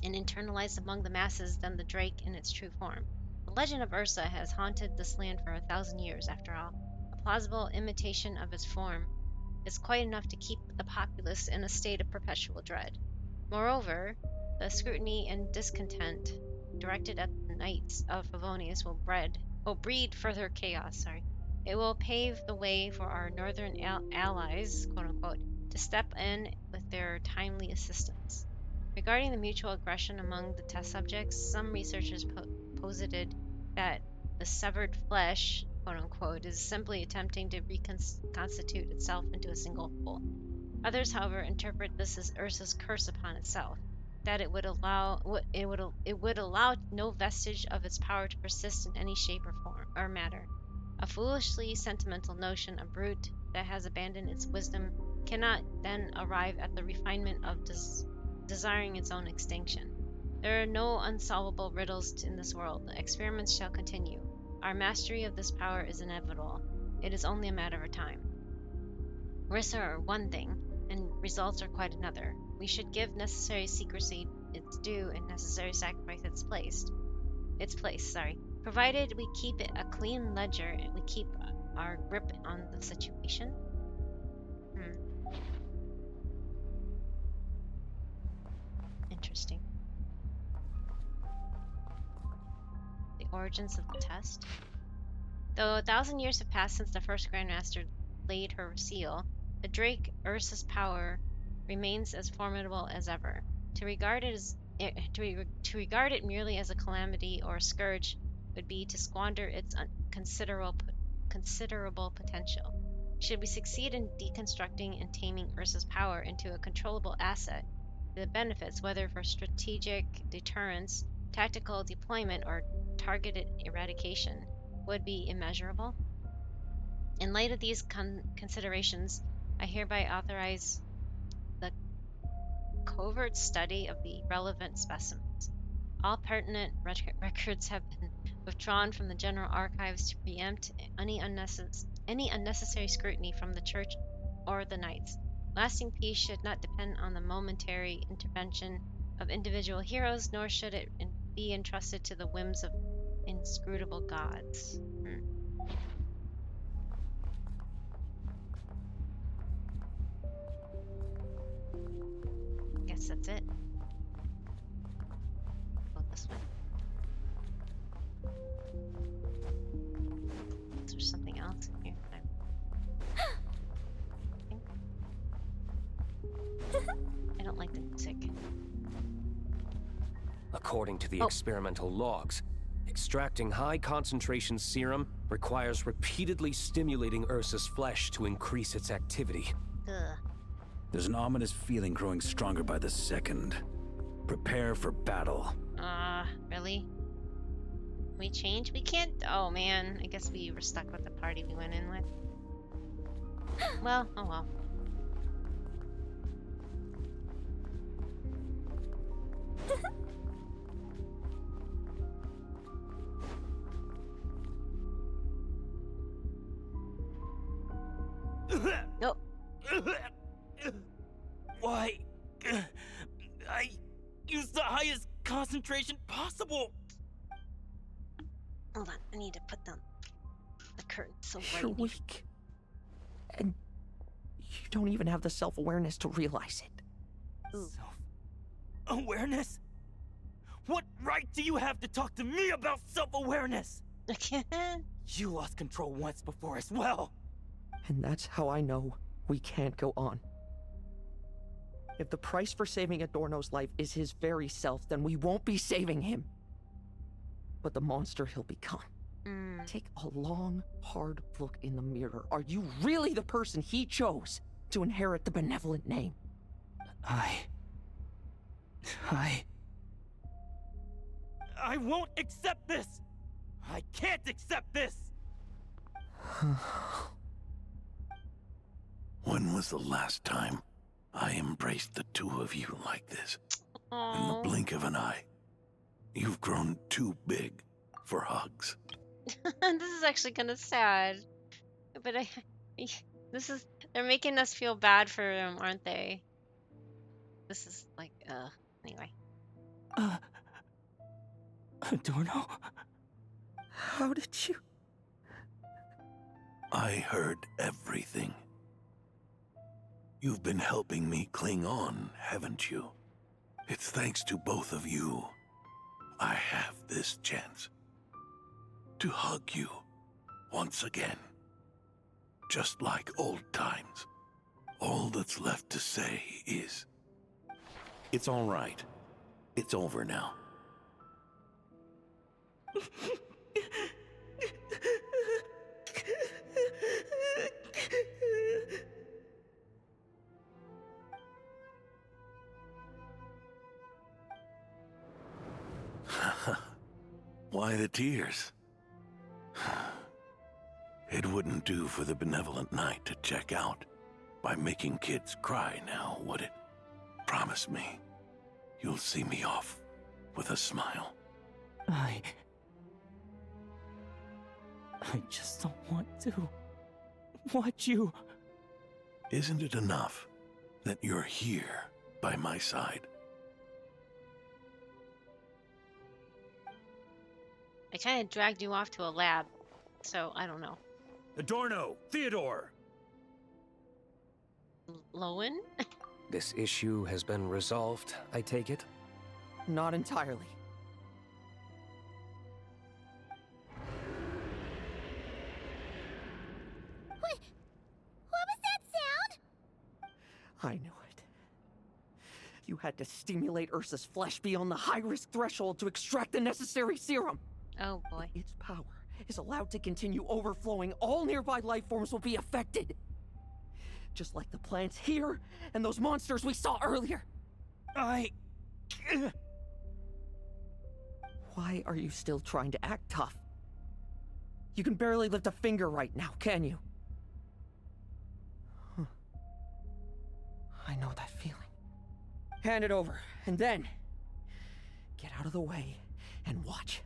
and internalized among the masses than the Drake in its true form. The legend of Ursa has haunted this land for 1,000 years, after all. A plausible imitation of its form is quite enough to keep the populace in a state of perpetual dread. Moreover, the scrutiny and discontent directed at the Knights of Favonius will breed further chaos. It will pave the way for our northern allies, quote-unquote, to step in with their timely assistance. Regarding the mutual aggression among the test subjects, some researchers posited that the severed flesh, quote-unquote, is simply attempting to reconstitute itself into a single whole. Others, however, interpret this as Ursa's curse upon itself, that it would allow no vestige of its power to persist in any shape or form or matter. A foolishly sentimental notion, a brute that has abandoned its wisdom, cannot then arrive at the refinement of desiring its own extinction. There are no unsolvable riddles in this world. The experiments shall continue. Our mastery of this power is inevitable. It is only a matter of time. Risks are one thing, and results are quite another. We should give necessary secrecy its due and necessary sacrifice its place. Provided we keep it a clean ledger and we keep our grip on the situation. Interesting. The origins of the test. Though 1,000 years have passed since the first Grandmaster laid her seal, the Drake Ursa's power remains as formidable as ever. To regard it merely as a calamity or a scourge would be to squander its considerable potential. Should we succeed in deconstructing and taming Ursa's power into a controllable asset, the benefits, whether for strategic deterrence, tactical deployment, or targeted eradication, would be immeasurable. In light of these considerations, I hereby authorize the covert study of the relevant specimens. All pertinent records have been withdrawn from the general archives to preempt any unnecessary scrutiny from the Church or the Knights. Lasting peace should not depend on the momentary intervention of individual heroes, nor should it be entrusted to the whims of inscrutable gods. Guess that's it. Go this way. Is there something else in here? I don't like the music. According to the experimental logs, extracting high concentration serum requires repeatedly stimulating Ursa's flesh to increase its activity. Ugh. There's an ominous feeling growing stronger by the second. Prepare for battle. Really? Can we change? We can't. Oh man, I guess we were stuck with the party we went in with. Well, oh well. Nope. Why? I used the highest concentration possible. Hold on, I need to put down the curtain so You're bright. weak. And you don't even have the self-awareness to realize it. Self-awareness? What right do you have to talk to me about self-awareness? You lost control once before as well. And that's how I know we can't go on. If the price for saving Adorno's life is his very self, then we won't be saving him, but the monster he'll become. Take a long, hard look in the mirror. Are you really the person he chose to inherit the benevolent name? I won't accept this! I can't accept this! When was the last time I embraced the two of you like this? In the blink of an eye. You've grown too big for hugs. This is actually kind of sad, but they're making us feel bad for him, aren't they? This is like, anyway. Adorno? How did you? I heard everything. You've been helping me cling on, haven't you? It's thanks to both of you I have this chance to hug you once again. Just like old times. All that's left to say is, it's all right. It's over now. Why the tears? It wouldn't do for the benevolent knight to check out by making kids cry now, would it? Promise me, you'll see me off with a smile. I just don't want to watch you. Isn't it enough that you're here by my side? I kind of dragged you off to a lab, so I don't know. Adorno! Theodore! Lohen? This issue has been resolved, I take it? Not entirely. What was that sound? I knew it. You had to stimulate Ursa's flesh beyond the high-risk threshold to extract the necessary serum. Oh boy. If its power is allowed to continue overflowing, all nearby life forms will be affected. Just like the plants here and those monsters we saw earlier. Why are you still trying to act tough? You can barely lift a finger right now, can you? I know that feeling. Hand it over, and then get out of the way and watch.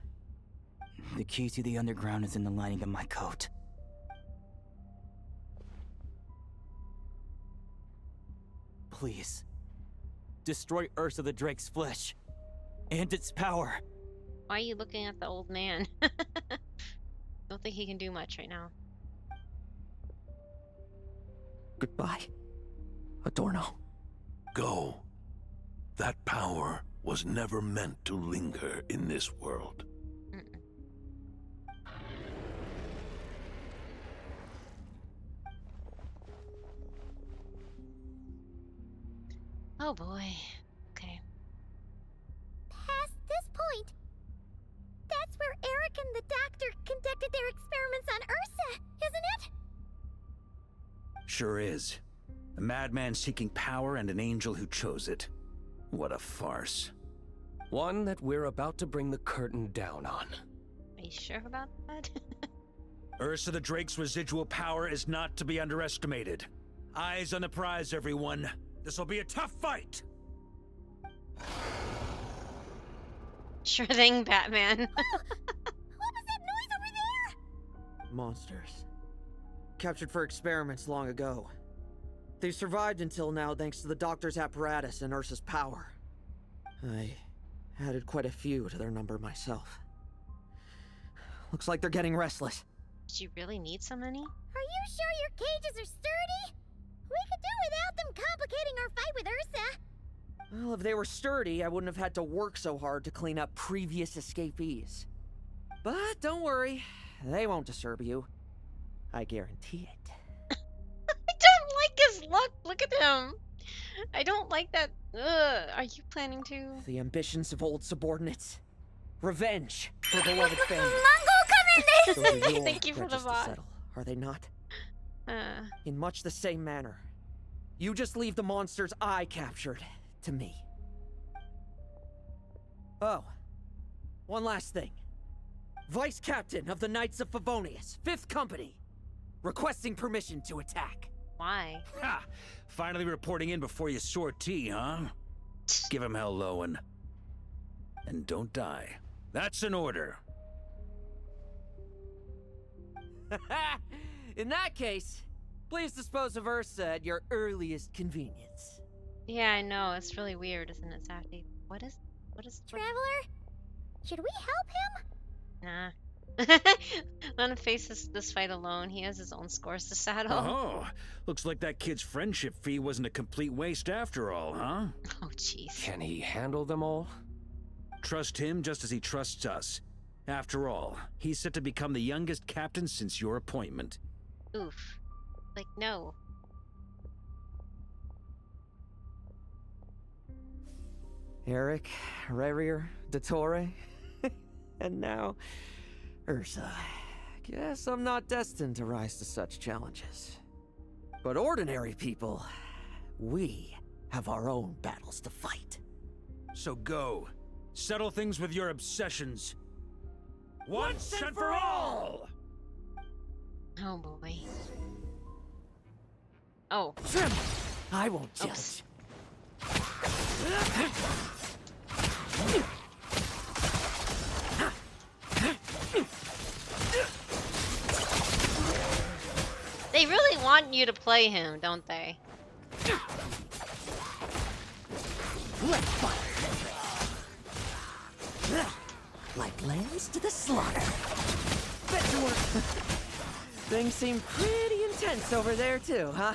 The key to the underground is in the lining of my coat. Please, destroy Ursa the Drake's flesh and its power. Why are you looking at the old man? Don't think he can do much right now. Goodbye, Adorno. Go. That power was never meant to linger in this world. Oh boy. Okay. Past this point, that's where Eric and the doctor conducted their experiments on Ursa, isn't it? Sure is. A madman seeking power and an angel who chose it. What a farce. One that we're about to bring the curtain down on. Are you sure about that? Ursa the Drake's residual power is not to be underestimated. Eyes on the prize, everyone. This will be a tough fight! Sure thing, Batman. What was that noise over there? Monsters. Captured for experiments long ago. They've survived until now thanks to the doctor's apparatus and Ursa's power. I added quite a few to their number myself. Looks like they're getting restless. Did you really need so many? Are you sure your cages are sturdy? We could do without them complicating our fight with Ursa. Well, if they were sturdy, I wouldn't have had to work so hard to clean up previous escapees. But don't worry, they won't disturb you. I guarantee it. I don't like his look. Look at him. I don't like that. Ugh. Are you planning to? The ambitions of old subordinates. Revenge for beloved family. Mongol Those are Thank you for the grudges to bot. settle, are they not? In much the same manner. You just leave the monsters I captured to me. Oh, one last thing. Vice Captain of the Knights of Favonius, 5th Company, requesting permission to attack. Why? Ha! Finally reporting in before you sortie, huh? Give him hell, Lohen. And don't die. That's an order. In that case, please dispose of Ursa at your earliest convenience. Yeah, I know. It's really weird, isn't it, Safi? What is... Traveler? Should we help him? Nah. Let him face this fight alone. He has his own scores to settle. Oh, looks like that kid's friendship fee wasn't a complete waste after all, huh? Oh, jeez. Can he handle them all? Trust him just as he trusts us. After all, he's set to become the youngest captain since your appointment. Oof. Like, no. Eric, Rerier, Dottore, and now Ursa. Guess I'm not destined to rise to such challenges. But ordinary people, we have our own battles to fight. So go. Settle things with your obsessions. Once and for all! Oh, boy. Oh. I won't judge. They really want you to play him, don't they? Let's fight. Like lambs to the slaughter. Bet you were. Things seem pretty intense over there too, huh?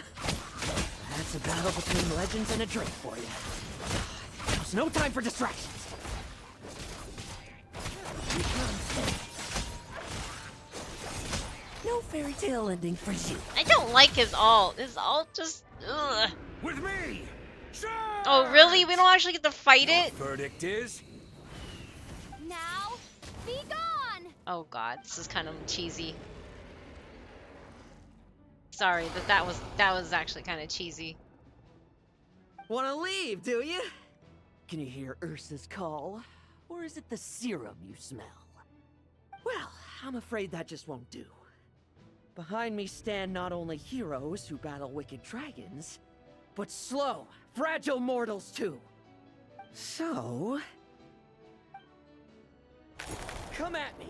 That's a battle between legends and a drink for you. There's no time for distractions. No fairy tale ending for you. I don't like his alt. His alt just... Ugh. With me! Charge! Oh, really? We don't actually get to fight it? Verdict is... Now, be gone! Oh god, this is kind of cheesy. Sorry, but that was actually kind of cheesy. Wanna leave, do you? Can you hear Ursa's call? Or is it the serum you smell? Well, I'm afraid that just won't do. Behind me stand not only heroes who battle wicked dragons, but slow, fragile mortals too. So... come at me!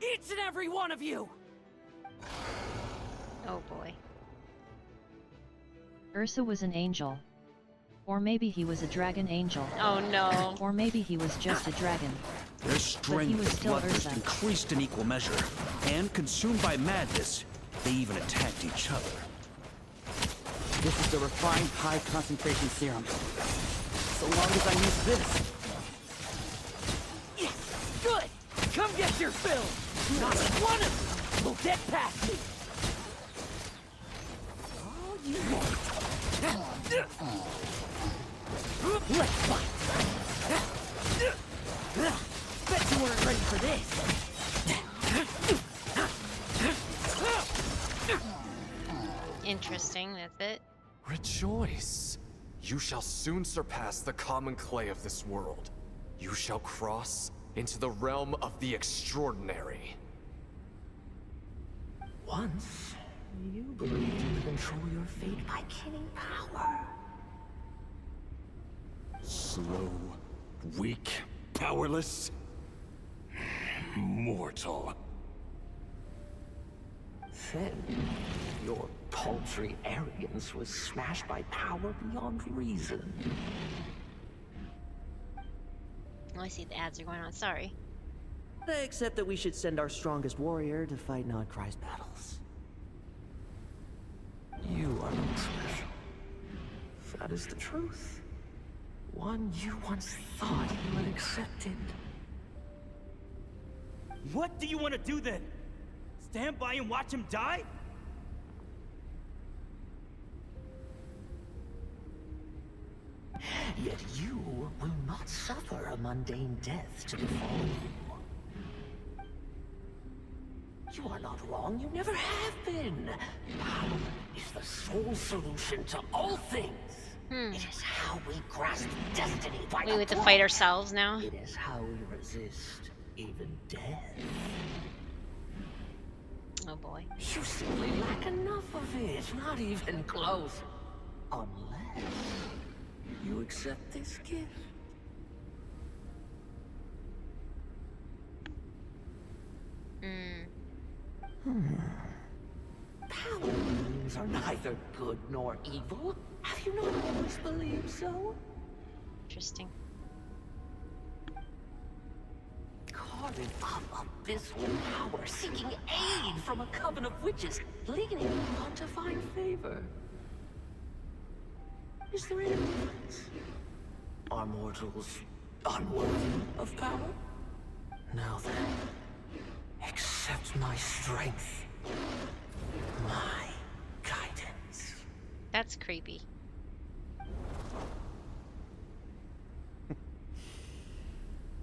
Each and every one of you! Oh boy. Ursa was an angel. Or maybe he was a dragon angel. Oh no. Or maybe he was just a dragon. Their strength was and still bloodlust Ursa. increased in equal measure, and consumed by madness, they even attacked each other. This is the refined high-concentration serum. So long as I use this. Yes! Good! Come get your fill! Not one of you will get past me! All you want. Let's fight! Bet you weren't ready for this! Interesting, that's it. Rejoice! You shall soon surpass the common clay of this world. You shall cross into the realm of the extraordinary. Once, you believed you could control your fate by killing power. Slow, weak, powerless, mortal. Then, your paltry arrogance was smashed by power beyond reason. Oh, I see the ads are going on, sorry. Except that we should send our strongest warrior to fight Nodcry's battles. You are not special. That is the truth. One you once thought you had accepted. What do you want to do then? Stand by and watch him die? Yet you will not suffer a mundane death to befall you. You are not wrong, you never have been. Power is the sole solution to all things. It is how we grasp destiny by We the have to throat. fight ourselves now. It is how we resist even death. Oh boy. You simply lack enough of it, not even close. Unless you accept this gift. Power means are neither good nor evil. Have you not always believed so? Interesting. Carving up abyssal power, seeking aid from a coven of witches, leaning on to find favor. Is there any difference? Are mortals unworthy of power? Now then, accept my strength, my guidance. That's creepy.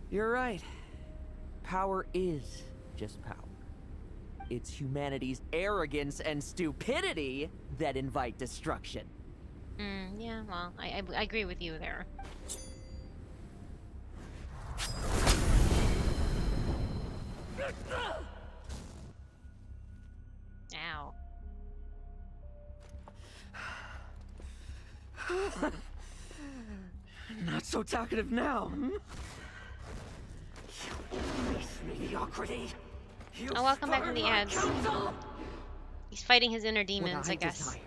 You're right. Power is just power. It's humanity's arrogance and stupidity that invite destruction. Yeah, well, I agree with you there. Ow. Not so talkative now, hmm? Mediocrity. Oh, welcome back from the ads. He's fighting his inner demons, I guess. Desire,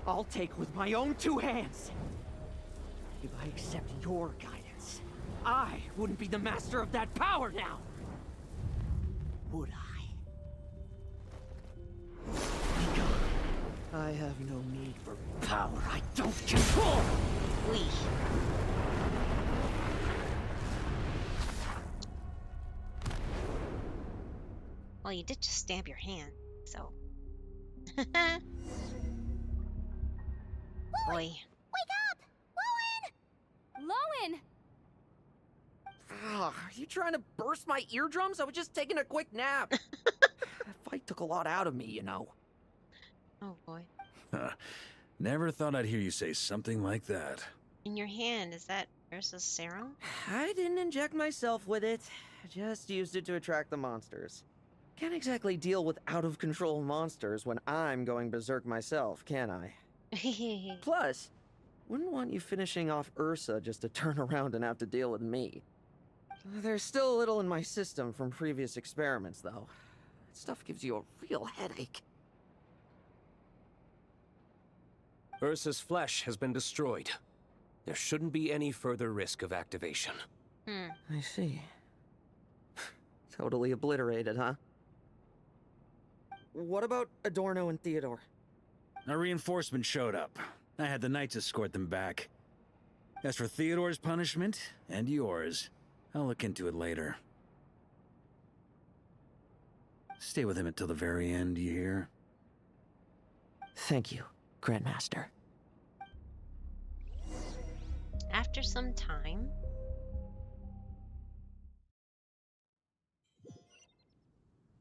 I'll take with my own two hands. If I accept your guidance, I wouldn't be the master of that power now. Would I? I have no need for power I don't control. We. Well, you did just stab your hand, so. Boy. Wake up! Lohen! Lohen! Are you trying to burst my eardrums? I was just taking a quick nap. That fight took a lot out of me, you know. Oh boy. Never thought I'd hear you say something like that. In your hand, is that Ursa's serum? I didn't inject myself with it. I just used it to attract the monsters. Can't exactly deal with out-of-control monsters when I'm going berserk myself, can I? Plus, wouldn't want you finishing off Ursa just to turn around and have to deal with me. There's still a little in my system from previous experiments, though. That stuff gives you a real headache. Ursa's flesh has been destroyed. There shouldn't be any further risk of activation. I see. Totally obliterated, huh? What about Adorno and Theodore? A reinforcement showed up. I had the knights escort them back. As for Theodore's punishment, and yours, I'll look into it later. Stay with him until the very end, you hear? Thank you, Grandmaster. After some time...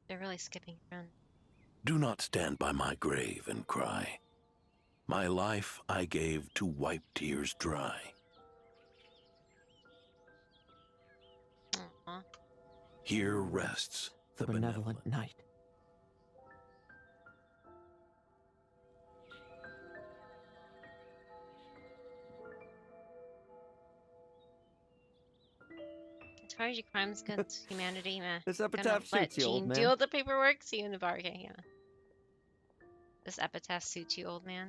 They're really skipping around. Do not stand by my grave and cry. My life I gave to wipe tears dry. Here rests the benevolent night. As far as your crimes against humanity, meh. This Gonna epitaph let suits you, old Jean man. deal with the paperwork. See you in the bar. Okay, yeah. This epitaph suits you, old man.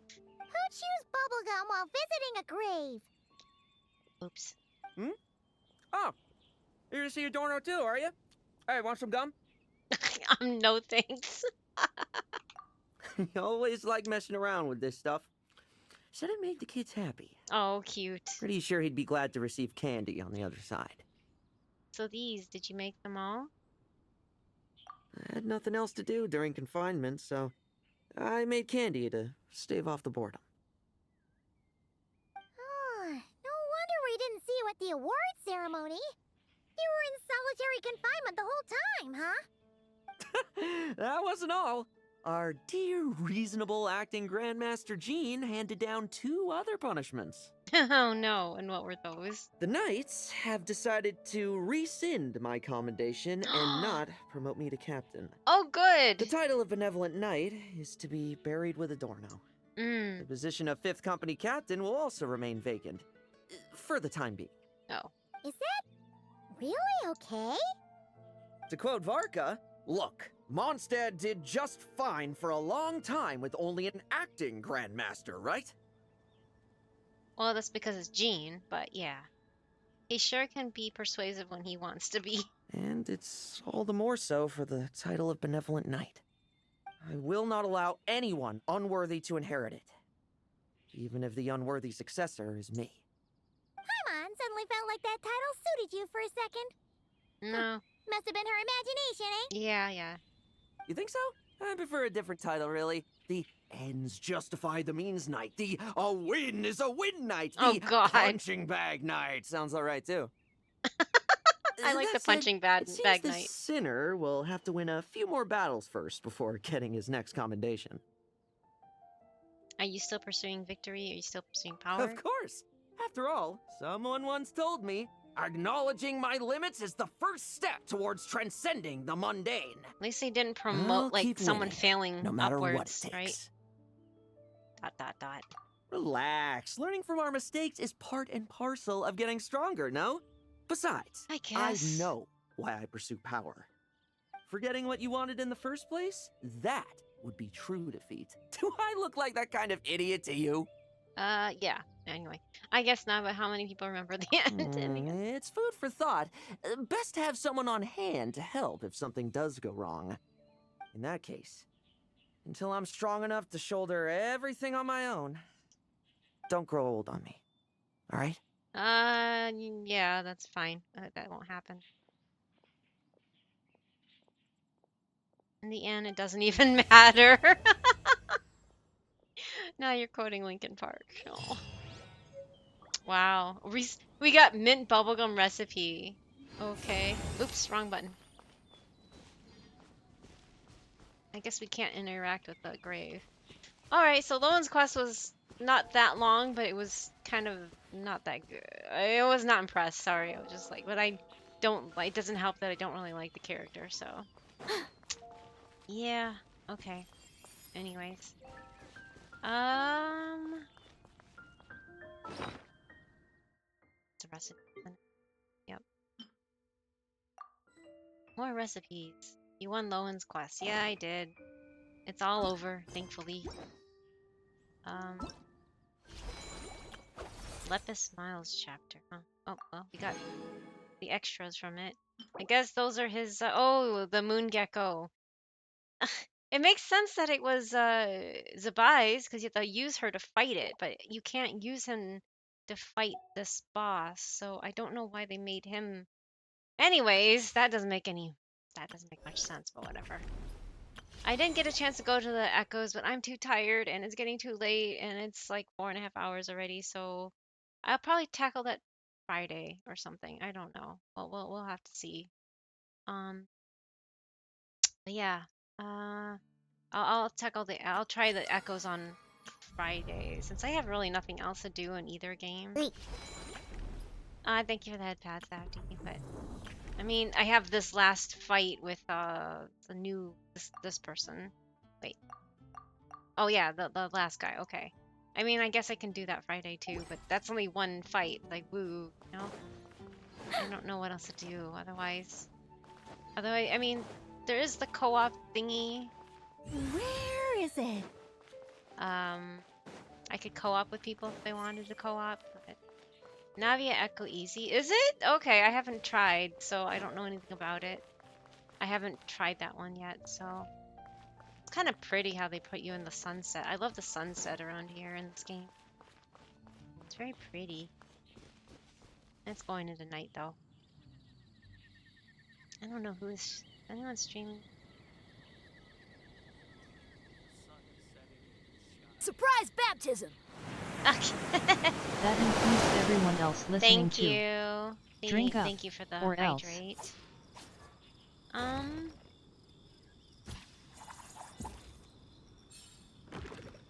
Who chews bubblegum while visiting a grave? Oops. Oh, you're to see Adorno too, are you? Hey, want some gum? No thanks. You always like messing around with this stuff. Said it made the kids happy. Oh, cute. Pretty sure he'd be glad to receive candy on the other side. So these, did you make them all? I had nothing else to do during confinement, so I made candy to stave off the boredom. Oh, no wonder we didn't see you at the award ceremony. You were in solitary confinement the whole time, huh? That wasn't all. Our dear, reasonable acting Grandmaster Jean handed down 2 other punishments. Oh no, and what were those? The Knights have decided to rescind my commendation and not promote me to captain. Oh, good! The title of Benevolent Knight is to be buried with Adorno. The position of 5th Company Captain will also remain vacant. For the time being. Oh. Is that really okay? To quote Varka, look, Mondstadt did just fine for a long time with only an acting Grandmaster, right? Well, that's because it's Jean, but yeah. He sure can be persuasive when he wants to be. And it's all the more so for the title of Benevolent Knight. I will not allow anyone unworthy to inherit it. Even if the unworthy successor is me. Paimon suddenly felt like that title suited you for a second. No. Must have been her imagination, eh? Yeah, yeah. You think so? I prefer a different title, really. The ends justify the means knight. The a win is a win knight. The Oh, God. punching bag knight. Sounds alright, too. I like the That said, punching bag it seems bag this knight. sinner will have to win a few more battles first before getting his next commendation. Are you still pursuing victory? Are you still pursuing power? Of course. After all, someone once told me, acknowledging my limits is the first step towards transcending the mundane. At least they didn't I'll promote like keep someone winning, failing no matter what upwards, it takes. right? Dot dot dot. Relax. Learning from our mistakes is part and parcel of getting stronger, no? Besides, I guess. know why I pursue power. Forgetting what you wanted in the first place? That would be true defeat. Do I look like that kind of idiot to you? Yeah. Anyway, I guess not, but how many people remember the end? It's food for thought. Best to have someone on hand to help if something does go wrong. In that case, until I'm strong enough to shoulder everything on my own, don't grow old on me. All right? Yeah, that's fine. That won't happen. In the end, it doesn't even matter. Now you're quoting Linkin Park. Oh. Wow. We got mint bubblegum recipe. Okay. Oops, wrong button. I guess we can't interact with the grave. Alright, so Lowen's quest was not that long, but it was kind of not that good. I was not impressed, sorry. I was just like, but I don't like, it doesn't help that I don't really like the character, so. Yeah, okay. Anyways. It's a recipe. Yep. More recipes. You won Lowen's quest. Yeah, I did. It's all over, thankfully. Lepus Miles chapter. Huh? Oh, well, we got the extras from it. I guess those are his. Oh, the moon gecko. It makes sense that it was Zabai's because you have to use her to fight it, but you can't use him to fight this boss. So I don't know why they made him. Anyways, that doesn't make much sense, but whatever. I didn't get a chance to go to the echoes, but I'm too tired and it's getting too late and it's like 4.5 hours already, so I'll probably tackle that Friday or something. I don't know. Well, we'll have to see. But yeah. I'll try the echoes on Friday since I have really nothing else to do in either game. Thank you for the head pads, Afty, but I mean, I have this last fight with the new this person. Wait. Oh yeah, the last guy. Okay. I mean, I guess I can do that Friday too, but that's only one fight. Like, woo, you know? I don't know what else to do otherwise. I mean, there is the co-op thingy. Where is it? I could co-op with people if they wanted to co-op, but Navia Echo Easy. Is it? Okay, I haven't tried, so I don't know anything about it. I haven't tried that one yet, so it's kind of pretty how they put you in the sunset. I love the sunset around here in this game. It's very pretty. It's going into night though. I don't know is anyone streaming? Surprise baptism! That includes everyone else listening Thank too. you. Drink up, Thank you for the or hydrate.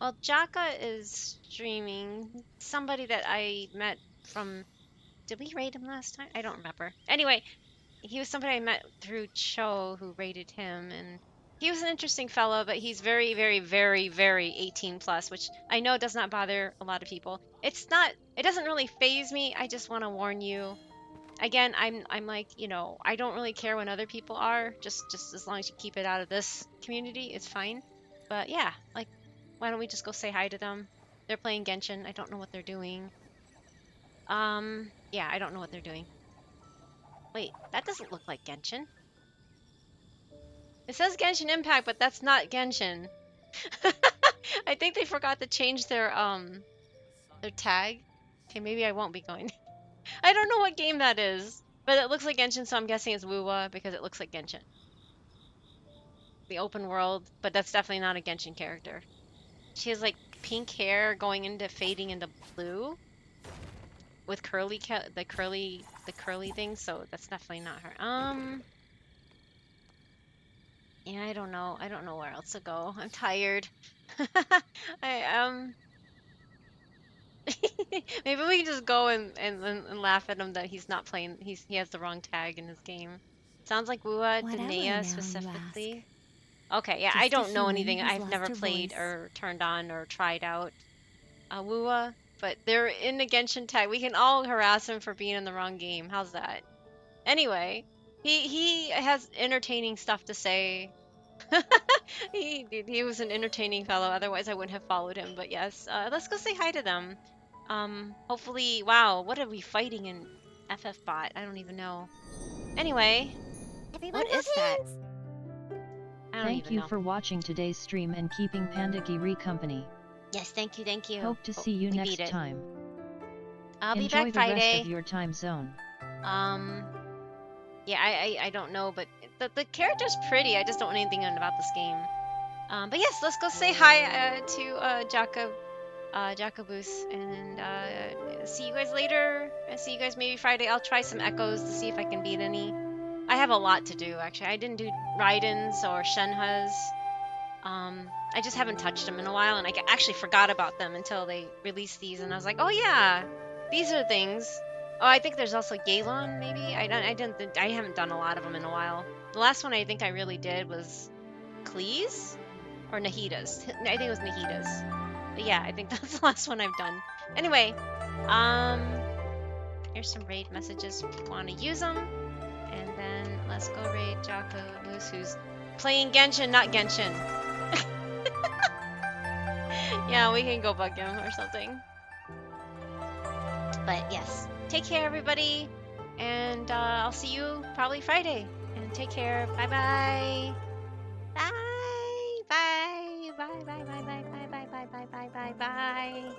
Well, Jaka is streaming. Somebody that I met from. Did we raid him last time? I don't remember. Anyway, he was somebody I met through Cho who raided him, and he was an interesting fellow, but he's very, very, very, very 18 plus, which I know does not bother a lot of people. It doesn't really faze me. I just want to warn you. Again, I'm like, you know, I don't really care when other people are, just as long as you keep it out of this community, it's fine. But yeah, like, why don't we just go say hi to them? They're playing Genshin. I don't know what they're doing. Yeah, I don't know what they're doing. Wait, that doesn't look like Genshin. It says Genshin Impact, but that's not Genshin. I think they forgot to change their tag. Okay, maybe I won't be going. I don't know what game that is, but it looks like Genshin, so I'm guessing it's Wuwa because it looks like Genshin. The open world, but that's definitely not a Genshin character. She has like pink hair going into fading into blue with the curly thing, so that's definitely not her. Yeah, I don't know. I don't know where else to go. I'm tired. Maybe we can just go and laugh at him that he's not playing. He has the wrong tag in his game. Sounds like Wua Danaea specifically. Okay, yeah, I don't know anything. I've never played or turned on or tried out Wua, but they're in the Genshin tag. We can all harass him for being in the wrong game. How's that? Anyway, he has entertaining stuff to say. He was an entertaining fellow. Otherwise, I wouldn't have followed him. But yes, let's go say hi to them. Hopefully, wow, what are we fighting in FF Bot? I don't even know. Anyway, what is that? Thank you for watching today's stream and keeping Pandagiri company. Yes, thank you, thank you. Hope to see you next time. I'll be Enjoy back the Friday. rest of your time zone. Yeah, I don't know, but the character's pretty. I just don't know anything about this game. But yes, let's go say hi to Jaka Jacobus, and see you guys later. I see you guys maybe Friday. I'll try some echoes to see if I can beat any. I have a lot to do actually. I didn't do Raidens or Shenhas. I just haven't touched them in a while, and I actually forgot about them until they released these, and I was like, oh yeah, these are the things. Oh, I think there's also Galon maybe. I haven't done a lot of them in a while. The last one I think I really did was Klees or Nahidas. I think it was Nahidas. But yeah, I think that's the last one I've done. Anyway, here's some raid messages if you want to use them. And then let's go raid Jocko Moose, who's playing Genshin, not Genshin. Yeah, we can go bug him or something. But yes, take care everybody. And I'll see you probably Friday. And take care. Bye-bye. Bye. Bye. Bye. Bye. Bye. Bye. Bye. Bye. Bye. Bye. Bye. Bye. Bye. Bye.